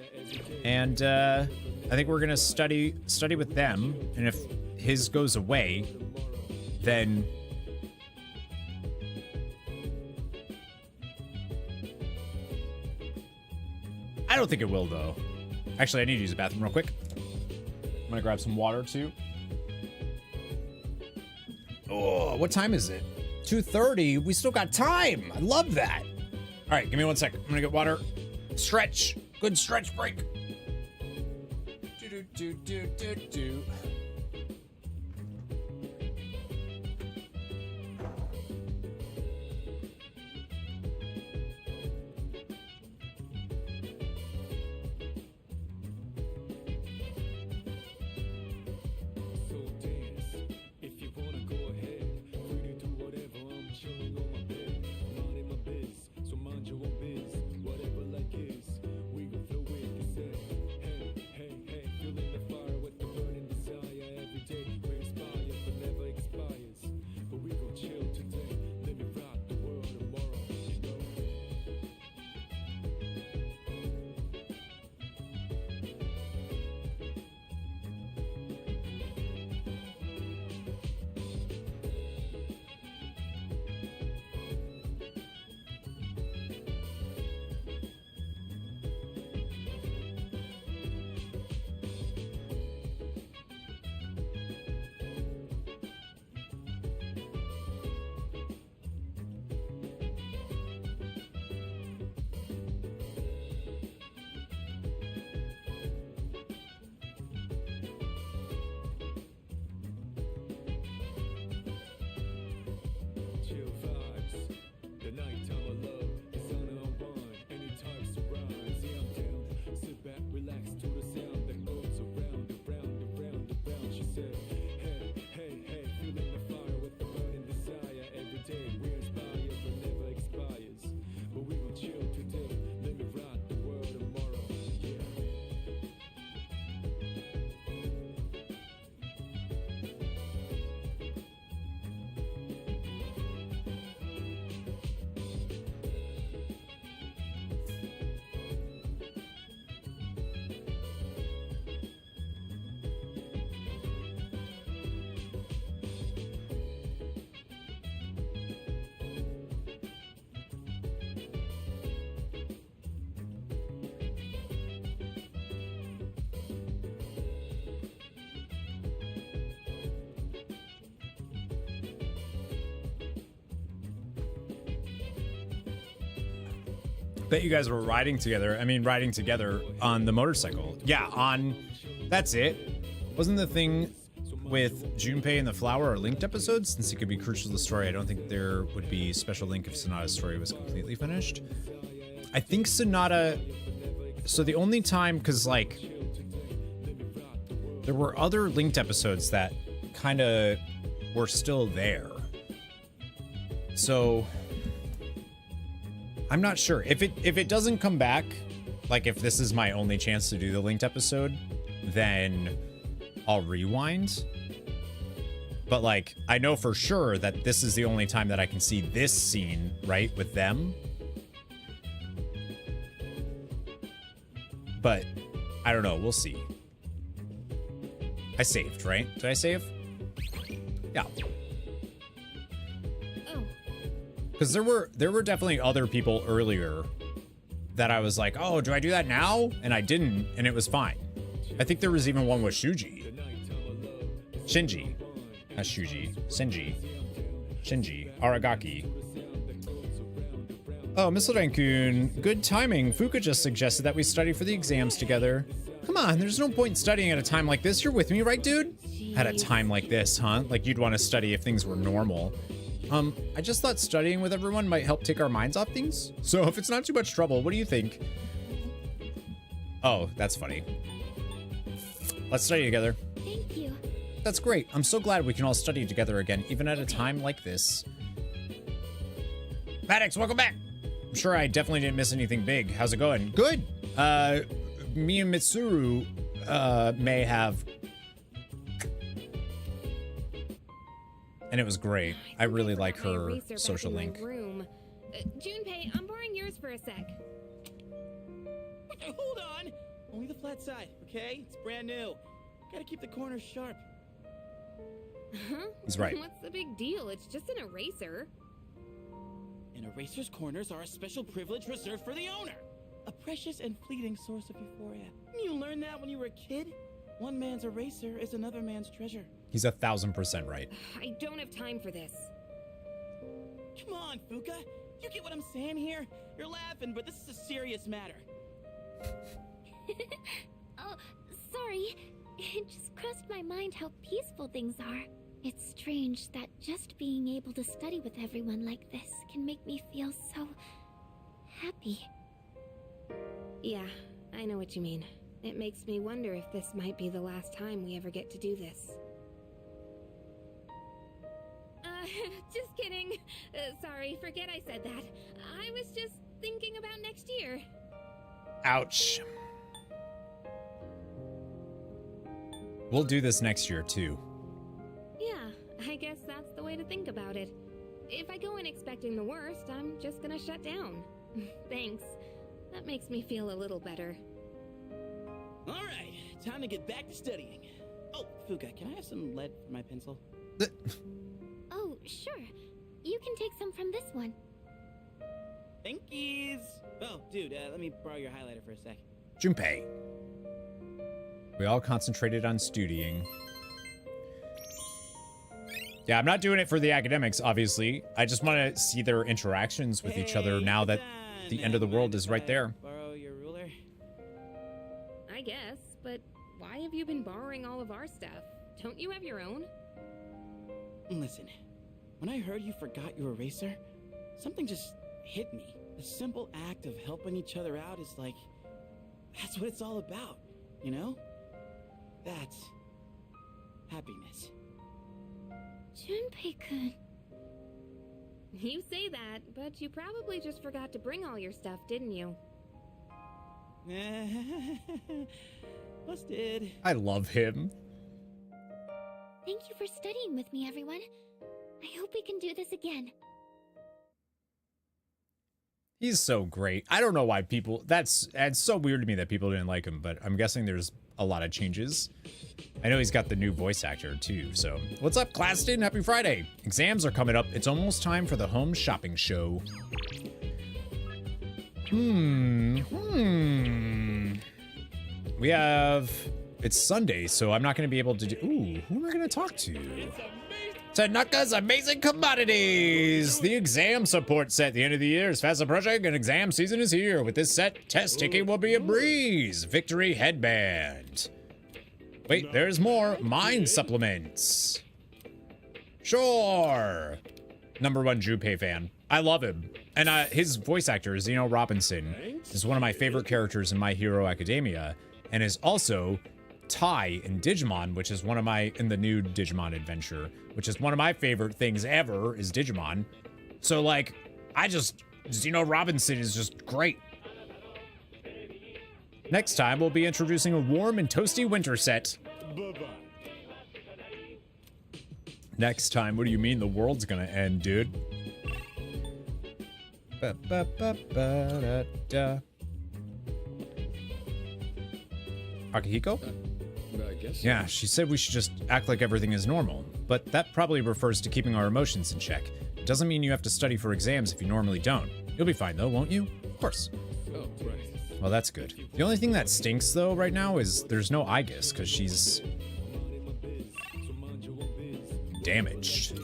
And I think we're going to study with them. And if his goes away, then... I don't think it will, though. Actually, I need to use the bathroom real quick. I'm gonna grab some water too. Oh, what time is it? 2:30. We still got time. I love that. All right, give me 1 sec. I'm gonna get water. Stretch. Good stretch break. Do. Bet you guys were riding together. I mean, riding together on the motorcycle. Yeah, on... That's it. Wasn't the thing with Junpei and the Flower a linked episode? Since it could be crucial to the story, I don't think there would be special link if Sonata's story was completely finished. I think Sonata... So the only time... Because, like... There were other linked episodes that kind of were still there. So... I'm not sure. If it doesn't come back, like if this is my only chance to do the linked episode, then I'll rewind. But like, I know for sure that this is the only time that I can see this scene, right, with them. But I don't know. We'll see. I saved, right? Did I save? Yeah. Because there were definitely other people earlier that I was like, oh, do I do that now? And I didn't, and it was fine. I think there was even one with Shinji. Not Shuji. Shinji. Aragaki. Oh, Missildine-kun, good timing. Fuka just suggested that we study for the exams together. Come on, there's no point in studying at a time like this. You're with me, right, dude? At a time like this, huh? Like you'd want to study if things were normal. I just thought studying with everyone might help take our minds off things. So if it's not too much trouble, what do you think? Oh, that's funny. Let's study together. Thank you. That's great. I'm so glad we can all study together again, even at a time like this. Maddox, welcome back. I'm sure I definitely didn't miss anything big. How's it going? Good. Me and Mitsuru may have. And it was great. I really like her social link. Junpei, I'm borrowing yours for a sec. Hold on! Only the flat side, okay? It's brand new. Gotta keep the corners sharp. Huh? He's right. What's the big deal? It's just an eraser. An eraser's corners are a special privilege reserved for the owner. A precious and fleeting source of euphoria. You learned that when you were a kid? One man's eraser is another man's treasure. He's 1000% right. I don't have time for this. Come on, Fuka. You get what I'm saying here? You're laughing, but this is a serious matter. Oh, sorry. It just crossed my mind how peaceful things are. It's strange that just being able to study with everyone like this can make me feel so happy. Yeah, I know what you mean. It makes me wonder if this might be the last time we ever get to do this. Just kidding. Sorry, forget I said that. I was just thinking about next year. Ouch. We'll do this next year, too. Yeah, I guess that's the way to think about it. If I go in expecting the worst, I'm just gonna shut down. Thanks. That makes me feel a little better. Alright, time to get back to studying. Oh, Fuka, can I have some lead for my pencil? Oh, sure. You can take some from this one. Thankies! Oh, dude, let me borrow your highlighter for a sec. Junpei. We all concentrated on studying. Yeah, I'm not doing it for the academics, obviously. I just want to see their interactions with each other now that the end of the world is right there. Borrow your ruler? I guess, but why have you been borrowing all of our stuff? Don't you have your own? Listen, when I heard you forgot your eraser, something just hit me. The simple act of helping each other out is like, that's what it's all about, you know? That's happiness. Junpei-kun. You say that, but you probably just forgot to bring all your stuff, didn't you? Busted. I love him. Thank you for studying with me, everyone. I hope we can do this again. He's so great. I don't know why people... It's so weird to me that people didn't like him, but I'm guessing there's a lot of changes. I know he's got the new voice actor, too, so... What's up, Claston? Happy Friday. Exams are coming up. It's almost time for the home shopping show. We have... It's Sunday, so I'm not going to be able to do... Ooh, who am I going to talk to? Tanaka's Amazing Commodities! The exam support set at the end of the year is fast approaching and exam season is here. With this set, test taking will be a breeze. Victory headband. Wait, there's more. Mind supplements. Sure. #1 Junpei fan. I love him. And his voice actor, Zeno Robinson, is one of my favorite characters in My Hero Academia and is also Tai in Digimon, which is one of my, in the new Digimon adventure, which is one of my favorite things ever, is Digimon. So, like, Zeno Robinson is just great. Next time, we'll be introducing a warm and toasty winter set. Next time, what do you mean the world's gonna end, dude? Akihiko? I guess. Yeah, she said we should just act like everything is normal, but that probably refers to keeping our emotions in check. It doesn't mean you have to study for exams if you normally don't. You'll be fine though, won't you? Of course. Oh, right. Well, that's good. The only thing that stinks though right now is there's no Aegis because she's damaged.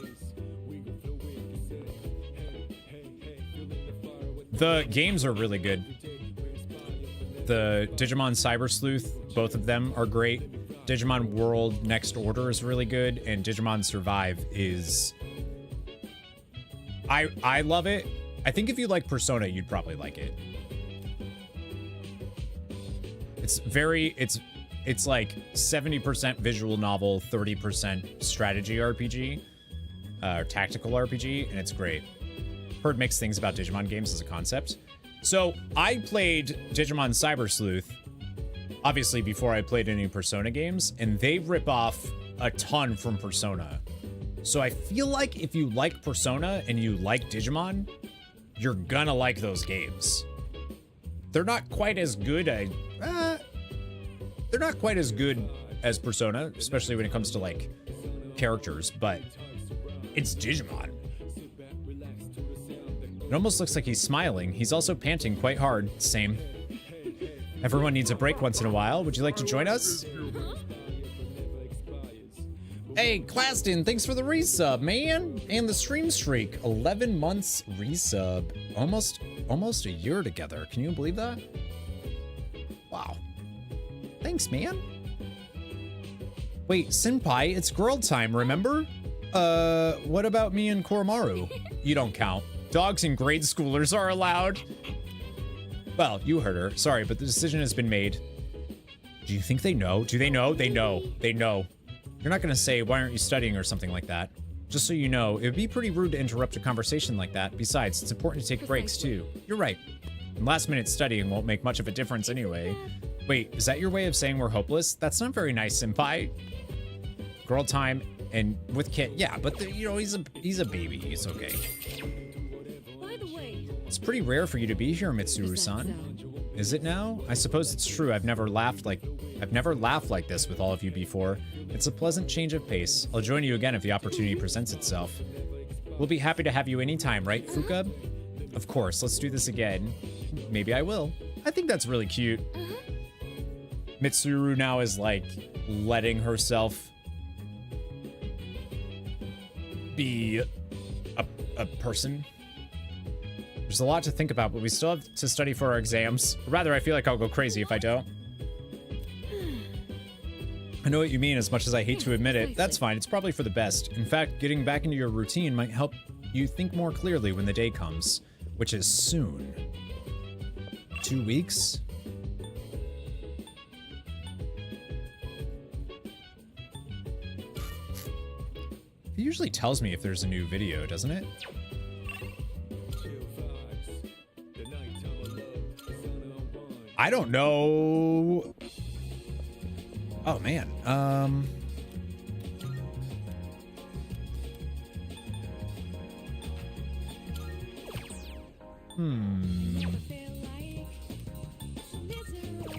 The games are really good. The Digimon Cyber Sleuth, both of them are great. Digimon World Next Order is really good, and Digimon Survive is... I love it. I think if you like Persona, you'd probably like it. It's like 70% visual novel, 30% strategy RPG, or tactical RPG, and it's great. Heard mixed things about Digimon games as a concept. So I played Digimon Cyber Sleuth, obviously before I played any Persona games, and they rip off a ton from Persona. So I feel like if you like Persona and you like Digimon, you're gonna like those games. They're not quite as good as they're not quite as good as Persona, especially when it comes to like characters, but it's Digimon. It almost looks like he's smiling. He's also panting quite hard. Same. Everyone needs a break once in a while. Would you like to join us? Hey, Claston, thanks for the resub, man. And the stream streak. 11 months resub. Almost a year together. Can you believe that? Wow. Thanks, man. Wait, Senpai, it's girl time, remember? What about me and Koromaru? You don't count. Dogs and grade schoolers are allowed. Well, you heard her. Sorry, but the decision has been made. Do you think they know? Do they know? They know. They know. You're not gonna say, why aren't you studying or something like that. Just so you know, it would be pretty rude to interrupt a conversation like that. Besides, it's important to take breaks too. You're right. And last minute studying won't make much of a difference anyway. Wait, is that your way of saying we're hopeless? That's not very nice, senpai. Girl time and with Kit, yeah, but you know, he's a baby. It's okay. By the way, it's pretty rare for you to be here, Mitsuru-san. Is it now? I suppose it's true. I've never laughed like this with all of you before. It's a pleasant change of pace. I'll join you again if the opportunity presents itself. We'll be happy to have you anytime, right, Fuka? Of course, let's do this again. Maybe I will. I think that's really cute. Mitsuru now is like letting herself be a person. There's a lot to think about, but we still have to study for our exams. Or rather, I feel like I'll go crazy if I don't. I know what you mean, as much as I hate to admit it. That's fine, it's probably for the best. In fact, getting back into your routine might help you think more clearly when the day comes, which is soon. 2 weeks? It usually tells me if there's a new video, doesn't it? I don't know. Oh man.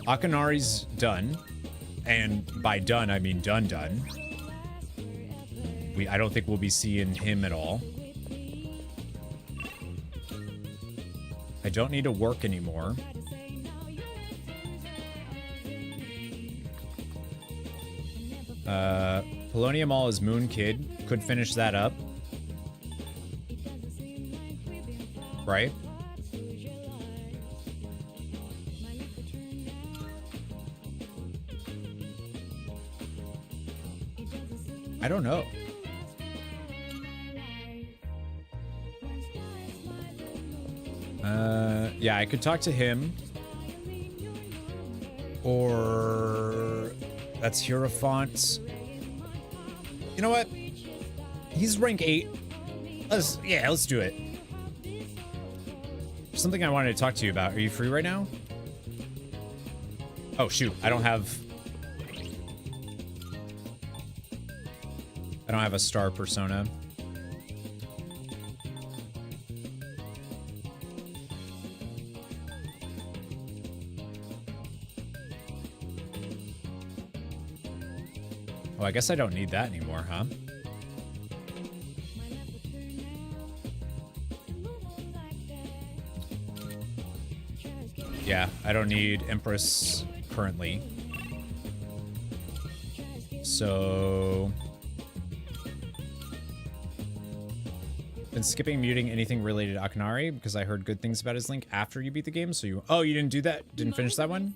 Akanari's done. And by done, I mean done. I don't think we'll be seeing him at all. I don't need to work anymore. Polonium Mall is Moon Kid. Could finish that up. Right? I don't know. Yeah, I could talk to him. Or that's Hierophant. You know what? He's rank 8. Let's do it. There's something I wanted to talk to you about. Are you free right now? Oh shoot, I don't have a star persona. Oh, I guess I don't need that anymore, huh? Yeah, I don't need Empress currently. So... Been skipping muting anything related to Akanari because I heard good things about his link after you beat the game. So you... Oh, you didn't do that? Didn't finish that one?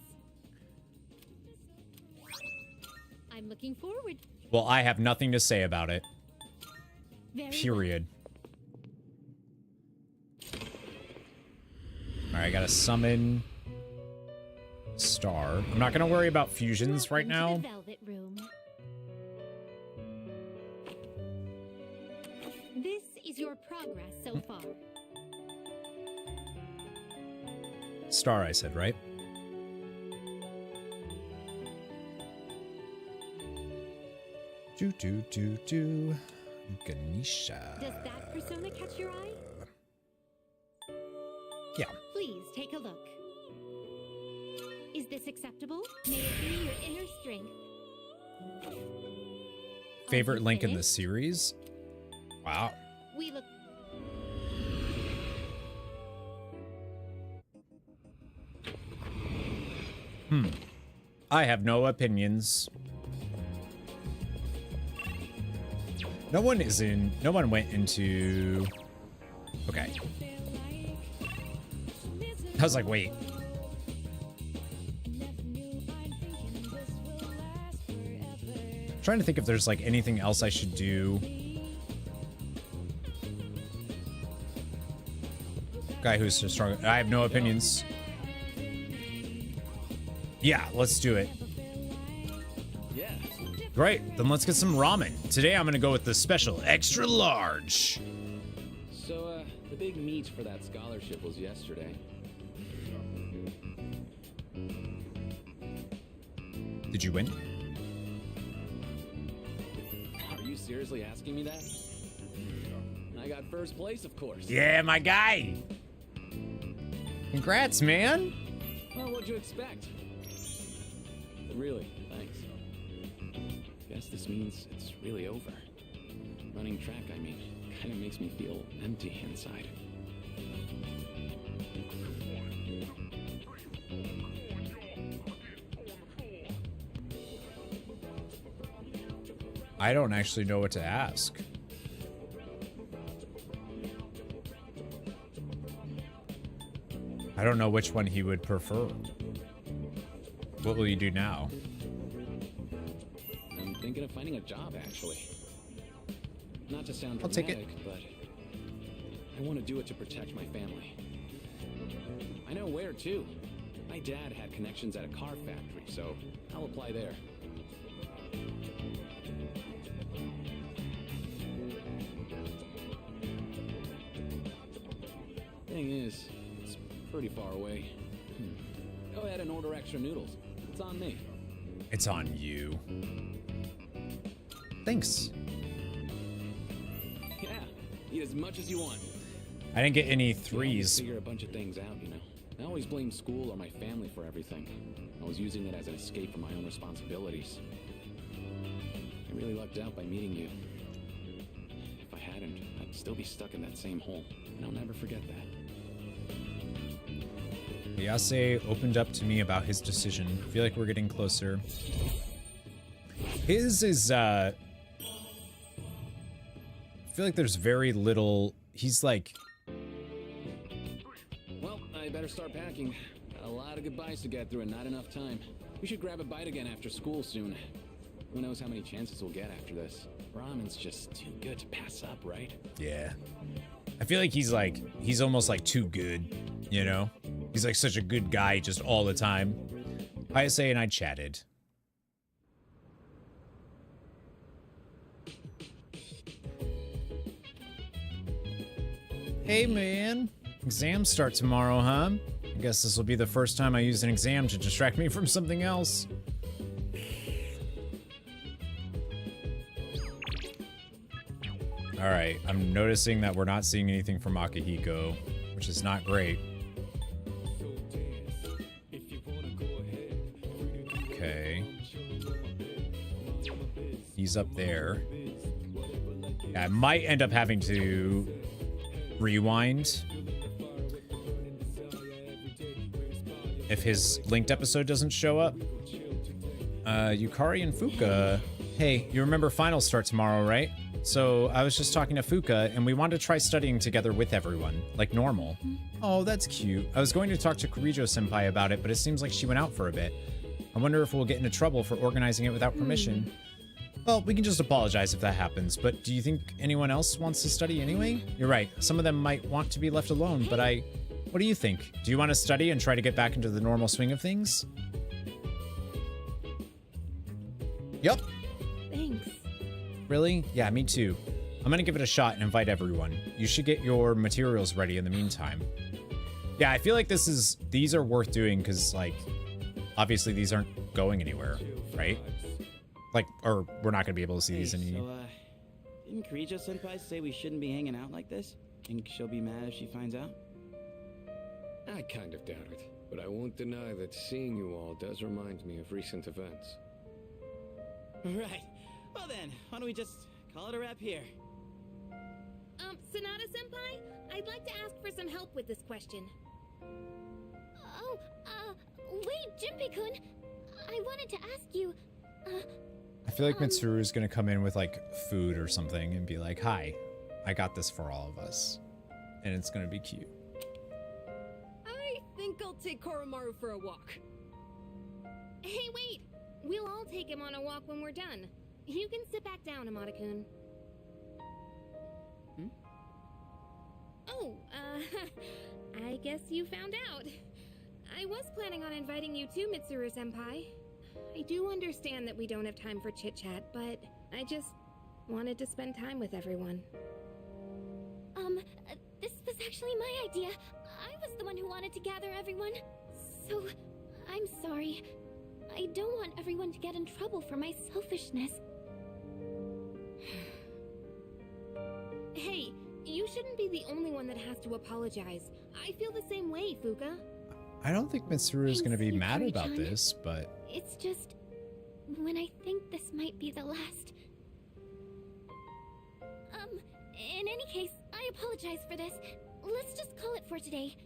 I'm looking forward. Well, I have nothing to say about it. Very Period. Alright, I gotta summon Star. I'm not gonna worry about fusions right now. Velvet room. This is your progress so far. Star, I said, right? Do. Ganesha. Does that persona catch your eye? Yeah. Please take a look. Is this acceptable? May it be your inner strength. Favorite link in the series? Wow. We look. I have no opinions. No one went into... Okay. I was like, wait. Trying to think if there's like anything else I should do. Guy who's so strong. I have no opinions. Yeah, let's do it. Yeah. Great, then let's get some ramen. Today I'm gonna go with the special extra large. So, the big meet for that scholarship was yesterday. Did you win? Are you seriously asking me that? I got first place, of course. Yeah, my guy. Congrats, man. Well, what'd you expect? Really, thanks. Guess this means it's really over. Running track, I mean, kind of makes me feel empty inside. I don't actually know what to ask. I don't know which one he would prefer. What will you do now? I'm thinking of finding a job, actually. Not to sound I'll take dramatic, it. but I want to do it to protect my family. I know where, too. My dad had connections at a car factory, so I'll apply there. Thing is, it's pretty far away. Go ahead and order extra noodles. It's on me. It's on you. Thanks. Yeah, eat as much as you want. I didn't get any You always threes. figure a bunch of things out, you know. I always blame school or my family for everything. I was using it as an escape from my own responsibilities. I really lucked out by meeting you. If I hadn't, I'd still be stuck in that same hole, and I'll never forget that. Yase opened up to me about his decision. I feel like we're getting closer. His is, I feel like there's very little, he's like... Well, I better start packing. Got a lot of goodbyes to get through and not enough time. We should grab a bite again after school soon. Who knows how many chances we'll get after this. Ramen's just too good to pass up, right? Yeah. I feel like he's almost like too good, you know? He's like such a good guy just all the time. Yase and I chatted. Hey man, exams start tomorrow, huh? I guess this will be the first time I use an exam to distract me from something else. Alright, I'm noticing that we're not seeing anything from Akihiko, which is not great. Okay. He's up there. Yeah, I might end up having to rewind. if his linked episode doesn't show up. Yukari and Fuka. Hey, you remember finals start tomorrow, right? So I was just talking to Fuka, and we wanted to try studying together with everyone, like normal. Oh, that's cute. I was going to talk to Kurijo-senpai about it, but it seems like she went out for a bit. I wonder if we'll get into trouble for organizing it without permission. Well, we can just apologize if that happens, but do you think anyone else wants to study anyway? You're right, some of them might want to be left alone, but what do you think? Do you want to study and try to get back into the normal swing of things? Yep. Thanks. Really? Yeah, me too. I'm gonna give it a shot and invite everyone. You should get your materials ready in the meantime. Yeah, I feel like these are worth doing because, like, obviously these aren't going anywhere, right? Like, or we're not gonna be able to see these any. So, didn't Kurijo-senpai say we shouldn't be hanging out like this? Think she'll be mad if she finds out? I kind of doubt it, but I won't deny that seeing you all does remind me of recent events. Right. Well then, why don't we just call it a wrap here? Sonata-senpai, I'd like to ask for some help with this question. Oh, wait, Junpei-kun. I wanted to ask you, I feel like Mitsuru's gonna come in with, like, food or something and be like, hi, I got this for all of us. And it's gonna be cute. I think I'll take Koromaru for a walk. Hey, wait! We'll all take him on a walk when we're done. You can sit back down, Amada-kun. Oh, I guess you found out. I was planning on inviting you too, Mitsuru-senpai. I do understand that we don't have time for chit-chat, but I just wanted to spend time with everyone. This was actually my idea. I was the one who wanted to gather everyone. So, I'm sorry. I don't want everyone to get in trouble for my selfishness. Hey, you shouldn't be the only one that has to apologize. I feel the same way, Fuka. I don't think Mitsuru is going to be mad about this, but... It's just... when I think this might be the last... in any case, I apologize for this. Let's just call it for today.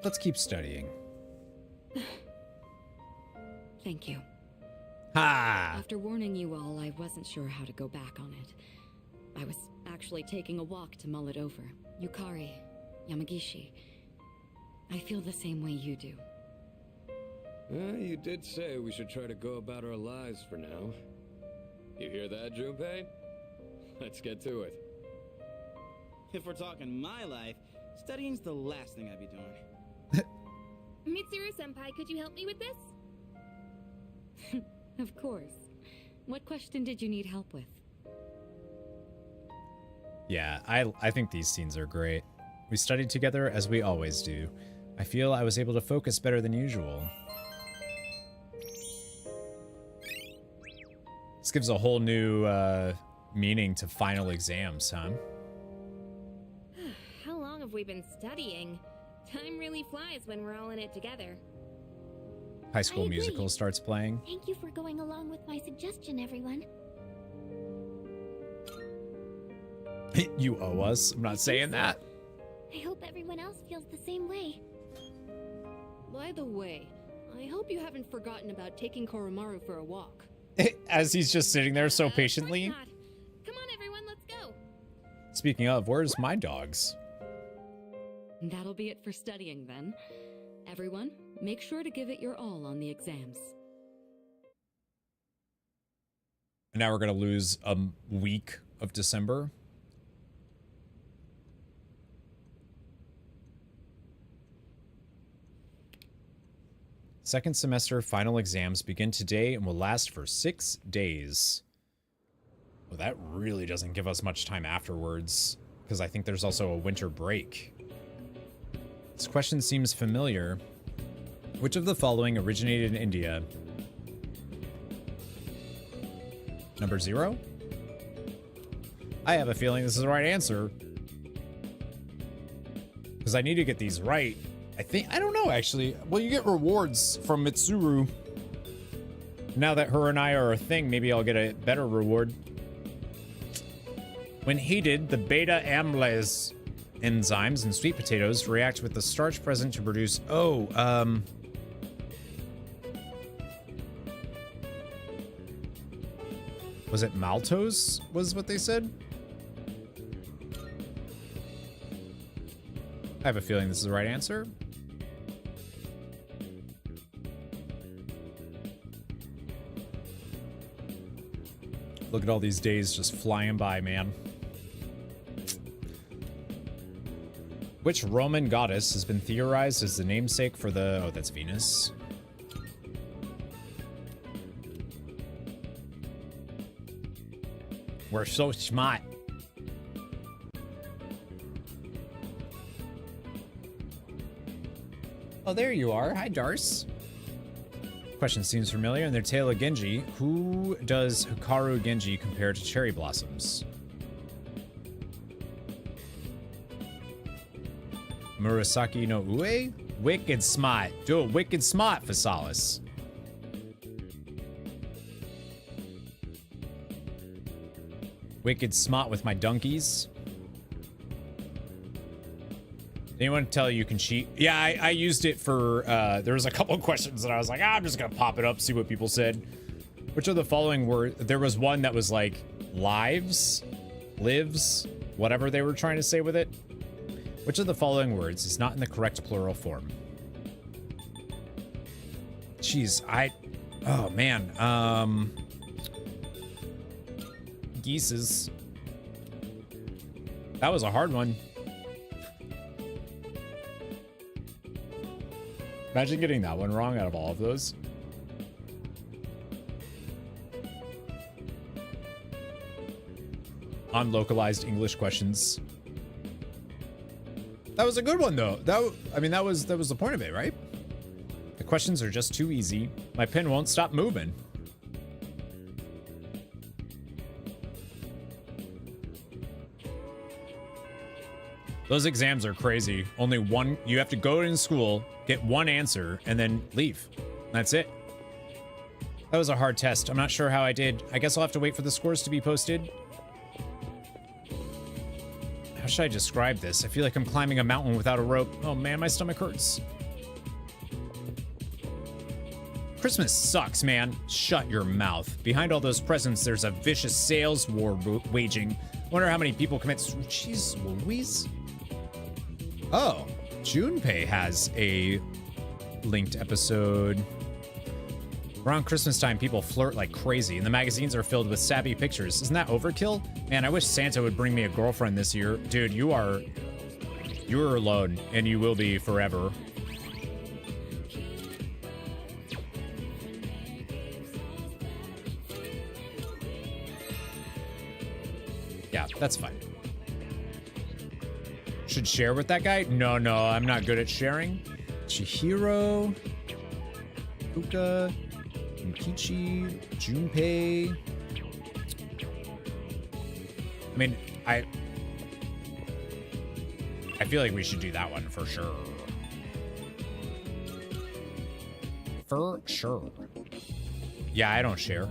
Let's keep studying. Thank you. Ha! After warning you all, I wasn't sure how to go back on it. I was actually taking a walk to mull it over. Yukari, Yamagishi. I feel the same way you do. You did say we should try to go about our lives for now. You hear that, Junpei? Let's get to it. If we're talking my life, studying's the last thing I'd be doing. Mitsuru-senpai, could you help me with this? Of course. What question did you need help with? Yeah, I think these scenes are great. We studied together as we always do. I feel I was able to focus better than usual. This gives a whole new meaning to final exams, huh? How long have we been studying? Time really flies when we're all in it together. High School Musical starts playing. Thank you for going along with my suggestion, everyone. You owe us. I'm not saying that. I hope everyone else feels the same way. By the way, I hope you haven't forgotten about taking Koromaru for a walk. As he's just sitting there so patiently. Come on, everyone, let's go. Speaking of, where's my dogs? That'll be it for studying then. Everyone, make sure to give it your all on the exams. And now we're going to lose a week of December. Second semester final exams begin today and will last for 6 days. Well, that really doesn't give us much time afterwards, because I think there's also a winter break. This question seems familiar. Which of the following originated in India? Number 0? I have a feeling this is the right answer. Because I need to get these right. I don't know, actually. Well, you get rewards from Mitsuru. Now that her and I are a thing, maybe I'll get a better reward. When heated, the beta amylase enzymes in sweet potatoes react with the starch present to produce... Was it maltose, was what they said? I have a feeling this is the right answer. Look at all these days just flying by, man. Which Roman goddess has been theorized as the namesake for the... Oh, that's Venus. We're so smart. Oh, there you are. Hi, Darce. Question seems familiar. In their tale of Genji, who does Hikaru Genji compare to cherry blossoms? Murasaki no Ue? Wicked smart. Do it wicked smart, Physalis. Wicked smart with my donkeys. Anyone tell you can cheat? Yeah, I used it for, there was a couple of questions and I was like, I'm just gonna pop it up, see what people said. Which of the following were, there was one that was like, lives, whatever they were trying to say with it. Which of the following words is not in the correct plural form? Jeez, oh man, geeses. That was a hard one. Imagine getting that one wrong out of all of those. Unlocalized English questions. That was a good one though. I mean that was the point of it, right? The questions are just too easy. My pen won't stop moving. Those exams are crazy. Only one, you have to go in school, get one answer, and then leave. That's it. That was a hard test. I'm not sure how I did. I guess I'll have to wait for the scores to be posted. How should I describe this? I feel like I'm climbing a mountain without a rope. Oh man, my stomach hurts. Christmas sucks, man. Shut your mouth. Behind all those presents, there's a vicious sales war waging. Wonder how many people commit... Jeez Louise. Oh, Junpei has a linked episode. Around Christmas time, people flirt like crazy, and the magazines are filled with sappy pictures. Isn't that overkill? Man, I wish Santa would bring me a girlfriend this year. Dude, you're alone, and you will be forever. Yeah, that's fine. Should share with that guy? No, I'm not good at sharing. Chihiro, Fuka, Mikichi, Junpei. I mean, I feel like we should do that one for sure. For sure. Yeah, I don't share.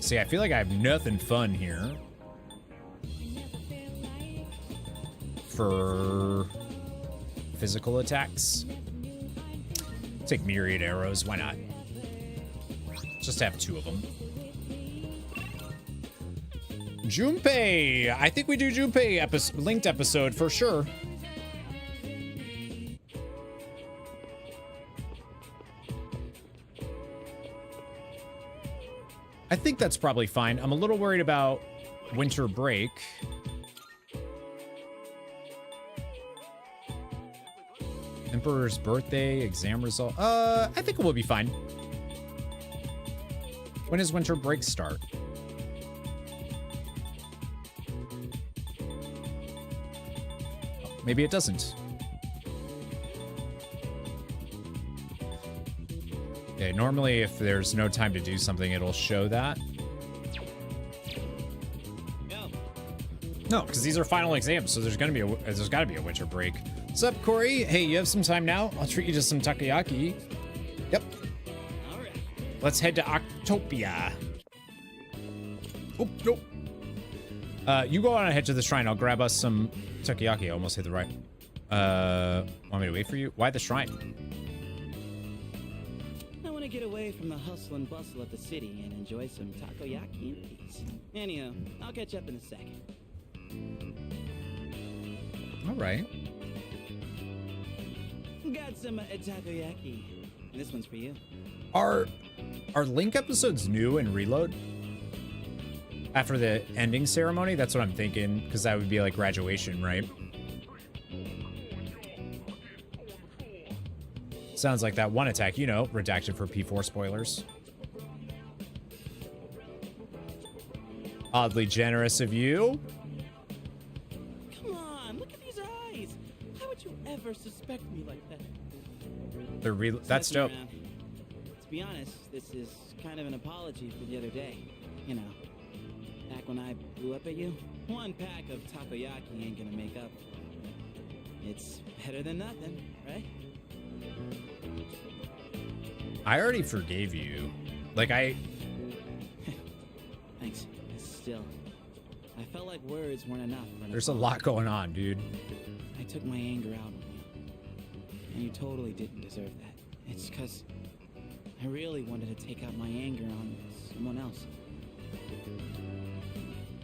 See, I feel like I have nothing fun here. For physical attacks. Take myriad arrows, why not? Just have 2 of them. Junpei! I think we do Junpei linked episode for sure. I think that's probably fine. I'm a little worried about winter break. Emperor's birthday, exam result. I think it will be fine. When does winter break start? Maybe it doesn't. Okay, normally if there's no time to do something, it'll show that. No, because these are final exams, so there's gotta be a winter break. What's up, Corey? Hey, you have some time now? I'll treat you to some takoyaki. Yep. Let's head to Octopia. Oh, nope. You go on ahead to the shrine. I'll grab us some takoyaki. I almost hit the right. Want me to wait for you? Why the shrine? I want to get away from the hustle and bustle of the city and enjoy some takoyaki in peace. Anyhow, I'll catch up in a second. All right. Got some takoyaki. This one's for you. Are Link episodes new in Reload? After the ending ceremony? That's what I'm thinking, because that would be like graduation, right? Sounds like that one attack, you know, redacted for P4 spoilers. Oddly generous of you. Come on, look at these eyes. How would you ever suspect me like that? That's dope. To be honest, this is kind of an apology for the other day. You know, back when I blew up at you, one pack of takoyaki ain't gonna make up. It's better than nothing, right? I already forgave you. Like, Thanks. Still, I felt like words weren't enough. There's a lot going on, dude. I took my anger out on you, and you totally didn't deserve that. It's because I really wanted to take out my anger on someone else.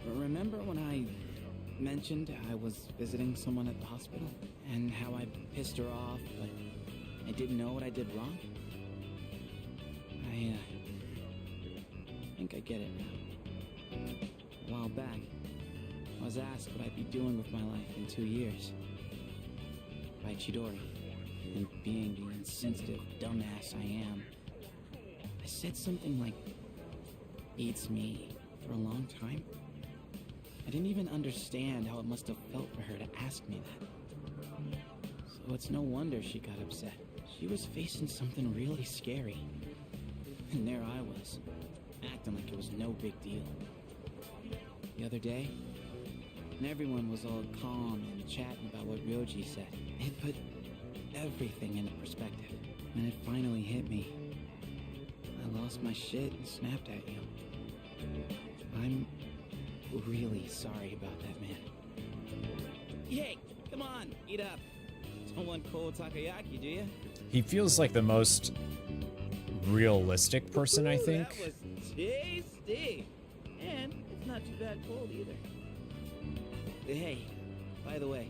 Remember when I mentioned I was visiting someone at the hospital, and how I pissed her off, but I didn't know what I did wrong? I think I get it now. A while back, I was asked what I'd be doing with my life in 2 years. By Chidori, and being the insensitive dumbass I am, I said something like, "Beats me," for a long time. I didn't even understand how it must have felt for her to ask me that. So it's no wonder she got upset. She was facing something really scary. And there I was, acting like it was no big deal. The other day, when everyone was all calm and chatting about what Ryoji said, it put everything into perspective. When it finally hit me, I lost my shit and snapped at you. I'm really sorry about that, man. Hey, come on, eat up. Don't want cold takoyaki, do you? He feels like the most realistic person, I think. That was tasty. And it's not too bad cold either. Hey, by the way,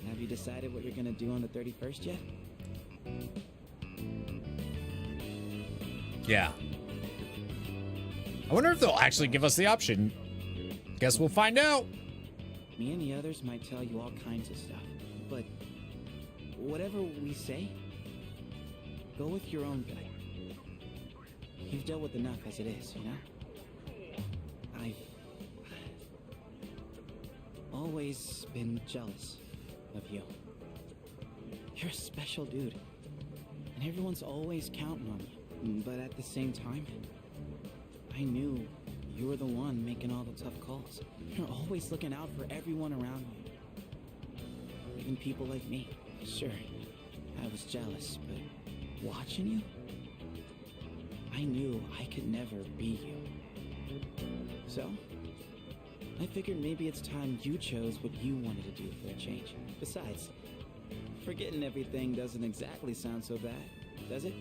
have you decided what you're gonna do on the 31st yet? Yeah. I wonder if they'll actually give us the option. Guess we'll find out. Me and the others might tell you all kinds of stuff, but whatever we say, go with your own gut. You've dealt with enough as it is, you know? I've always been jealous of you. You're a special dude, and everyone's always counting on you. But at the same time, I knew you were the one making all the tough calls. You're always looking out for everyone around you, even people like me. Sure, I was jealous, but watching you, I knew I could never be you. So, I figured maybe it's time you chose what you wanted to do for a change. Besides, forgetting everything doesn't exactly sound so bad, does it?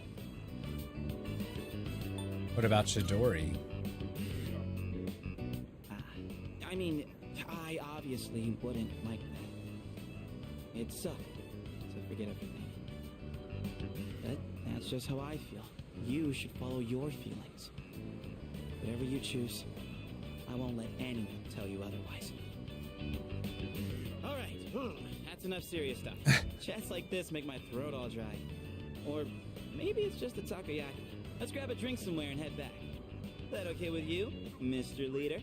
What about Chidori? I mean, I obviously wouldn't like that. It sucked to forget everything. But that's just how I feel. You should follow your feelings. Whatever you choose, I won't let anyone tell you otherwise. All right, that's enough serious stuff. Chats like this make my throat all dry. Or maybe it's just the takoyaki. Let's grab a drink somewhere and head back. Is that okay with you, Mr. Leader?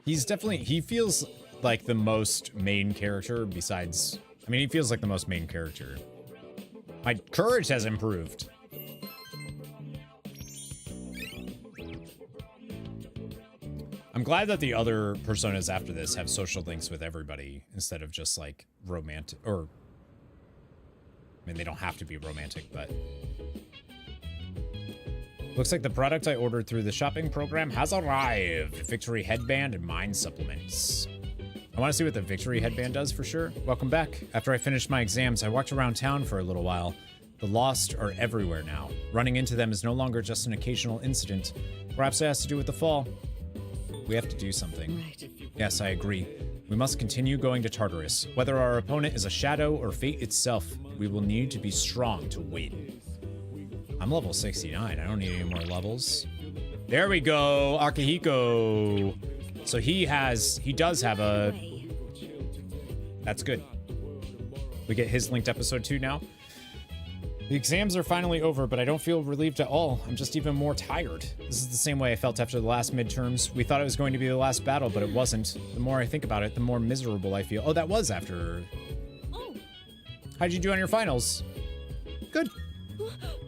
He's definitely, he feels like the most main character besides, I mean, he feels like the most main character. My courage has improved. I'm glad that the other personas after this have social links with everybody instead of just like romantic, or I mean, they don't have to be romantic, but Looks like the product I ordered through the shopping program has arrived. Victory headband and mind supplements. I want to see what the Victory headband does for sure. Welcome back. After I finished my exams, I walked around town for a little while. The lost are everywhere now. Running into them is no longer just an occasional incident. Perhaps it has to do with the fall. We have to do something. Right. Yes, I agree. We must continue going to Tartarus. Whether our opponent is a shadow or fate itself, we will need to be strong to win. I'm level 69. I don't need any more levels. There we go, Akihiko. So he does have a... That's good. We get his linked episode 2 now. The exams are finally over, but I don't feel relieved at all. I'm just even more tired. This is the same way I felt after the last midterms. We thought it was going to be the last battle, but it wasn't. The more I think about it, the more miserable I feel. Oh, that was after... Oh. How'd you do on your finals? Good.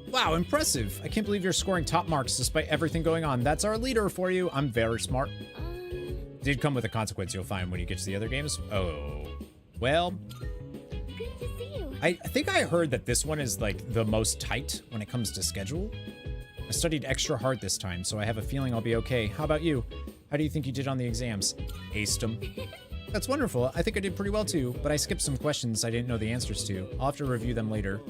Wow, impressive. I can't believe you're scoring top marks despite everything going on. That's our leader for you. I'm very smart. Did come with a consequence you'll find when you get to the other games. Oh. Well... Good to see you. I think I heard that this one is like the most tight when it comes to schedule. I studied extra hard this time, so I have a feeling I'll be okay. How about you? How do you think you did on the exams? Aced them. That's wonderful. I think I did pretty well too, but I skipped some questions I didn't know the answers to. I'll have to review them later.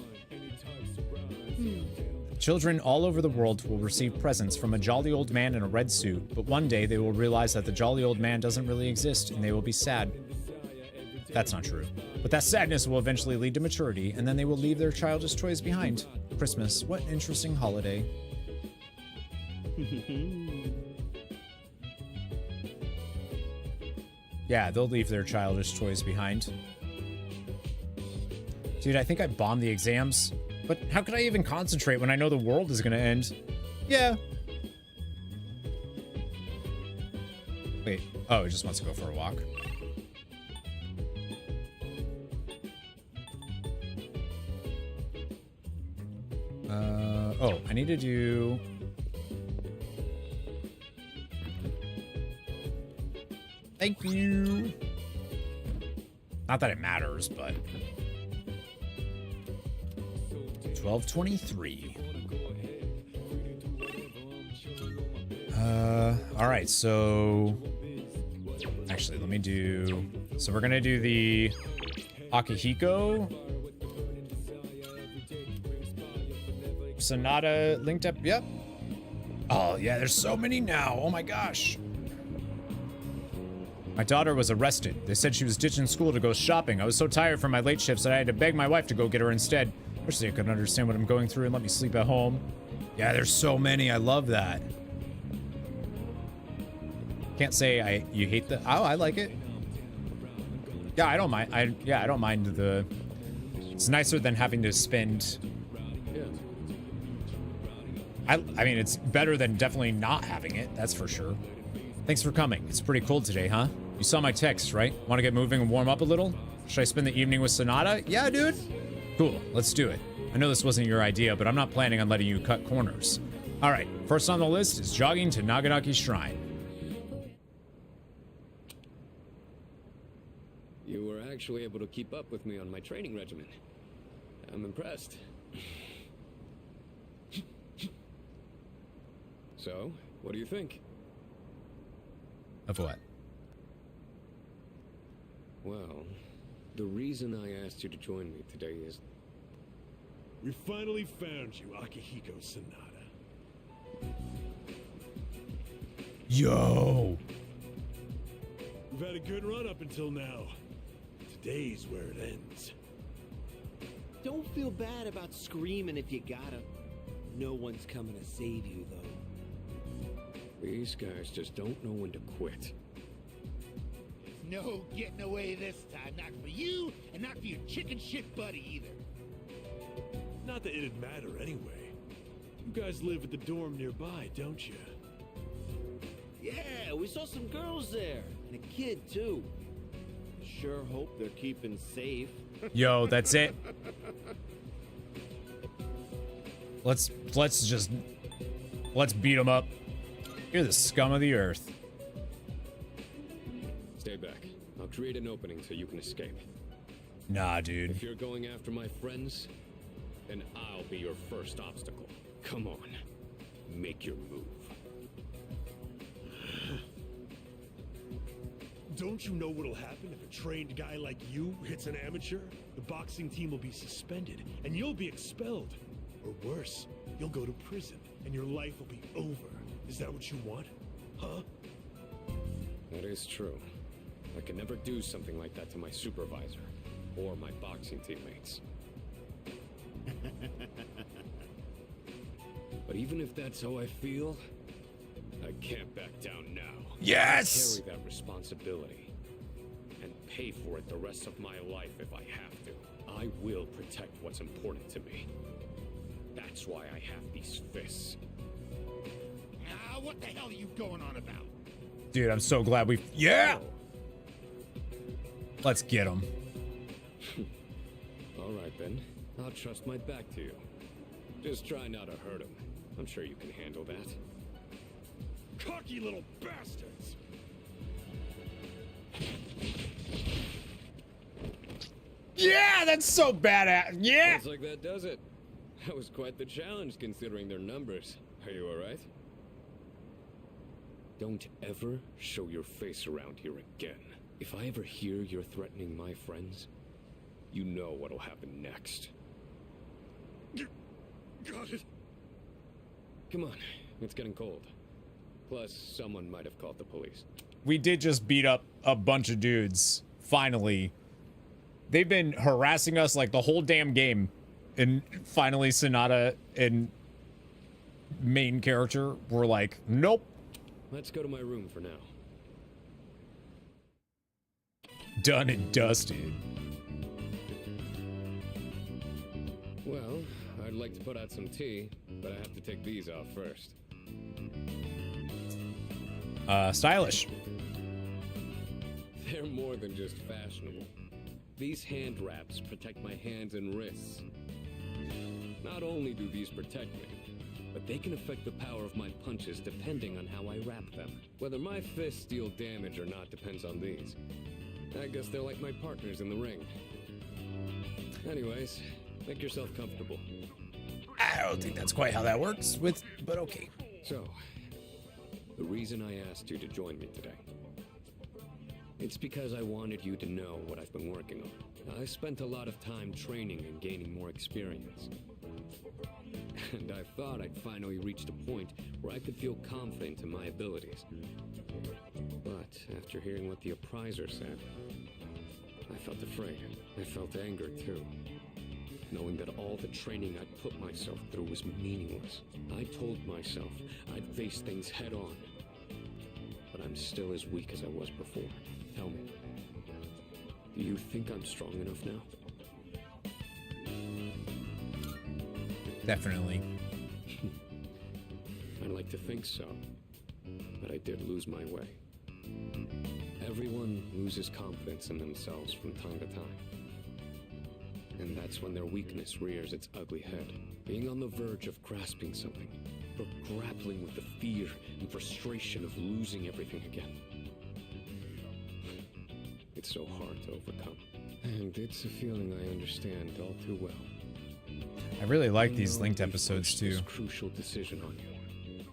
Children all over the world will receive presents from a jolly old man in a red suit, but one day they will realize that the jolly old man doesn't really exist, and they will be sad. That's not true. But that sadness will eventually lead to maturity, and then they will leave their childish toys behind. Christmas, what an interesting holiday. Yeah, they'll leave their childish toys behind. Dude, I think I bombed the exams. But how could I even concentrate when I know the world is gonna end? Yeah. Wait. Oh, it just wants to go for a walk. Oh, I need to do... Thank you. Not that it matters, but... 1223. All right, so... Actually, let me do... So we're gonna do the Akihiko. Sonata linked up, yep. Oh, yeah, there's so many now. Oh my gosh. My daughter was arrested. They said she was ditching school to go shopping. I was so tired from my late shifts that I had to beg my wife to go get her instead. Wish they could understand what I'm going through and let me sleep at home. Yeah, there's so many. I love that. Can't say you hate the... Oh, I like it. Yeah, I don't mind. I don't mind the... It's nicer than having to spend... I mean, it's better than definitely not having it. That's for sure. Thanks for coming. It's pretty cold today, huh? You saw my text, right? Want to get moving and warm up a little? Should I spend the evening with Sonata? Yeah, dude. Cool. Let's do it. I know this wasn't your idea, but I'm not planning on letting you cut corners. All right. First on the list is jogging to Naganaki Shrine. You were actually able to keep up with me on my training regimen. I'm impressed. So, what do you think? Of what? Well, the reason I asked you to join me today is... We finally found you, Akihiko Sonata. Yo! We've had a good run up until now. Today's where it ends. Don't feel bad about screaming if you gotta. No one's coming to save you, though. These guys just don't know when to quit. No getting away this time. Not for you, and not for your chicken shit buddy either. Not that it'd matter anyway. You guys live at the dorm nearby, don't you? Yeah, we saw some girls there. And a kid, too. Sure hope they're keeping safe. Yo, that's it. Let's beat them up. You're the scum of the earth. Stay back. I'll create an opening so you can escape. Nah, dude. If you're going after my friends, then I'll be your first obstacle. Come on. make your move. Don't you know what'll happen if a trained guy like you hits an amateur? The boxing team will be suspended, and you'll be expelled. Or worse, you'll go to prison, and your life will be over. Is that what you want? Huh? That is true. I could never do something like that to my supervisor, or my boxing teammates. But even if that's how I feel, I can't back down now. Yes! I carry that responsibility and pay for it the rest of my life if I have to. I will protect what's important to me. That's why I have these fists. What the hell are you going on about? Dude, I'm so glad we... Yeah! Let's get him. All right, then. I'll trust my back to you. Just try not to hurt him. I'm sure you can handle that. Cocky little bastards! Yeah, that's so badass. Yeah! Looks like that does it. That was quite the challenge considering their numbers. Are you all right? Don't ever show your face around here again. If I ever hear you're threatening my friends, you know what'll happen next. Got it. Come on, it's getting cold. Plus, someone might have called the police. We did just beat up a bunch of dudes, finally. They've been harassing us like the whole damn game. And finally, Sonata and main character were like, nope. Let's go to my room for now. Done and dusted. Well, I'd like to put out some tea, but I have to take these off first. Stylish. They're more than just fashionable. These hand wraps protect my hands and wrists. Not only do these protect me, but they can affect the power of my punches depending on how I wrap them. Whether my fists deal damage or not depends on these. I guess they're like my partners in the ring. Anyways, make yourself comfortable. I don't think that's quite how that works, but okay. So, the reason I asked you to join me today, it's because I wanted you to know what I've been working on. I spent a lot of time training and gaining more experience. And I thought I'd finally reached a point where I could feel confident in my abilities. But after hearing what the appraiser said, I felt afraid. I felt anger too. Knowing that all the training I'd put myself through was meaningless. I told myself I'd face things head on. But I'm still as weak as I was before. Tell me, do you think I'm strong enough now? Definitely. I'd like to think so, but I did lose my way. Everyone loses confidence in themselves from time to time. And that's when their weakness rears its ugly head. Being on the verge of grasping something, or grappling with the fear and frustration of losing everything again. It's so hard to overcome. And it's a feeling I understand all too well. I really like these linked episodes too. This crucial decision on you.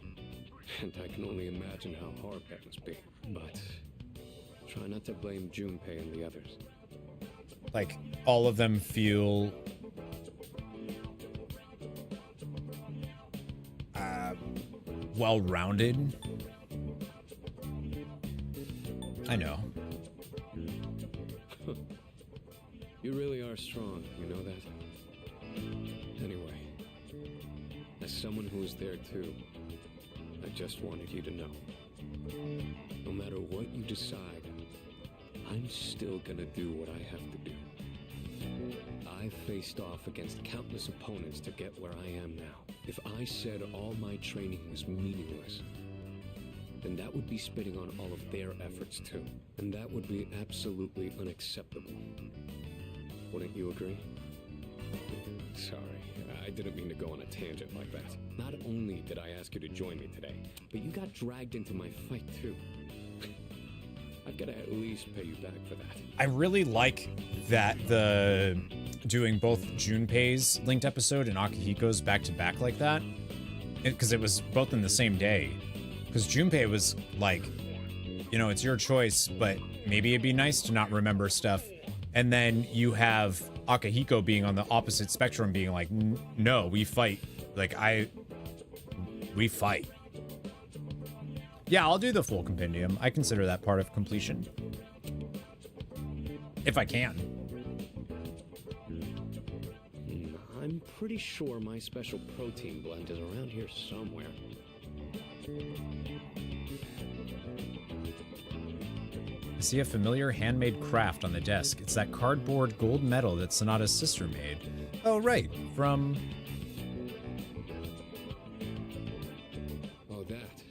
And I can only imagine how hard that must be. But try not to blame Junpei and the others. Like, all of them feel well-rounded. I know. You really are strong, you know that? Anyway, as someone who was there too, I just wanted you to know. No matter what you decide, I'm still gonna do what I have to do. I faced off against countless opponents to get where I am now. If I said all my training was meaningless, then that would be spitting on all of their efforts too. And that would be absolutely unacceptable. Wouldn't you agree? Sorry, I didn't mean to go on a tangent like that. Not only did I ask you to join me today, but you got dragged into my fight too. I've got to at least pay you back for that. I really like that doing both Junpei's linked episode and Akihiko's back to back like that. because it was both in the same day. Because Junpei was like, you know, it's your choice, but maybe it'd be nice to not remember stuff. And then you have Akihiko being on the opposite spectrum, being like, no, we fight. Like, we fight. Yeah, I'll do the full compendium. I consider that part of completion. If I can. I'm pretty sure my special protein blend is around here somewhere. I see a familiar handmade craft on the desk. It's that cardboard gold medal that Sonata's sister made. Oh, right. From... Oh, that.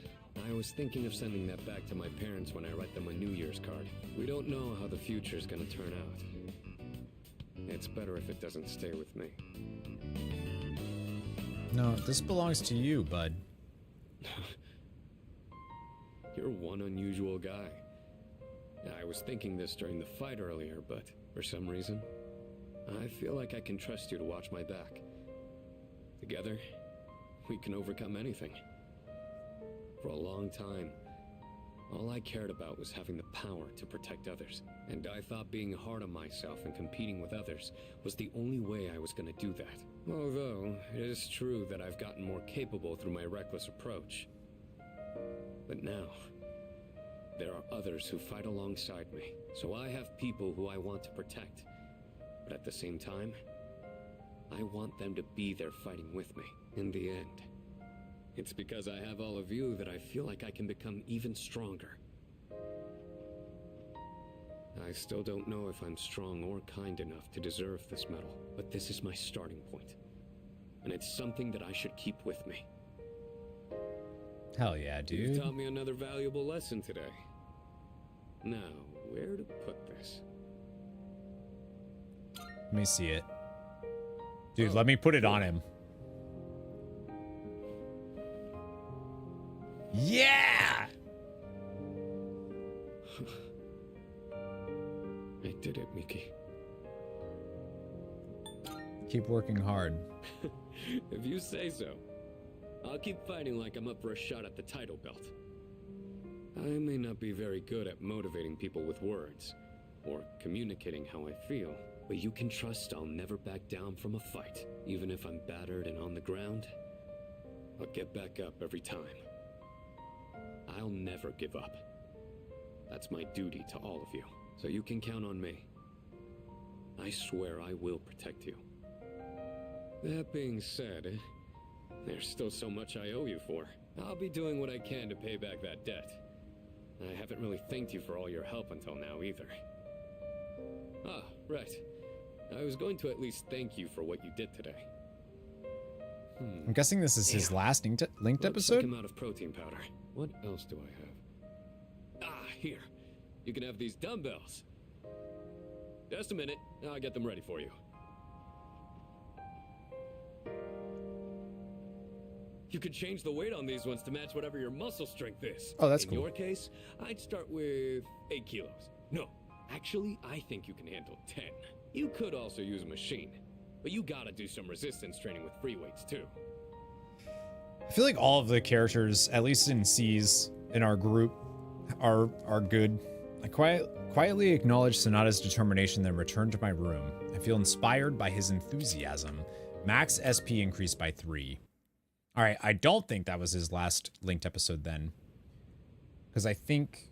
I was thinking of sending that back to my parents when I write them a New Year's card. We don't know how the future's gonna turn out. It's better if it doesn't stay with me. No, this belongs to you, bud. You're one unusual guy. I was thinking this during the fight earlier, but for some reason, I feel like I can trust you to watch my back. Together, we can overcome anything. For a long time, all I cared about was having the power to protect others. And I thought being hard on myself and competing with others was the only way I was going to do that. Although, it is true that I've gotten more capable through my reckless approach. But now, there are others who fight alongside me, so I have people who I want to protect. But at the same time, I want them to be there fighting with me in the end. It's because I have all of you that I feel like I can become even stronger. I still don't know if I'm strong or kind enough to deserve this medal, but this is my starting point. And it's something that I should keep with me. Hell yeah, dude. You've taught me another valuable lesson today. Now, where to put this? Let me see it. Dude, let me put it on him. Yeah! I did it, Miki. Keep working hard. If you say so. I'll keep fighting like I'm up for a shot at the title belt. I may not be very good at motivating people with words, or communicating how I feel, but you can trust I'll never back down from a fight. Even if I'm battered and on the ground, I'll get back up every time. I'll never give up. That's my duty to all of you, so you can count on me. I swear I will protect you. That being said, there's still so much I owe you for. I'll be doing what I can to pay back that debt. I haven't really thanked you for all your help until now either. Ah, right. I was going to at least thank you for what you did today. I'm guessing this is his last linked episode? Looks like I'm out of protein powder. What else do I have? Ah, here. You can have these dumbbells. Just a minute. I'll get them ready for you. You could change the weight on these ones to match whatever your muscle strength is. Oh, that's cool. In your case, I'd start with 8 kilos. No, actually, I think you can handle 10. You could also use a machine, but you gotta do some resistance training with free weights too. I feel like all of the characters, at least in C's, in our group, are good. I quietly acknowledge Sonata's determination, then return to my room. I feel inspired by his enthusiasm. Max SP increased by 3. All right, I don't think that was his last linked episode then, because I think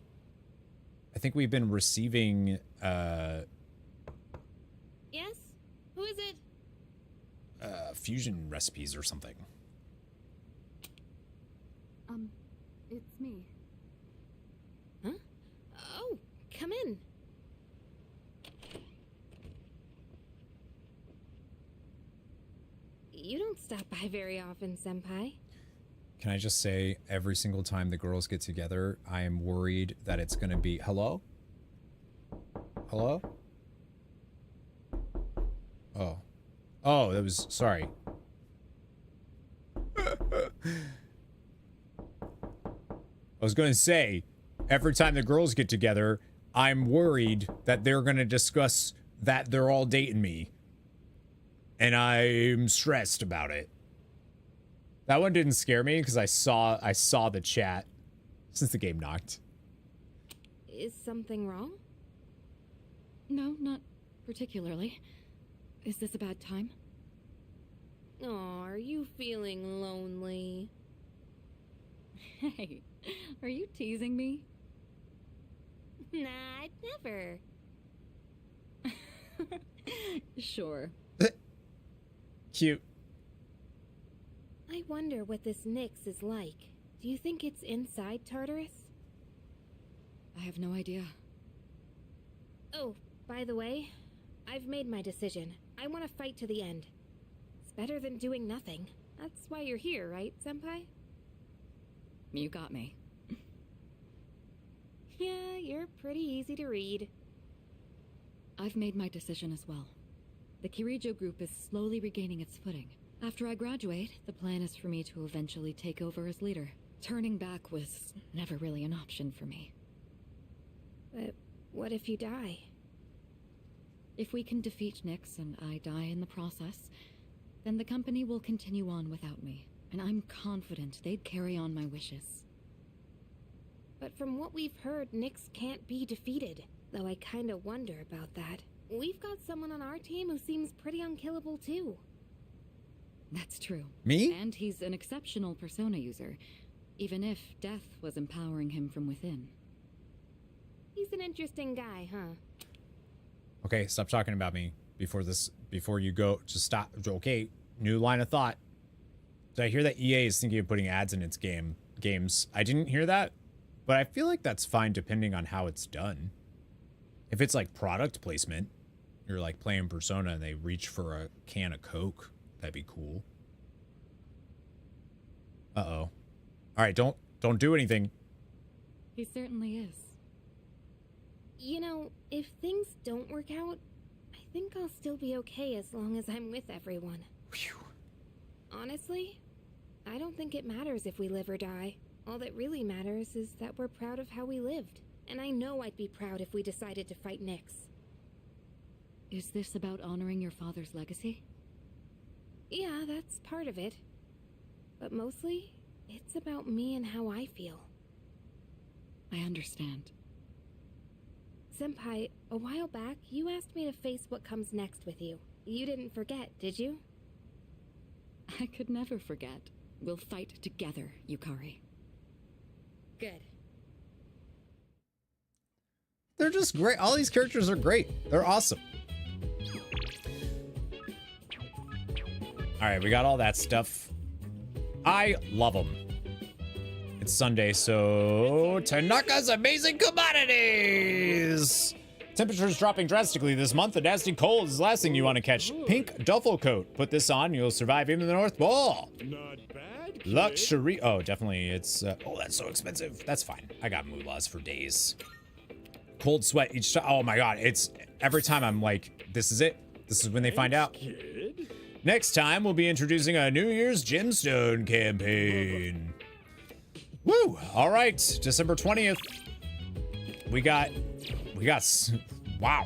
we've been receiving. Yes, who is it? Fusion recipes or something. It's me. Huh? Oh, come in. You don't stop by very often, Senpai. Can I just say, every single time the girls get together, I am worried that it's going to be... Hello? Hello? Oh. Oh, that was... Sorry. I was going to say, every time the girls get together, I'm worried that they're going to discuss that they're all dating me. And I'm stressed about it. That one didn't scare me because I saw the chat since the game knocked. Is something wrong? No, not particularly. Is this a bad time? Oh, are you feeling lonely? Hey, are you teasing me? Nah, I'd never. Sure. Cute. I wonder what this Nyx is like. Do you think it's inside Tartarus? I have no idea. Oh, by the way, I've made my decision. I want to fight to the end. It's better than doing nothing. That's why you're here, right, Senpai? You got me. Yeah, you're pretty easy to read. I've made my decision as well. The Kirijo group is slowly regaining its footing. After I graduate, the plan is for me to eventually take over as leader. Turning back was never really an option for me. But what if you die? If we can defeat Nyx and I die in the process, then the company will continue on without me. And I'm confident they'd carry on my wishes. But from what we've heard, Nyx can't be defeated. Though I kinda wonder about that. We've got someone on our team who seems pretty unkillable too. That's true. Me? And he's an exceptional persona user, even if death was empowering him from within. He's an interesting guy, huh? Okay, stop talking about me before you go. Just stop. Okay, new line of thought. Did I hear that EA is thinking of putting ads in its games? I didn't hear that, but I feel like that's fine depending on how it's done. If it's like product placement, you're like playing Persona and they reach for a can of Coke, that'd be cool. Uh-oh. All right, don't do anything. He certainly is. You know, if things don't work out, I think I'll still be okay as long as I'm with everyone. Whew. Honestly, I don't think it matters if we live or die. All that really matters is that we're proud of how we lived. And I know I'd be proud if we decided to fight Nyx. Is this about honoring your father's legacy? Yeah, that's part of it. But mostly, it's about me and how I feel. I understand. Senpai, a while back, you asked me to face what comes next with you. You didn't forget, did you? I could never forget. We'll fight together, Yukari. Good. They're just great. All these characters are great. They're awesome. All right, we got all that stuff. I love them. It's Sunday, so Tanaka's amazing commodities. Temperatures dropping drastically this month. The nasty cold is the last thing you want to catch. Pink duffel coat. Put this on, you'll survive even the North Pole. Not bad, kid. Luxury. Oh, definitely. It's. Oh, that's so expensive. That's fine. I got moolahs for days. Cold sweat each time. Oh my god. It's every time I'm like, this is it. This is when they find out. Kid. Next time, we'll be introducing a New Year's gemstone campaign. Woo! All right, December 20th. We got, wow.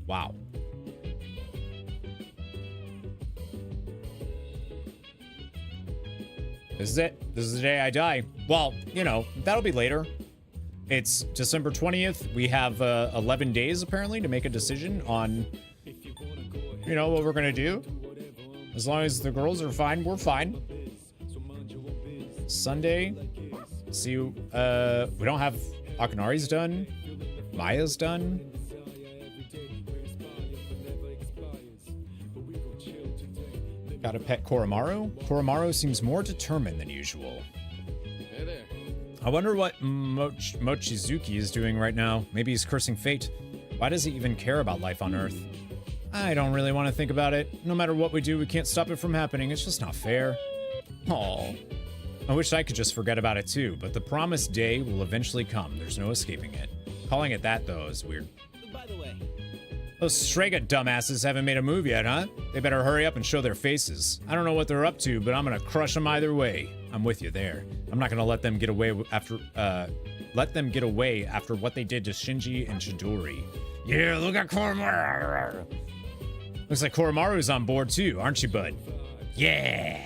Wow. This is it. This is the day I die. Well, you know, that'll be later. It's December 20th. We have 11 days, apparently, to make a decision on, you know, what we're going to do. As long as the girls are fine, we're fine. Sunday. See, we don't have Akanari's done. Maya's done. Got to pet Koromaru. Koromaru seems more determined than usual. Hey there. I wonder what Mochizuki is doing right now. Maybe he's cursing fate. Why does he even care about life on Earth? I don't really want to think about it. No matter what we do, we can't stop it from happening. It's just not fair. Aww. I wish I could just forget about it too, but the promised day will eventually come. There's no escaping it. Calling it that, though, is weird. By the way, Those Strega dumbasses haven't made a move yet, huh? They better hurry up and show their faces. I don't know what they're up to, but I'm gonna crush them either way. I'm with you there. I'm not gonna let them get away after what they did to Shinji and Chidori. Yeah, look at Koromaru. Looks like Koromaru's on board too, aren't you, bud? Yeah!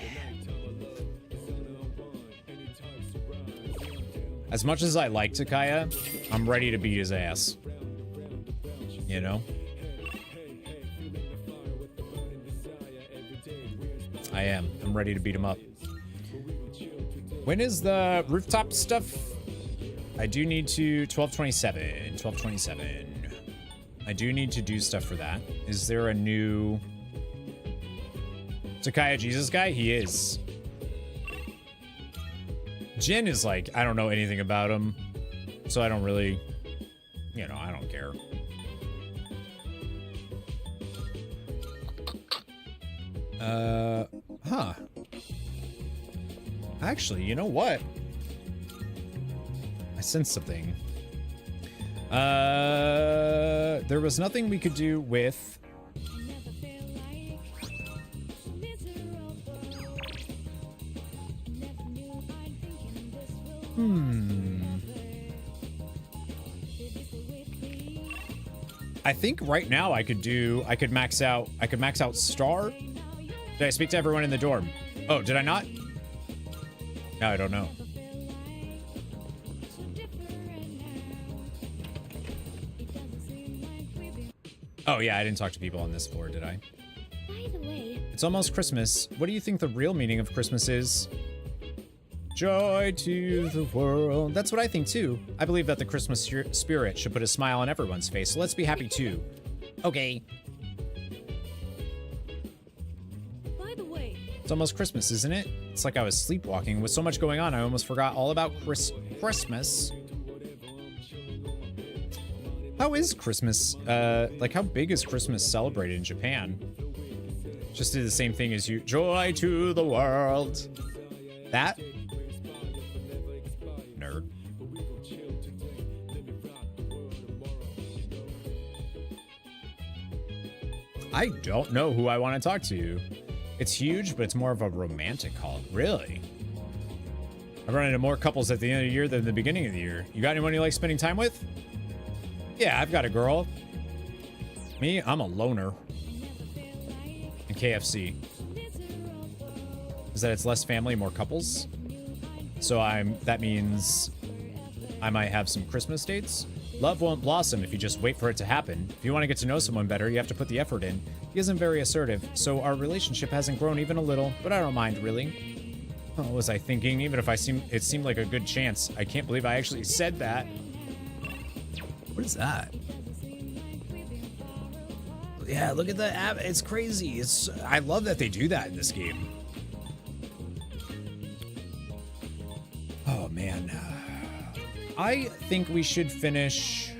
As much as I like Takaya, I'm ready to beat his ass. You know? I am. I'm ready to beat him up. When is the rooftop stuff? I do need to... 1227. 1227. I do need to do stuff for that. Is there a new... Takaya Jesus guy? He is. Jin is like, I don't know anything about him. So I don't really... You know, I don't care. Huh. Actually, you know what? I sensed something. There was nothing we could do with... I think right now I could max out Star. Did I speak to everyone in the dorm? Oh, did I not? No, I don't know. Oh yeah, I didn't talk to people on this floor, did I? By the way, It's almost Christmas. What do you think the real meaning of Christmas is? Joy to the world. That's what I think too. I believe that the Christmas spirit should put a smile on everyone's face, so let's be happy too. Okay. By the way, It's almost Christmas, isn't it? It's like I was sleepwalking. With so much going on, I almost forgot all about Christmas. How is Christmas, like how big is Christmas celebrated in Japan? Just do the same thing as you. Joy to the world. That? Nerd. I don't know who I want to talk to. It's huge, but it's more of a romantic call. Really? I've run into more couples at the end of the year than the beginning of the year. You got anyone you like spending time with? Yeah, I've got a girl. Me, I'm a loner. And KFC. Is that it's less family, more couples? So that means I might have some Christmas dates. Love won't blossom if you just wait for it to happen. If you want to get to know someone better, you have to put the effort in. He isn't very assertive, so our relationship hasn't grown even a little, but I don't mind, really. What was I thinking? Even if it seemed like a good chance. I can't believe I actually said that. What is that? Yeah, look at the app. It's crazy. I love that they do that in this game. Oh, man. I think we should finish...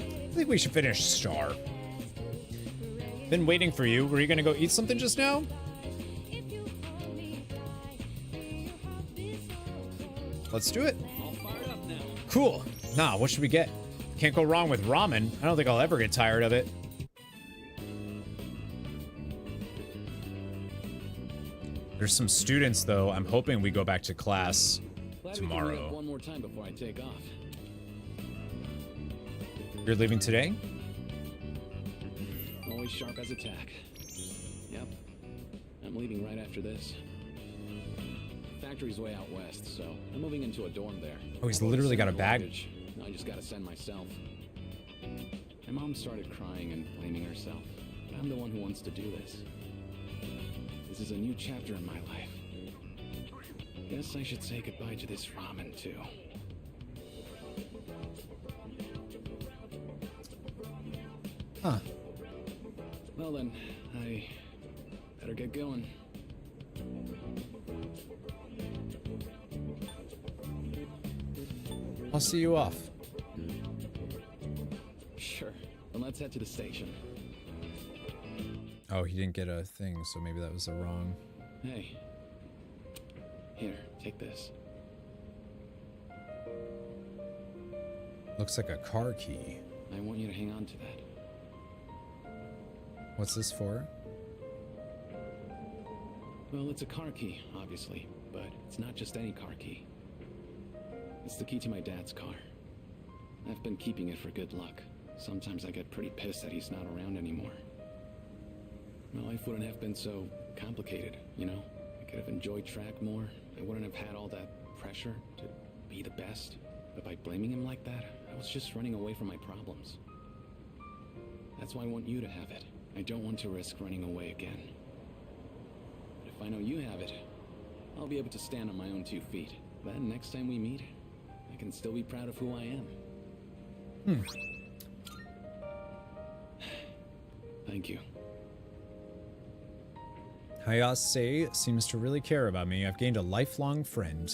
I think we should finish Star. Been waiting for you. Were you gonna go eat something just now? Let's do it. Cool. Nah, what should we get? Can't go wrong with ramen. I don't think I'll ever get tired of it. There's some students, though. I'm hoping we go back to class tomorrow. One more time before I take off. You're leaving today? Always sharp as a tack. Yep. I'm leaving right after this. Factory's way out west, so I'm moving into a dorm there. Oh, he's literally got a bag. I just gotta send myself. My mom started crying and blaming herself, but I'm the one who wants to do this. This is a new chapter in my life. Guess I should say goodbye to this ramen too. Huh. Well then, I better get going. I'll see you off. Sure. Then let's head to the station. Oh, he didn't get a thing, so maybe that was the wrong... Hey. Here, take this. Looks like a car key. I want you to hang on to that. What's this for? Well, it's a car key, obviously, but it's not just any car key. It's the key to my dad's car. I've been keeping it for good luck. Sometimes I get pretty pissed that he's not around anymore. My life wouldn't have been so complicated, you know? I could have enjoyed track more. I wouldn't have had all that pressure to be the best. But by blaming him like that, I was just running away from my problems. That's why I want you to have it. I don't want to risk running away again. But if I know you have it, I'll be able to stand on my own 2 feet. Then next time we meet, I can still be proud of who I am. Thank you. Hayase seems to really care about me. I've gained a lifelong friend.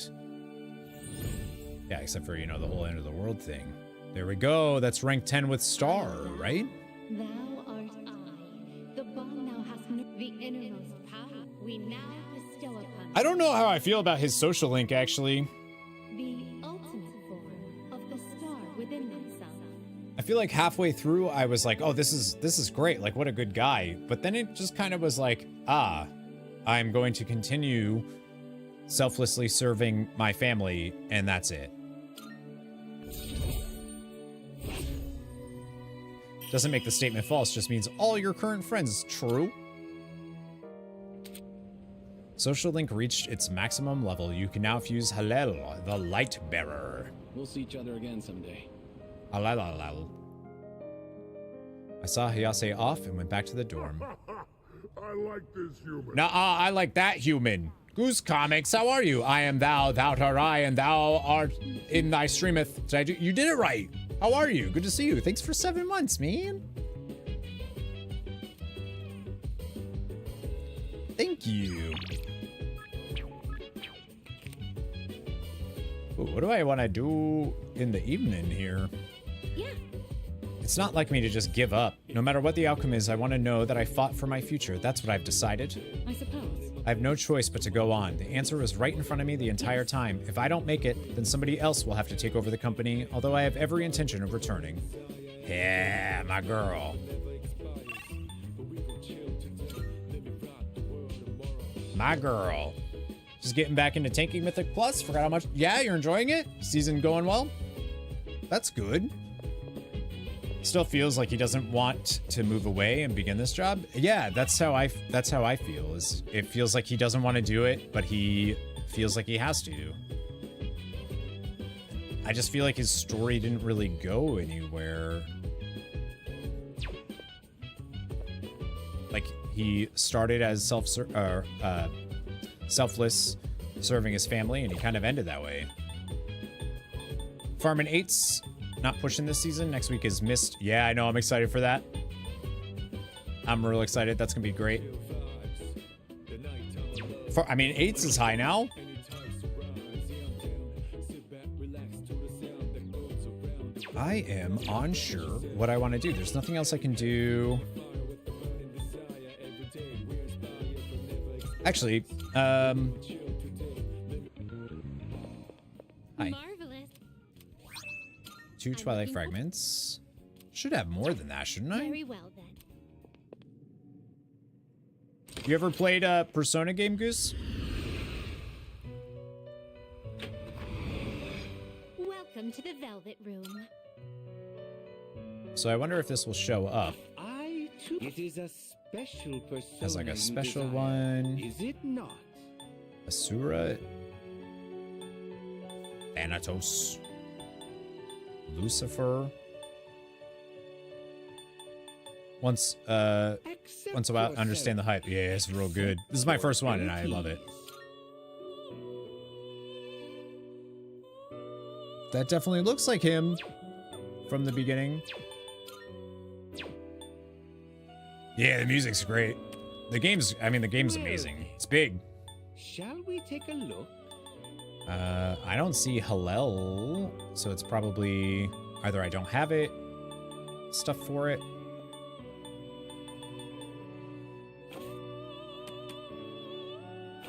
Yeah, except for, you know, the whole end of the world thing. There we go. That's rank 10 with star, right? Thou art I. The bond now has the innermost power. We now bestow upon I don't know how I feel about his social link, actually. the ultimate form of the star within themselves. I feel like halfway through, I was like, oh, this is great. Like, what a good guy. But then it just kind of was like, I'm going to continue selflessly serving my family, and that's it. Doesn't make the statement false, just means all your current friends. True. Social link reached its maximum level. You can now fuse Hallel, the light bearer. We'll see each other again someday. Hallel. I saw Hayase off and went back to the dorm. I like this human. Nuh-uh, I like that human. Goose Comics, how are you? I am thou, thou art I, and thou art in thy streameth. Did I do? You did it right. How are you? Good to see you. Thanks for 7 months, man. Thank you. Ooh, what do I want to do in the evening here? Yeah. It's not like me to just give up. No matter what the outcome is, I want to know that I fought for my future. That's what I've decided. I suppose. I have no choice but to go on. The answer was right in front of me the entire time. If I don't make it, then somebody else will have to take over the company, although I have every intention of returning. Yeah, my girl. My girl. Just getting back into tanking Mythic Plus. Forgot how much. Yeah, you're enjoying it? Season going well? That's good. Still feels like he doesn't want to move away and begin this job. Yeah, that's how I feel. Is it feels like he doesn't want to do it, but he feels like he has to. I just feel like his story didn't really go anywhere. Like he started as selfless, serving his family, and he kind of ended that way. Farmin' 8's not pushing this season. Next week is Mist. Yeah, I know. I'm excited for that. I'm real excited. That's gonna be great. I mean, 8's is high now. I am unsure what I want to do. There's nothing else I can do. Actually, hi. Marvelous. 2 Twilight Fragments. Should have more than that, shouldn't I? Very well then. You ever played a Persona game, Goose? Welcome to the Velvet Room. So I wonder if this will show up. It is a special persona. As like a special you desire, one. Is it not? Asura. Thanatos. Lucifer. Once about understand the hype. Yeah, it's real good. This is my first one and I love it. That definitely looks like him from the beginning. Yeah, the music's great. The game's amazing. It's big. Shall we take a look? I don't see Hallel, so it's probably either I don't have it, stuff for it.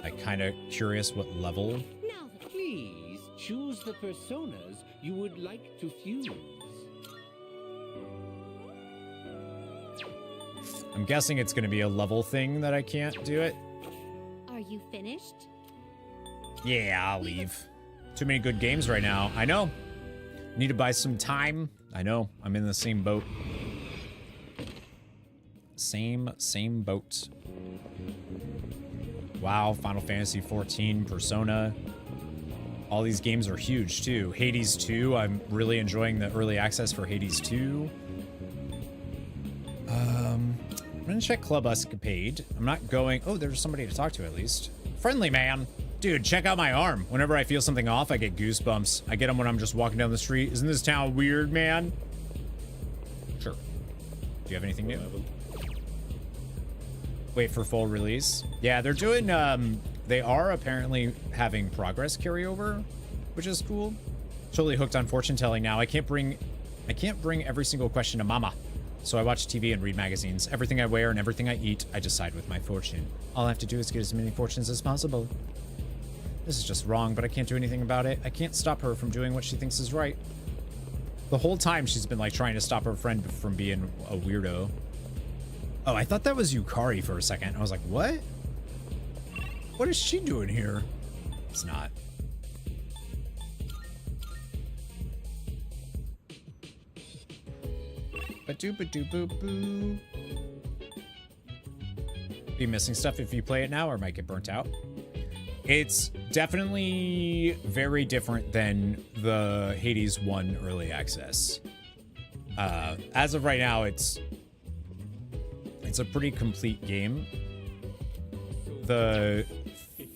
I'm kind of curious what level. Now, please choose the personas you would like to fuse. I'm guessing it's going to be a level thing that I can't do it. Are you finished? Yeah, I'll leave. Too many good games right now. I know. Need to buy some time. I know, I'm in the same boat. Same boat. Wow, Final Fantasy 14, Persona. All these games are huge too. Hades 2, I'm really enjoying the early access for Hades 2. I'm gonna check Club Escapade. I'm not going, oh, there's somebody to talk to at least. Friendly man. Dude, check out my arm. Whenever I feel something off, I get goosebumps. I get them when I'm just walking down the street. Isn't this town weird, man? Sure. Do you have anything new? Wait for full release. Yeah, they're doing, they are apparently having progress carryover, which is cool. Totally hooked on fortune telling now. I can't bring every single question to mama. So I watch TV and read magazines. Everything I wear and everything I eat, I decide with my fortune. All I have to do is get as many fortunes as possible. This is just wrong, but I can't do anything about it. I can't stop her from doing what she thinks is right. The whole time she's been like trying to stop her friend from being a weirdo. Oh, I thought that was Yukari for a second. I was like, what? What is she doing here? It's not. Ba-doo-ba-doo-boo-boo. Be missing stuff if you play it now or might get burnt out. It's definitely very different than the Hades 1 early access. As of right now, it's a pretty complete game. The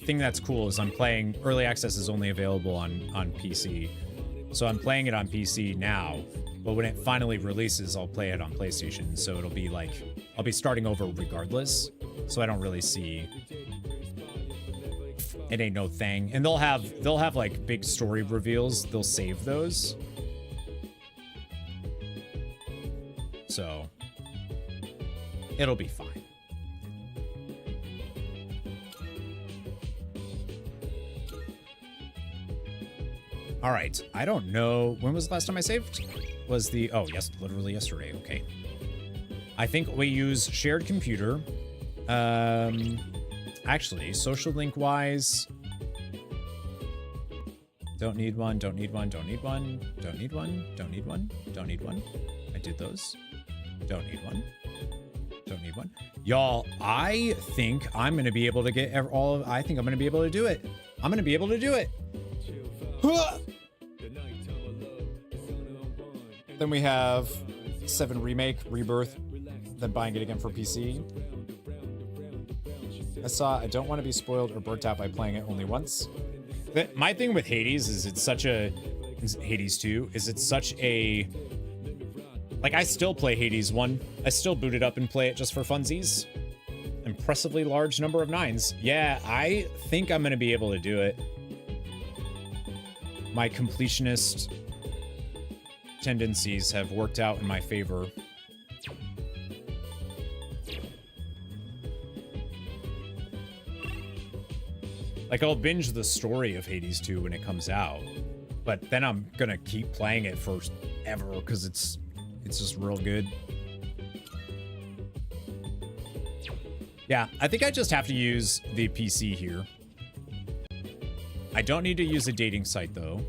thing that's cool is I'm playing, early access is only available on PC. So I'm playing it on PC now, but when it finally releases, I'll play it on PlayStation. So it'll be like, I'll be starting over regardless. So I don't really see, it ain't no thing. And they'll have like big story reveals. They'll save those. So it'll be fine. All right, I don't know. When was the last time I saved? Was the, oh, yes, literally yesterday, okay. I think we use shared computer. Actually, social link wise, don't need one, don't need one, don't need one, don't need one, don't need one, don't need one. I did those. Don't need one. Don't need one. Y'all, I think I'm going to be able to get all of, I think I'm going to be able to do it. I'm going to be able to do it. Then we have 7 Remake, Rebirth, then buying it again for PC. I don't want to be spoiled or burnt out by playing it only once. My thing with Hades is it's such a, Hades 2, is it's such a, like I still play Hades 1. I still boot it up and play it just for funsies. Impressively large number of 9s. Yeah, I think I'm going to be able to do it. My completionist tendencies have worked out in my favor. Like, I'll binge the story of Hades 2 when it comes out, but then I'm gonna keep playing it forever because it's just real good. Yeah, I think I just have to use the PC here. I don't need to use a dating site though.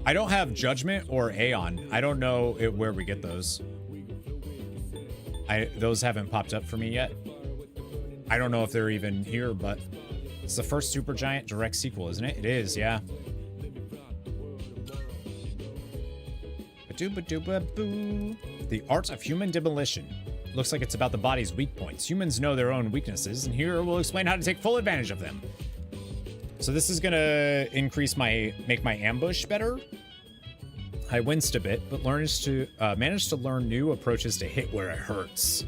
I don't have Judgment or Aeon. I don't know where we get those. Those haven't popped up for me yet. I don't know if they're even here, but it's the first Supergiant direct sequel, isn't it? It is, yeah. The Art of Human Demolition. Looks like it's about the body's weak points. Humans know their own weaknesses, and here we'll explain how to take full advantage of them. So this is gonna make my ambush better. I winced a bit, but managed to learn new approaches to hit where it hurts.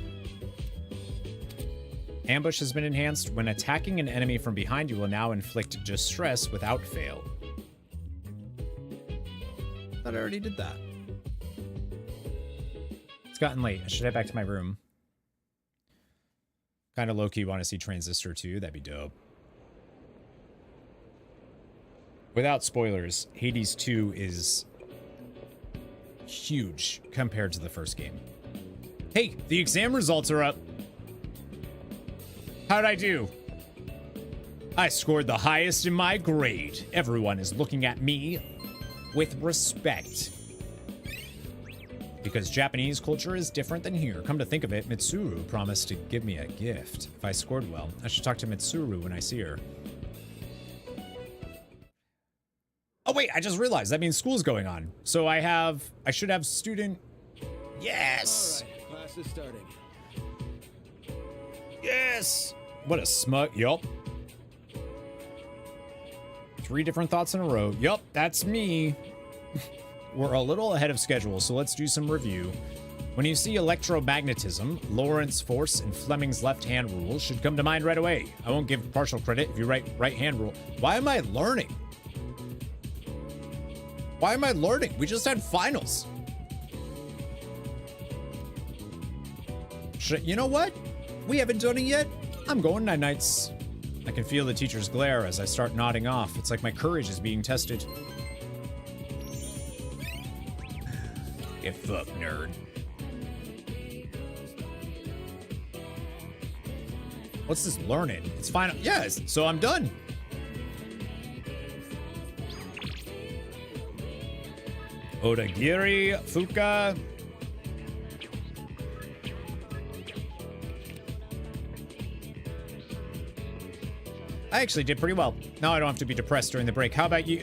Ambush has been enhanced. When attacking an enemy from behind, you will now inflict distress without fail. Thought I already did that. It's gotten late. I should head back to my room. Kind of low-key want to see Transistor 2. That'd be dope. Without spoilers, Hades 2 is huge compared to the first game. Hey, the exam results are up. How'd I do? I scored the highest in my grade. Everyone is looking at me with respect. Because Japanese culture is different than here. Come to think of it, Mitsuru promised to give me a gift if I scored well. I should talk to Mitsuru when I see her. Oh wait, I just realized that means school's going on. So I should have student. Yes. All right, class is starting. Yes. What a smug. Yup. 3 different thoughts in a row. Yup, that's me. We're a little ahead of schedule, so let's do some review. When you see electromagnetism, Lorentz force, and Fleming's left-hand rule should come to mind right away. I won't give partial credit if you write right-hand rule. Why am I learning? Why am I learning? We just had finals. You know what? We haven't done it yet. I'm going night-nights. I can feel the teacher's glare as I start nodding off. It's like my courage is being tested. Get fucked, nerd. What's this learning? It's final. Yes, so I'm done. Odagiri, Fuka. I actually did pretty well. Now I don't have to be depressed during the break. How about you?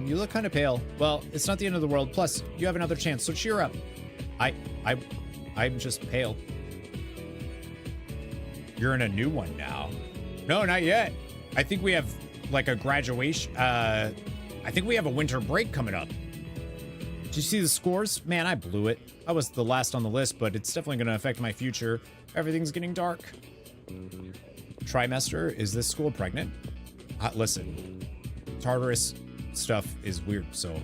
You look kind of pale. Well, it's not the end of the world. Plus, you have another chance, so cheer up. I'm just pale. You're in a new one now. No, not yet. I think we have like a graduation. I think we have a winter break coming up. Did you see the scores? Man, I blew it. I was the last on the list, but it's definitely going to affect my future. Everything's getting dark. Trimester? Is this school pregnant? Listen, Tartarus stuff is weird, so...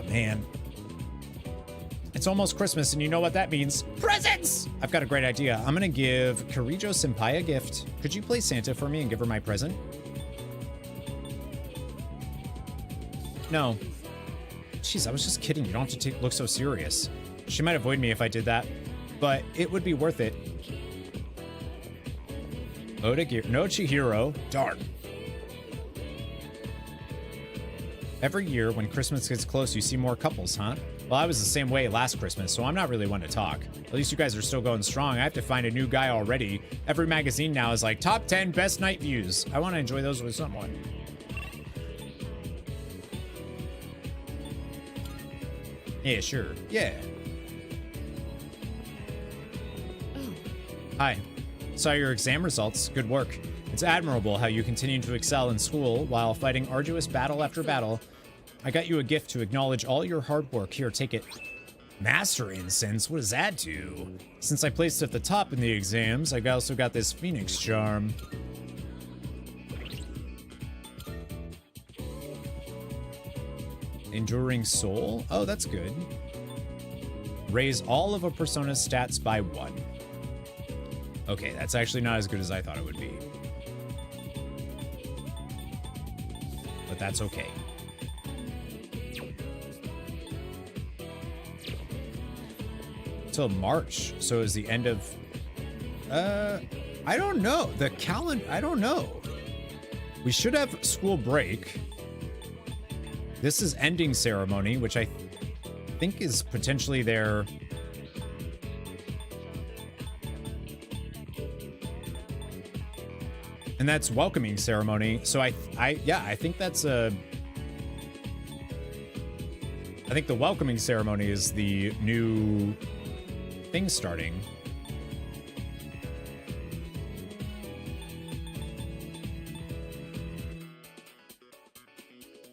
man. It's almost Christmas, and you know what that means. Presents! I've got a great idea. I'm gonna give Kirijo Senpai a gift. Could you play Santa for me and give her my present? No. Jeez, I was just kidding. You don't have to look so serious. She might avoid me if I did that, but it would be worth it. Odagiri, no Chihiro. Darn. Every year when Christmas gets close, you see more couples, huh? Well, I was the same way last Christmas, so I'm not really one to talk. At least you guys are still going strong. I have to find a new guy already. Every magazine now is like top 10 best night views. I want to enjoy those with someone. Yeah, sure. Yeah. Oh. Hi. Saw your exam results. Good work. It's admirable how you continue to excel in school while fighting arduous battle after battle. I got you a gift to acknowledge all your hard work. Here, take it. Master Incense? What does that do? Since I placed at the top in the exams, I also got this Phoenix Charm. Enduring Soul? Oh, that's good. Raise all of a persona's stats by 1. Okay, that's actually not as good as I thought it would be. But that's okay. Till March, so is the end of... I don't know. The calendar... I don't know. We should have school break. This is ending ceremony, which I think is potentially their... And that's welcoming ceremony. So I think that's a... I think the welcoming ceremony is the new thing starting.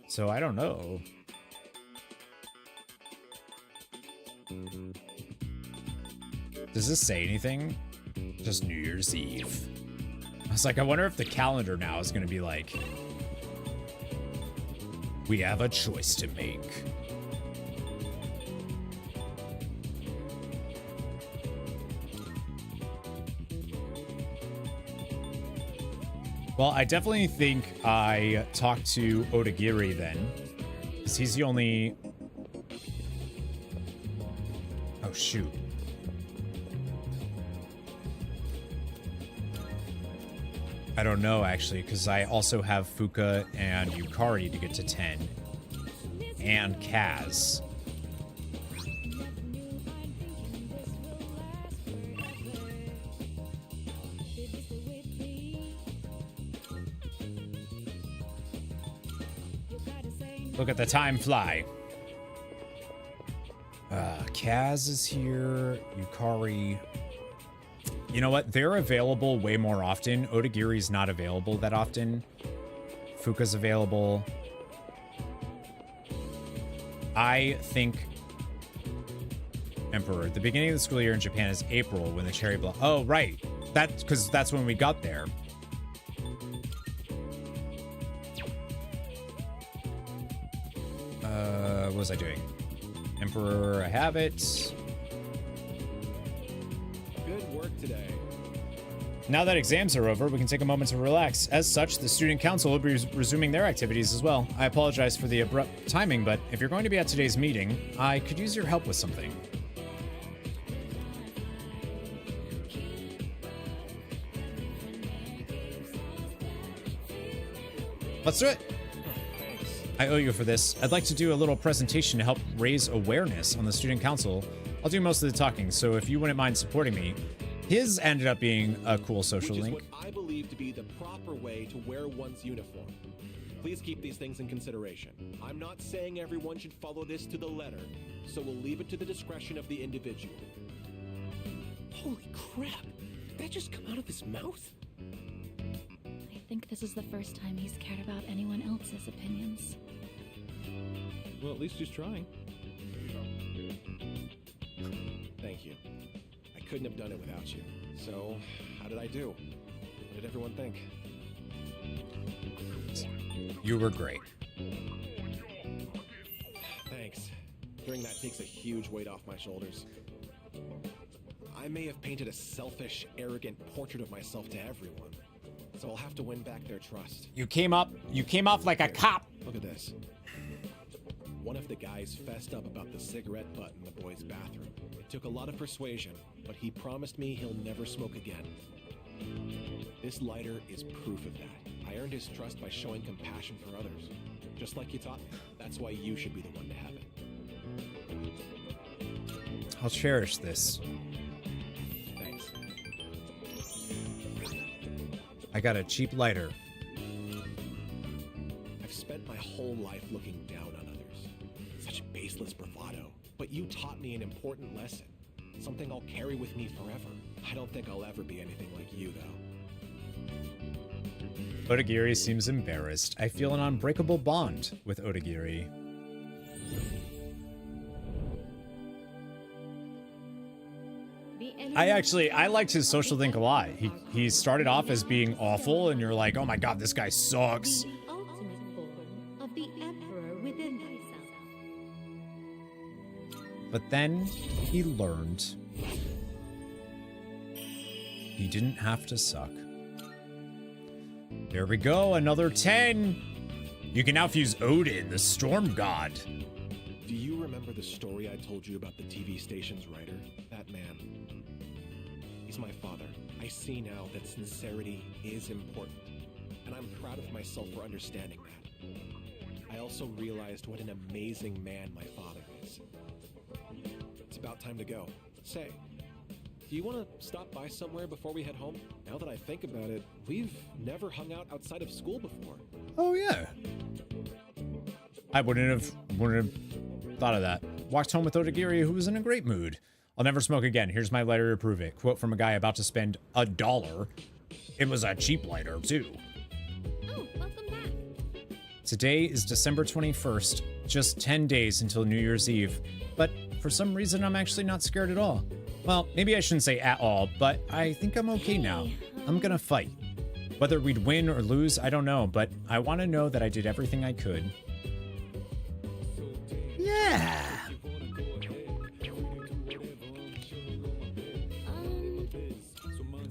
So I don't know. Does this say anything? Just New Year's Eve. I was like, I wonder if the calendar now is going to be like, we have a choice to make. Well, I definitely think I talked to Odagiri then, because he's the only... Oh, shoot. I don't know, actually, because I also have Fuka and Yukari to get to 10. And Kaz. Look at the time fly. Kaz is here. Yukari. You know what? They're available way more often. Odagiri's not available that often. Fuka's available. I think Emperor. The beginning of the school year in Japan is April when the cherry blossom. Oh, right. That's because that's when we got there. What was I doing? Emperor, I have it. Good work today. Now that exams are over, we can take a moment to relax. As such, the student council will be resuming their activities as well. I apologize for the abrupt timing, but if you're going to be at today's meeting, I could use your help with something. Let's do it. I owe you for this. I'd like to do a little presentation to help raise awareness on the student council. I'll do most of the talking, so if you wouldn't mind supporting me. His ended up being a cool social link. Which is what I believe to be the proper way to wear one's uniform. Please keep these things in consideration. I'm not saying everyone should follow this to the letter, so we'll leave it to the discretion of the individual. Holy crap! Did that just come out of his mouth? I think this is the first time he's cared about anyone else's opinions. Well, at least he's trying. Thank you. I couldn't have done it without you. So, how did I do? What did everyone think? You were great. Thanks. Hearing that takes a huge weight off my shoulders. I may have painted a selfish, arrogant portrait of myself to everyone, so I'll have to win back their trust. You came off like a cop. Look at this. One of the guys fessed up about the cigarette butt in the boys' bathroom. It took a lot of persuasion, but he promised me he'll never smoke again. This lighter is proof of that. I earned his trust by showing compassion for others. Just like you taught me. That's why you should be the one to have it. I'll cherish this. Thanks. I got a cheap lighter. I've spent my whole life looking down on others. Such baseless bravado. But you taught me an important lesson. Something I'll carry with me forever. I don't think I'll ever be anything like you, though. Odagiri seems embarrassed. I feel an unbreakable bond with Odagiri. I liked his social link a lot. He started off as being awful, and you're like, oh my god, this guy sucks. The ultimate form of the Emperor within thyself. But then he learned he didn't have to suck. There we go, another 10. You can now fuse Odin, the storm god. Do you remember the story I told you about the TV station's writer? That man. He's my father. I see now that sincerity is important, and I'm proud of myself for understanding that. I also realized what an amazing man my father is. It's about time to go. Say, do you want to stop by somewhere before we head home? Now that I think about it, we've never hung out outside of school before. Oh yeah. I wouldn't have thought of that. Walked home with Odagiri, who was in a great mood. I'll never smoke again. Here's my lighter to prove it. Quote from a guy about to spend $1. It was a cheap lighter, too. Oh, welcome back. Today is December 21st, just 10 days until New Year's Eve. But for some reason, I'm actually not scared at all. Well, maybe I shouldn't say at all, but I think I'm okay now. I'm gonna fight. Whether we'd win or lose, I don't know, but I want to know that I did everything I could. Yeah.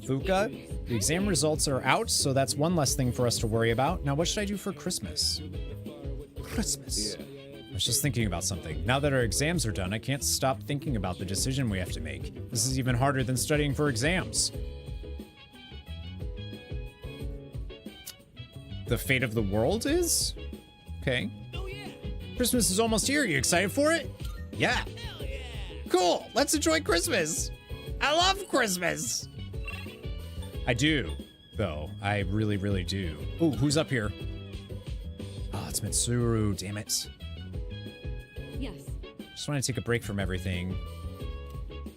Fuka, the exam results are out, so that's one less thing for us to worry about. Now, what should I do for Christmas? Christmas. I was just thinking about something. Now that our exams are done, I can't stop thinking about the decision we have to make. This is even harder than studying for exams. the fate of the world is? Okay. Christmas is almost here. You excited for it? Yeah. Cool. Let's enjoy Christmas. I love Christmas. I do, though. I really, really do. Ooh, who's up here? Oh, it's Mitsuru. Damn it. Yes. Just want to take a break from everything.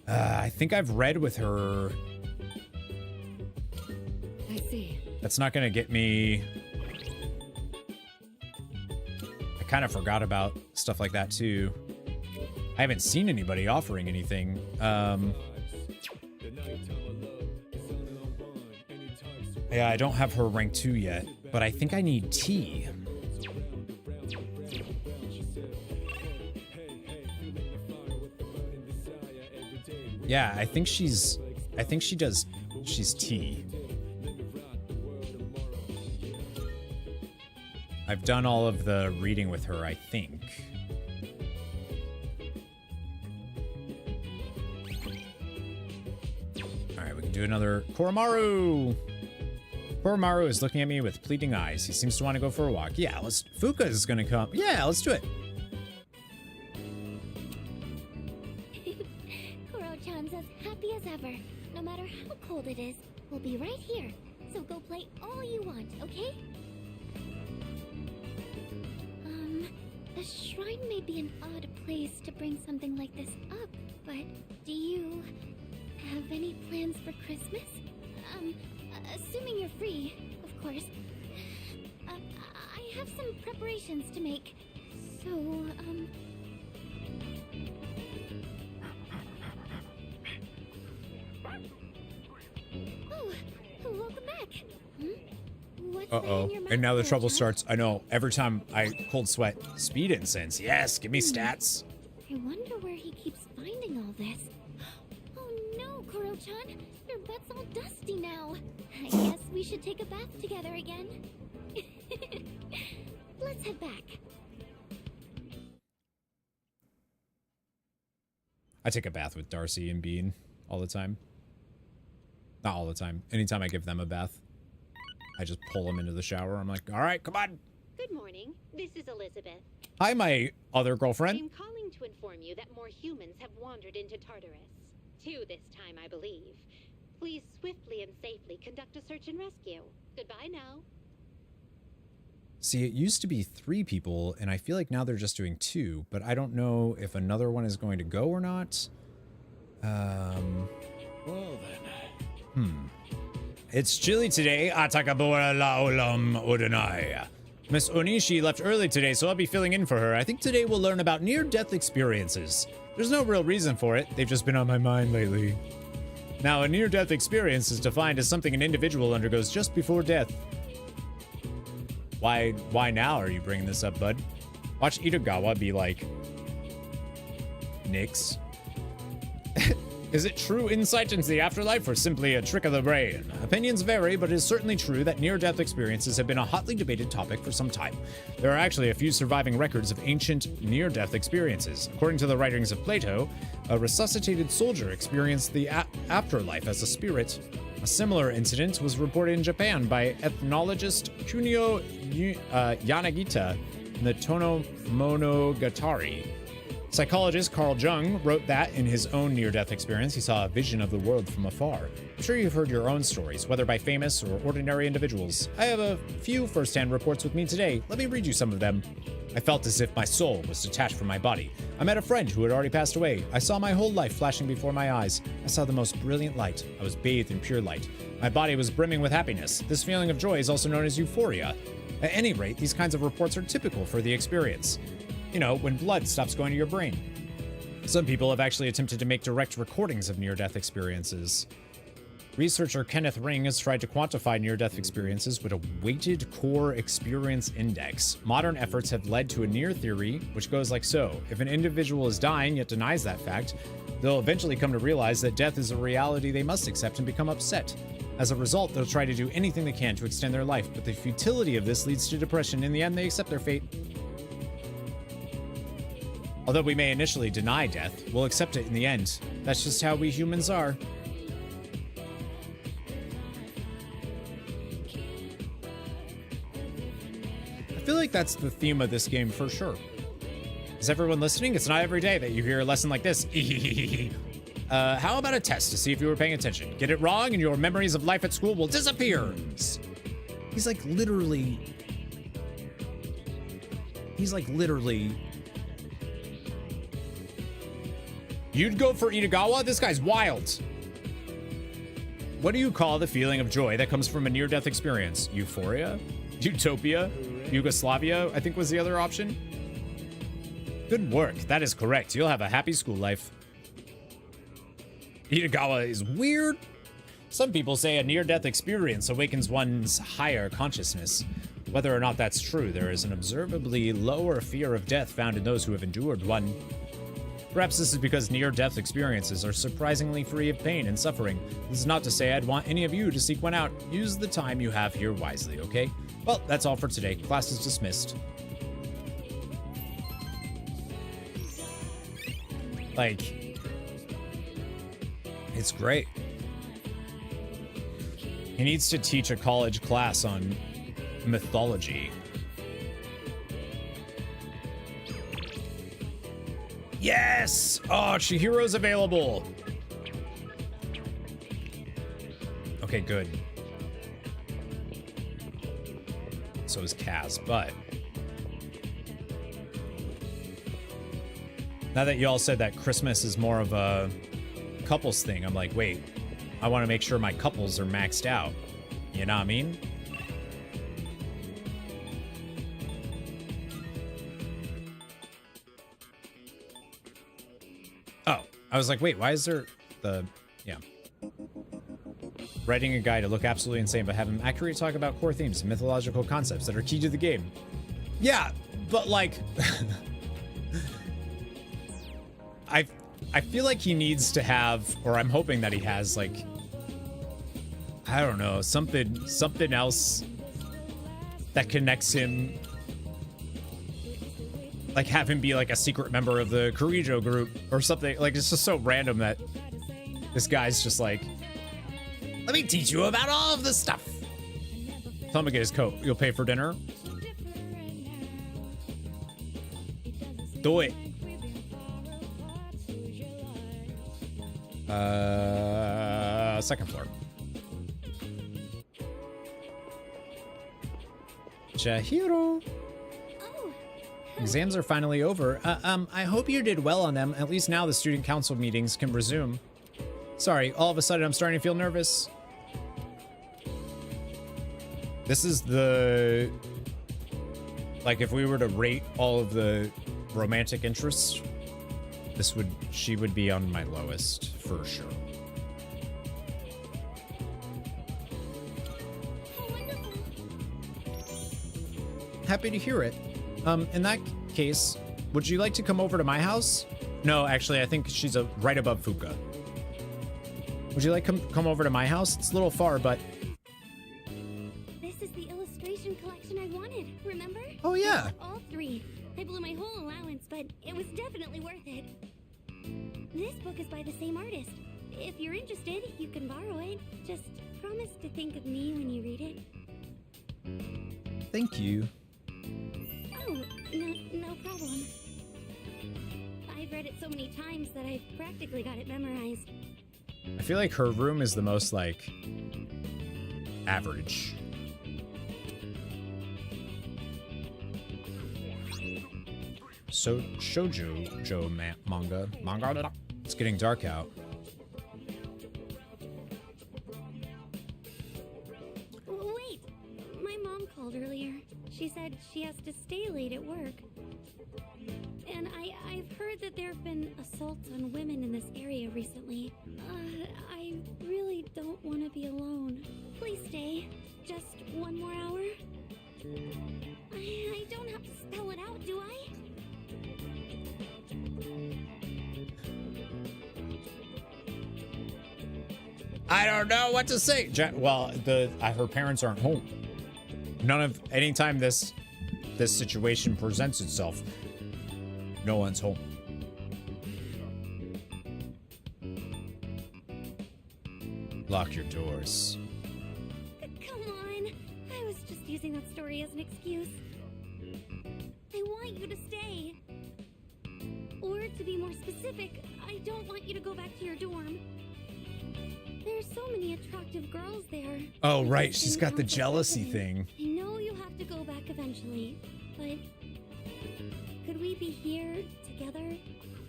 I think I've read with her. I see. That's not going to get me. I kind of forgot about stuff like that, too. I haven't seen anybody offering anything. Yeah, I don't have her rank 2 yet, but I think I need T. Yeah, I think she's T. I've done all of the reading with her, I think. All right, we can do another Koromaru. Koromaru is looking at me with pleading eyes. He seems to want to go for a walk. Yeah, Fuka is gonna come. Yeah, let's do it. Koro-chan's as happy as ever. No matter how cold it is, we'll be right here. So go play all you want, okay? A shrine may be an odd place to bring something like this up, but do you have any plans for Christmas? Assuming you're free, of course. I have some preparations to make, so, Oh, welcome back. What's that in your mouth, And now the trouble Koro-chan? starts. I know. Every time I cold sweat, speed incense. Yes, give me stats. I wonder where he keeps finding all this. Oh no, Koro-chan! Your butt's all dusty now. I guess we should take a bath together again. Let's head back. I take a bath with Darcy and Bean all the time. Not all the time. Anytime I give them a bath, I just pull them into the shower. I'm like, all right, come on. Good morning. This is Elizabeth. Hi, my other girlfriend. I'm calling to inform you that more humans have wandered into Tartarus. 2 this time, I believe. Please swiftly and safely conduct a search and rescue. Goodbye now. See, it used to be 3 people, and I feel like now they're just doing 2, but I don't know if another one is going to go or not. Well then. It's chilly today. Atakabora la olam udanai. Miss Onishi left early today, so I'll be filling in for her. I think today we'll learn about near-death experiences. There's no real reason for it. They've just been on my mind lately. Now, a near-death experience is defined as something an individual undergoes just before death. Why now are you bringing this up, bud? Watch Itagawa be like, Nix. Is it true insight into the afterlife or simply a trick of the brain? Opinions vary, but it is certainly true that near-death experiences have been a hotly debated topic for some time. There are actually a few surviving records of ancient near-death experiences. According to the writings of Plato, a resuscitated soldier experienced the afterlife as a spirit. A similar incident was reported in Japan by ethnologist Kunio Yanagita in the Tono Monogatari. Psychologist Carl Jung wrote that in his own near-death experience, he saw a vision of the world from afar. I'm sure you've heard your own stories, whether by famous or ordinary individuals. I have a few first-hand reports with me today. Let me read you some of them. I felt as if my soul was detached from my body. I met a friend who had already passed away. I saw my whole life flashing before my eyes. I saw the most brilliant light. I was bathed in pure light. My body was brimming with happiness. This feeling of joy is also known as euphoria. At any rate, these kinds of reports are typical for the experience. You know, when blood stops going to your brain. Some people have actually attempted to make direct recordings of near-death experiences. Researcher Kenneth Ring has tried to quantify near-death experiences with a weighted core experience index. Modern efforts have led to a near theory, which goes like so. If an individual is dying yet denies that fact, they'll eventually come to realize that death is a reality they must accept and become upset. As a result, they'll try to do anything they can to extend their life, but the futility of this leads to depression. In the end, they accept their fate. Although we may initially deny death, we'll accept it in the end. That's just how we humans are. like that's the theme of this game for sure. Is everyone listening? It's not every day that you hear a lesson like this. How about a test to see if you were paying attention? Get it wrong and your memories of life at school will disappear. He's like literally... You'd go for Itagawa? This guy's wild. What do you call the feeling of joy that comes from a near-death experience? Euphoria? Utopia? Yugoslavia, I think was the other option. Good work. That is correct. You'll have a happy school life. Itagawa is weird. Some people say a near-death experience awakens one's higher consciousness. Whether or not that's true, there is an observably lower fear of death found in those who have endured one. Perhaps this is because near-death experiences are surprisingly free of pain and suffering. This is not to say I'd want any of you to seek one out. Use the time you have here wisely, okay? Well, that's all for today. Class is dismissed. Like, it's great. He needs to teach a college class on mythology. Yes! Oh, Chihiro's available. Okay, good. So is Kaz, but... now that y'all said that Christmas is more of a couples thing, I'm like, wait, I want to make sure my couples are maxed out. You know what I mean? Oh, I was like, wait, why is there the... yeah. Writing a guy to look absolutely insane, but have him accurately talk about core themes and mythological concepts that are key to the game. Yeah, but like... I feel like he needs to have, or I'm hoping that he has, like, I don't know, something else that connects him. Like, have him be, like, a secret member of the Kirijo group or something. Like, it's just so random that this guy's just like, let me teach you about all of this stuff. Tell him to get his coat. You'll pay for dinner. Do it. Second floor. Chihiro. Exams are finally over. I hope you did well on them. At least now the student council meetings can resume. Sorry, all of a sudden I'm starting to feel nervous. This is the... like, if we were to rate all of the romantic interests, she would be on my lowest, for sure. Happy to hear it. In that case, would you like to come over to my house? No, actually, I think she's right above Fuka. Would you like to come over to my house? It's a little far, but... This is the illustration collection I wanted, remember? Oh, yeah. All three. I blew my whole allowance, but it was definitely worth it. This book is by the same artist. If you're interested, you can borrow it. Just promise to think of me when you read it. Thank you. Oh, no problem. I've read it so many times that I've practically got it memorized. I feel like her room is the most, like, average. So, shoujo manga. It's getting dark out. Wait! My mom called earlier. She said she has to stay late at work. And I've heard that there have been assaults on women in this area recently. I really don't want to be alone. Please stay. Just one more hour. I don't have to spell it out, do I? I don't know what to say. Well, her parents aren't home. Anytime this situation presents itself, no one's home. Lock your doors. Come on. I was just using that story as an excuse. want you to stay. Or to be more specific, I don't want you to go back to your dorm. There's so many attractive girls there. Oh, right. She's got the jealousy thing. I know you have to go back eventually, but could we be here together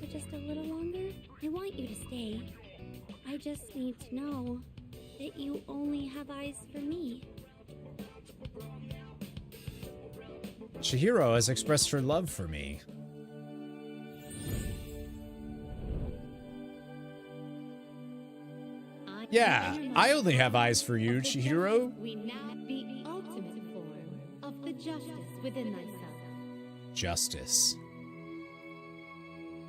for just a little longer? I want you to stay. I just need to know that you only have eyes for me. Chihiro has expressed her love for me. Yeah, I only have eyes for you, Chihiro. We now the ultimate form of the justice within thyself. Justice.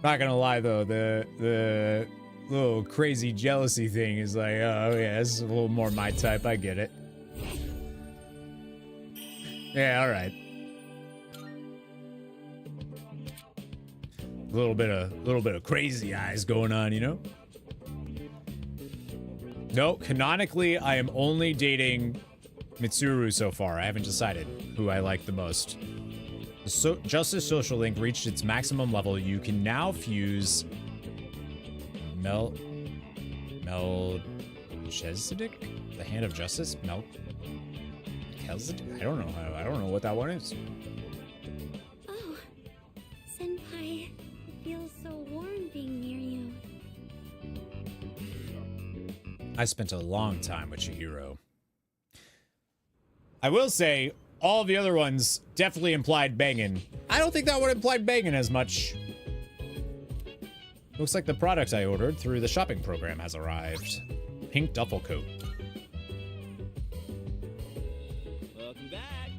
Not gonna lie though, the little crazy jealousy thing is like, oh yeah, this is a little more my type. I get it. Yeah, all right. A little bit of crazy eyes going on, you know. No, canonically, I am only dating Mitsuru so far. I haven't decided who I like the most. The Justice Social Link reached its maximum level. You can now fuse Melchizedek? The Hand of Justice? Melchizedek? I don't know what that one is. Oh, Senpai, it feels so warm being near you. I spent a long time with Chihiro. I will say, all the other ones definitely implied banging. I don't think that one implied banging as much. Looks like the product I ordered through the shopping program has arrived. Pink duffel coat. Welcome back.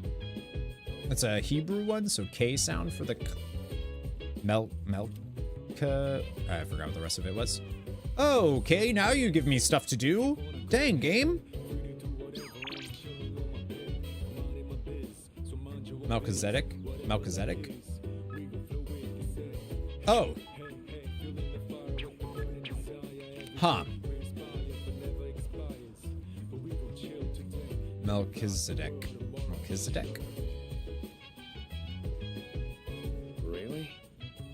That's a Hebrew one, so K sound for the Melka. I forgot what the rest of it was. Okay, now you give me stuff to do. Dang, game. Melchizedek? Oh. Huh. Melchizedek. Really?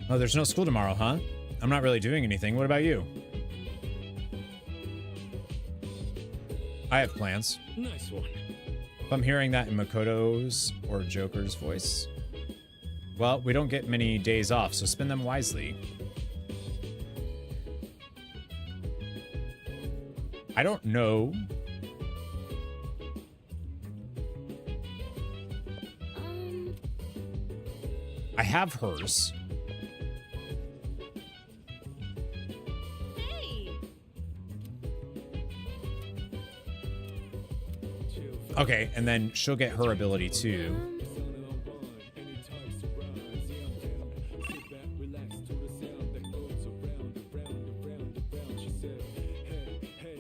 Oh, there's no school tomorrow, huh? I'm not really doing anything. What about you? I have plans. Nice one. If I'm hearing that in Makoto's or Joker's voice, well, we don't get many days off, so spend them wisely. I don't know. I have hers. Okay, and then she'll get her ability too.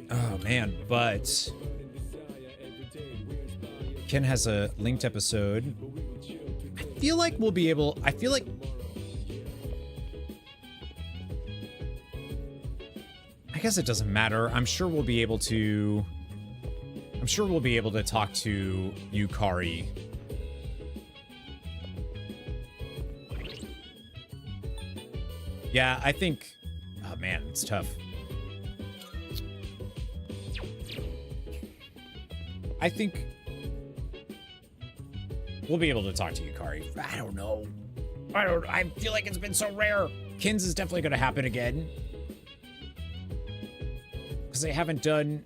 Oh man, but Ken has a linked episode. I feel like we'll be able, I guess it doesn't matter. I'm sure we'll be able to talk to Yukari. Yeah, I think... Oh, man, it's tough. I think we'll be able to talk to Yukari. I don't know. I feel like it's been so rare. Kins is definitely going to happen again. Because they haven't done...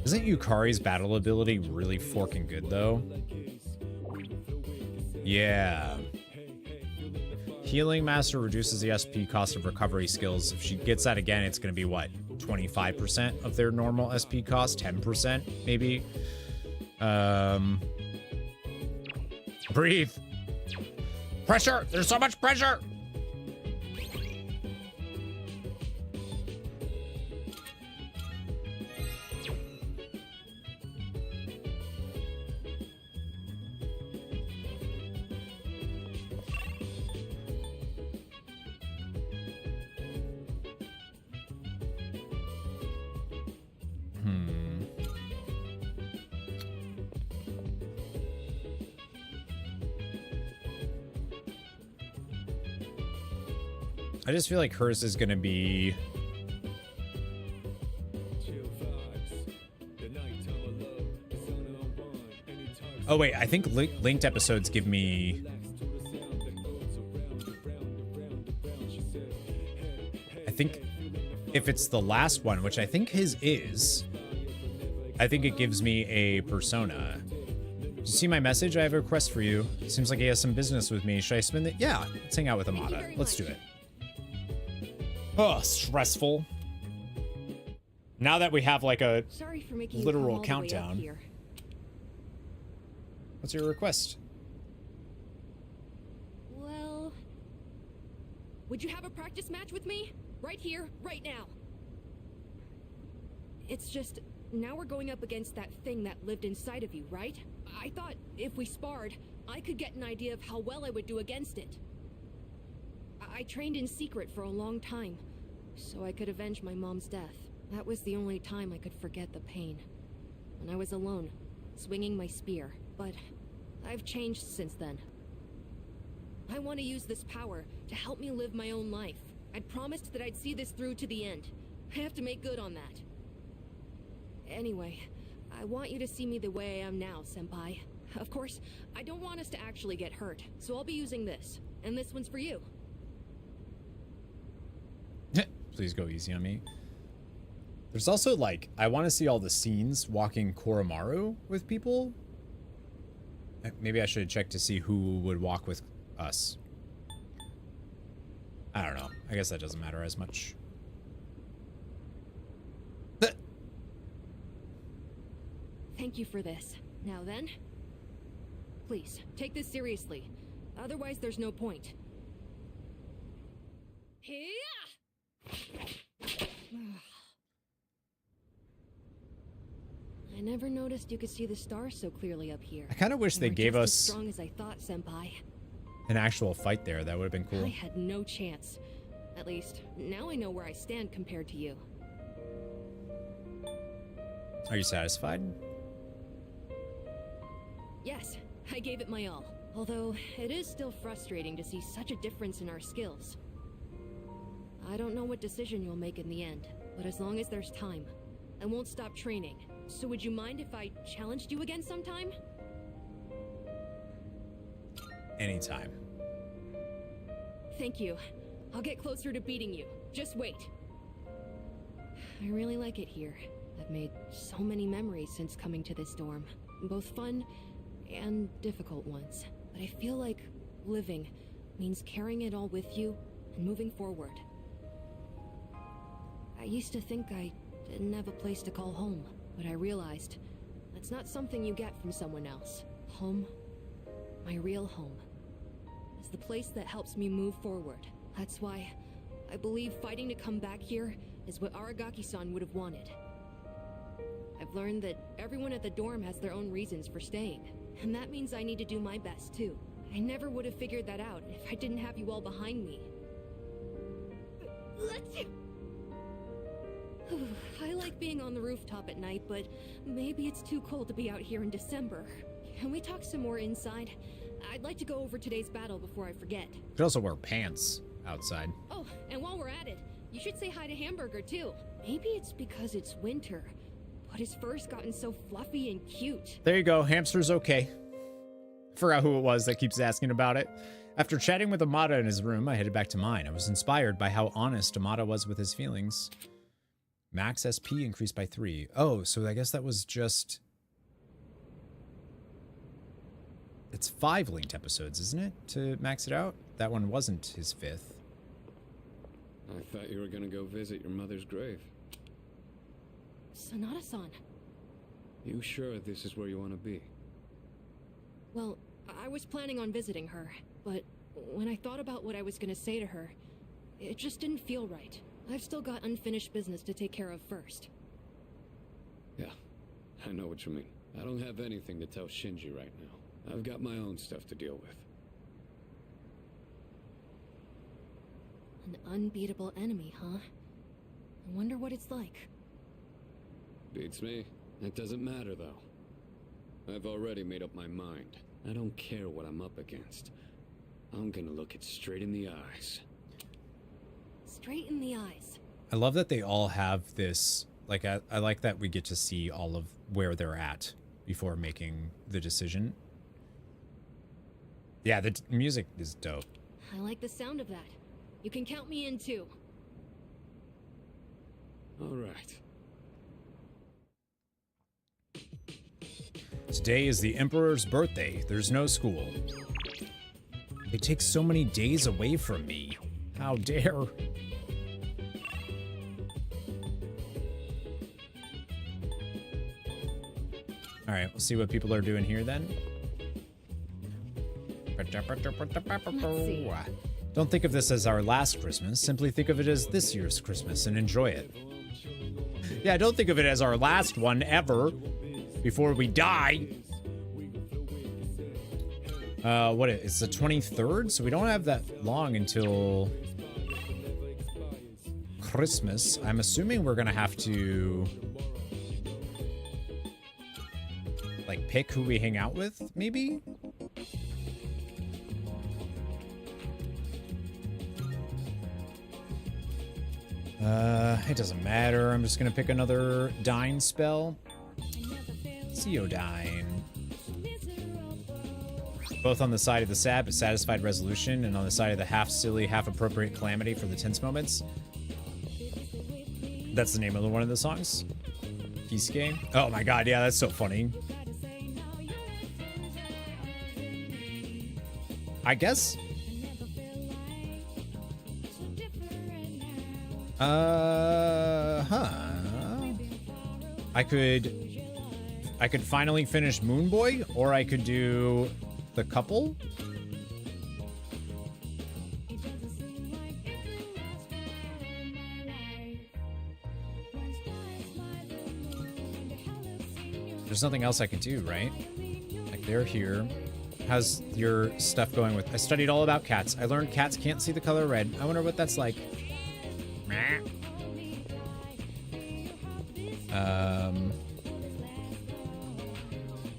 Isn't Yukari's battle ability really forking good, though? Yeah. Healing Master reduces the SP cost of recovery skills. If she gets that again, it's going to be, what, 25% of their normal SP cost? 10%, maybe? Breathe. Pressure! There's so much pressure! I just feel like hers is gonna be... Oh wait, I think linked episodes give me... I think if it's the last one, which I think his is, I think it gives me a persona. Did you see my message? I have a request for you. Seems like he has some business with me. Should I spend it? Yeah, let's hang out with Amada. Let's do it. Oh, stressful. Now that we have like a literal countdown. What's your request? Well, would you have a practice match with me? Right here, right now. It's just, now we're going up against that thing that lived inside of you, right? I thought if we sparred, I could get an idea of how well I would do against it. I trained in secret for a long time, so I could avenge my mom's death. That was the only time I could forget the pain. When I was alone, swinging my spear. But I've changed since then. I want to use this power to help me live my own life. I'd promised that I'd see this through to the end. I have to make good on that. Anyway, I want you to see me the way I am now, Senpai. Of course, I don't want us to actually get hurt, so I'll be using this. And this one's for you. Please go easy on me. There's also, like, I want to see all the scenes walking Koromaru with people. Maybe I should check to see who would walk with us. I don't know. I guess that doesn't matter as much. Thank you for this. Now then, please, take this seriously. Otherwise, there's no point. I never noticed you could see the stars so clearly up here. I kind of wish they gave us as strong as I thought, Senpai. An actual fight there. That would have been cool. I had no chance. At least, now I know where I stand compared to you. Are you satisfied? Yes, I gave it my all. Although, it is still frustrating to see such a difference in our skills. I don't know what decision you'll make in the end, but as long as there's time, I won't stop training. So would you mind if I challenged you again sometime? Anytime. Thank you. I'll get closer to beating you. Just wait. I really like it here. I've made so many memories since coming to this dorm. Both fun and difficult ones. But I feel like living means carrying it all with you and moving forward. I used to think I didn't have a place to call home, but I realized that's not something you get from someone else. Home, my real home, is the place that helps me move forward. That's why I believe fighting to come back here is what Aragaki-san would have wanted. I've learned that everyone at the dorm has their own reasons for staying, and that means I need to do my best too. I never would have figured that out if I didn't have you all behind me. Let's... I like being on the rooftop at night, but maybe it's too cold to be out here in December. Can we talk some more inside? I'd like to go over today's battle before I forget. You could also wear pants outside. Oh, and while we're at it, you should say hi to Hamburger too. Maybe it's because it's winter, but his fur's gotten so fluffy and cute. There you go. Hamster's okay. Forgot who it was that keeps asking about it. After chatting with Amada in his room, I headed back to mine. I was inspired by how honest Amada was with his feelings. Max SP increased by 3. Oh, so I guess that was just... It's 5 linked episodes, isn't it? To max it out? That one wasn't his 5th. I thought you were gonna go visit your mother's grave. Sanada-san. You sure this is where you want to be? Well, I was planning on visiting her, but when I thought about what I was gonna say to her, it just didn't feel right. I've still got unfinished business to take care of first. Yeah, I know what you mean. I don't have anything to tell Shinji right now. I've got my own stuff to deal with. An unbeatable enemy, huh? I wonder what it's like. Beats me. It doesn't matter, though. I've already made up my mind. I don't care what I'm up against. I'm gonna look it straight in the eyes. Straight in the eyes. I love that they all have this, like, I like that we get to see all of where they're at before making the decision. Yeah, the music is dope. I like the sound of that. You can count me in too. All right. Today is the Emperor's birthday. There's no school. They take so many days away from me. How dare. All right, we'll see what people are doing here then. Don't think of this as our last Christmas. Simply think of it as this year's Christmas and enjoy it. Yeah, don't think of it as our last one ever before we die. It's the 23rd, so we don't have that long until Christmas. I'm assuming we're gonna have to like pick who we hang out with, maybe? It doesn't matter. I'm just gonna pick another Dine spell. Ceodine. Both on the side of the sad but satisfied resolution, and on the side of the half silly, half appropriate calamity for the tense moments. That's the name of one of the songs. Kisuke. Oh my god, yeah, that's so funny. I guess. I could finally finish Moon Boy, or I could do the couple. There's nothing else I can do, right? Like, they're here. How's your stuff going with... I studied all about cats. I learned cats can't see the color red. I wonder what that's like.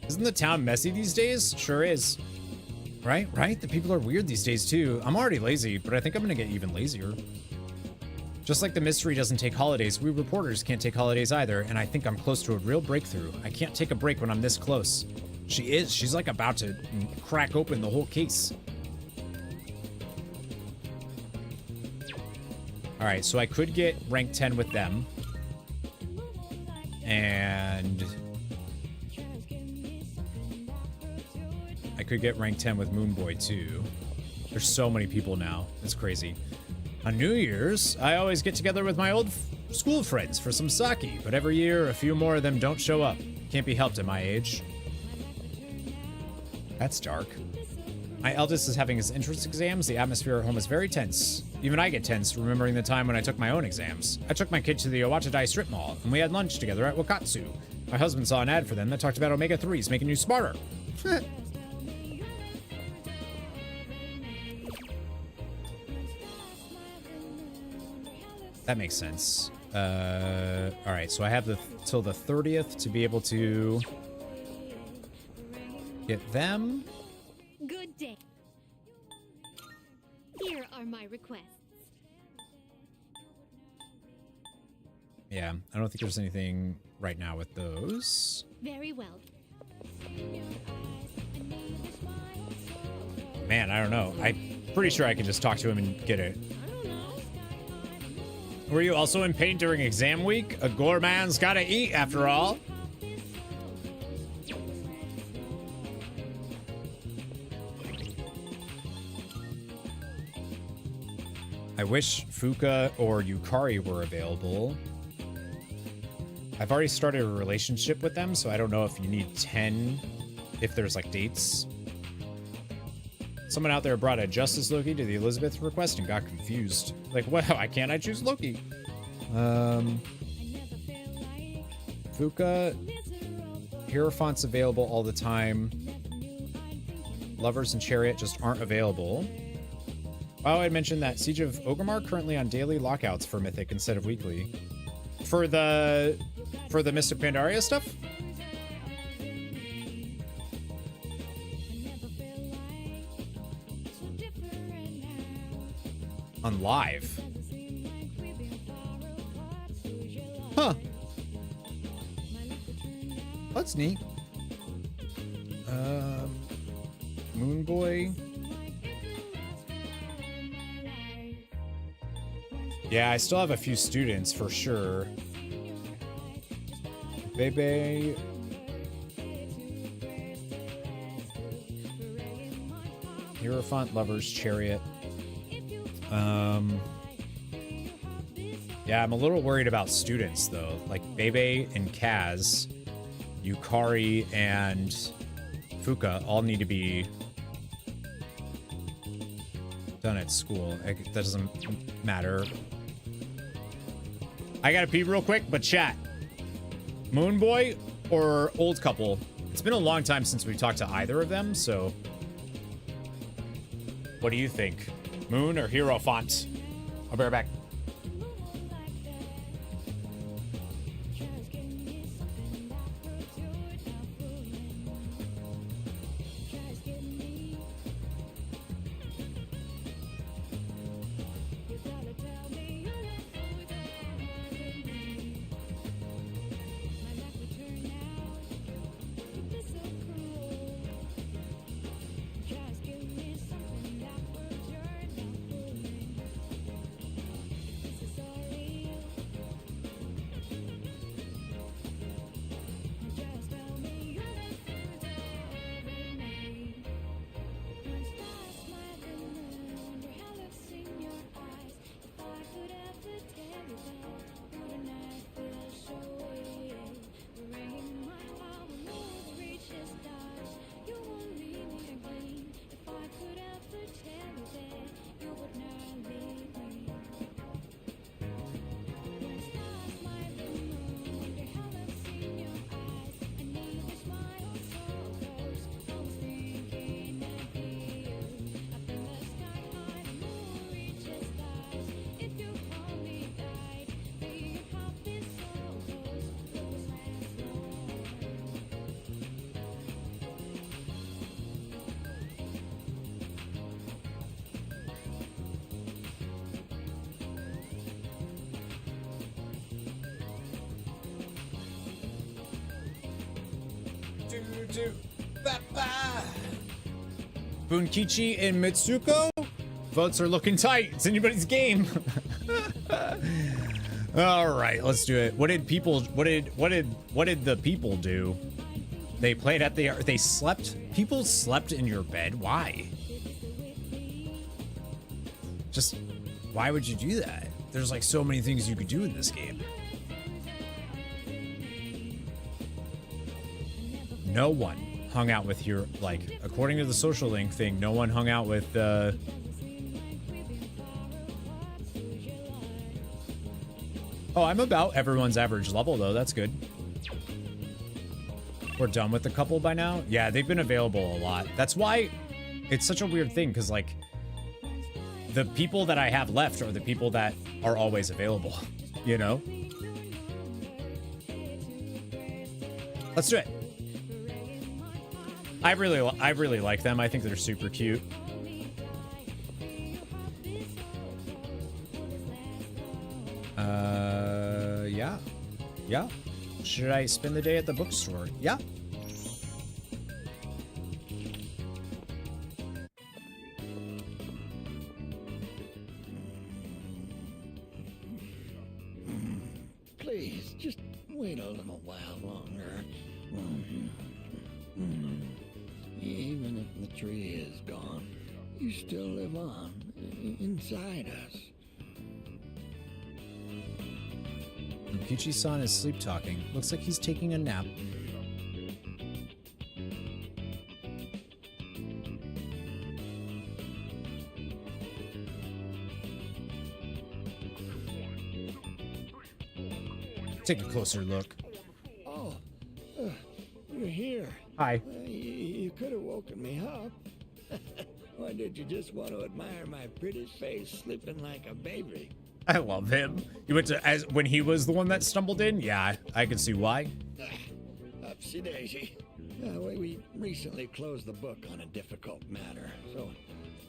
Isn't the town messy these days? Sure is. Right? The people are weird these days, too. I'm already lazy, but I think I'm gonna get even lazier. Just like the mystery doesn't take holidays, we reporters can't take holidays either, and I think I'm close to a real breakthrough. I can't take a break when I'm this close. She is. She's like about to crack open the whole case. All right, so I could get rank 10 with them. And I could get rank 10 with Moonboy too. There's so many people now. It's crazy. On New Year's, I always get together with my old school friends for some sake, but every year a few more of them don't show up. Can't be helped at my age. That's dark. My eldest is having his entrance exams. The atmosphere at home is very tense. Even I get tense remembering the time when I took my own exams. I took my kid to the Owatadai strip mall, and we had lunch together at Wakatsu. My husband saw an ad for them that talked about omega-3s making you smarter. That makes sense. All right, so I have till the 30th to be able to get them. Good day. Here are my requests. Yeah, I don't think there's anything right now with those. Very well. Man, I don't know. I'm pretty sure I can just talk to him and get it. Were you also in pain during exam week? A gourmand's gotta eat, after all. I wish Fuka or Yukari were available. I've already started a relationship with them, so I don't know if you need 10, if there's like dates. Someone out there brought a Justice Loki to the Elizabeth request and got confused. Like, what? Why can't I choose Loki? Fuka. Hierophant's available all the time. Lovers and Chariot just aren't available. Oh, I mentioned that Siege of Orgrimmar currently on daily lockouts for Mythic instead of weekly. For the Mystic Pandaria stuff? On live. Huh. That's neat. Moon Boy. Yeah, I still have a few students for sure. Bebe. Hierophant, Lover's Chariot. Yeah, I'm a little worried about students though. Like Bebe and Kaz, Yukari and Fuka all need to be done at school. That doesn't matter. I gotta pee real quick, but chat. Moon Boy or Old Couple? It's been a long time since we talked to either of them, so what do you think? Moon or Hierophant? I'll be right back. Bunkichi and Mitsuko? Votes are looking tight. It's anybody's game. All right, let's do it. What did the people do? They played at they slept. People slept in your bed. Why? Just why would you do that? There's like so many things you could do in this game. No one hung out with your, like, according to the social link thing, no one hung out with oh, I'm about everyone's average level though. That's good. We're done with the couple by now. Yeah, they've been available a lot. That's why it's such a weird thing, because like the people that I have left are the people that are always available, you know? Let's do it. I really like them. I think they're super cute. Yeah. Yeah. Should I spend the day at the bookstore? Yeah. Please, just wait a little while longer. Even if the tree is gone, you still live on inside us. Kichi-san is sleep talking. Looks like he's taking a nap. Take a closer look. Oh, you're here. Hi. You could have woken me up. Or did you just want to admire my pretty face sleeping like a baby? I love him. You went to as when he was the one that stumbled in. Yeah, I can see why. Upsy daisy. We recently closed the book on a difficult matter, so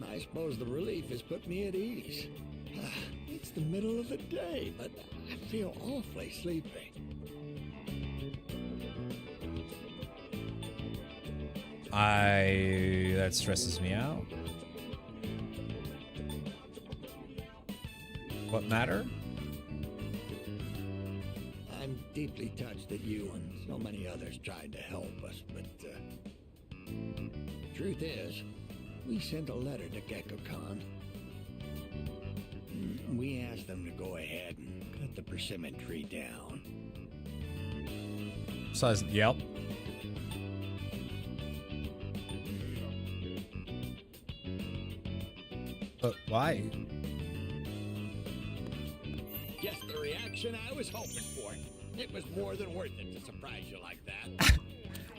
I suppose the relief has put me at ease. It's the middle of the day, but I feel awfully sleepy. That stresses me out. What matter? I'm deeply touched that you and so many others tried to help us, but truth is, we sent a letter to GeckoCon. We asked them to go ahead and cut the persimmon tree down. Says, yep. But why? Just the reaction I was hoping for. It was more than worth it to surprise you like that.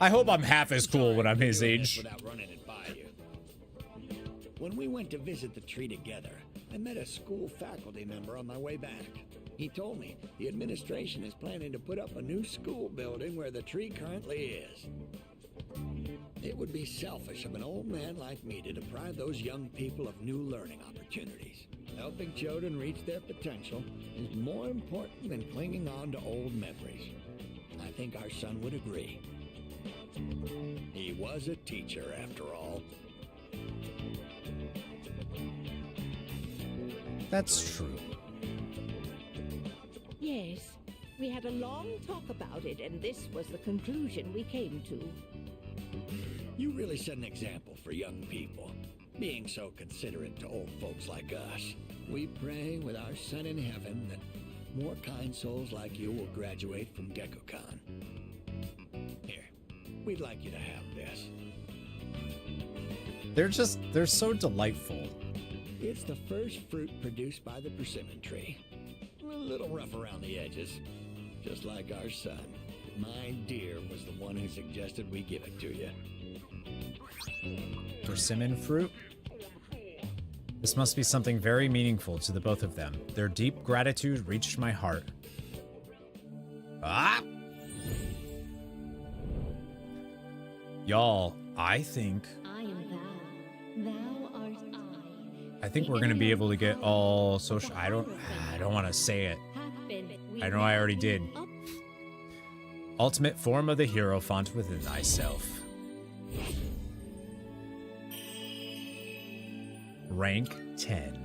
I hope I'm half as cool when I'm his age. Without running it by you. When we went to visit the tree together, I met a school faculty member on my way back. He told me the administration is planning to put up a new school building where the tree currently is. It would be selfish of an old man like me to deprive those young people of new learning opportunities. Helping children reach their potential is more important than clinging on to old memories. I think our son would agree. He was a teacher, after all. That's true. Yes, we had a long talk about it, and this was the conclusion we came to. You really set an example for young people, being so considerate to old folks like us. We pray with our son in heaven that more kind souls like you will graduate from GeckoCon. Here, we'd like you to have this. They're so delightful. It's the first fruit produced by the persimmon tree. A little rough around the edges, just like our son. My dear was the one who suggested we give it to you. Persimmon fruit? This must be something very meaningful to the both of them. Their deep gratitude reached my heart. Ah! Y'all, I think I am thou. Thou art I. I think we're gonna be able to get all social. I don't want to say it. I know I already did. Ultimate form of the hero font within thyself. Rank 10.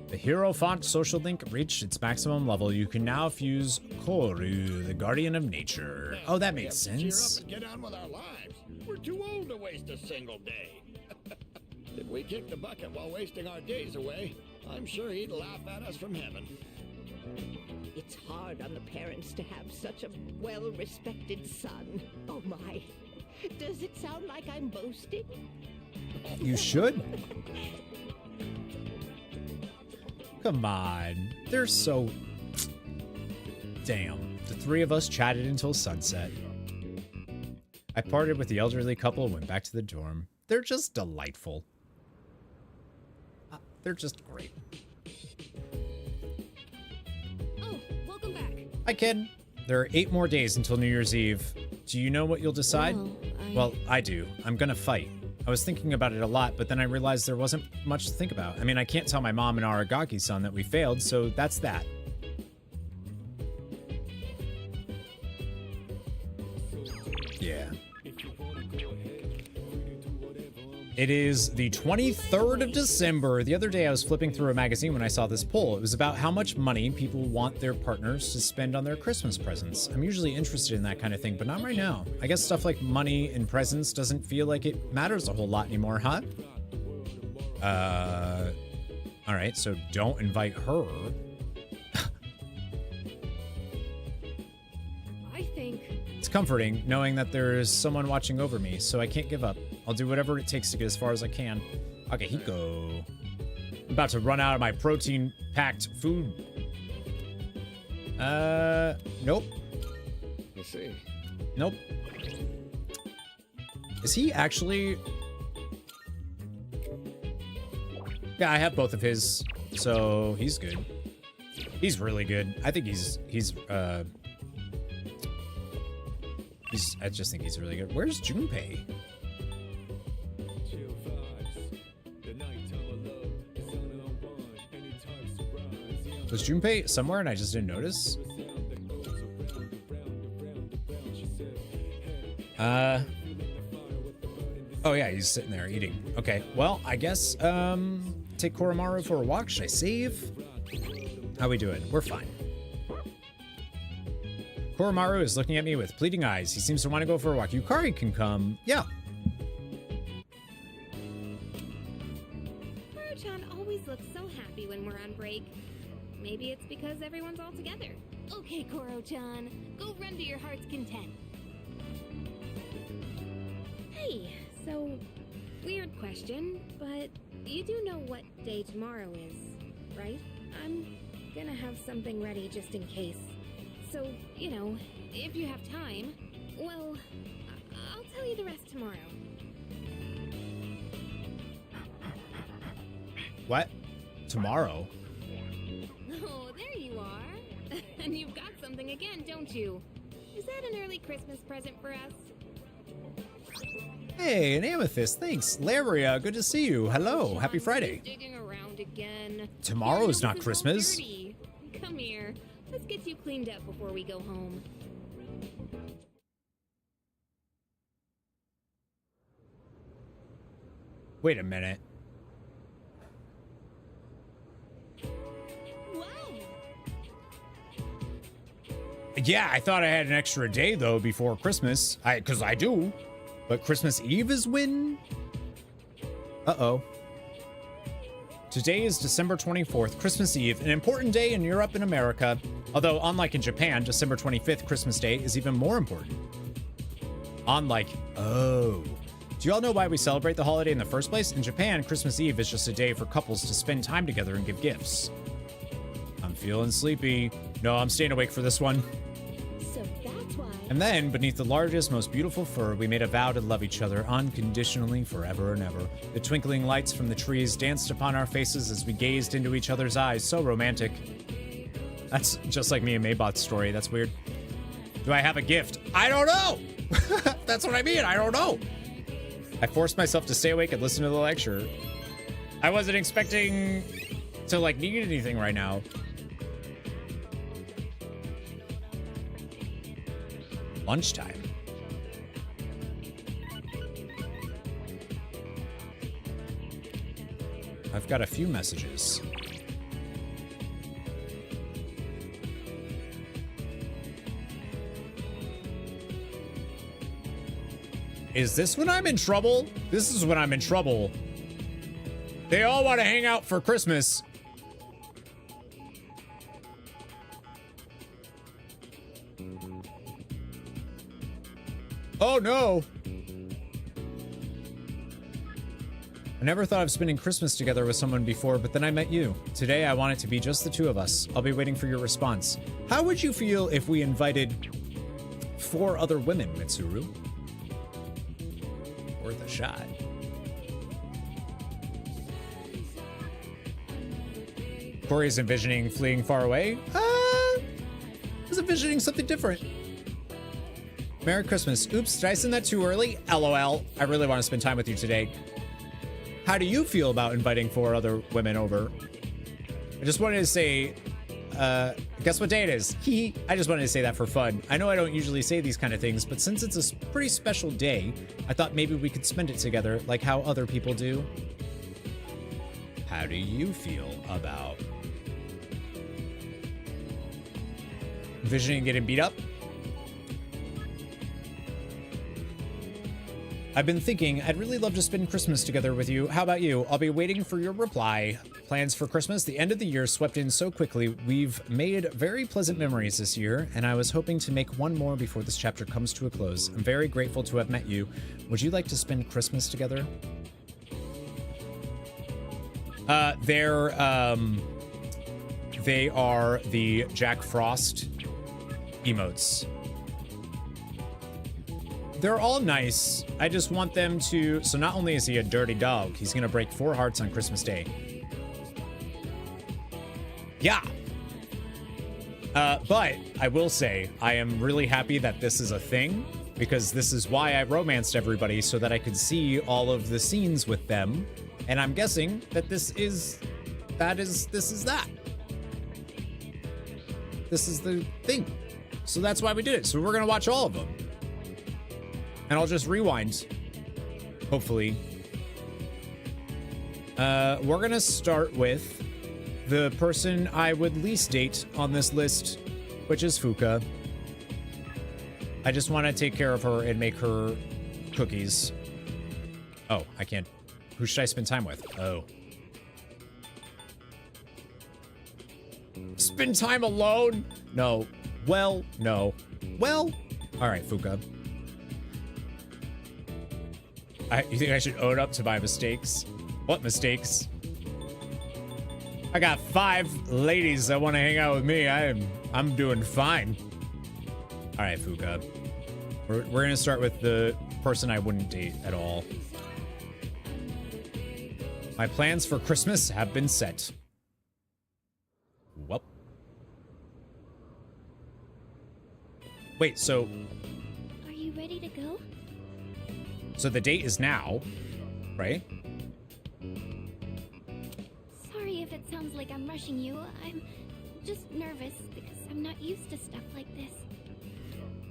The hero font social link reached its maximum level. You can now fuse Koru, the guardian of nature. Oh, that makes sense. Cheer up and get on with our lives. We're too old to waste a single day. If we kick the bucket while wasting our days away, I'm sure he'd laugh at us from heaven. It's hard on the parents to have such a well-respected son. Oh my. Does it sound like I'm boasting? You should. Come on. They're so... Damn. The three of us chatted until sunset. I parted with the elderly couple and went back to the dorm. They're just delightful. They're just great. Oh, welcome back. Hi, kid. There are 8 more days until New Year's Eve. Do you know what you'll decide? Well, I do. I'm gonna fight. I was thinking about it a lot, but then I realized there wasn't much to think about. I mean, I can't tell my mom and Aragaki-san that we failed, so that's that. Yeah. It is the 23rd of December. The other day I was flipping through a magazine when I saw this poll. It was about how much money people want their partners to spend on their Christmas presents. I'm usually interested in that kind of thing, but not right now. I guess stuff like money and presents doesn't feel like it matters a whole lot anymore, huh? All right, so don't invite her. I think It's comforting knowing that there is someone watching over me, so I can't give up. I'll do whatever it takes to get as far as I can. Akihiko. I'm about to run out of my protein-packed food. Nope. You see. Nope. Is he actually... Yeah, I have both of his so he's good. He's really good. I think I just think he's really good. Where's Junpei? Was Junpei somewhere and I just didn't notice? Oh yeah, he's sitting there eating. Okay, well, I guess, take Koromaru for a walk. Should I save? How we doing? We're fine. Koromaru is looking at me with pleading eyes. He seems to want to go for a walk. Yukari can come. Yeah. Koro-chan always looks so happy when we're on break. Maybe it's because everyone's all together. Okay, Koro-chan, go run to your heart's content. Hey, so, weird question, but you do know what day tomorrow is, right? I'm gonna have something ready just in case. So, you know, if you have time, well, I'll tell you the rest tomorrow. What? Tomorrow? Oh, there you are. And you've got something again, don't you? Is that an early Christmas present for us? Hey, an amethyst. Thanks. Laria, good to see you. Hello. Happy Friday. Digging around again. Tomorrow's not Christmas. Come here. Let's get you cleaned up before we go home. Wait a minute. Wow. Yeah, I thought I had an extra day though before Christmas. Cause I do. But Christmas Eve is when? Uh-oh. Today is December 24th, Christmas Eve, an important day in Europe and America. Although, unlike in Japan, December 25th, Christmas Day, is even more important. Oh. Do y'all know why we celebrate the holiday in the first place? In Japan, Christmas Eve is just a day for couples to spend time together and give gifts. I'm feeling sleepy. No, I'm staying awake for this one. So that's why. And then, beneath the largest, most beautiful fir, we made a vow to love each other unconditionally forever and ever. The twinkling lights from the trees danced upon our faces as we gazed into each other's eyes. So romantic. That's just like me and Maybot's story. That's weird. Do I have a gift? I don't know! That's what I mean. I don't know. I forced myself to stay awake and listen to the lecture. I wasn't expecting to, need anything right now. Lunchtime. I've got a few messages. Is this when I'm in trouble? This is when I'm in trouble. They all want to hang out for Christmas. Oh no. I never thought of spending Christmas together with someone before, but then I met you. Today I want it to be just the two of us. I'll be waiting for your response. How would you feel if we invited 4 other women, Mitsuru? Worth a shot. Corey's envisioning fleeing far away. I was envisioning something different. Merry Christmas. Oops, did I send that too early? LOL. I really want to spend time with you today. How do you feel about inviting 4 other women over? I just wanted to say, guess what day it is? I just wanted to say that for fun. I know I don't usually say these kind of things, but since it's a pretty special day, I thought maybe we could spend it together like how other people do. How do you feel about envisioning getting beat up? I've been thinking I'd really love to spend Christmas together with you. How about you? I'll be waiting for your reply. Plans for Christmas. The end of the year swept in so quickly. We've made very pleasant memories this year, and I was hoping to make one more before this chapter comes to a close. I'm very grateful to have met you. Would you like to spend Christmas together? They are the Jack Frost emotes. They're all nice. I just want them to... So not only is he a dirty dog, he's gonna break 4 hearts on Christmas Day. Yeah. But I will say, I am really happy that this is a thing, because this is why I romanced everybody, so that I could see all of the scenes with them. And I'm guessing that this is that. This is the thing. So that's why we did it. So we're gonna watch all of them. And I'll just rewind, hopefully. We're gonna start with the person I would least date on this list, which is Fuka. I just want to take care of her and make her cookies. Oh, I can't. Who should I spend time with? Oh. Spend time alone? No. Well, no. Well, all right, Fuka. You think I should own up to my mistakes? What mistakes? I got 5 ladies that want to hang out with me. I'm doing fine. All right, Fuka. We're gonna start with the person I wouldn't date at all. My plans for Christmas have been set. Well. Wait, so... Are you ready to go? So the date is now, right? Sorry if it sounds like I'm rushing you. I'm just nervous because I'm not used to stuff like this.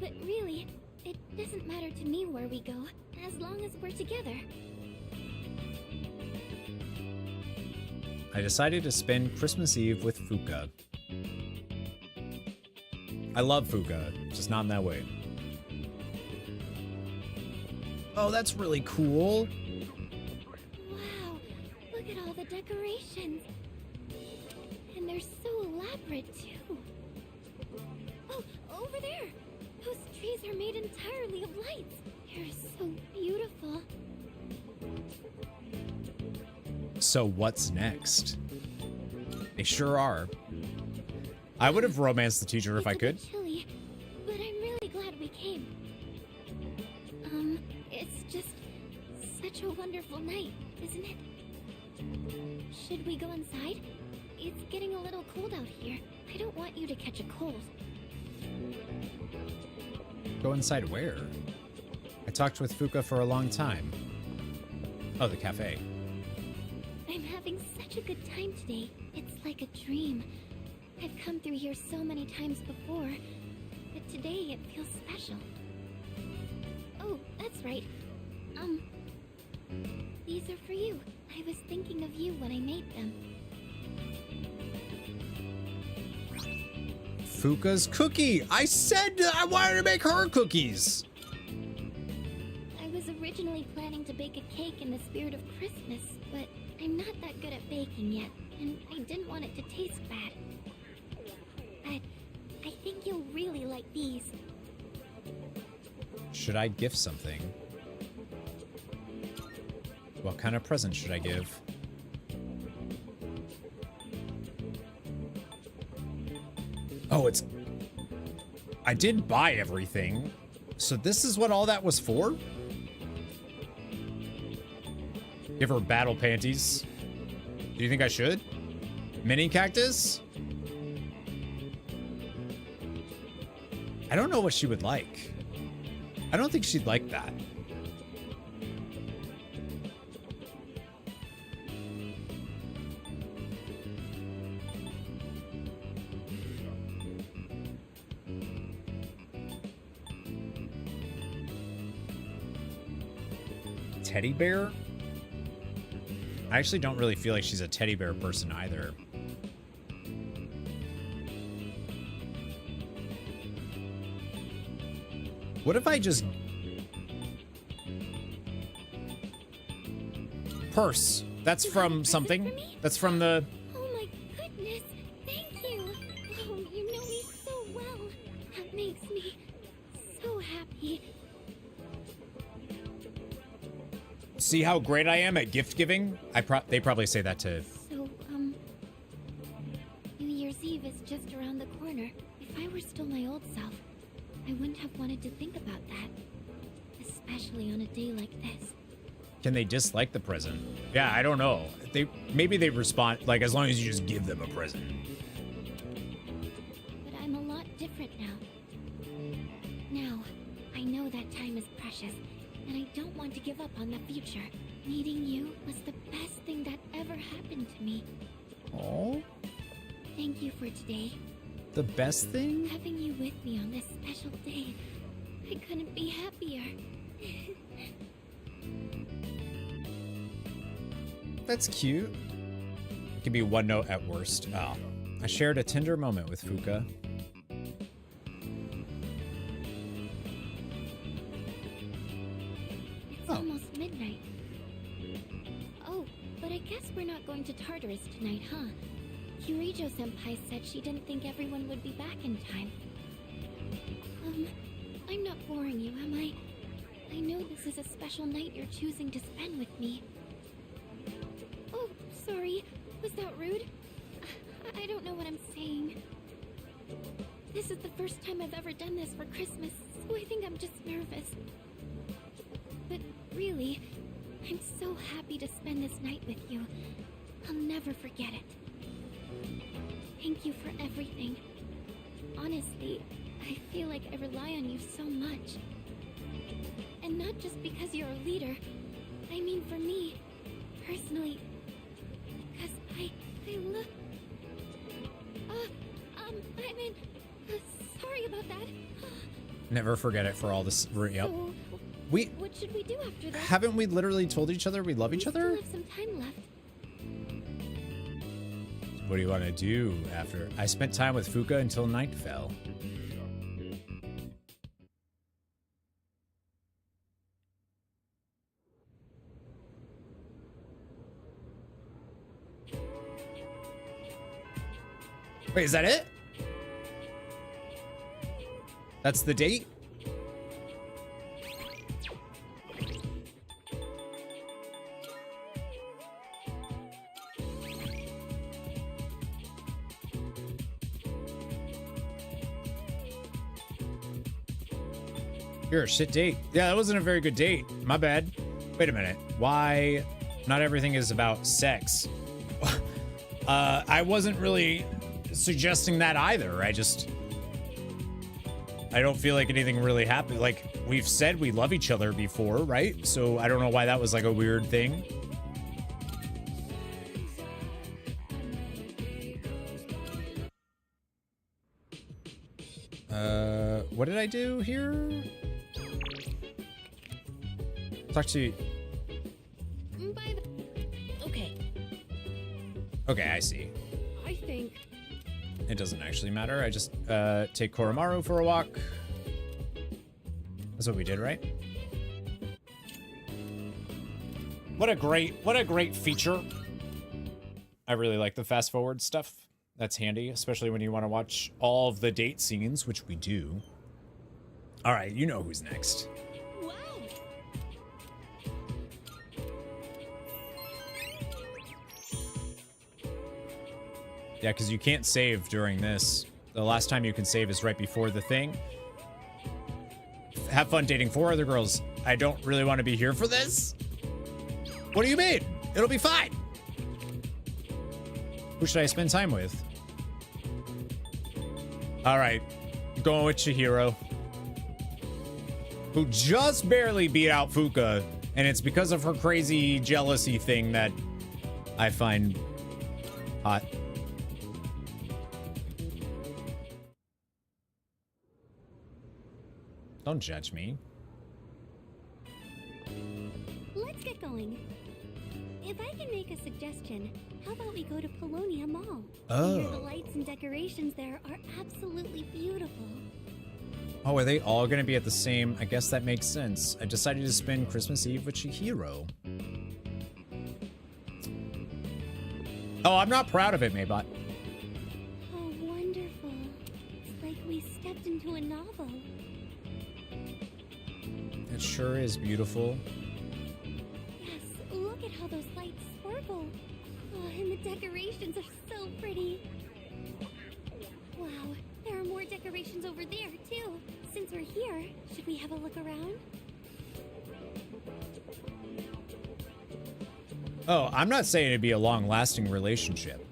But really, it doesn't matter to me where we go, as long as we're together. I decided to spend Christmas Eve with Fuka. I love Fuka, just not in that way. Oh, that's really cool. Wow, look at all the decorations. And they're so elaborate, too. Oh, over there! Those trees are made entirely of lights. They're so beautiful. So what's next? They sure are. I would have romanced the teacher if I could. Chilly, but I'm really glad we came. It's just such a wonderful night, isn't it? Should we go inside? It's getting a little cold out here. I don't want you to catch a cold. Go inside where? I talked with Fuka for a long time. Oh, the cafe. I'm having such a good time today. It's like a dream. I've come through here so many times before, but today it feels special. Oh, that's right. These are for you. I was thinking of you when I made them. Fuka's cookie! I said I wanted to make her cookies! I was originally planning to bake a cake in the spirit of Christmas, but I'm not that good at baking yet, and I didn't want it to taste bad. But I think you'll really like these. Should I gift something? What kind of present should I give? Oh, it's... I did buy everything. So this is what all that was for? Give her battle panties. Do you think I should? Mini cactus? I don't know what she would like. I don't think she'd like that. Teddy bear? I actually don't really feel like she's a teddy bear person either. What if I just... Purse. That's from something. That's from the... Oh my goodness, thank you. Oh, you know me so well. That makes me so happy. See how great I am at gift giving? They probably say that to... So, New Year's Eve is just around the corner. If I were still my old self, I wouldn't have wanted to think about that. Especially on a day like this. Can they dislike the present? Yeah, I don't know. Maybe they respond, like, as long as you just give them a present. now. Now, I know that time is precious, and I don't want to give up on the future. Meeting you was the best thing that ever happened to me. Oh? Thank you for today. The best thing? Having you with me on this special day. I couldn't be happier. That's cute. It can be one note at worst. Oh. I shared a tender moment with Fuka. It's almost midnight. Oh, but I guess we're not going to Tartarus tonight, huh? Kirijo-senpai said she didn't think everyone would be back in time. I'm not boring you, am I? I know this is a special night you're choosing to spend with me. Oh, sorry. Was that rude? I don't know what I'm saying. This is the first time I've ever done this for Christmas, so I think I'm just nervous. But really, I'm so happy to spend this night with you. I'll never forget it. Thank you for everything. Honestly, I feel like I rely on you so much. And not just because you're a leader. I mean for me, personally, because I love... sorry about that. Never forget it for all this. Yep. So, We what should we do after that? haven't we literally told each other we love each other? We still have some time left. What do you want to do after? I spent time with Fuka until night fell. Wait, is that it? That's the date? You're a shit date. Yeah, that wasn't a very good date. My bad. Wait a minute. Why not everything is about sex? I wasn't really suggesting that either. I don't feel like anything really happened. Like, we've said we love each other before, right? So I don't know why that was like a weird thing. What did I do here? Talk to you. Okay. Okay, I see. I think... It doesn't actually matter. I just take Koromaru for a walk. That's what we did, right? What a great feature. I really like the fast forward stuff. That's handy, especially when you want to watch all of the date scenes, which we do. All right, you know who's next. Wow. Yeah, because you can't save during this. The last time you can save is right before the thing. Have fun dating 4 other girls. I don't really want to be here for this. What do you mean? It'll be fine. Who should I spend time with? All right, I'm going with Chihiro, who just barely beat out Fuka, and it's because of her crazy jealousy thing that I find hot. Don't judge me. Let's get going. If I can make a suggestion, how about we go to Polonia Mall? Oh. I hear the lights and decorations there are absolutely beautiful. Oh, are they all going to be at the same? I guess that makes sense. I decided to spend Christmas Eve with Chihiro. Oh, I'm not proud of it, Maybot. Oh, wonderful. It's like we stepped into a novel. It sure is beautiful. Yes, look at how those lights sparkle. Oh, and the decorations are so pretty. Wow, there are more decorations over there, too. Since we're here, should we have a look around? Oh, I'm not saying it'd be a long-lasting relationship.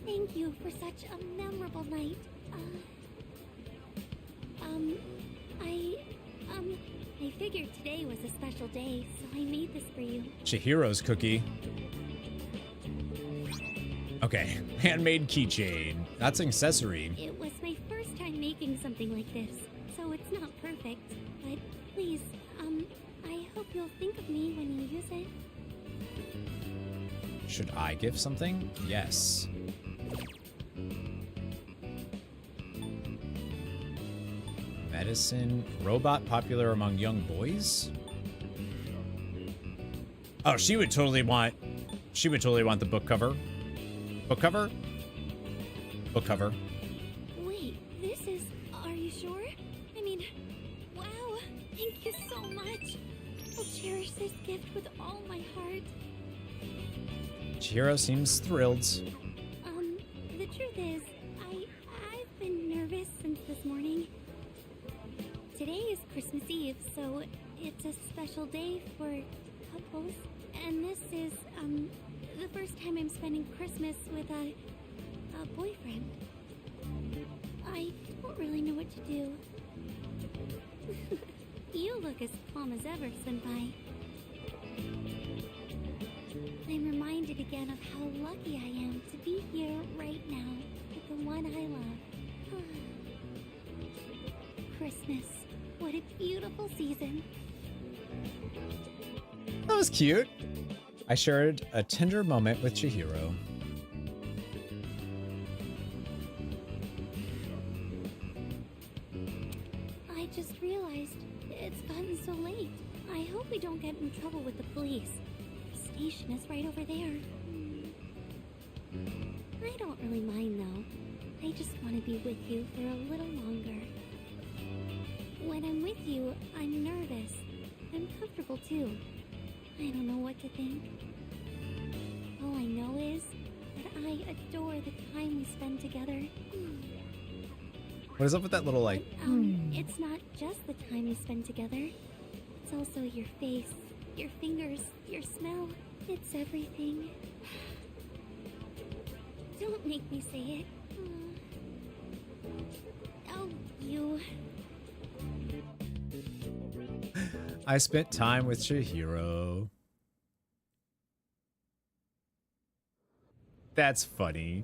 Thank you for such all night. I figured today was a special day, so I made this for you. Chihiro's cookie. Okay, handmade keychain. That's an accessory. It was my first time making something like this, so it's not perfect. But please, I hope you'll think of me when you use it. Should I give something? Yes. Medicine. Robot popular among young boys? Oh, she would totally want the book cover. Book cover? Book cover. Wait, this is... Are you sure? I mean, wow, thank you so much. I'll cherish this gift with all my heart. Chihiro seems thrilled. The truth is, I've been nervous since this morning. Today is Christmas Eve, so it's a special day for couples. And this is, the first time I'm spending Christmas with a boyfriend. I don't really know what to do. You look as calm as ever, Senpai. I'm reminded again of how lucky I am to be here right now with the one I love. Christmas. What a beautiful season. That was cute. I shared a tender moment with Chihiro. I just realized it's gotten so late. I hope we don't get in trouble with the police. The station is right over there. I don't really mind though. I just want to be with you for a little longer. When I'm with you, I'm nervous. I'm comfortable too. I don't know what to think. All I know is that I adore the time we spend together. What is up with that little like... It's not just the time we spend together. It's also your face, your fingers, your smell. It's everything. Don't make me say it. Oh, you... I spent time with Chihiro. That's funny.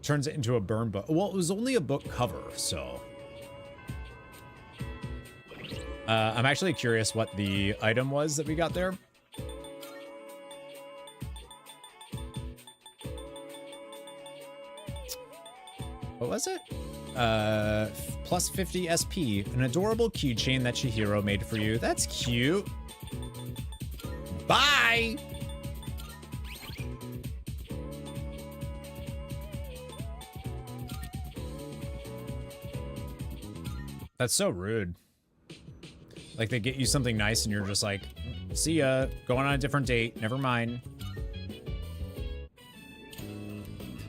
Turns it into a burn book. Well, it was only a book cover, so. I'm actually curious what the item was that we got there. What was it? Plus 50 SP. An adorable keychain that Chihiro made for you. That's cute. Bye! That's so rude. Like, they get you something nice and you're just like, see ya, going on a different date, never mind.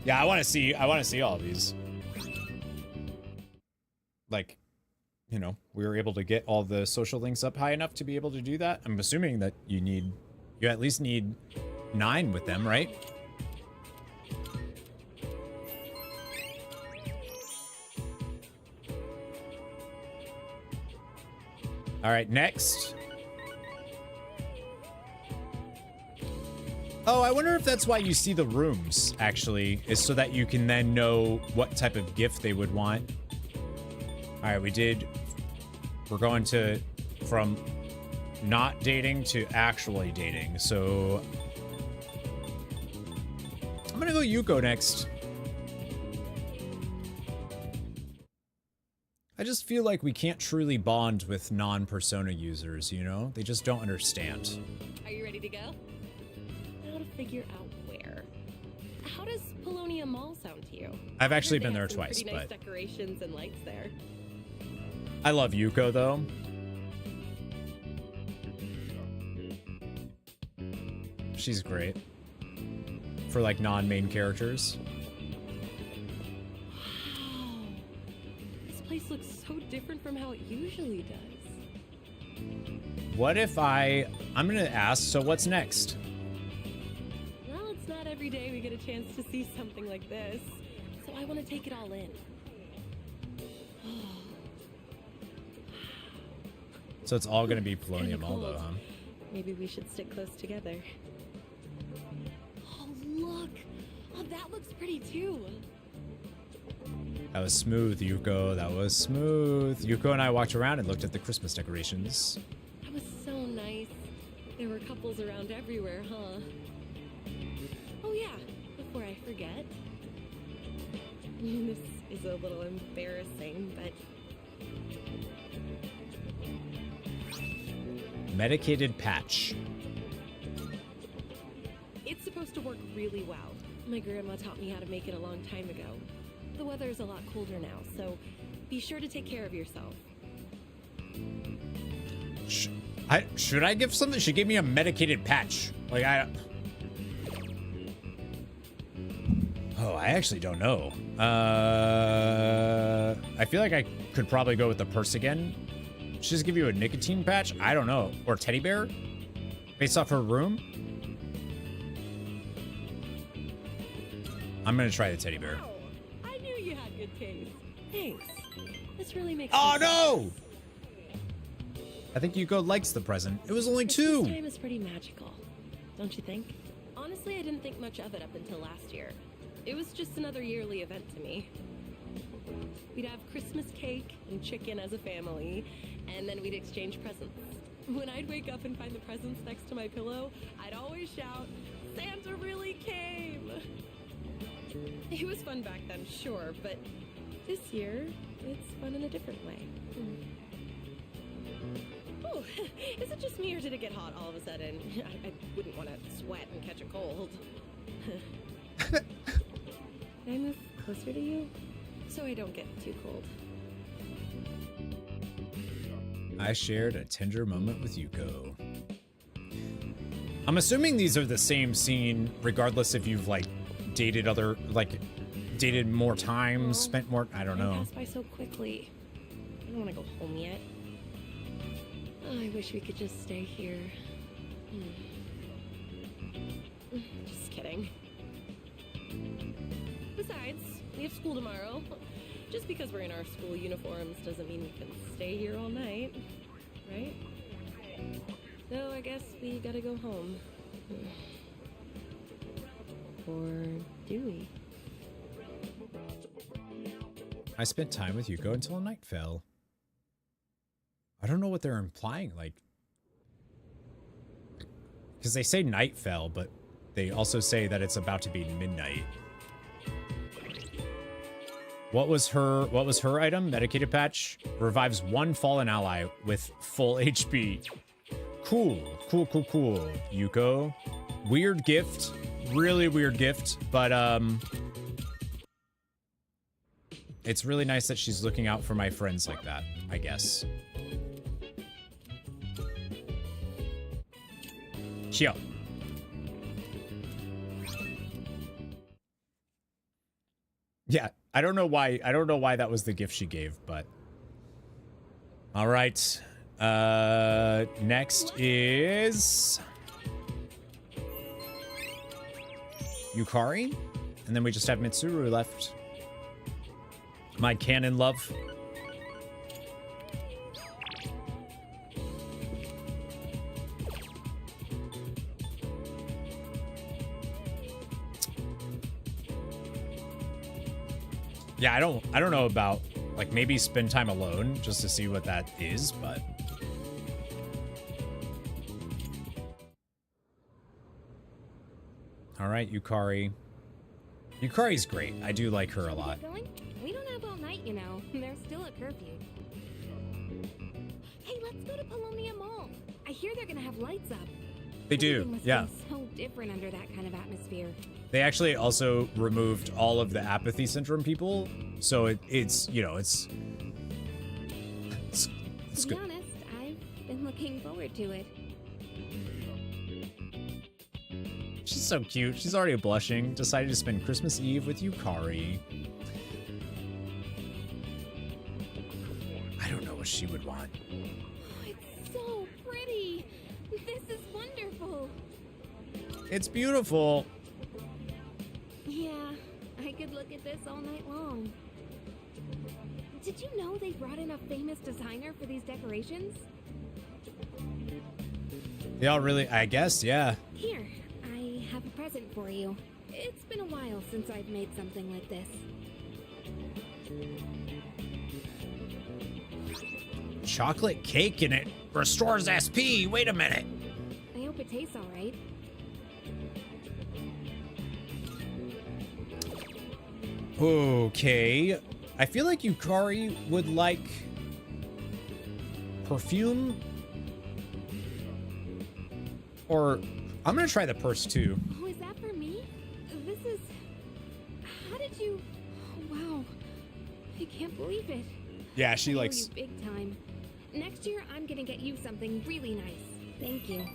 Yeah, I want to see all of these. Like, you know, we were able to get all the social links up high enough to be able to do that. I'm assuming that you at least need 9 with them, right? All right, next. Oh, I wonder if that's why you see the rooms, actually, is so that you can then know what type of gift they would want. All right, we're going from not dating to actually dating. So I'm gonna go Yuko next. I just feel like we can't truly bond with non-Persona users, you know? They just don't understand. Are you ready to go? How to figure out where. How does Polonia Mall sound to you? I've actually been They there have some twice, pretty nice but decorations and lights there. I love Yuko though. She's great for like non-main characters. Wow. This place looks so different from how it usually does. What if I'm gonna ask, so what's next? Well, it's not every day we get a chance to see something like this, so I want to take it all in. So it's all gonna be Polonium Aldo, huh? Maybe we should stick close together. Oh, look! Oh, that looks pretty too. That was smooth, Yuko. That was smooth. Yuko and I walked around and looked at the Christmas decorations. That was so nice. There were couples around everywhere, huh? Oh yeah, before I forget. This is a little embarrassing, but... Medicated patch. It's supposed to work really well. My grandma taught me how to make it a long time ago. The weather is a lot colder now, so be sure to take care of yourself. Should I give something? She gave me a medicated patch. Like, oh, I actually don't know. I feel like I could probably go with the purse again. She just give you a nicotine patch? I don't know. Or teddy bear? Based off her room? I'm gonna try the teddy bear. Wow, I knew you had good taste. Thanks. This really makes Oh me no! I think Yuko likes the present. It was only 2. This time is pretty magical, don't you think? Honestly, I didn't think much of it up until last year. It was just another yearly event to me. We'd have Christmas cake and chicken as a family, and then we'd exchange presents. When I'd wake up and find the presents next to my pillow, I'd always shout, "Santa really came!" It was fun back then, sure, but this year, it's fun in a different way. Oh, is it just me or did it get hot all of a sudden? I wouldn't want to sweat and catch a cold. Can I move closer to you? So I don't get too cold. I shared a tender moment with Yuko. I'm assuming these are the same scene, regardless if you've, like, dated more times, spent more, I don't know. It passed by so quickly. I don't want to go home yet. Oh, I wish we could just stay here. Just kidding. Besides, we have school tomorrow. Just because we're in our school uniforms doesn't mean we can stay here all night, right? So I guess we gotta go home. Or do we? I spent time with Yuko until night fell. I don't know what they're implying, like... Because they say night fell, but they also say that it's about to be midnight. What was her item? Medicated patch. Revives 1 fallen ally with full HP. Cool. Cool, cool, cool. Yuko. Weird gift. Really weird gift, but it's really nice that she's looking out for my friends like that, I guess. Chill. Yeah, I don't know why that was the gift she gave, but all right. Next is Yukari, and then we just have Mitsuru left. My canon love. Yeah, I don't know about, like, maybe spend time alone just to see what that is, but all right, Yukari. Yukari's great. I do like her a lot. We don't have all night, you know. There's still a curfew. Hey, let's go to Polonium Mall. I hear they're gonna have lights up. They do, Everything must yeah. be so different under that kind of atmosphere. They actually also removed all of the apathy syndrome people, so it's you know, it's To be good. honest, I've been looking forward to it. She's so cute. She's already blushing. Decided to spend Christmas Eve with Yukari. I don't know what she would want. It's so pretty. This is wonderful. It's beautiful. Yeah, I could look at this all night long. Did you know they brought in a famous designer for these decorations? Y'all really, I guess, yeah. Here, I have a present for you. It's been a while since I've made something like this. Chocolate cake and it restores SP. Wait a minute. I hope it tastes all right. Okay. I feel like Yukari would like perfume. Or I'm gonna try the purse too. Oh, is that for me? This is... How did you... Oh, wow. I can't believe it. Yeah, she I owe likes... you big time. Next year, I'm gonna get you something really nice. Thank you.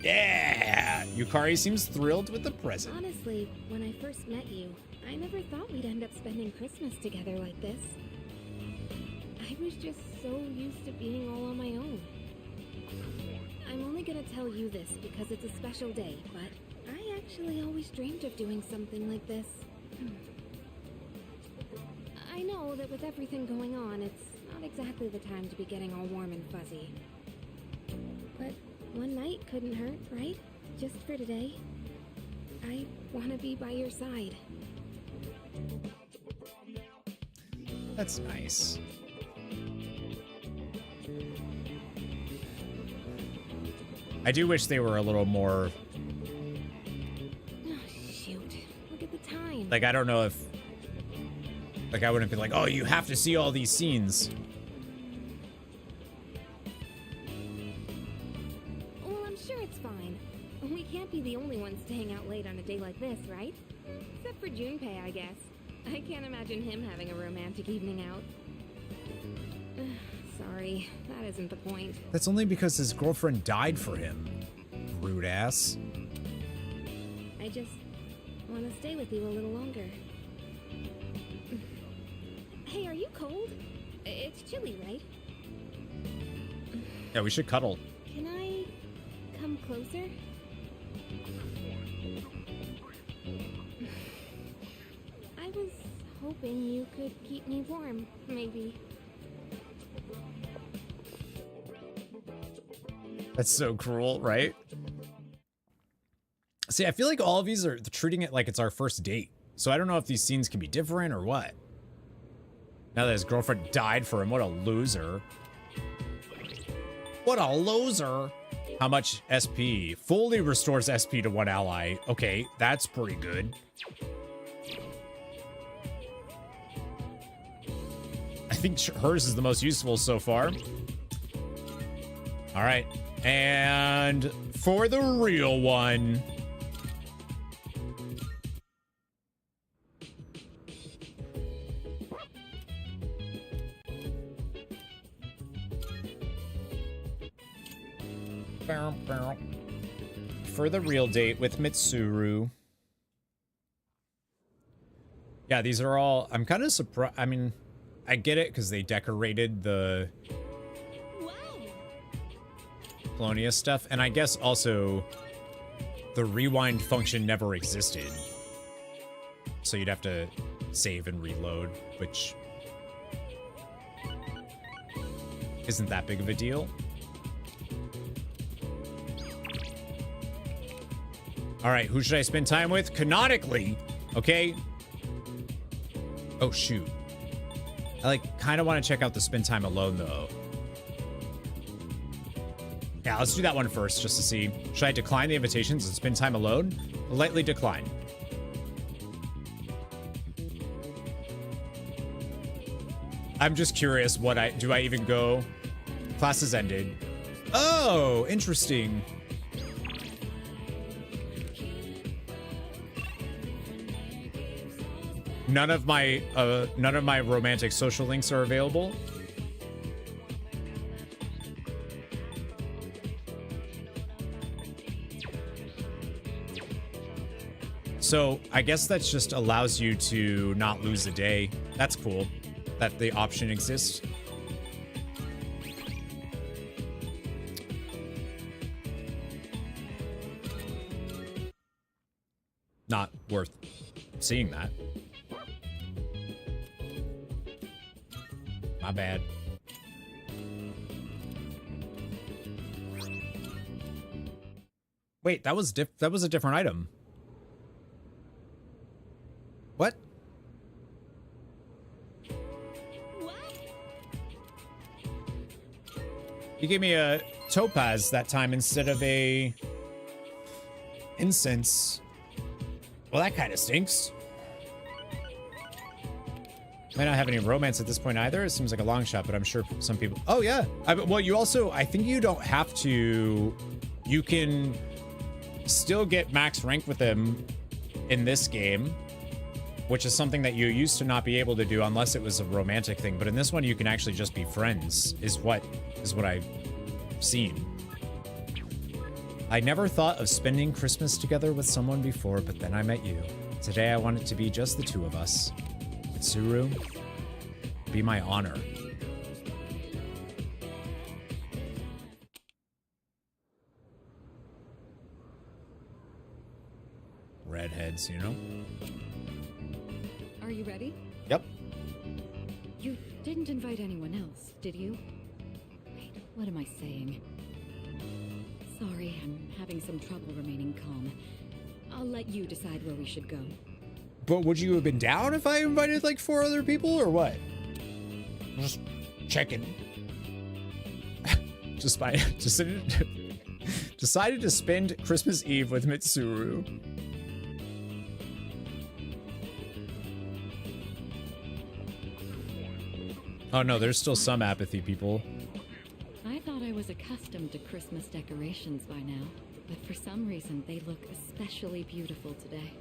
Yeah! Yukari seems thrilled with the present. Honestly, when I first met you, I never thought we'd end up spending Christmas together like this. I was just so used to being all on my own. I'm only gonna tell you this because it's a special day, but I actually always dreamed of doing something like this. I know that with everything going on, it's not exactly the time to be getting all warm and fuzzy. But one night couldn't hurt, right? Just for today. I want to be by your side. That's nice. I do wish they were a little more... Oh, shoot. Look at the time. Like, I don't know if... Like, I wouldn't be like, oh, you have to see all these scenes. Well, I'm sure it's fine. We can't be the only ones staying out late on a day like this, right? Except for Junpei, I guess. I can't imagine him having a romantic evening out. Sorry, that isn't the point. That's only because his girlfriend died for him. Rude ass. I just want to stay with you a little longer. Hey, are you cold? It's chilly, right? Yeah, we should cuddle. Can I come closer? I was hoping you could keep me warm, maybe. That's so cruel, right? See, I feel like all of these are treating it like it's our first date. So I don't know if these scenes can be different or what. Now that his girlfriend died for him, what a loser. What a loser. How much SP? Fully restores SP to one ally. Okay, that's pretty good. I think hers is the most useful so far. All right. And for the real one. For the real date with Mitsuru. Yeah, these are all... I'm kind of surprised. I mean, I get it because they decorated the... Colonia stuff. And I guess also the rewind function never existed. So you'd have to save and reload, which isn't that big of a deal. All right, who should I spend time with? Canonically, okay? Oh, shoot. I, like, kind of want to check out the spend time alone, though. Yeah, let's do that one first, just to see. Should I decline the invitations and spend time alone? Lightly decline. I'm just curious what do I even go? Classes ended. Oh, interesting. None of my romantic social links are available. So I guess that just allows you to not lose a day. That's cool that the option exists. Not worth seeing that. My bad. Wait, that was a different item. What? You gave me a topaz that time instead of a incense. Well, that kind of stinks. Might not have any romance at this point either. It seems like a long shot, but I'm sure some people... Oh, yeah. Well, you also... I think you don't have to... You can still get max rank with them in this game, which is something that you used to not be able to do unless it was a romantic thing. But in this one, you can actually just be friends, is what I've seen. I never thought of spending Christmas together with someone before, but then I met you. Today, I want it to be just the two of us. Mitsuru, be my honor. Redheads, you know? Are you ready? Yep. You didn't invite anyone else, did you? Wait, what am I saying? Sorry, I'm having some trouble remaining calm. I'll let you decide where we should go. But would you have been down if I invited like 4 other people or what? Just checking. Decided to spend Christmas Eve with Mitsuru. Oh no, there's still some apathy, people. I thought I was accustomed to Christmas decorations by now, but for some reason they look especially beautiful today.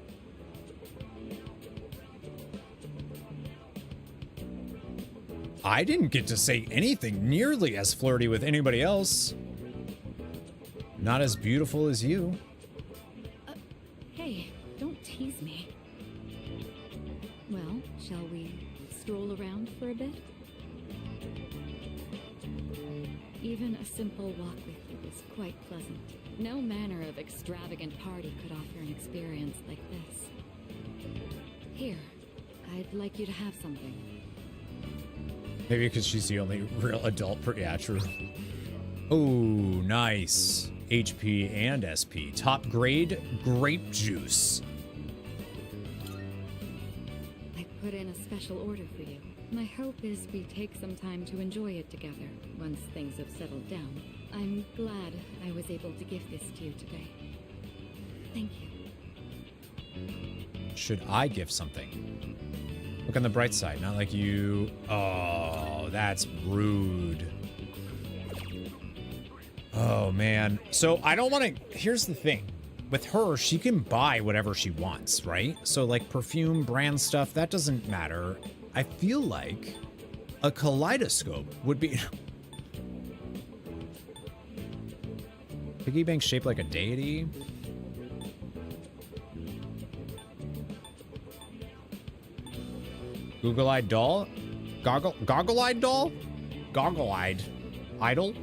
I didn't get to say anything nearly as flirty with anybody else. Not as beautiful as you. Hey, don't tease me. Well, shall we stroll around for a bit? Even a simple walk with you is quite pleasant. No manner of extravagant party could offer an experience like this. Here, I'd like you to have something. Maybe because she's the only real adult. Yeah, true. Oh, nice. HP and SP. Top grade grape juice. I put in a special order for you. My hope is we take some time to enjoy it together once things have settled down. I'm glad I was able to give this to you today. Thank you. Should I give something? Look on the bright side, not like you... Oh, that's rude. Oh, man. So I don't want to... Here's the thing. With her, she can buy whatever she wants, right? So like perfume, brand stuff, that doesn't matter. I feel like a kaleidoscope would be... Piggy bank shaped like a deity? Google-eyed doll? Goggle-eyed doll? Goggle-eyed idol?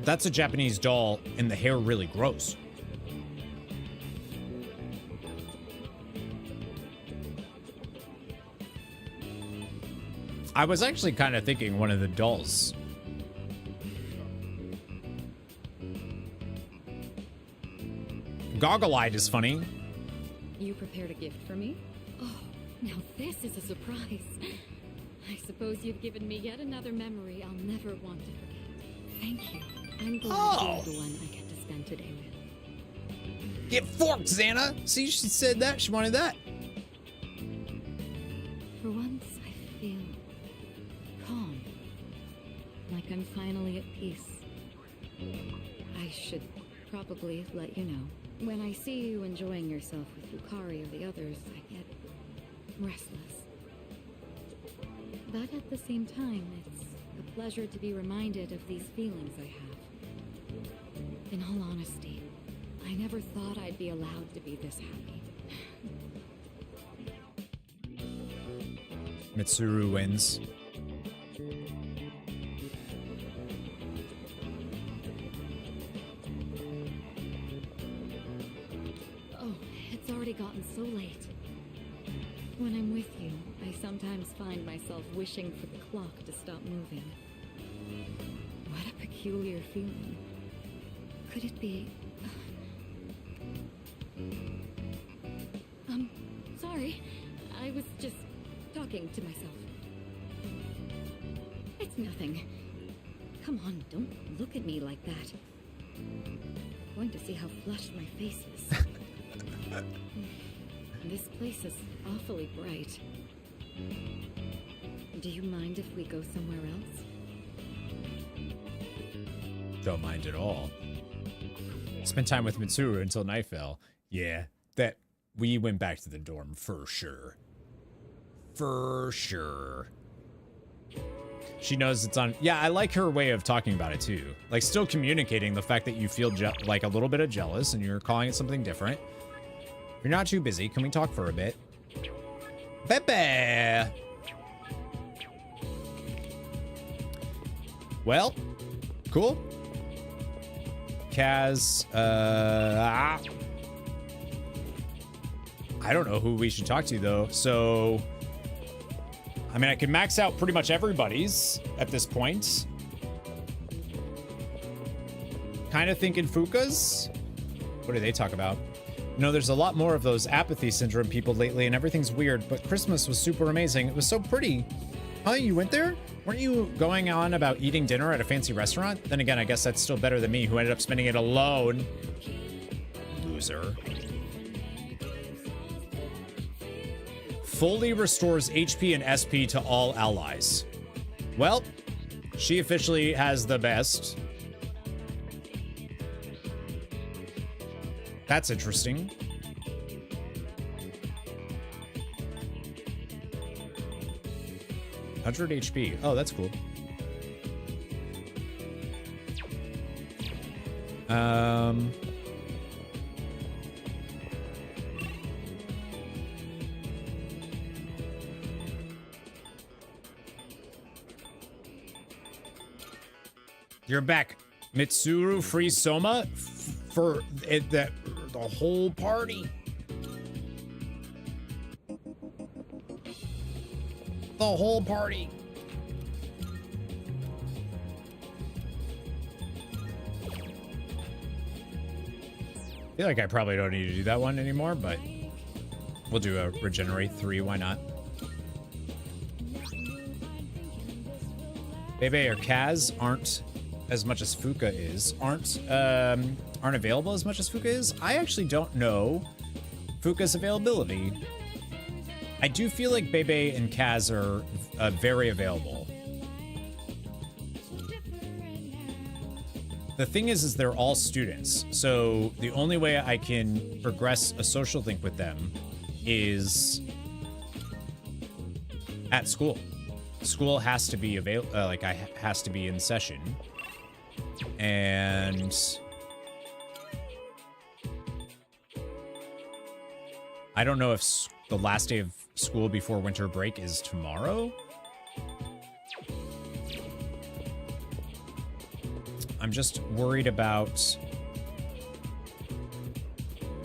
That's a Japanese doll and the hair really gross. I was actually kind of thinking one of the dolls. Goggle-eyed is funny. You prepared a gift for me? Oh, now this is a surprise. I suppose you've given me yet another memory I'll never want to forget. Thank you. I'm glad you're the one I get to spend today with. Get forked, Xana! See, she said that. She wanted that. For once, I feel calm. Like I'm finally at peace. I should probably let you know. When I see you enjoying yourself with Yukari or the others, I get restless. But at the same time, it's a pleasure to be reminded of these feelings I have. In all honesty, I never thought I'd be allowed to be this happy. Mitsuru wins. Oh, it's already gotten so late. When I'm with you, I sometimes find myself wishing for the clock to stop moving. What a peculiar peculiar feeling. Could it be... sorry. I was just talking to myself. It's nothing. Come on, don't look at me like that. I'm going to see how flushed my face is. This place is awfully bright. Do you mind if we go somewhere else? Don't mind at all. Spent time with Mitsuru until night fell. Yeah, that we went back to the dorm for sure. For sure. She knows it's on. Yeah, I like her way of talking about it too. Like still communicating the fact that you feel like a little bit of jealous and you're calling it something different. If you're not too busy, can we talk for a bit? Pepe! Well, cool. Kaz, I don't know who we should talk to though. So, I mean, I can max out pretty much everybody's at this point. Kind of thinking Fuka's. What do they talk about? You know, there's a lot more of those apathy syndrome people lately and everything's weird, but Christmas was super amazing. It was so pretty. Huh, you went there? Weren't you going on about eating dinner at a fancy restaurant? Then again, I guess that's still better than me, who ended up spending it alone. Loser. Fully restores HP and SP to all allies. Well, she officially has the best. That's interesting. $100 HP. Oh, that's cool. You're back. Mitsuru free Soma for it, the whole party. The whole party. I feel like I probably don't need to do that one anymore, but we'll do a regenerate 3. Why not? Bebe or Kaz aren't as much as Fuka is. Aren't available as much as Fuka is. I actually don't know Fuka's availability. I do feel like Bebe and Kaz are very available. The thing is they're all students. So the only way I can progress a social link with them is at school. School has to be has to be in session. And I don't know if the last day of school before winter break is tomorrow. I'm just worried about...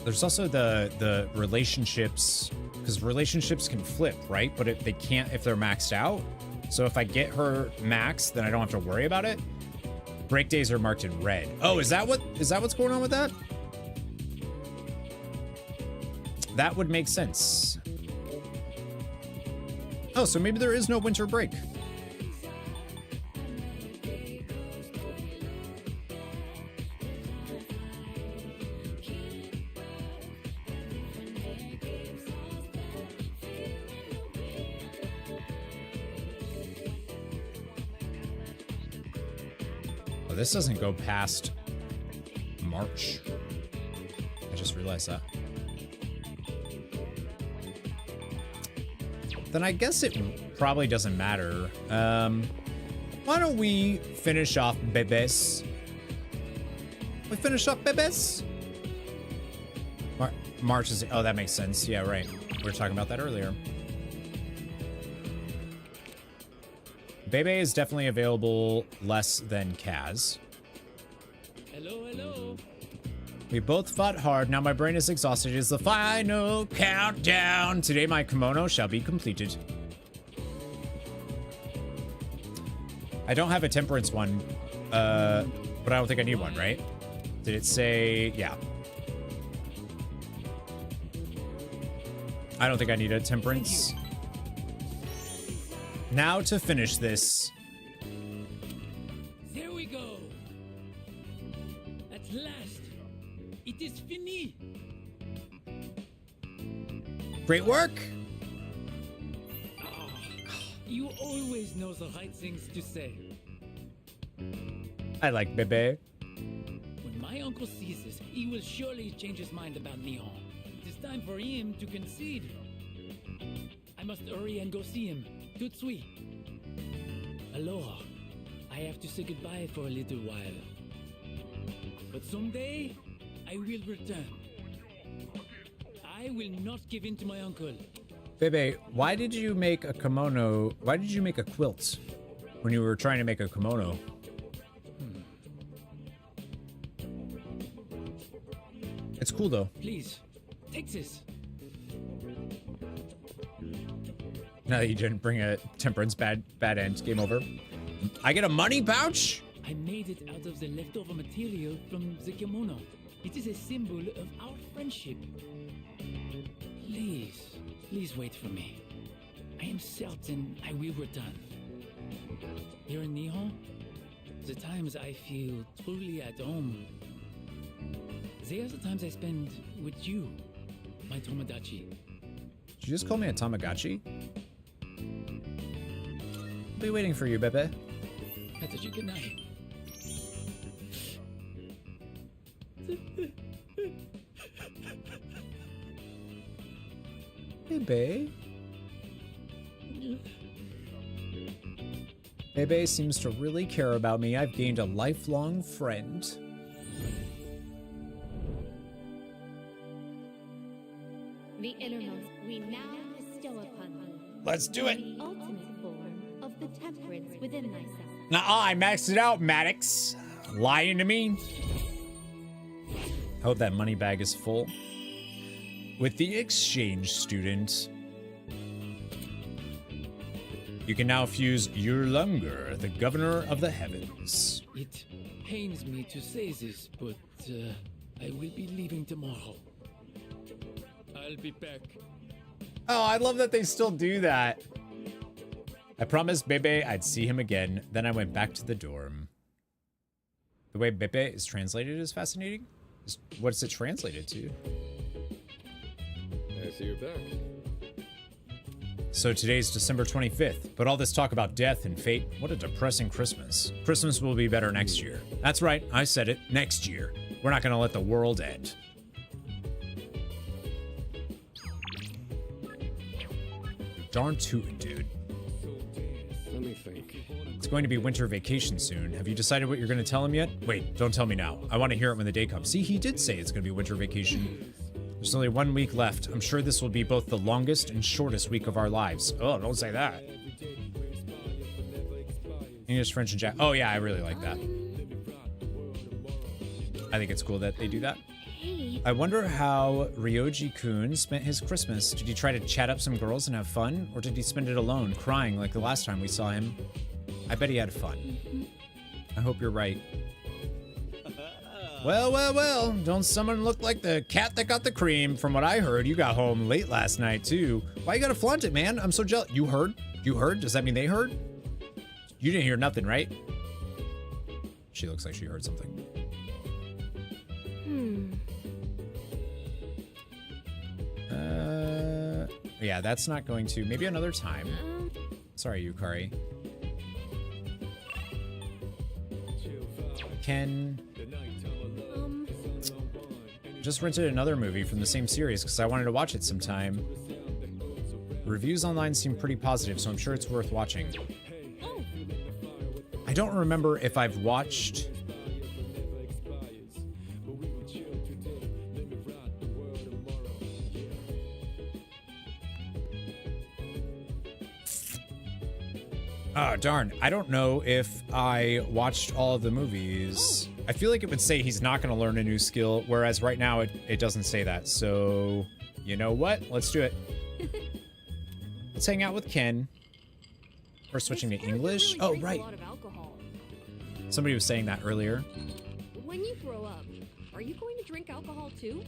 There's also the relationships, because relationships can flip, right? But if they can't, if they're maxed out. So if I get her maxed, then I don't have to worry about it. Break days are marked in red. Oh, is that what's going on with that? That would make sense. Oh, so maybe there is no winter break. Oh, this doesn't go past March. I just realized that. Then I guess it probably doesn't matter. Why don't we finish off Bebes? We finish off Bebes? March is... Oh, that makes sense. Yeah, right. We were talking about that earlier. Bebe is definitely available less than Kaz. Hello, hello. We both fought hard. Now my brain is exhausted. It is the final countdown. Today my kimono shall be completed. I don't have a temperance one. But I don't think I need one, right? Did it say, yeah. I don't think I need a temperance. Now to finish this. There we go. At last, it is fini. Great work. You always know the right things to say. I like Bebe. When my uncle sees this, he will surely change his mind about Nihon. It is time for him to concede. I must hurry and go see him. Tout de suite. Aloha. I have to say goodbye for a little while. But someday, I will return. I will not give in to my uncle. Bebe, why did you make a kimono? Why did you make a quilt when you were trying to make a kimono? It's cool though. Please, take this. Now that you didn't bring a temperance, bad end. Game over. I get a money pouch? I made it out of the leftover material from the kimono. It is a symbol of our friendship. Please wait for me. I am certain I will return. Here in Nihon, the times I feel truly at home, they are the times I spend with you, my Tomodachi. Did you just call me a Tamagotchi? I'll be waiting for you, Bebe. Petaji, good night. Bebe. Bebe seems to really care about me. I've gained a lifelong friend. The innermost we now bestow upon you. Let's do it. The ultimate form of the temperance within thyself. Nuh-uh, I maxed it out, Maddox. Lying to me. I hope that money bag is full. With the exchange student, you can now fuse Yurlunger, the governor of the heavens. It pains me to say this, but I will be leaving tomorrow. I'll be back. Oh, I love that they still do that. I promised Bebe I'd see him again, then I went back to the dorm. The way Bebe is translated is fascinating. What's it translated to? I see you're back. So today's December 25th, but all this talk about death and fate, what a depressing Christmas. Christmas will be better next year. That's right, I said it, next year. We're not gonna let the world end. Darn tootin', dude. Let me think. It's going to be winter vacation soon. Have you decided what you're gonna tell him yet? Wait, don't tell me now. I want to hear it when the day comes. See, he did say it's gonna be winter vacation. There's only 1 week left. I'm sure this will be both the longest and shortest week of our lives. Oh, don't say that. English, French, and Japanese. Oh yeah, I really like that. I think it's cool that they do that. I wonder how Ryoji-kun spent his Christmas. Did he try to chat up some girls and have fun? Or did he spend it alone, crying like the last time we saw him? I bet he had fun. I hope you're right. Well, well, well, don't someone look like the cat that got the cream? From what I heard, you got home late last night, too. Why you gotta flaunt it, man? I'm so jealous. You heard? You heard? Does that mean they heard? You didn't hear nothing, right? She looks like she heard something. Yeah, that's not going to. Maybe another time. Sorry, Yukari. Ken. Just rented another movie from the same series because I wanted to watch it sometime. Reviews online seem pretty positive, so I'm sure it's worth watching. I don't remember if I've watched... Oh, darn. I don't know if I watched all of the movies. I feel like it would say he's not going to learn a new skill, whereas right now it doesn't say that. So, you know what? Let's do it. Let's hang out with Ken. We're switching to English. Oh, right. Somebody was saying that earlier. When you grow up, are you going to drink alcohol too?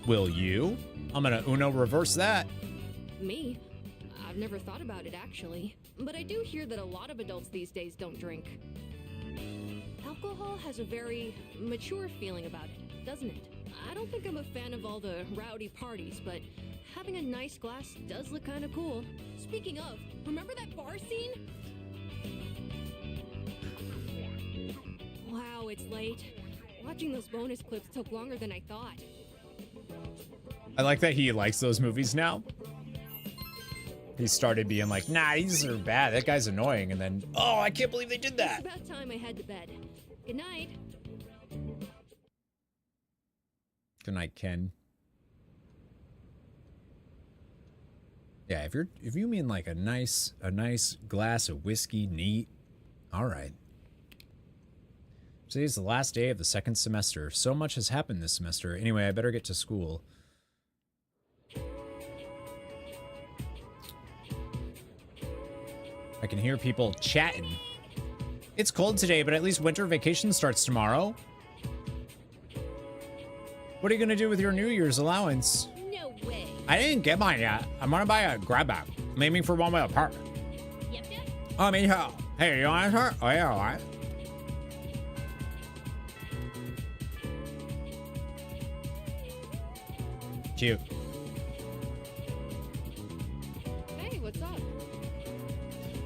Will you? I'm gonna Uno reverse that. Me? I've never thought about it actually, but I do hear that a lot of adults these days don't drink. Alcohol has a very mature feeling about it, doesn't it? I don't think I'm a fan of all the rowdy parties, but having a nice glass does look kind of cool. Speaking of, remember that bar scene? Wow, it's late. Watching those bonus clips took longer than I thought. I like that he likes those movies now. He started being like, nah, these are bad. That guy's annoying. And then, oh, I can't believe they did that. It's about time I head to bed. Good night. Good night, Ken. Yeah, if you mean like a nice glass of whiskey, neat. All right. Today's the last day of the second semester. So much has happened this semester. Anyway, I better get to school. I can hear people chatting. It's cold today, but at least winter vacation starts tomorrow. What are you gonna do with your New Year's allowance? No way. I didn't get mine yet. I'm gonna buy a grab bag. I'm aiming for one with a park. Yep. Oh, me too. Hey, you want a shirt? Oh, yeah, all right. Cute. Hey, what's up?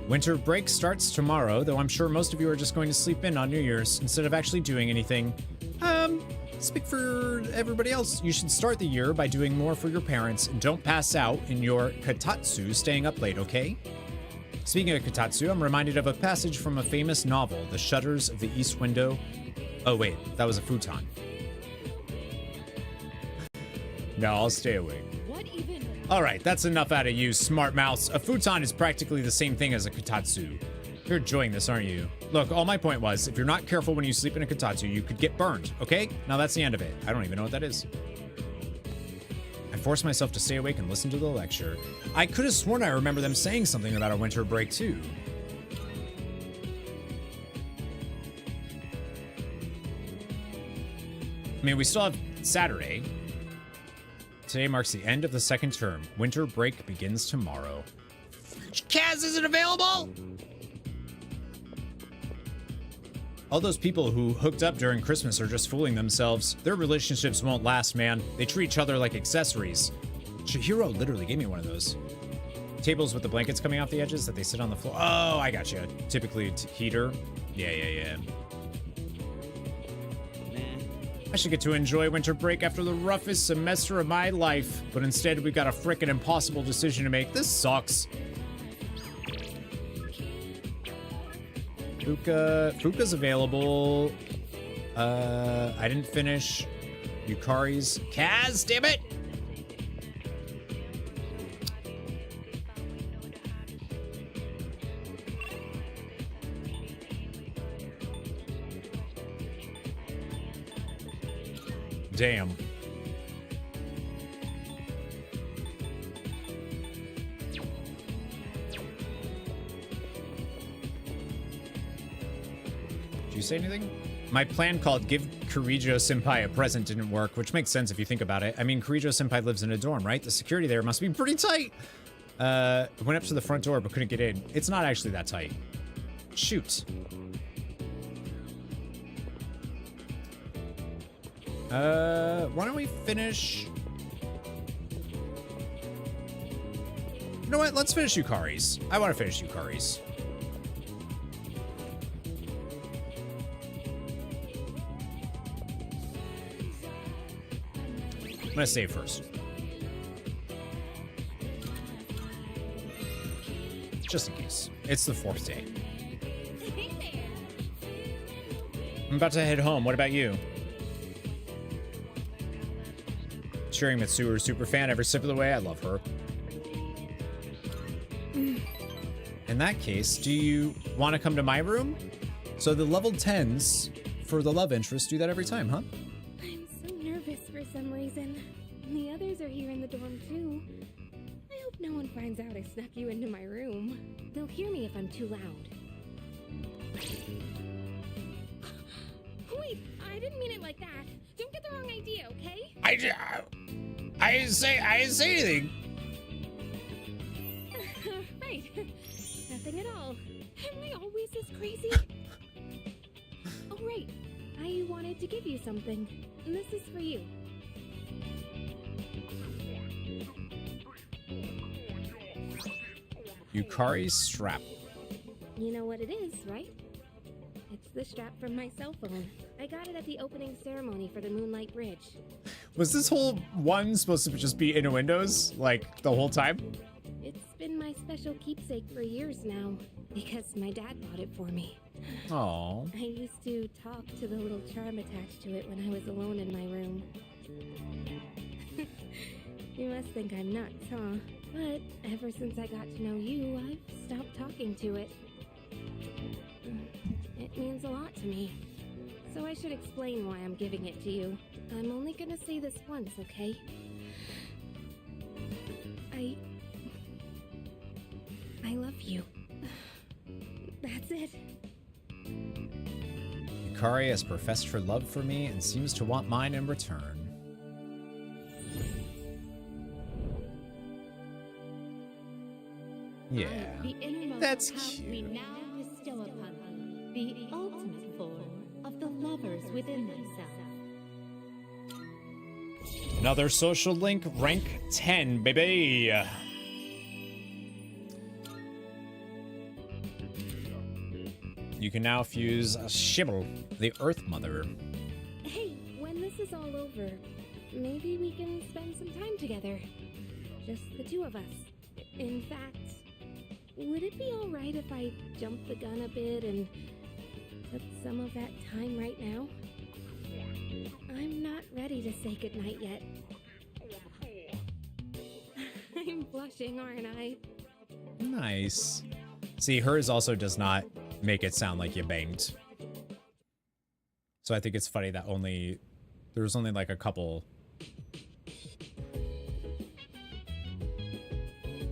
Winter break starts tomorrow, though I'm sure most of you are just going to sleep in on New Year's instead of actually doing anything. Speak for everybody else. You should start the year by doing more for your parents and don't pass out in your katatsu staying up late, okay? Speaking of katatsu, I'm reminded of a passage from a famous novel, The Shutters of the East Window. Oh wait, that was a futon. No, I'll stay awake. What even? All right, that's enough out of you, smart mouse. A futon is practically the same thing as a katatsu. You're enjoying this, aren't you? Look, all my point was, if you're not careful when you sleep in a katatsu, you could get burned, okay? Now that's the end of it. I don't even know what that is. I forced myself to stay awake and listen to the lecture. I could have sworn I remember them saying something about a winter break, too. I mean, we still have Saturday. Today marks the end of the second term. Winter break begins tomorrow. Kaz isn't available? All those people who hooked up during Christmas are just fooling themselves. Their relationships won't last, man. They treat each other like accessories. Chihiro literally gave me one of those. Tables with the blankets coming off the edges that they sit on the floor. Oh, I gotcha. Typically heater. Yeah. I should get to enjoy winter break after the roughest semester of my life. But instead, we got a frickin' impossible decision to make. This sucks. Fuka's available. I didn't finish Yukari's. Kaz, damn it! Damn. Did you say anything? My plan called Give Kirijo Senpai a Present didn't work, which makes sense if you think about it. I mean, Kirijo Senpai lives in a dorm, right? The security there must be pretty tight. Went up to the front door but couldn't get in. It's not actually that tight. Shoot. Why don't we finish... You know what? Let's finish Yukari's. I want to finish Yukari's. I'm gonna save first. Just in case. It's the 4th day. I'm about to head home. What about you? Cheering Mitsuru's super fan every step of the way. I love her. In that case, do you want to come to my room? So the level 10s for the love interest do that every time, huh? I'm so nervous for some reason. The others are here in the dorm too. I hope no one finds out I snuck you into my room. They'll hear me if I'm too loud. Wait, I didn't mean it like that. Don't get the wrong idea, okay? I didn't say anything. Right. Nothing at all. Am I always this crazy? Oh, right. I wanted to give you something. This is for you. Yukari's strap. You know what it is, right? It's the strap from my cell phone. I got it at the opening ceremony for the Moonlight Bridge. Was this whole one supposed to just be innuendos, like, the whole time? It's been my special keepsake for years now, because my dad bought it for me. Aww. I used to talk to the little charm attached to it when I was alone in my room. You must think I'm nuts, huh? But ever since I got to know you, I've stopped talking to it. It means a lot to me. So I should explain why I'm giving it to you. I'm only gonna say this once, okay? I love you. That's it. Yukari has professed her love for me and seems to want mine in return. Yeah, The innermost that's power cute. we now bestow upon them, the ultimate form of the lovers within themselves. Another social link, rank 10, baby. You can now fuse Shibble, the Earth Mother. Hey, when this is all over, maybe we can spend some time together. Just the two of us. In fact, would it be alright if I jumped the gun a bit and took some of that time right now? I'm not ready to say goodnight yet. I'm blushing, aren't I? Nice. See, hers also does not make it sound like you banged. So I think it's funny that there's only like a couple.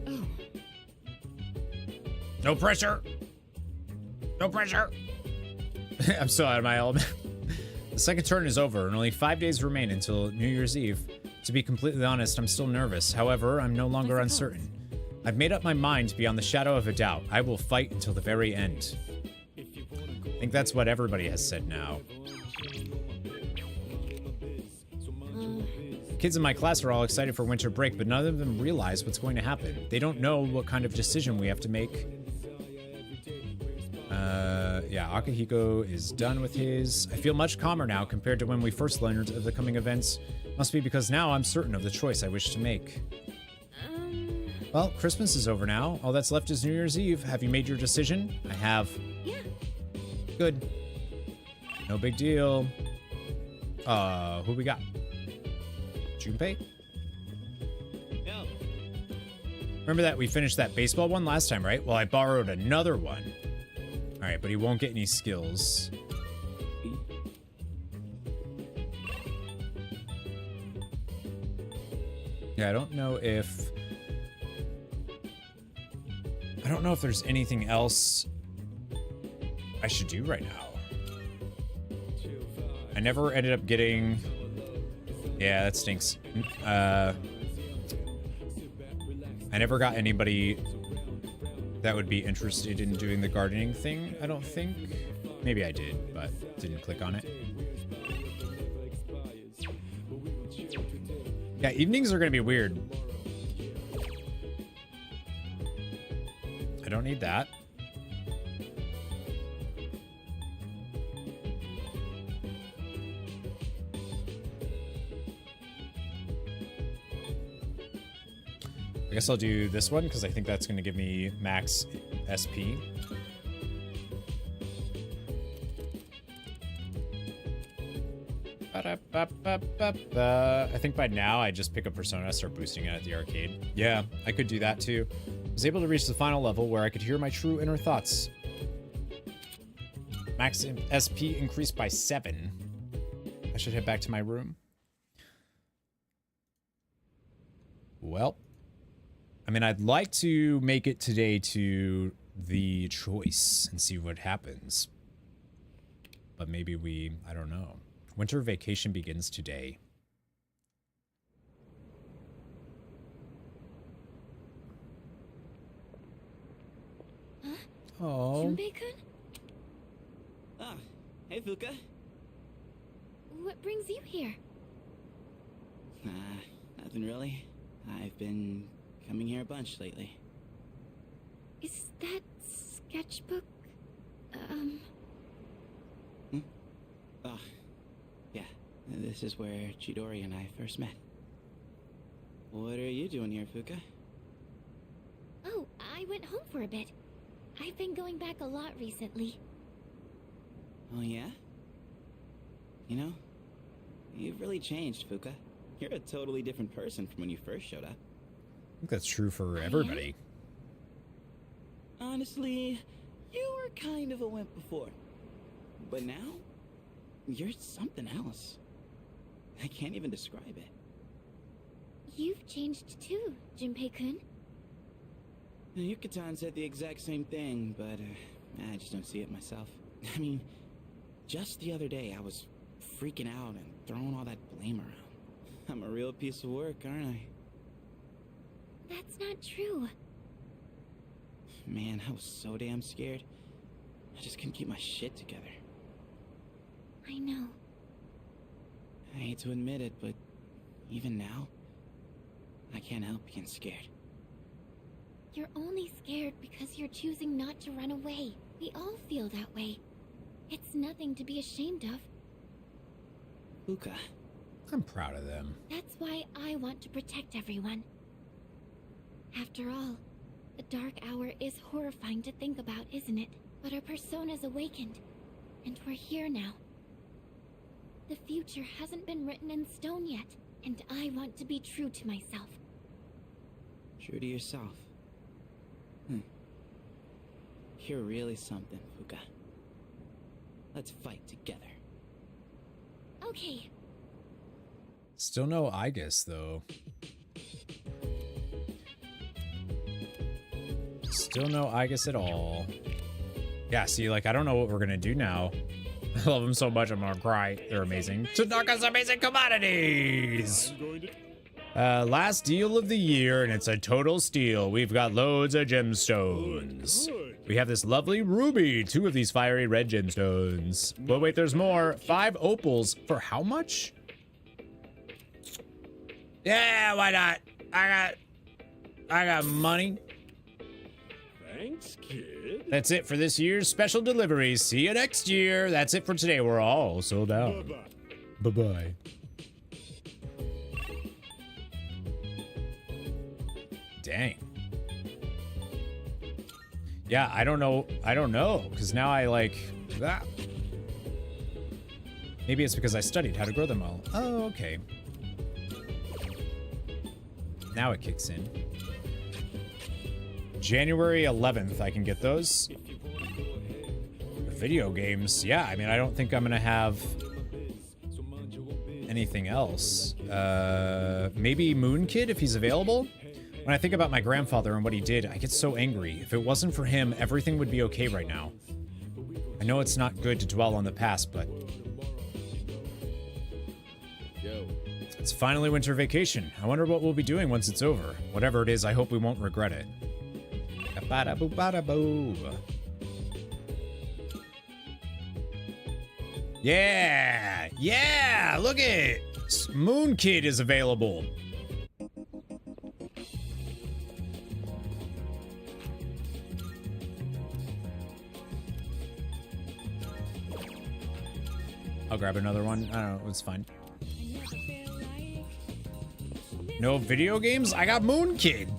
Oh. No pressure. No pressure. I'm still out of my element. The second turn is over and only 5 days remain until New Year's Eve. To be completely honest, I'm still nervous. However, I'm no longer uncertain. I've made up my mind beyond the shadow of a doubt. I will fight until the very end. I think that's what everybody has said now. Kids in my class are all excited for winter break, but none of them realize what's going to happen. They don't know what kind of decision we have to make. Yeah, Akihiko is done with his. I feel much calmer now compared to when we first learned of the coming events. Must be because now I'm certain of the choice I wish to make. Well, Christmas is over now. All that's left is New Year's Eve. Have you made your decision? I have. Yeah. Good. No big deal. Who we got? Junpei? No. Remember that we finished that baseball one last time, right? Well, I borrowed another one. All right, but he won't get any skills. Yeah, I don't know if there's anything else I should do right now. I never ended up getting... Yeah, that stinks. I never got anybody that would be interested in doing the gardening thing, I don't think. Maybe I did, but didn't click on it. Yeah, evenings are gonna be weird. I don't need that. I guess I'll do this one because I think that's going to give me max SP. I think by now I just pick up Persona, start boosting it at the arcade. Yeah, I could do that too. I was able to reach the final level where I could hear my true inner thoughts. Max SP increased by 7. I should head back to my room. Well, I mean, I'd like to make it today to the choice and see what happens, but maybe I don't know. Winter vacation begins today. Huh? Oh. Junpei-kun? Ah, hey Fuka. What brings you here? Nothing really. I've been coming here a bunch lately. Is that sketchbook? Oh, yeah. This is where Chidori and I first met. What are you doing here, Fuka? Oh, I went home for a bit. I've been going back a lot recently. Oh, yeah? You know, you've really changed, Fuka. You're a totally different person from when you first showed up. I think that's true for everybody. Honestly, you were kind of a wimp before. But now, you're something else. I can't even describe it. You've changed too, Junpei-kun. Yuka-tan said the exact same thing, but I just don't see it myself. I mean, just the other day I was freaking out and throwing all that blame around. I'm a real piece of work, aren't I? That's not true. Man, I was so damn scared. I just couldn't keep my shit together. I know. I hate to admit it, but even now, I can't help being scared. You're only scared because you're choosing not to run away. We all feel that way. It's nothing to be ashamed of. Fuka. I'm proud of them. That's why I want to protect everyone. After all, the dark hour is horrifying to think about, isn't it? But our persona's awakened, and we're here now. The future hasn't been written in stone yet, and I want to be true to myself. True to yourself. You're really something, Fuka. Let's fight together. Okay. Still no Aigis, though. Still no Aigis at all. Yeah, see, like, I don't know what we're gonna do now. I love them so much, I'm gonna cry. They're amazing. Tanaka's amazing commodities! Last deal of the year, and it's a total steal. We've got loads of gemstones. We have this lovely ruby, 2 of these fiery red gemstones. But wait, there's more. 5 opals. For how much? Yeah, why not? I got money. Thanks, kid. That's it for this year's special deliveries. See you next year. That's it for today. We're all sold out. Bye-bye. Bye-bye. Dang. Yeah, I don't know, because now I like that. Maybe it's because I studied how to grow them all. Oh, okay. Now it kicks in. January 11th, I can get those. Video games, yeah, I mean, I don't think I'm gonna have anything else. Maybe Moon Kid, if he's available? When I think about my grandfather and what he did, I get so angry. If it wasn't for him, everything would be okay right now. I know it's not good to dwell on the past, but... It's finally winter vacation. I wonder what we'll be doing once it's over. Whatever it is, I hope we won't regret it. Ba-da-boo-ba-da-boo. Yeah! Yeah! Look at it! Moon Kid is available. I'll grab another one. I don't know, it's fine. No video games? I got Moon Kid.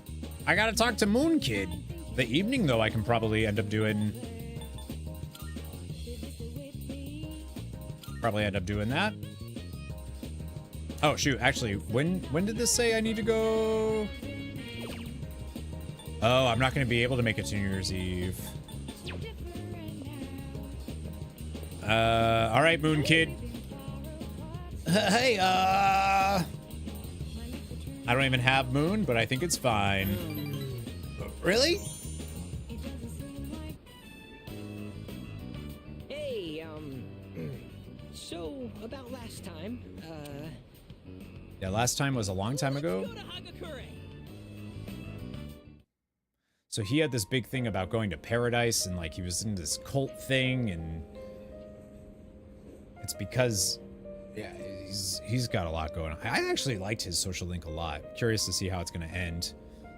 I gotta talk to Moon Kid. The evening, though, I can probably end up doing... Probably end up doing that. Oh, shoot. Actually, when did this say I need to go? Oh, I'm not going to be able to make it to New Year's Eve. All right, Moon Kid. Hey, I don't even have Moon, but I think it's fine. Really? Hey, about last time, Yeah, last time was a long time ago. go to Hagakure. So he had this big thing about going to paradise, and like he was in this cult thing, and it's because, yeah, he's got a lot going on. I actually liked his social link a lot. Curious to see how it's going to end.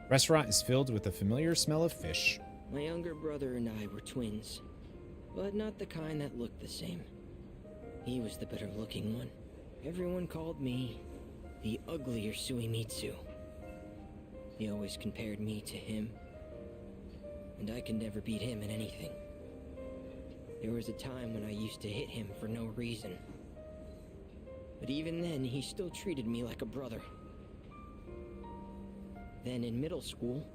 Restaurant is filled with the familiar smell of fish. My younger brother and I were twins, but not the kind that looked the same. He was the better looking one. Everyone called me the uglier Suimitsu. They always compared me to him, and I could never beat him in anything. There was a time when I used to hit him for no reason. But even then, he still treated me like a brother. Then in middle school,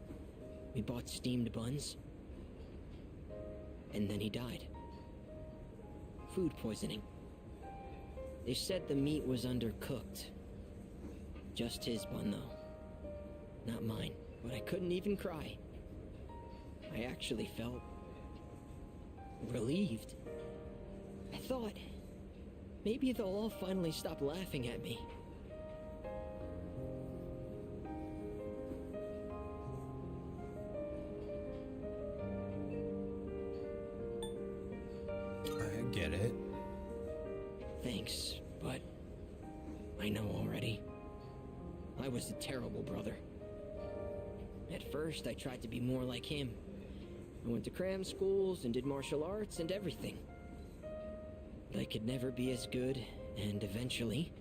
we bought steamed buns. And then he died. Food poisoning. They said the meat was undercooked. Just his bun, though. Not mine. But I couldn't even cry. I actually felt relieved. I thought maybe they'll all finally stop laughing at me. I get it. Thanks, but I know already. I was a terrible brother. At first, I tried to be more like him. I went to cram schools and did martial arts and everything. But I could never be as good, and eventually,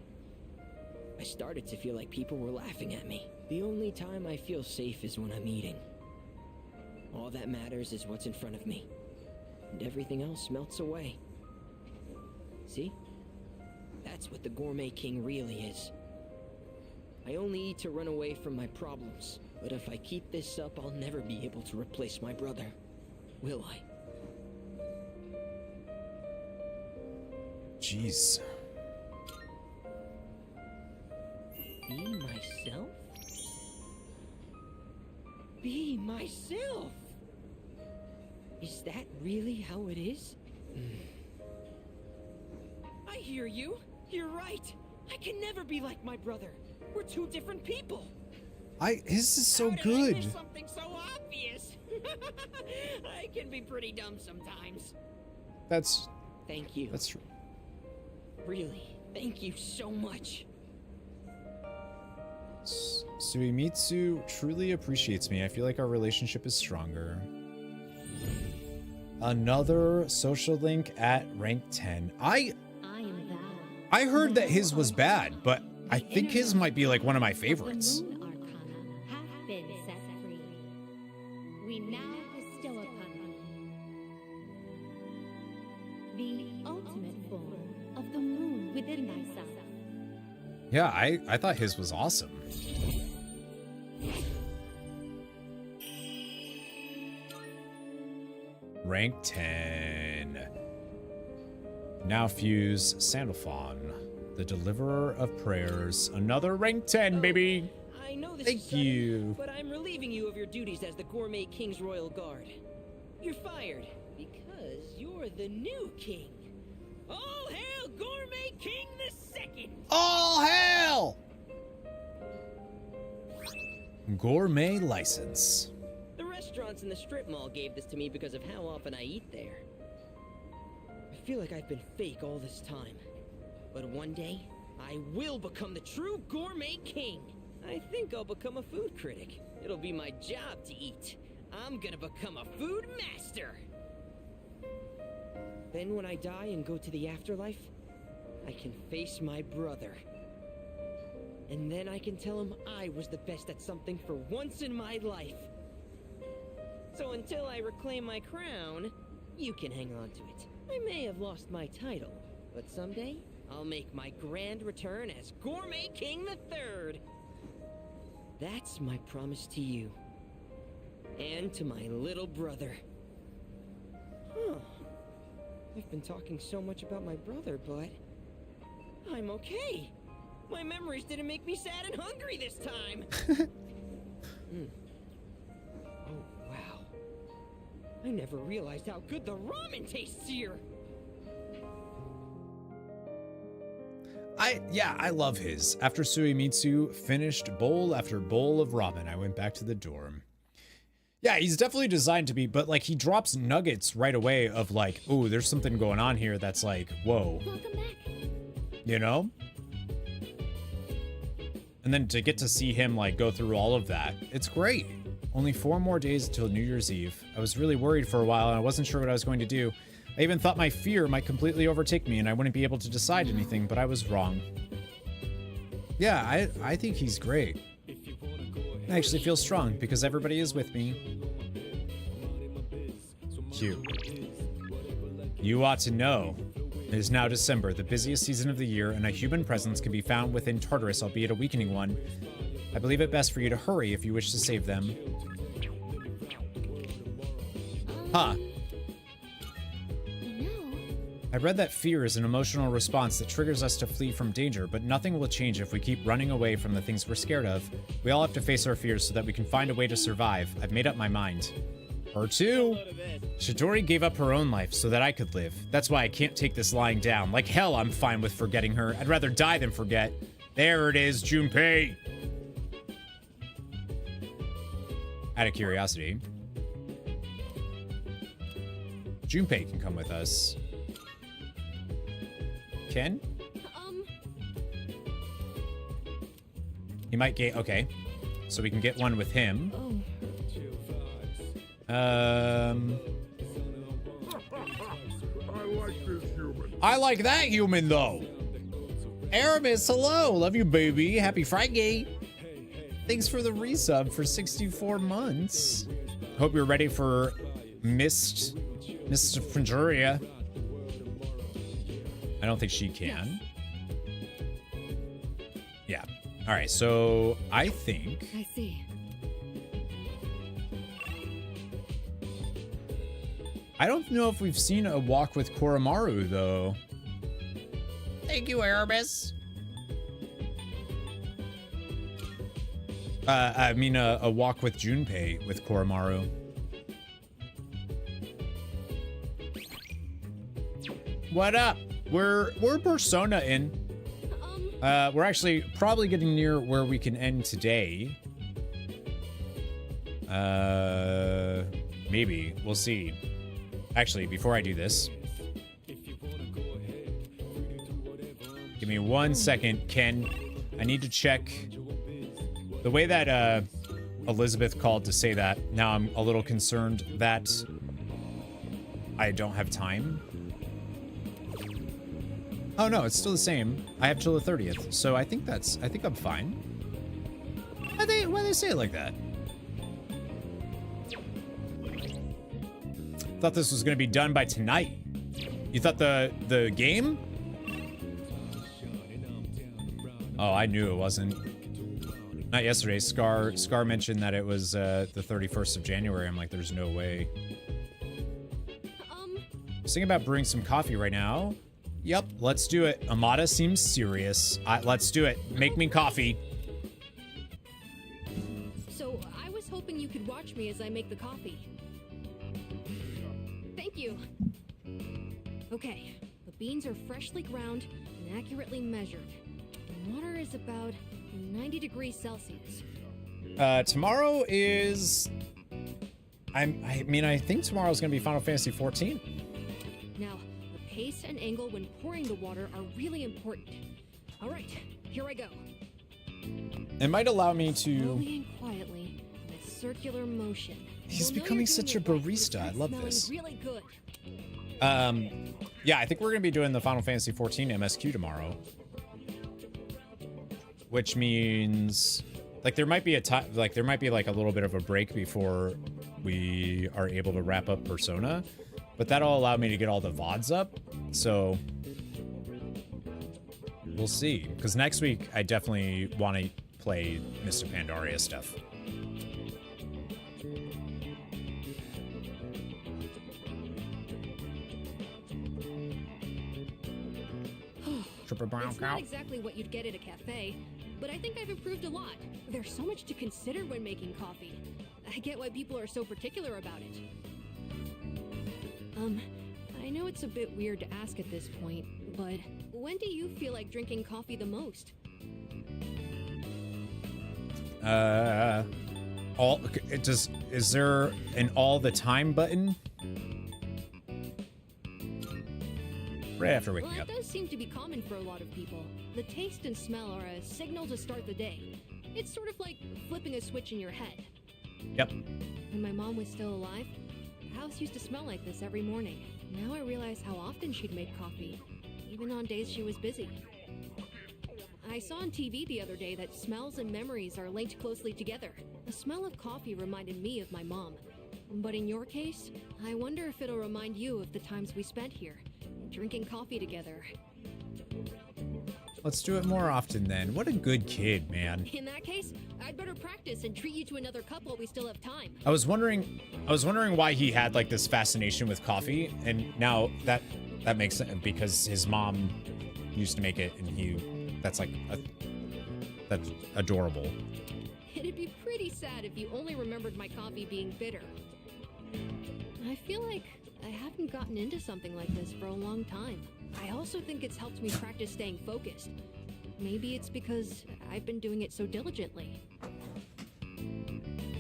I started to feel like people were laughing at me. The only time I feel safe is when I'm eating. All that matters is what's in front of me, and everything else melts away. See? That's what the Gourmet King really is. I only eat to run away from my problems, but if I keep this up, I'll never be able to replace my brother. Will I? Jeez. Be myself? Be myself! Is that really how it is? I hear you. You're right. I can never be like my brother. We're two different people. His is so How did I good. miss something so obvious? I can be pretty dumb sometimes. That's. Thank you. That's true. Really, thank you so much. Suimitsu truly appreciates me. I feel like our relationship is stronger. Another social link at rank 10. I heard that his was bad, but I think his might be like one of my favorites. Have been set free. We now bestow upon you the ultimate form of the moon within thyself. Yeah, I thought his was awesome. Rank 10. Now fuse Sandalphon, the deliverer of prayers. Another rank 10, baby. I know this Thank is sudden, you. but I'm relieving you of your duties as the Gourmet King's Royal Guard. You're fired because you're the new king. All hail Gourmet King the Second! All hail! Gourmet license. The restaurants in the strip mall gave this to me because of how often I eat there. I feel like I've been fake all this time. But one day, I will become the true Gourmet King. I think I'll become a food critic. It'll be my job to eat. I'm gonna become a food master. Then when I die and go to the afterlife, I can face my brother. And then I can tell him I was the best at something for once in my life. So until I reclaim my crown, you can hang on to it. I may have lost my title, but someday I'll make my grand return as Gourmet King III. That's my promise to you. And to my little brother. Huh. I've been talking so much about my brother, but I'm okay. My memories didn't make me sad and hungry this time. Oh, wow. I never realized how good the ramen tastes here. I love his. After Suimitsu finished bowl after bowl of ramen, I went back to the dorm. Yeah, he's definitely designed to be, but like he drops nuggets right away of like, oh, there's something going on here that's like, whoa. You know? And then to get to see him like go through all of that, it's great. Only 4 more days until New Year's Eve. I was really worried for a while and I wasn't sure what I was going to do. I even thought my fear might completely overtake me and I wouldn't be able to decide anything, but I was wrong. Yeah, I think he's great. I actually feel strong because everybody is with me. Cute. You ought to know. It is now December, the busiest season of the year, and a human presence can be found within Tartarus, albeit a weakening one. I believe it best for you to hurry if you wish to save them. Huh. I read that fear is an emotional response that triggers us to flee from danger, but nothing will change if we keep running away from the things we're scared of. We all have to face our fears so that we can find a way to survive. I've made up my mind. Her too. Chidori gave up her own life so that I could live. That's why I can't take this lying down. Like hell, I'm fine with forgetting her. I'd rather die than forget. There it is, Junpei. Out of curiosity, Junpei can come with us. Ken? He might get... Okay. So we can get one with him. I like this human. I like that human, though. Aramis, hello. Love you, baby. Happy Friday. Thanks for the resub for 64 months. Hope you're ready for Mr. Franjuria. I don't think she can. Yeah. All right, so I think... I see. I don't know if we've seen a walk with Koromaru, though. Thank you, Aramis. I mean, a walk with Junpei with Koromaru. What up? We're Persona in. We're actually probably getting near where we can end today. Maybe. We'll see. Actually, before I do this, give me 1 second, Ken. I need to check the way that Elizabeth called to say that. Now I'm a little concerned that I don't have time. Oh no, it's still the same. I have till the 30th, so I think I'm fine. Why they say it like that? Thought this was gonna be done by tonight. You thought the game? Oh, I knew it wasn't. Not yesterday. Scar mentioned that it was the 31st of January. I'm like, there's no way. I was thinking about brewing some coffee right now. Yep, let's do it. Amada seems serious. Let's do it. Make me coffee. So, I was hoping you could watch me as I make the coffee. Thank you. Okay, the beans are freshly ground and accurately measured. The water is about 90 degrees Celsius. Tomorrow is... I mean, I think tomorrow's gonna be Final Fantasy 14. Now, the pace and angle when pouring the water are really important. All right, here I go. It might allow me to... Slowly and quietly, in a circular motion. He's becoming such a barista. I love this. Really good. Yeah, I think we're gonna be doing the Final Fantasy 14 MSQ tomorrow. Which means, like, there might be a time, like, there might be like a little bit of a break before we are able to wrap up Persona, but that'll allow me to get all the VODs up. So we'll see. Because next week I definitely want to play Mr. Pandaria stuff. It's not exactly what you'd get at a cafe, but I think I've improved a lot. There's so much to consider when making coffee. I get why people are so particular about it. I know it's a bit weird to ask at this point, but When do you feel like drinking coffee the most? Is there an all the time button? Right after waking Well, up. that does seem to be common for a lot of people. The taste and smell are a signal to start the day. It's sort of like flipping a switch in your head. Yep. When my mom was still alive, the house used to smell like this every morning. Now I realize how often she'd make coffee, even on days she was busy. I saw on TV the other day that smells and memories are linked closely together. The smell of coffee reminded me of my mom. But in your case, I wonder if it'll remind you of the times we spent here, drinking coffee together. Let's do it more often then. What a good kid, man. In that case, I'd better practice and treat you to another cup while we still have time. I was wondering why he had like this fascination with coffee, and now that makes sense because his mom used to make it, and that's adorable. It'd be pretty sad if you only remembered my coffee being bitter. I feel like I haven't gotten into something like this for a long time. I also think it's helped me practice staying focused. Maybe it's because I've been doing it so diligently.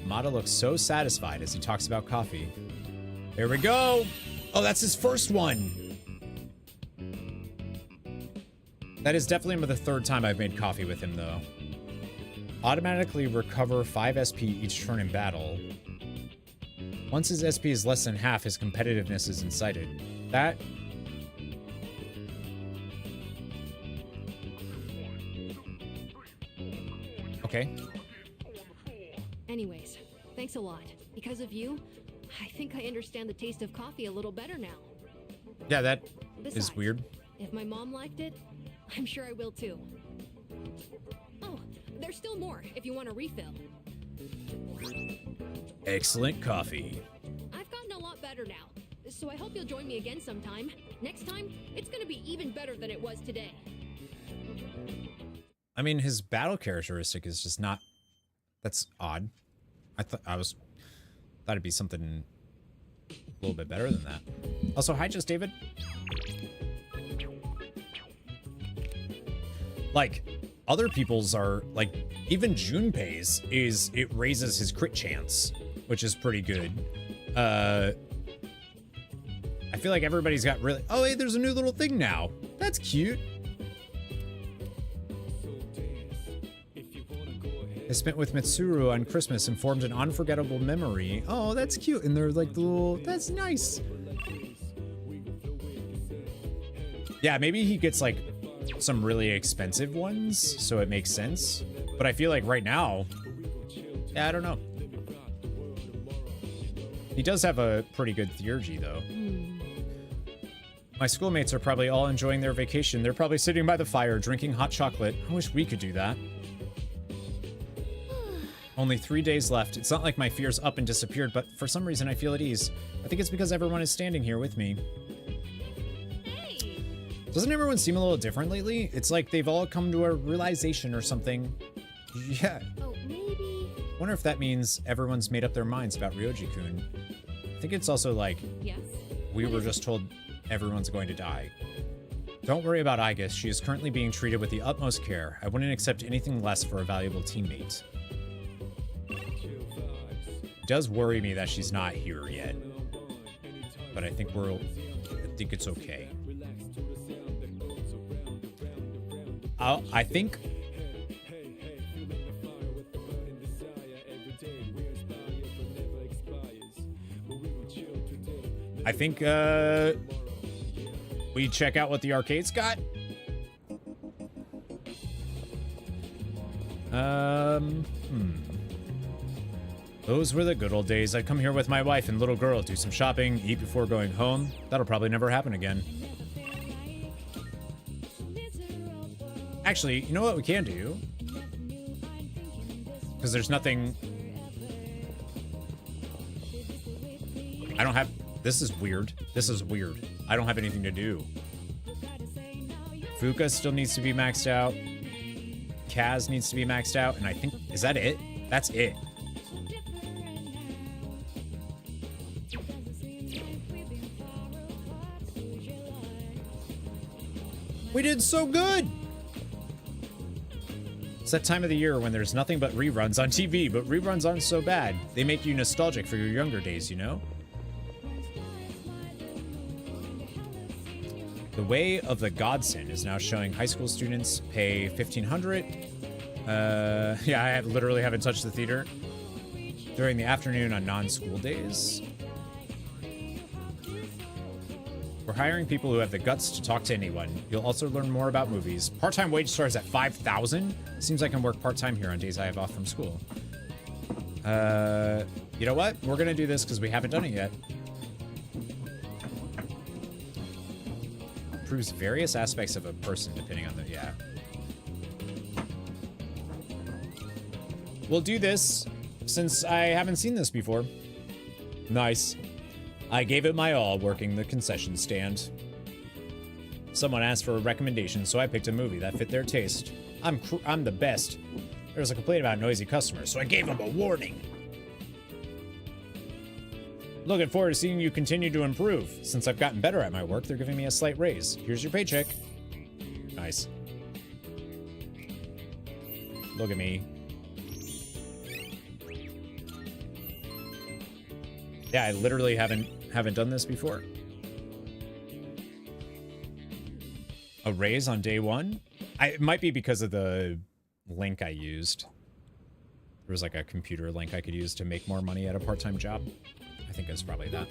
Mata looks so satisfied as he talks about coffee. There we go! Oh, that's his first one! That is definitely the third time I've made coffee with him, though. Automatically recover 5 SP each turn in battle. Once his SP is less than half, his competitiveness is incited. That... Okay. Anyways, thanks a lot. Because of you, I think I understand the taste of coffee a little better now. Yeah, that Besides, is weird. If my mom liked it, I'm sure I will too. Oh, there's still more if you want a refill. Excellent coffee. I've gotten a lot better now, so I hope you'll join me again sometime. Next time, it's gonna be even better than it was today. I mean, his battle characteristic is just not... That's odd. Thought it'd be something a little bit better than that. Also, hi, Just David. Like, other people's are, like, even Junpei's it raises his crit chance, which is pretty good. I feel like everybody's got really... Oh, hey, there's a new little thing now. That's cute. I spent with Mitsuru on Christmas and formed an unforgettable memory. Oh, that's cute. And they're like the little... That's nice. Yeah, maybe he gets, like, some really expensive ones, so it makes sense. But I feel like right now... Yeah, I don't know. He does have a pretty good theurgy, though. My schoolmates are probably all enjoying their vacation. They're probably sitting by the fire, drinking hot chocolate. I wish we could do that. Only 3 days left. It's not like my fear's up and disappeared, but for some reason I feel at ease. I think it's because everyone is standing here with me. Hey. Doesn't everyone seem a little different lately? It's like they've all come to a realization or something. Yeah. Oh, maybe... Wonder if that means everyone's made up their minds about Ryoji-kun. I think it's also like... Yes? We were just told everyone's going to die. Don't worry about Aigis. She is currently being treated with the utmost care. I wouldn't accept anything less for a valuable teammate. It does worry me that she's not here yet. But I think it's okay. I think we check out what the arcade's got. Those were the good old days. I'd come here with my wife and little girl, do some shopping, eat before going home. That'll probably never happen again. Actually, you know what we can do? Because there's nothing... I don't have... This is weird. This is weird. I don't have anything to do. Fuka still needs to be maxed out. Kaz needs to be maxed out. And I think... Is that it? That's it. We did so good! It's that time of the year when there's nothing but reruns on TV, but reruns aren't so bad. They make you nostalgic for your younger days, you know? The Way of the Godson is now showing high school students pay $1,500. Yeah, I literally haven't touched the theater during the afternoon on non-school days. We're hiring people who have the guts to talk to anyone. You'll also learn more about movies. Part-time wage starts at $5,000. Seems like I can work part-time here on days I have off from school. You know what? We're gonna do this because we haven't done it yet. Improves various aspects of a person depending on the, yeah. We'll do this since I haven't seen this before. Nice. I gave it my all working the concession stand. Someone asked for a recommendation, so I picked a movie that fit their taste. I'm the best. There was a complaint about noisy customers, so I gave them a warning. Looking forward to seeing you continue to improve. Since I've gotten better at my work, they're giving me a slight raise. Here's your paycheck. Nice. Look at me. Yeah, I literally haven't done this before. A raise on day one? It might be because of the link I used. There was like a computer link I could use to make more money at a part-time job. I think it's probably that.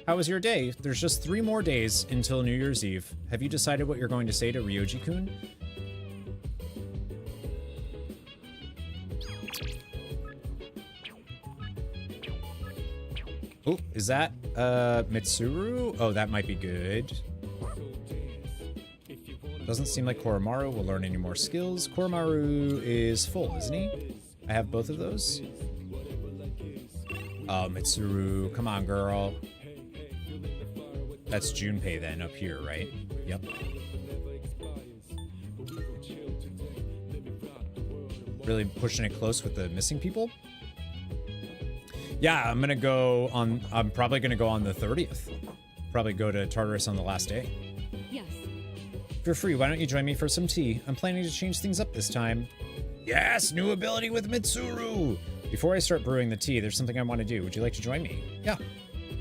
How was your day? There's just 3 more days until New Year's Eve. Have you decided what you're going to say to Ryoji-kun? Oh, is that Mitsuru? Oh, that might be good. Doesn't seem like Koromaru will learn any more skills. Koromaru is full, isn't he? I have both of those. Oh, Mitsuru, come on, girl. That's Junpei then, up here, right? Yep. Really pushing it close with the missing people? Yeah, I'm probably gonna go on the 30th. Probably go to Tartarus on the last day. Yes. If you're free, why don't you join me for some tea? I'm planning to change things up this time. Yes, new ability with Mitsuru! Before I start brewing the tea, there's something I want to do. Would you like to join me? Yeah.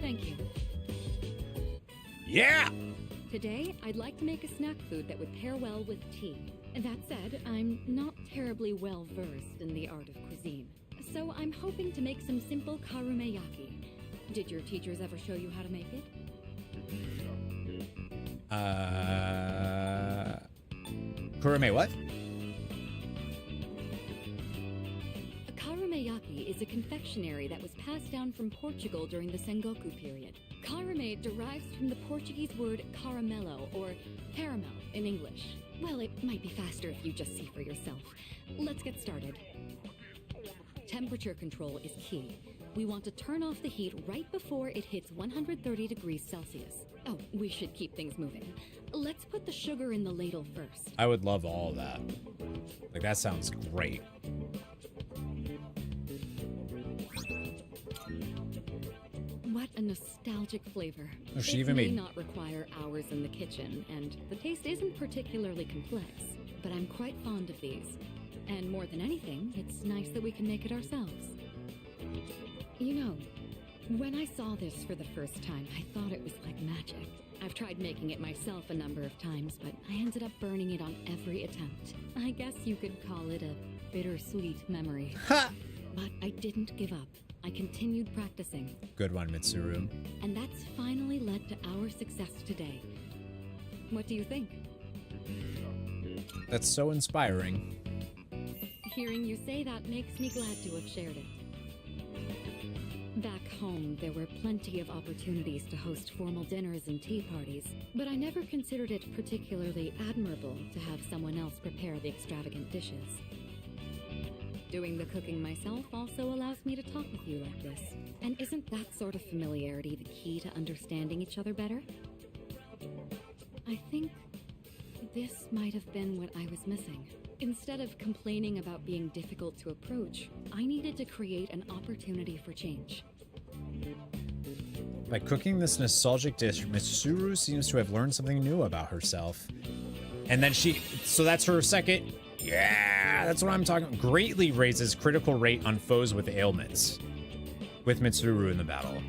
Thank you. Yeah! Today, I'd like to make a snack food that would pair well with tea. That said, I'm not terribly well versed in the art of cuisine. So I'm hoping to make some simple karumeyaki. Did your teachers ever show you how to make it? Kurume what? A karumeyaki is a confectionery that was passed down from Portugal during the Sengoku period. Karume derives from the Portuguese word caramelo, or caramel in English. Well, it might be faster if you just see for yourself. Let's get started. Temperature control is key. We want to turn off the heat right before it hits 130 degrees Celsius. Oh, we should keep things moving. Let's put the sugar in the ladle first. I would love all that. Like, that sounds great. What a nostalgic flavor. Oh, she it even may made... not require hours in the kitchen, and the taste isn't particularly complex, but I'm quite fond of these. And more than anything, it's nice that we can make it ourselves. You know, when I saw this for the first time, I thought it was like magic. I've tried making it myself a number of times, but I ended up burning it on every attempt. I guess you could call it a bittersweet memory. Ha! But I didn't give up. I continued practicing. Good one, Mitsuru. And that's finally led to our success today. What do you think? That's so inspiring. Hearing you say that makes me glad to have shared it. Back home, there were plenty of opportunities to host formal dinners and tea parties, but I never considered it particularly admirable to have someone else prepare the extravagant dishes. Doing the cooking myself also allows me to talk with you like this. And isn't that sort of familiarity the key to understanding each other better? I think this might have been what I was missing. Instead of complaining about being difficult to approach, I needed to create an opportunity for change. By cooking this nostalgic dish, Mitsuru seems to have learned something new about herself. And then so that's her second. Yeah, that's what I'm talking about. Greatly raises critical rate on foes with ailments. With Mitsuru in the battle.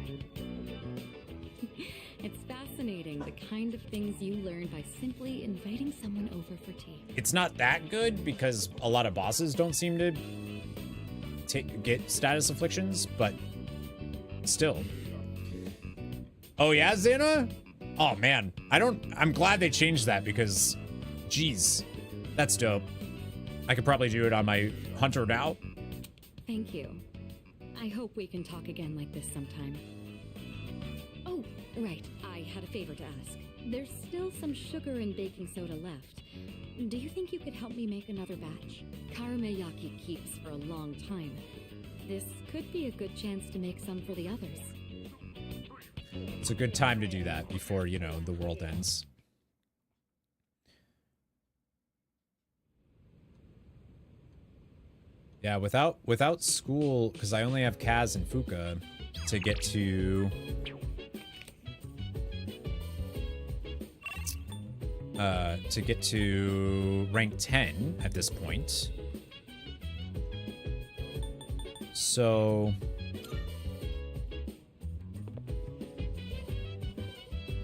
It's fascinating, the kind of things you learn by simply inviting someone over for tea. It's not that good because a lot of bosses don't seem to get status afflictions, but still. Oh yeah, Xana? Oh man, I'm glad they changed that because, geez, that's dope. I could probably do it on my Hunter now. Thank you. I hope we can talk again like this sometime. Oh, right, I had a favor to ask. There's still some sugar and baking soda left. Do you think you could help me make another batch? Karameyaki keeps for a long time. This could be a good chance to make some for the others. It's a good time to do that before, you know, the world ends. Yeah, without school, because I only have Kaz and Fuka to get to rank 10 at this point. So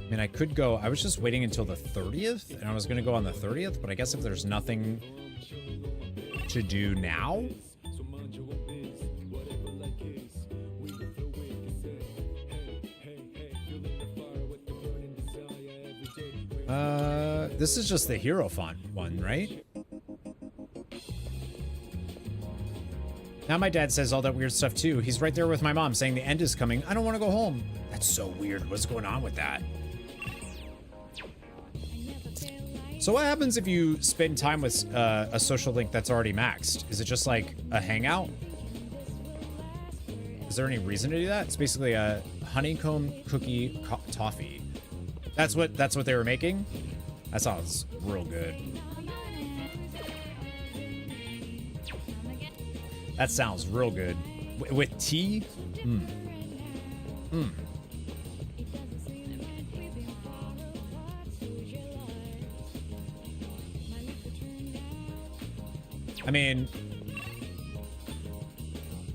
I mean, I could go, I was just waiting until the 30th, and I was going to go on the 30th, but I guess if there's nothing to do now. This is just the hero font one, right? Now my dad says all that weird stuff too. He's right there with my mom saying the end is coming. I don't want to go home. That's so weird. What's going on with that? So what happens if you spend time with a social link that's already maxed? Is it just like a hangout? Is there any reason to do that? It's basically a honeycomb cookie toffee. That's what they were making? That sounds real good. That sounds real good. With tea? Mmm. Mmm. I mean,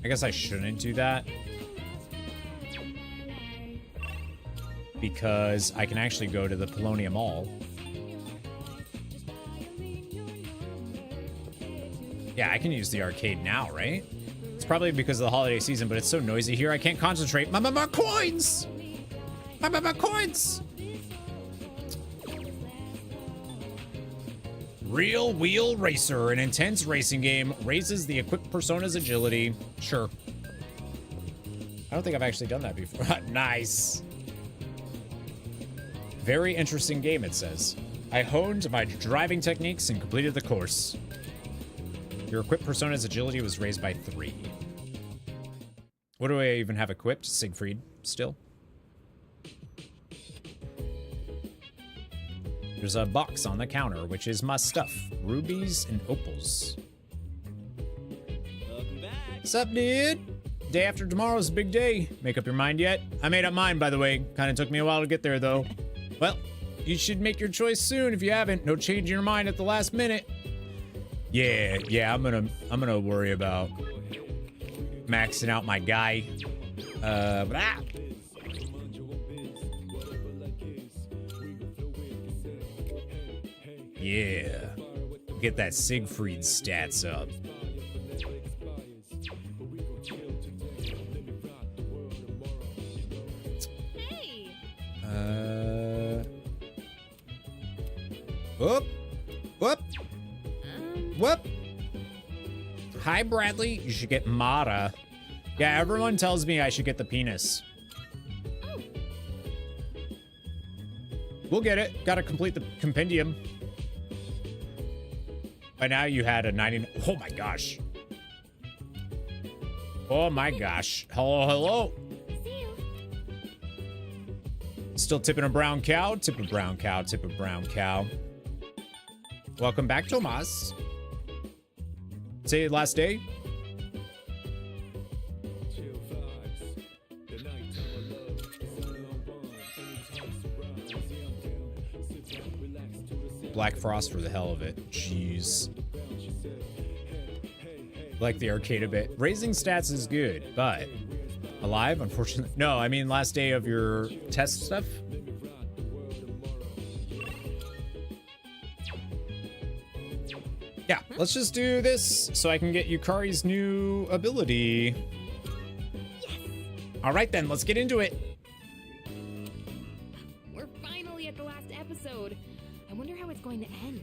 I guess I shouldn't do that because I can actually go to the Polonia Mall. Yeah, I can use the arcade now, right? It's probably because of the holiday season, but it's so noisy here I can't concentrate. My coins! My coins! Real Wheel Racer, an intense racing game, raises the equipped persona's agility. Sure. I don't think I've actually done that before. Nice. Very interesting game, it says. I honed my driving techniques and completed the course. Your equipped persona's agility was raised by 3. What do I even have equipped? Siegfried, still. There's a box on the counter, which is my stuff. Rubies and opals. What's up, dude? Day after tomorrow's a big day. Make up your mind yet? I made up mine, by the way. Kind of took me a while to get there, though. Well, you should make your choice soon if you haven't. No changing your mind at the last minute. Yeah, I'm gonna worry about maxing out my guy. Yeah. Get that Siegfried stats up. Hey. Whoop. Whoop. Whoop. Hi, Bradley. You should get Mara. Yeah, everyone tells me I should get the penis. Oh. We'll get it. Gotta complete the compendium. By now you had a 90... Oh my gosh. Oh my gosh. Hello. See you. Still tipping a brown cow? Tip a brown cow. Tip a brown cow. Welcome back, Tomas. Say last day. Black Frost for the hell of it. Jeez. Like the arcade a bit. Raising stats is good, but alive, unfortunately. No, I mean last day of your test stuff. Yeah, let's just do this so I can get Yukari's new ability. Yes. All right then, let's get into it. We're finally at the last episode. I wonder how it's going to end.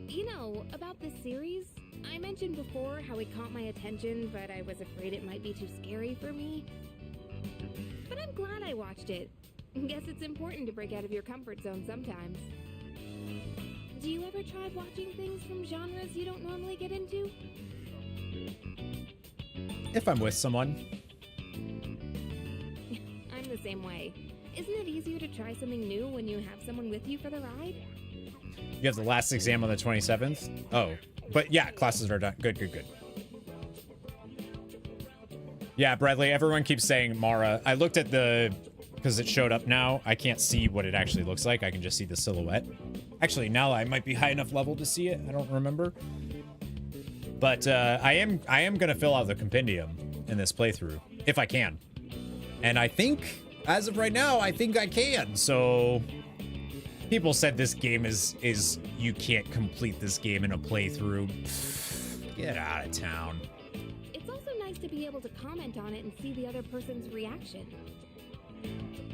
You know, about this series, I mentioned before how it caught my attention, but I was afraid it might be too scary for me. But I'm glad I watched it. Guess it's important to break out of your comfort zone sometimes. Do you ever try watching things from genres you don't normally get into? If I'm with someone. I'm the same way. Isn't it easier to try something new when you have someone with you for the ride? You have the last exam on the 27th? Oh, but yeah, classes are done. Good, good, good. Yeah, Bradley, everyone keeps saying Mara. I looked at the, because it showed up now. I can't see what it actually looks like. I can just see the silhouette. Actually, now I might be high enough level to see it. I don't remember. But I am gonna fill out the compendium in this playthrough if I can. And I think, as of right now, I think I can. So people said this game is you can't complete this game in a playthrough. Get out of town. It's also nice to be able to comment on it and see the other person's reaction.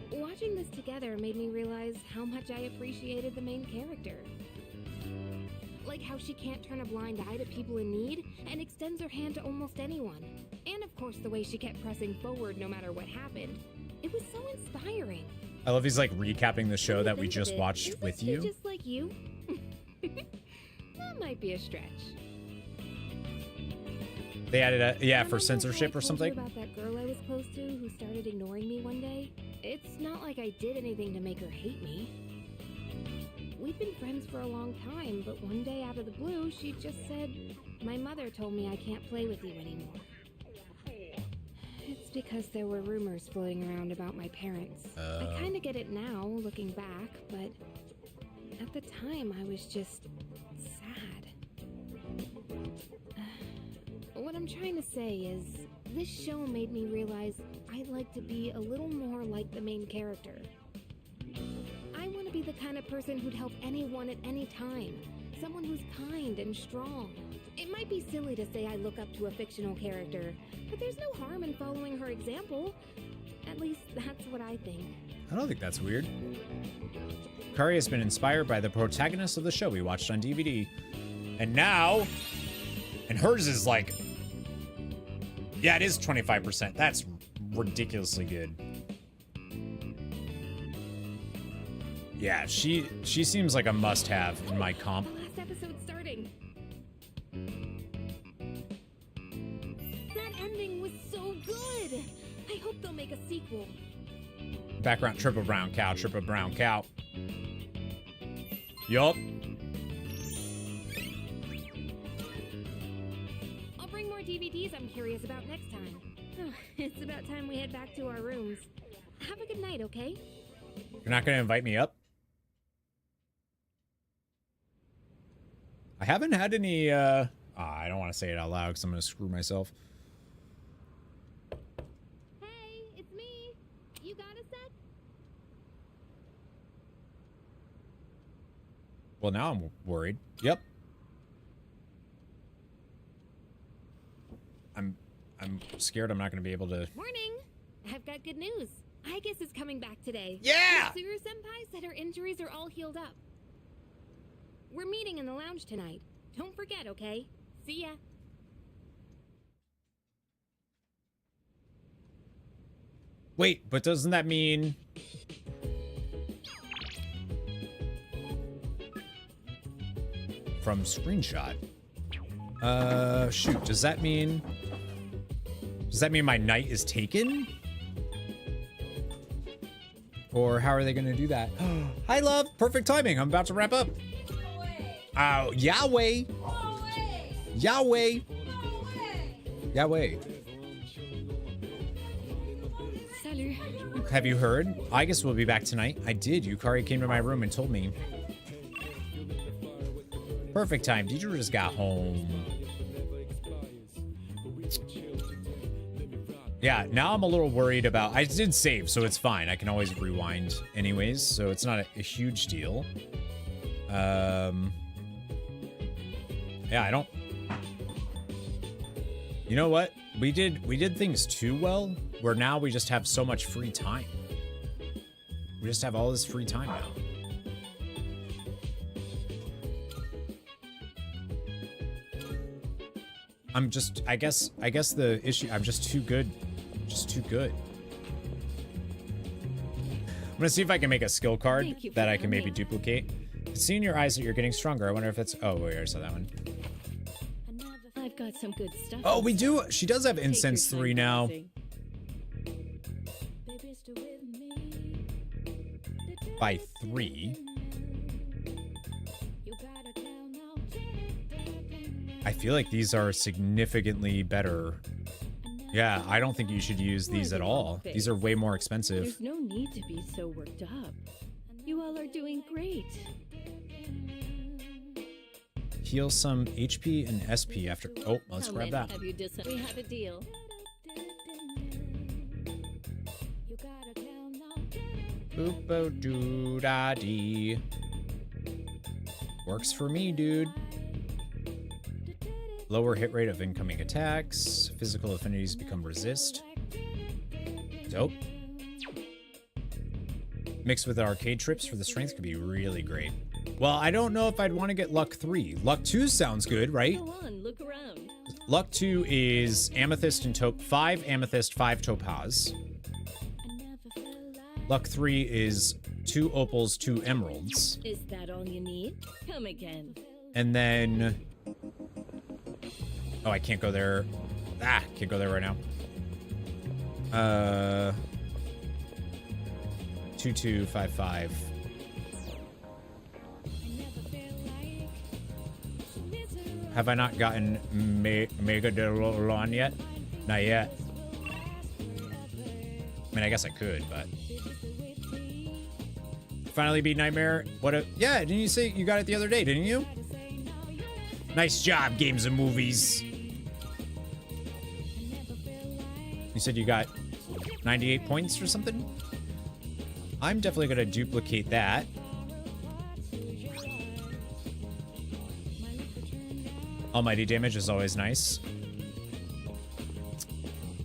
Watching this together made me realize how much I appreciated the main character. Like how she can't turn a blind eye to people in need and extends her hand to almost anyone. And of course the way she kept pressing forward no matter what happened. It was so inspiring. I love he's like recapping the show that we just watched with you. Just like you? That might be a stretch. They added a, yeah, for censorship or something. About that girl I was close to who started ignoring me one day. It's not like I did anything to make her hate me. We've been friends for a long time, but one day out of the blue, she just said, "My mother told me I can't play with you anymore." It's because there were rumors floating around about my parents. I kind of get it now, looking back, but at the time, I was just sad. What I'm trying to say is, this show made me realize I'd like to be a little more like the main character. I want to be the kind of person who'd help anyone at any time. Someone who's kind and strong. It might be silly to say I look up to a fictional character, but there's no harm in following her example. At least that's what I think. I don't think that's weird. Kari has been inspired by the protagonist of the show we watched on DVD. And now... And hers is like... Yeah, it is 25%. That's ridiculously good. Yeah, she seems like a must-have in my comp. The last episode's starting. That ending was so good. I hope they'll make a sequel. Background, triple brown cow, triple brown cow. Yup. I'll bring more DVDs I'm curious about next time. Oh, it's about time we head back to our rooms. Have a good night, okay? You're not going to invite me up? I haven't had any, I don't want to say it out loud because I'm going to screw myself. Hey, it's me. You got a set? Well, now I'm worried. Yep. I'm scared I'm not going to be able to... Morning. I've got good news. I guess is coming back today. Yeah! Mitsuru-senpai said her injuries are all healed up. We're meeting in the lounge tonight. Don't forget, okay? See ya. Wait, but doesn't that mean... From screenshot. Shoot, does that mean... Does that mean my night is taken? Or how are they going to do that? Hi, love. Perfect timing. I'm about to wrap up. Oh, Yahweh. Yahweh. Yahweh. Salut. Have you heard? I guess we'll be back tonight. I did. Yukari came to my room and told me. Perfect time. Teacher just got home. Yeah, now I'm a little worried about... I did save, so it's fine. I can always rewind anyways, so it's not a huge deal. Yeah, I don't... You know what? We did things too well, where now we just have so much free time. We just have all this free time now. I'm just, I guess the issue, I'm just too good. Just too good. I'm gonna see if I can make a skill card that I can maybe duplicate. See in your eyes that you're getting stronger. I wonder if it's, oh, wait, I saw that one. I've got some good stuff. Oh, we do. She does have incense 3 now. By 3. I feel like these are significantly better. Yeah, I don't think you should use these at all. These are way more expensive. There's no need to be so worked up. You all are doing great. Heal some HP and SP after... Oh, let's grab that. We have a deal. Boop-o-doo-da-dee. Works for me, dude. Lower hit rate of incoming attacks. Physical affinities become resist. Dope. Mixed with arcade trips for the strength could be really great. Well, I don't know if I'd want to get luck 3. Luck 2 sounds good, right? Go on, look around. Luck 2 is amethyst and 5 amethyst, 5 topaz. Luck 3 is 2 opals, 2 emeralds. Is that all you need? Come again. And then... Oh, I can't go there. Ah, can't go there right now. 2255. Have I not gotten Mega Delon yet? Not yet. I mean, I guess I could, but... Finally beat Nightmare. What a... Yeah, didn't you say you got it the other day, didn't you? Nice job, games and movies. You said you got 98 points or something? I'm definitely going to duplicate that. Almighty damage is always nice.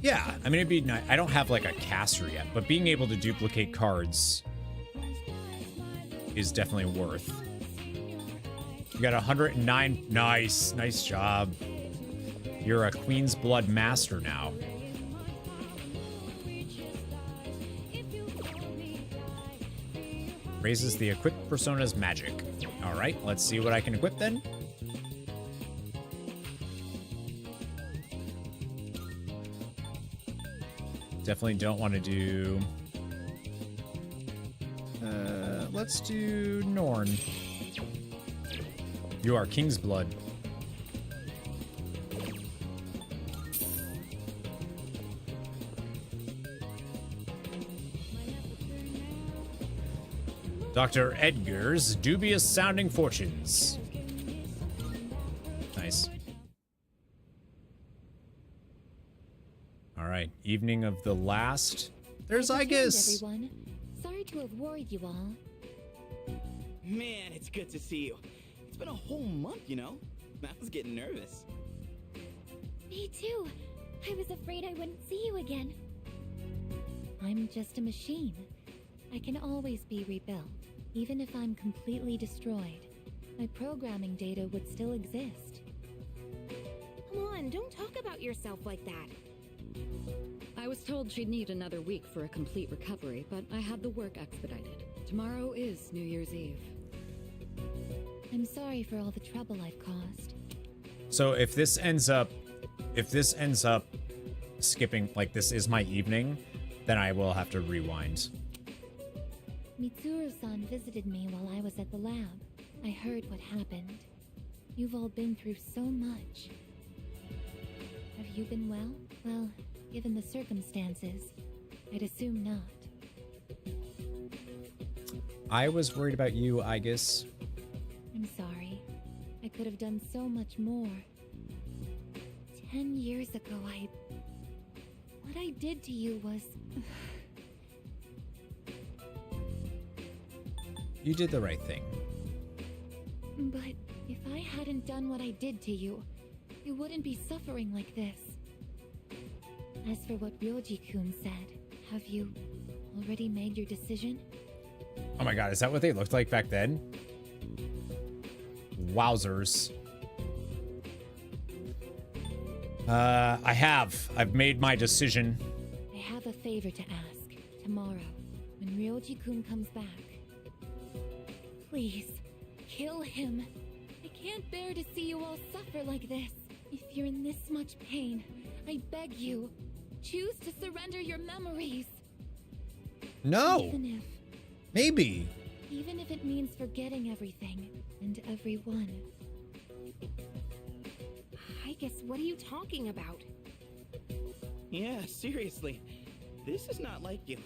Yeah, I mean, it'd be nice. I don't have like a caster yet, but being able to duplicate cards is definitely worth. You got 109. Nice. Nice job. You're a Queen's Blood Master now. Raises the equipped persona's magic. All right, let's see what I can equip then. Definitely don't want to do... let's do Norn. You are King's Blood. Dr. Edgar's dubious sounding fortunes. Nice. All right, evening of the last. There's Igus. Everyone, sorry to have worried you all. Man, it's good to see you. It's been a whole month, you know? I was getting nervous. Me too. I was afraid I wouldn't see you again. I'm just a machine. I can always be rebuilt, even if I'm completely destroyed. My programming data would still exist. Come on, don't talk about yourself like that. I was told she'd need another week for a complete recovery, but I had the work expedited. Tomorrow is New Year's Eve. I'm sorry for all the trouble I've caused. So if this ends up skipping, like this is my evening, then I will have to rewind. Mitsuru-san visited me while I was at the lab. I heard what happened. You've all been through so much. Have you been well? Well, given the circumstances, I'd assume not. I was worried about you, Igus. I'm sorry. I could have done so much more. 10 years ago, what I did to you was... You did the right thing. But if I hadn't done what I did to you, you wouldn't be suffering like this. As for what Ryoji-kun said, have you already made your decision? Oh my god, is that what they looked like back then? Wowzers. I've made my decision. I have a favor to ask. Tomorrow, when Ryoji-kun comes back, please, kill him. I can't bear to see you all suffer like this. If you're in this much pain, I beg you, choose to surrender your memories. No. Maybe. Even if it means forgetting everything and everyone. I guess, what are you talking about? Yeah, seriously. This is not like you.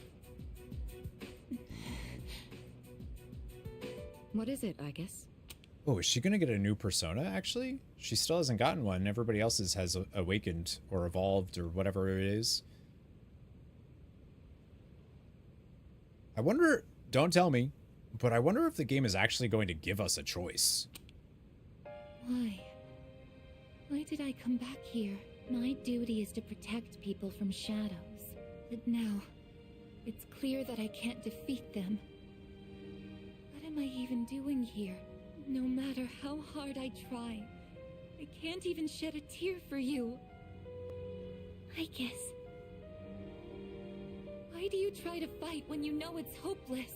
What is it, I guess? Oh, is she gonna get a new persona, actually? She still hasn't gotten one. Everybody else's has awakened or evolved or whatever it is. I wonder, don't tell me, but I wonder if the game is actually going to give us a choice. Why? Why did I come back here? My duty is to protect people from shadows. But now, it's clear that I can't defeat them. What am I even doing here? No matter how hard I try, I can't even shed a tear for you. I guess. Why do you try to fight when you know it's hopeless?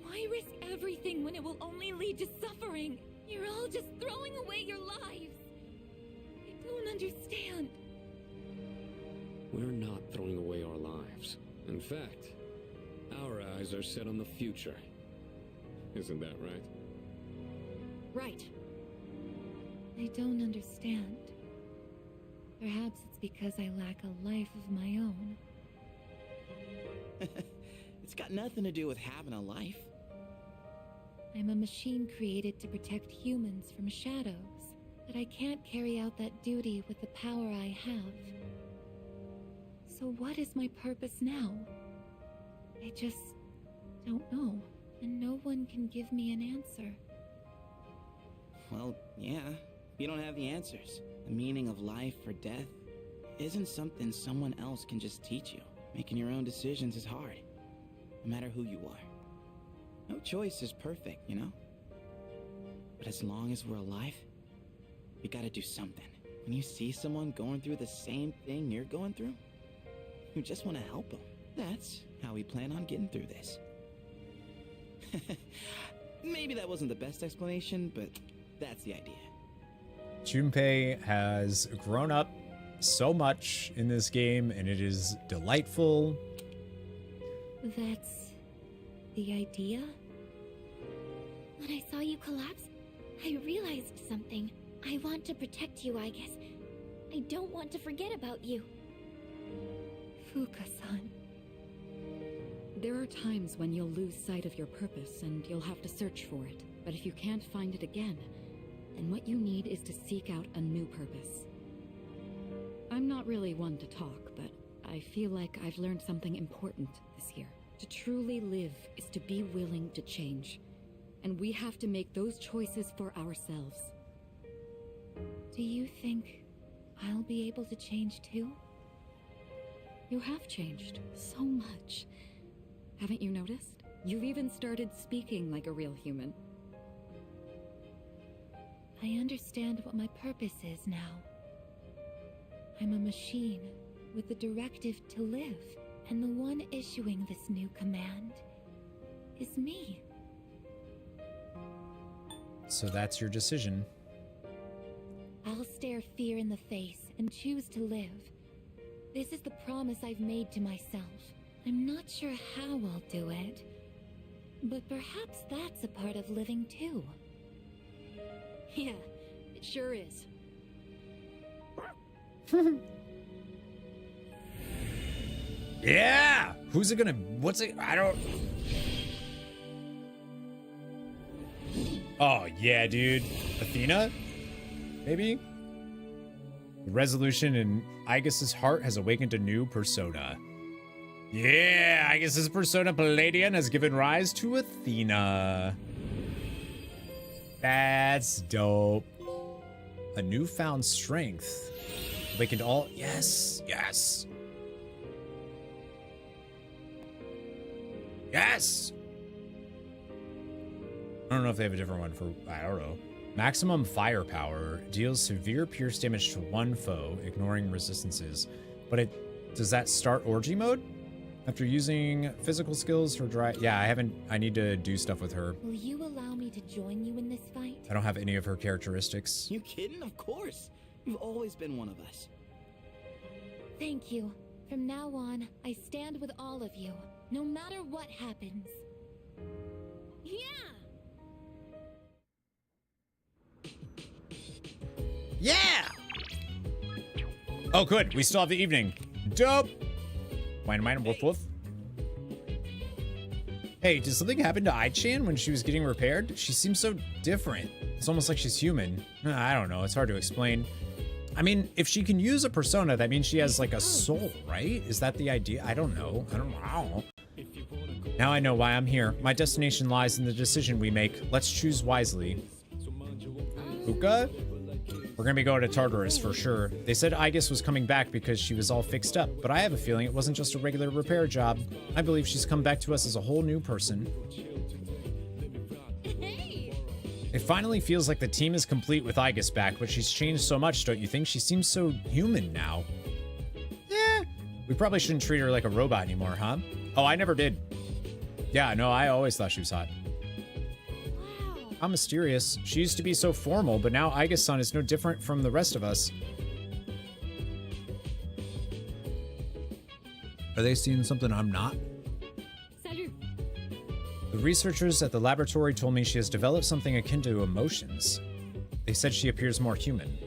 Why risk everything when it will only lead to suffering? You're all just throwing away your lives. I don't understand. We're not throwing away our lives. In fact, our eyes are set on the future. Isn't that right? Right. I don't understand. Perhaps it's because I lack a life of my own. It's got nothing to do with having a life. I'm a machine created to protect humans from shadows, but I can't carry out that duty with the power I have. So what is my purpose now? I just don't know, and no one can give me an answer. Well, yeah, you don't have the answers. The meaning of life or death isn't something someone else can just teach you. Making your own decisions is hard, no matter who you are. No choice is perfect, you know? But as long as we're alive, we gotta do something. When you see someone going through the same thing you're going through, you just want to help them. That's how we plan on getting through this. Maybe that wasn't the best explanation, but that's the idea. Junpei has grown up so much in this game, and it is delightful. That's the idea? When I saw you collapse, I realized something. I want to protect you, I guess. I don't want to forget about you. Fuka-san. There are times when you'll lose sight of your purpose and you'll have to search for it. But if you can't find it again, then what you need is to seek out a new purpose. I'm not really one to talk, but I feel like I've learned something important this year. To truly live is to be willing to change. And we have to make those choices for ourselves. Do you think I'll be able to change too? You have changed so much. Haven't you noticed? You've even started speaking like a real human. I understand what my purpose is now. I'm a machine with the directive to live, and the one issuing this new command is me. So that's your decision. I'll stare fear in the face and choose to live. This is the promise I've made to myself. I'm not sure how I'll do it, but perhaps that's a part of living too. Yeah, it sure is. Yeah! Who's it gonna... What's it... I don't... Oh, yeah, dude. Athena? maybe? The resolution in Aegis's heart has awakened a new persona. Yeah, Aegis's persona Palladian has given rise to Athena. That's dope. A newfound strength. Awakened all... Yes, yes. Yes! I don't know if they have a different one for... I don't know. Maximum firepower deals severe pierce damage to one foe, ignoring resistances. But does that start orgy mode? After using physical skills for dry... Yeah, I need to do stuff with her. Will you allow me to join you in this fight? I don't have any of her characteristics. You kidding? Of course. You've always been one of us. Thank you. From now on, I stand with all of you, no matter what happens. Yeah! Yeah! Oh, good. We still have the evening. Dope. Mine, woof, woof. Hey, did something happen to Ai-chan when she was getting repaired? She seems so different. It's almost like she's human. I don't know. It's hard to explain. I mean, if she can use a persona, that means she has like a soul, right? Is that the idea? I don't know. I don't know. Now I know why I'm here. My destination lies in the decision we make. Let's choose wisely. Puka? We're gonna be going to Tartarus for sure. They said Aegis was coming back because she was all fixed up, but I have a feeling it wasn't just a regular repair job. I believe she's come back to us as a whole new person. It finally feels like the team is complete with Aegis back, but she's changed so much, don't you think? She seems so human now. Yeah. We probably shouldn't treat her like a robot anymore, huh? Oh, I never did. Yeah, no, I always thought she was hot. How mysterious. She used to be so formal, but now Aegis-san is no different from the rest of us. Are they seeing something I'm not? Salut. The researchers at the laboratory told me she has developed something akin to emotions. They said she appears more human.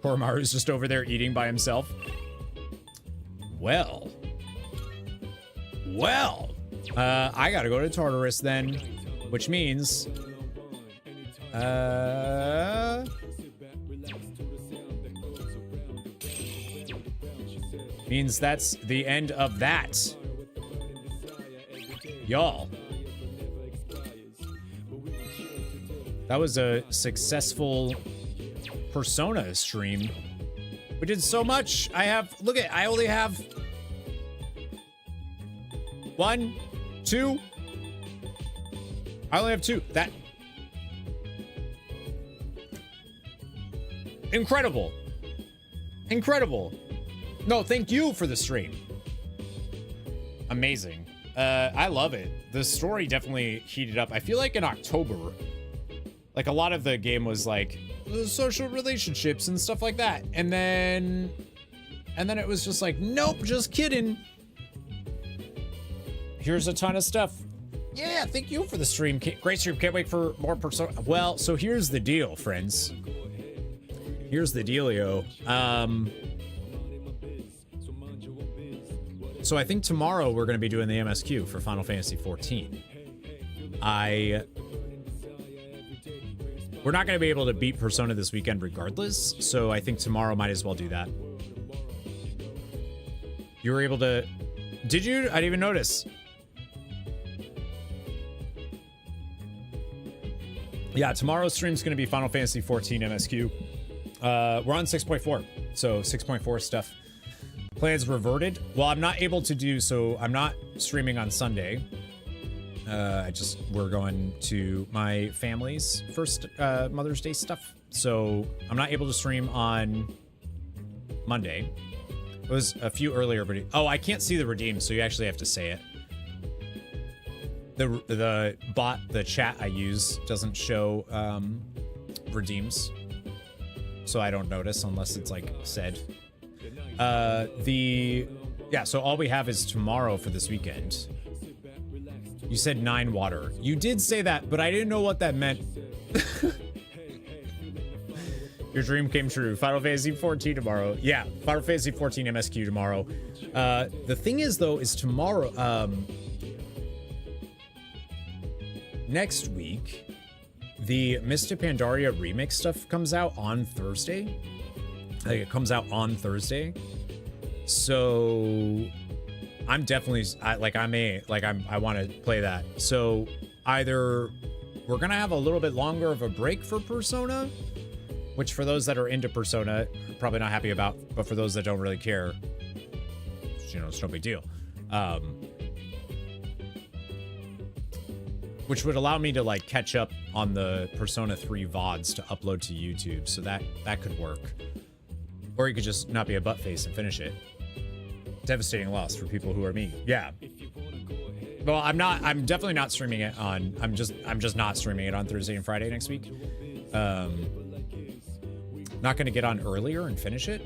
Poor Maru's just over there eating by himself. Well. I gotta go to Tartarus then, which means, that's the end of that. Y'all. That was a successful Persona stream. We did so much. I only have 1, 2. I only have 2. That. Incredible. Incredible. No, thank you for the stream. Amazing. I love it. The story definitely heated up. I feel like in October, like a lot of the game was like social relationships and stuff like that. And then it was just like, nope, just kidding. Here's a ton of stuff. Yeah, thank you for the stream. Great stream. Can't wait for more Persona. Well, so here's the deal, friends. Here's the dealio. So I think tomorrow we're going to be doing the MSQ for Final Fantasy 14. We're not going to be able to beat Persona this weekend regardless, so I think tomorrow might as well do that. You were able to... Did you? I didn't even notice. Yeah, tomorrow's stream's going to be Final Fantasy 14 MSQ. We're on 6.4, so 6.4 stuff. Plans reverted. Well, I'm not able to do so. I'm not streaming on Sunday. We're going to my family's first Mother's Day stuff. So I'm not able to stream on Monday. It was a few earlier, but I can't see the redeem, so you actually have to say it. The bot, the chat I use doesn't show redeems, so I don't notice unless it's like said. So all we have is tomorrow for this weekend. You said 9 water. You did say that, but I didn't know what that meant. Your dream came true. Final Fantasy 14 tomorrow. Yeah, Final Fantasy 14 MSQ tomorrow. The thing is, though, is tomorrow, next week, the Mr. Pandaria remix stuff comes out on Thursday. Like, it comes out on Thursday. So I'm definitely, I want to play that. So either we're going to have a little bit longer of a break for Persona, which for those that are into Persona, probably not happy about, but for those that don't really care, you know, it's no big deal. Which would allow me to like catch up on the Persona 3 VODs to upload to YouTube. So that could work. Or you could just not be a buttface and finish it. Devastating loss for people who are me. Yeah. Well, I'm definitely not streaming it on, I'm just not streaming it on Thursday and Friday next week. Not going to get on earlier and finish it.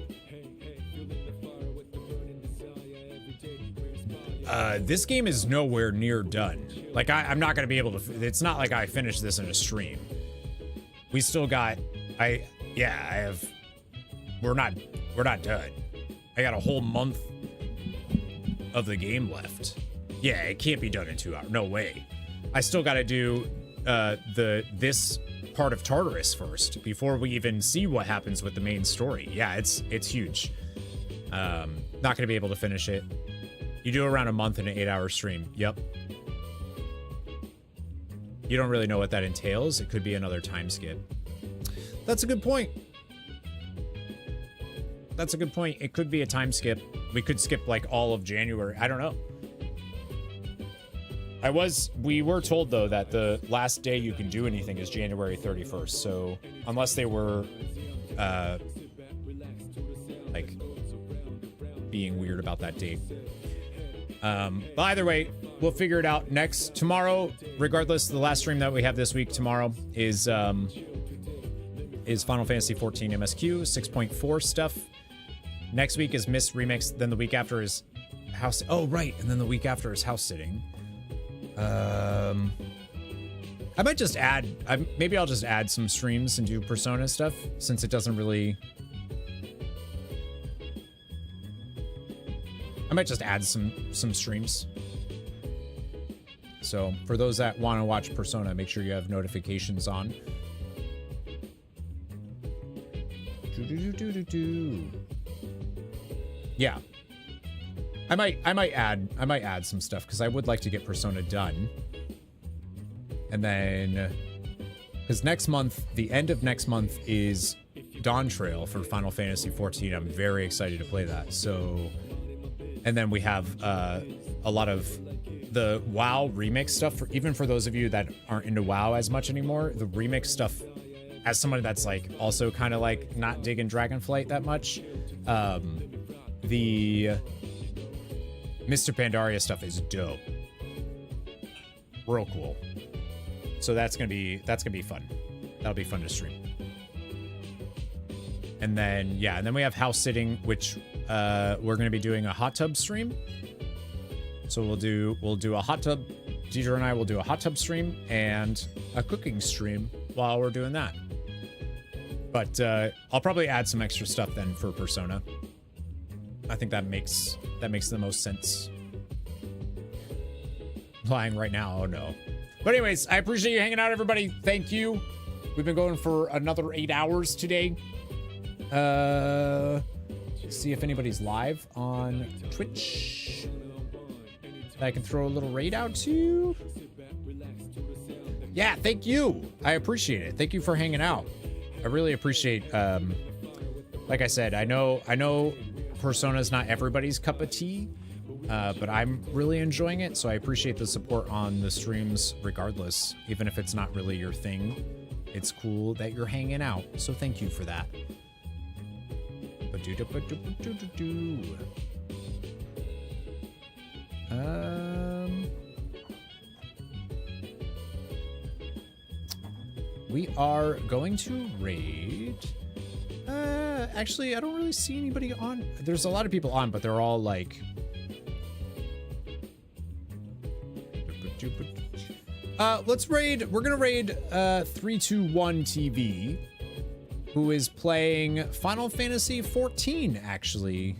This game is nowhere near done. Like, I'm not going to be able to, it's not like I finished this in a stream. We still got, we're not done. I got a whole month of the game left. Yeah, it can't be done in 2 hours. No way. I still got to do this part of Tartarus first before we even see what happens with the main story. Yeah, it's huge. Not going to be able to finish it. You do around a month in an 8-hour stream. Yep. You don't really know what that entails. It could be another time skip. That's a good point. That's a good point. It could be a time skip. We could skip like all of January. I don't know. We were told though that the last day you can do anything is January 31st. So unless they were like being weird about that date. But either way, we'll figure it out tomorrow. Regardless, the last stream that we have this week tomorrow is Final Fantasy 14 MSQ 6.4 stuff. Next week is Mist Remix. Then the week after is House. Oh, right. And then the week after is House Sitting. I might just add, maybe I'll just add some streams and do Persona stuff since it doesn't really. I might just add some streams. So for those that want to watch Persona, make sure you have notifications on. Yeah. I might add some stuff because I would like to get Persona done. And then because next month, the end of next month is Dawn Trail for Final Fantasy 14. I'm very excited to play that. So and then we have a lot of the WoW remix stuff, even for those of you that aren't into WoW as much anymore. The remix stuff, as somebody that's like also kind of like not digging Dragonflight that much, the Mr. Pandaria stuff is dope. Real cool. So that's gonna be fun. That'll be fun to stream. And then and then we have House Sitting, which we're gonna be doing a hot tub stream. So we'll do a hot tub. Deidre and I will do a hot tub stream and a cooking stream while we're doing that. But I'll probably add some extra stuff then for Persona. I think that makes the most sense. Lying right now, oh no. But anyways, I appreciate you hanging out, everybody. Thank you. We've been going for another 8 hours today. See if anybody's live on Twitch that I can throw a little raid out to. Yeah, thank you. I appreciate it. Thank you for hanging out. I really appreciate, like I said, I know Persona's not everybody's cup of tea, but I'm really enjoying it, so I appreciate the support on the streams regardless, even if it's not really your thing. It's cool that you're hanging out, so thank you for that. We are going to raid. Actually, I don't really see anybody on. There's a lot of people on, but they're all like. Let's raid. We're gonna raid 321 TV, who is playing Final Fantasy 14. Actually,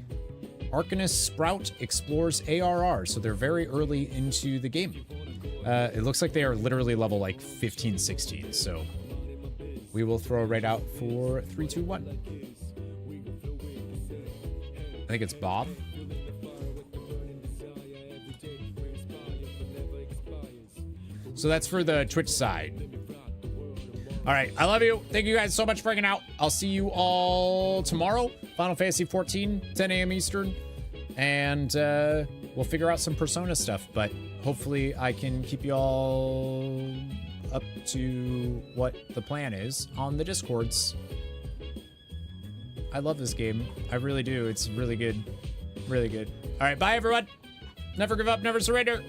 Arcanist Sprout explores ARR, so they're very early into the game. It looks like they are literally level like 15, 16. So we will throw a raid out for 3, 2, 1. I think it's Bob. So that's for the Twitch side. All right, I love you. Thank you guys so much for hanging out. I'll see you all tomorrow. Final Fantasy 14, 10 a.m. Eastern. And we'll figure out some Persona stuff. But hopefully I can keep you all up to what the plan is on the Discords. I love this game. I really do. It's really good. Really good. All right, bye, everyone. Never give up, never surrender.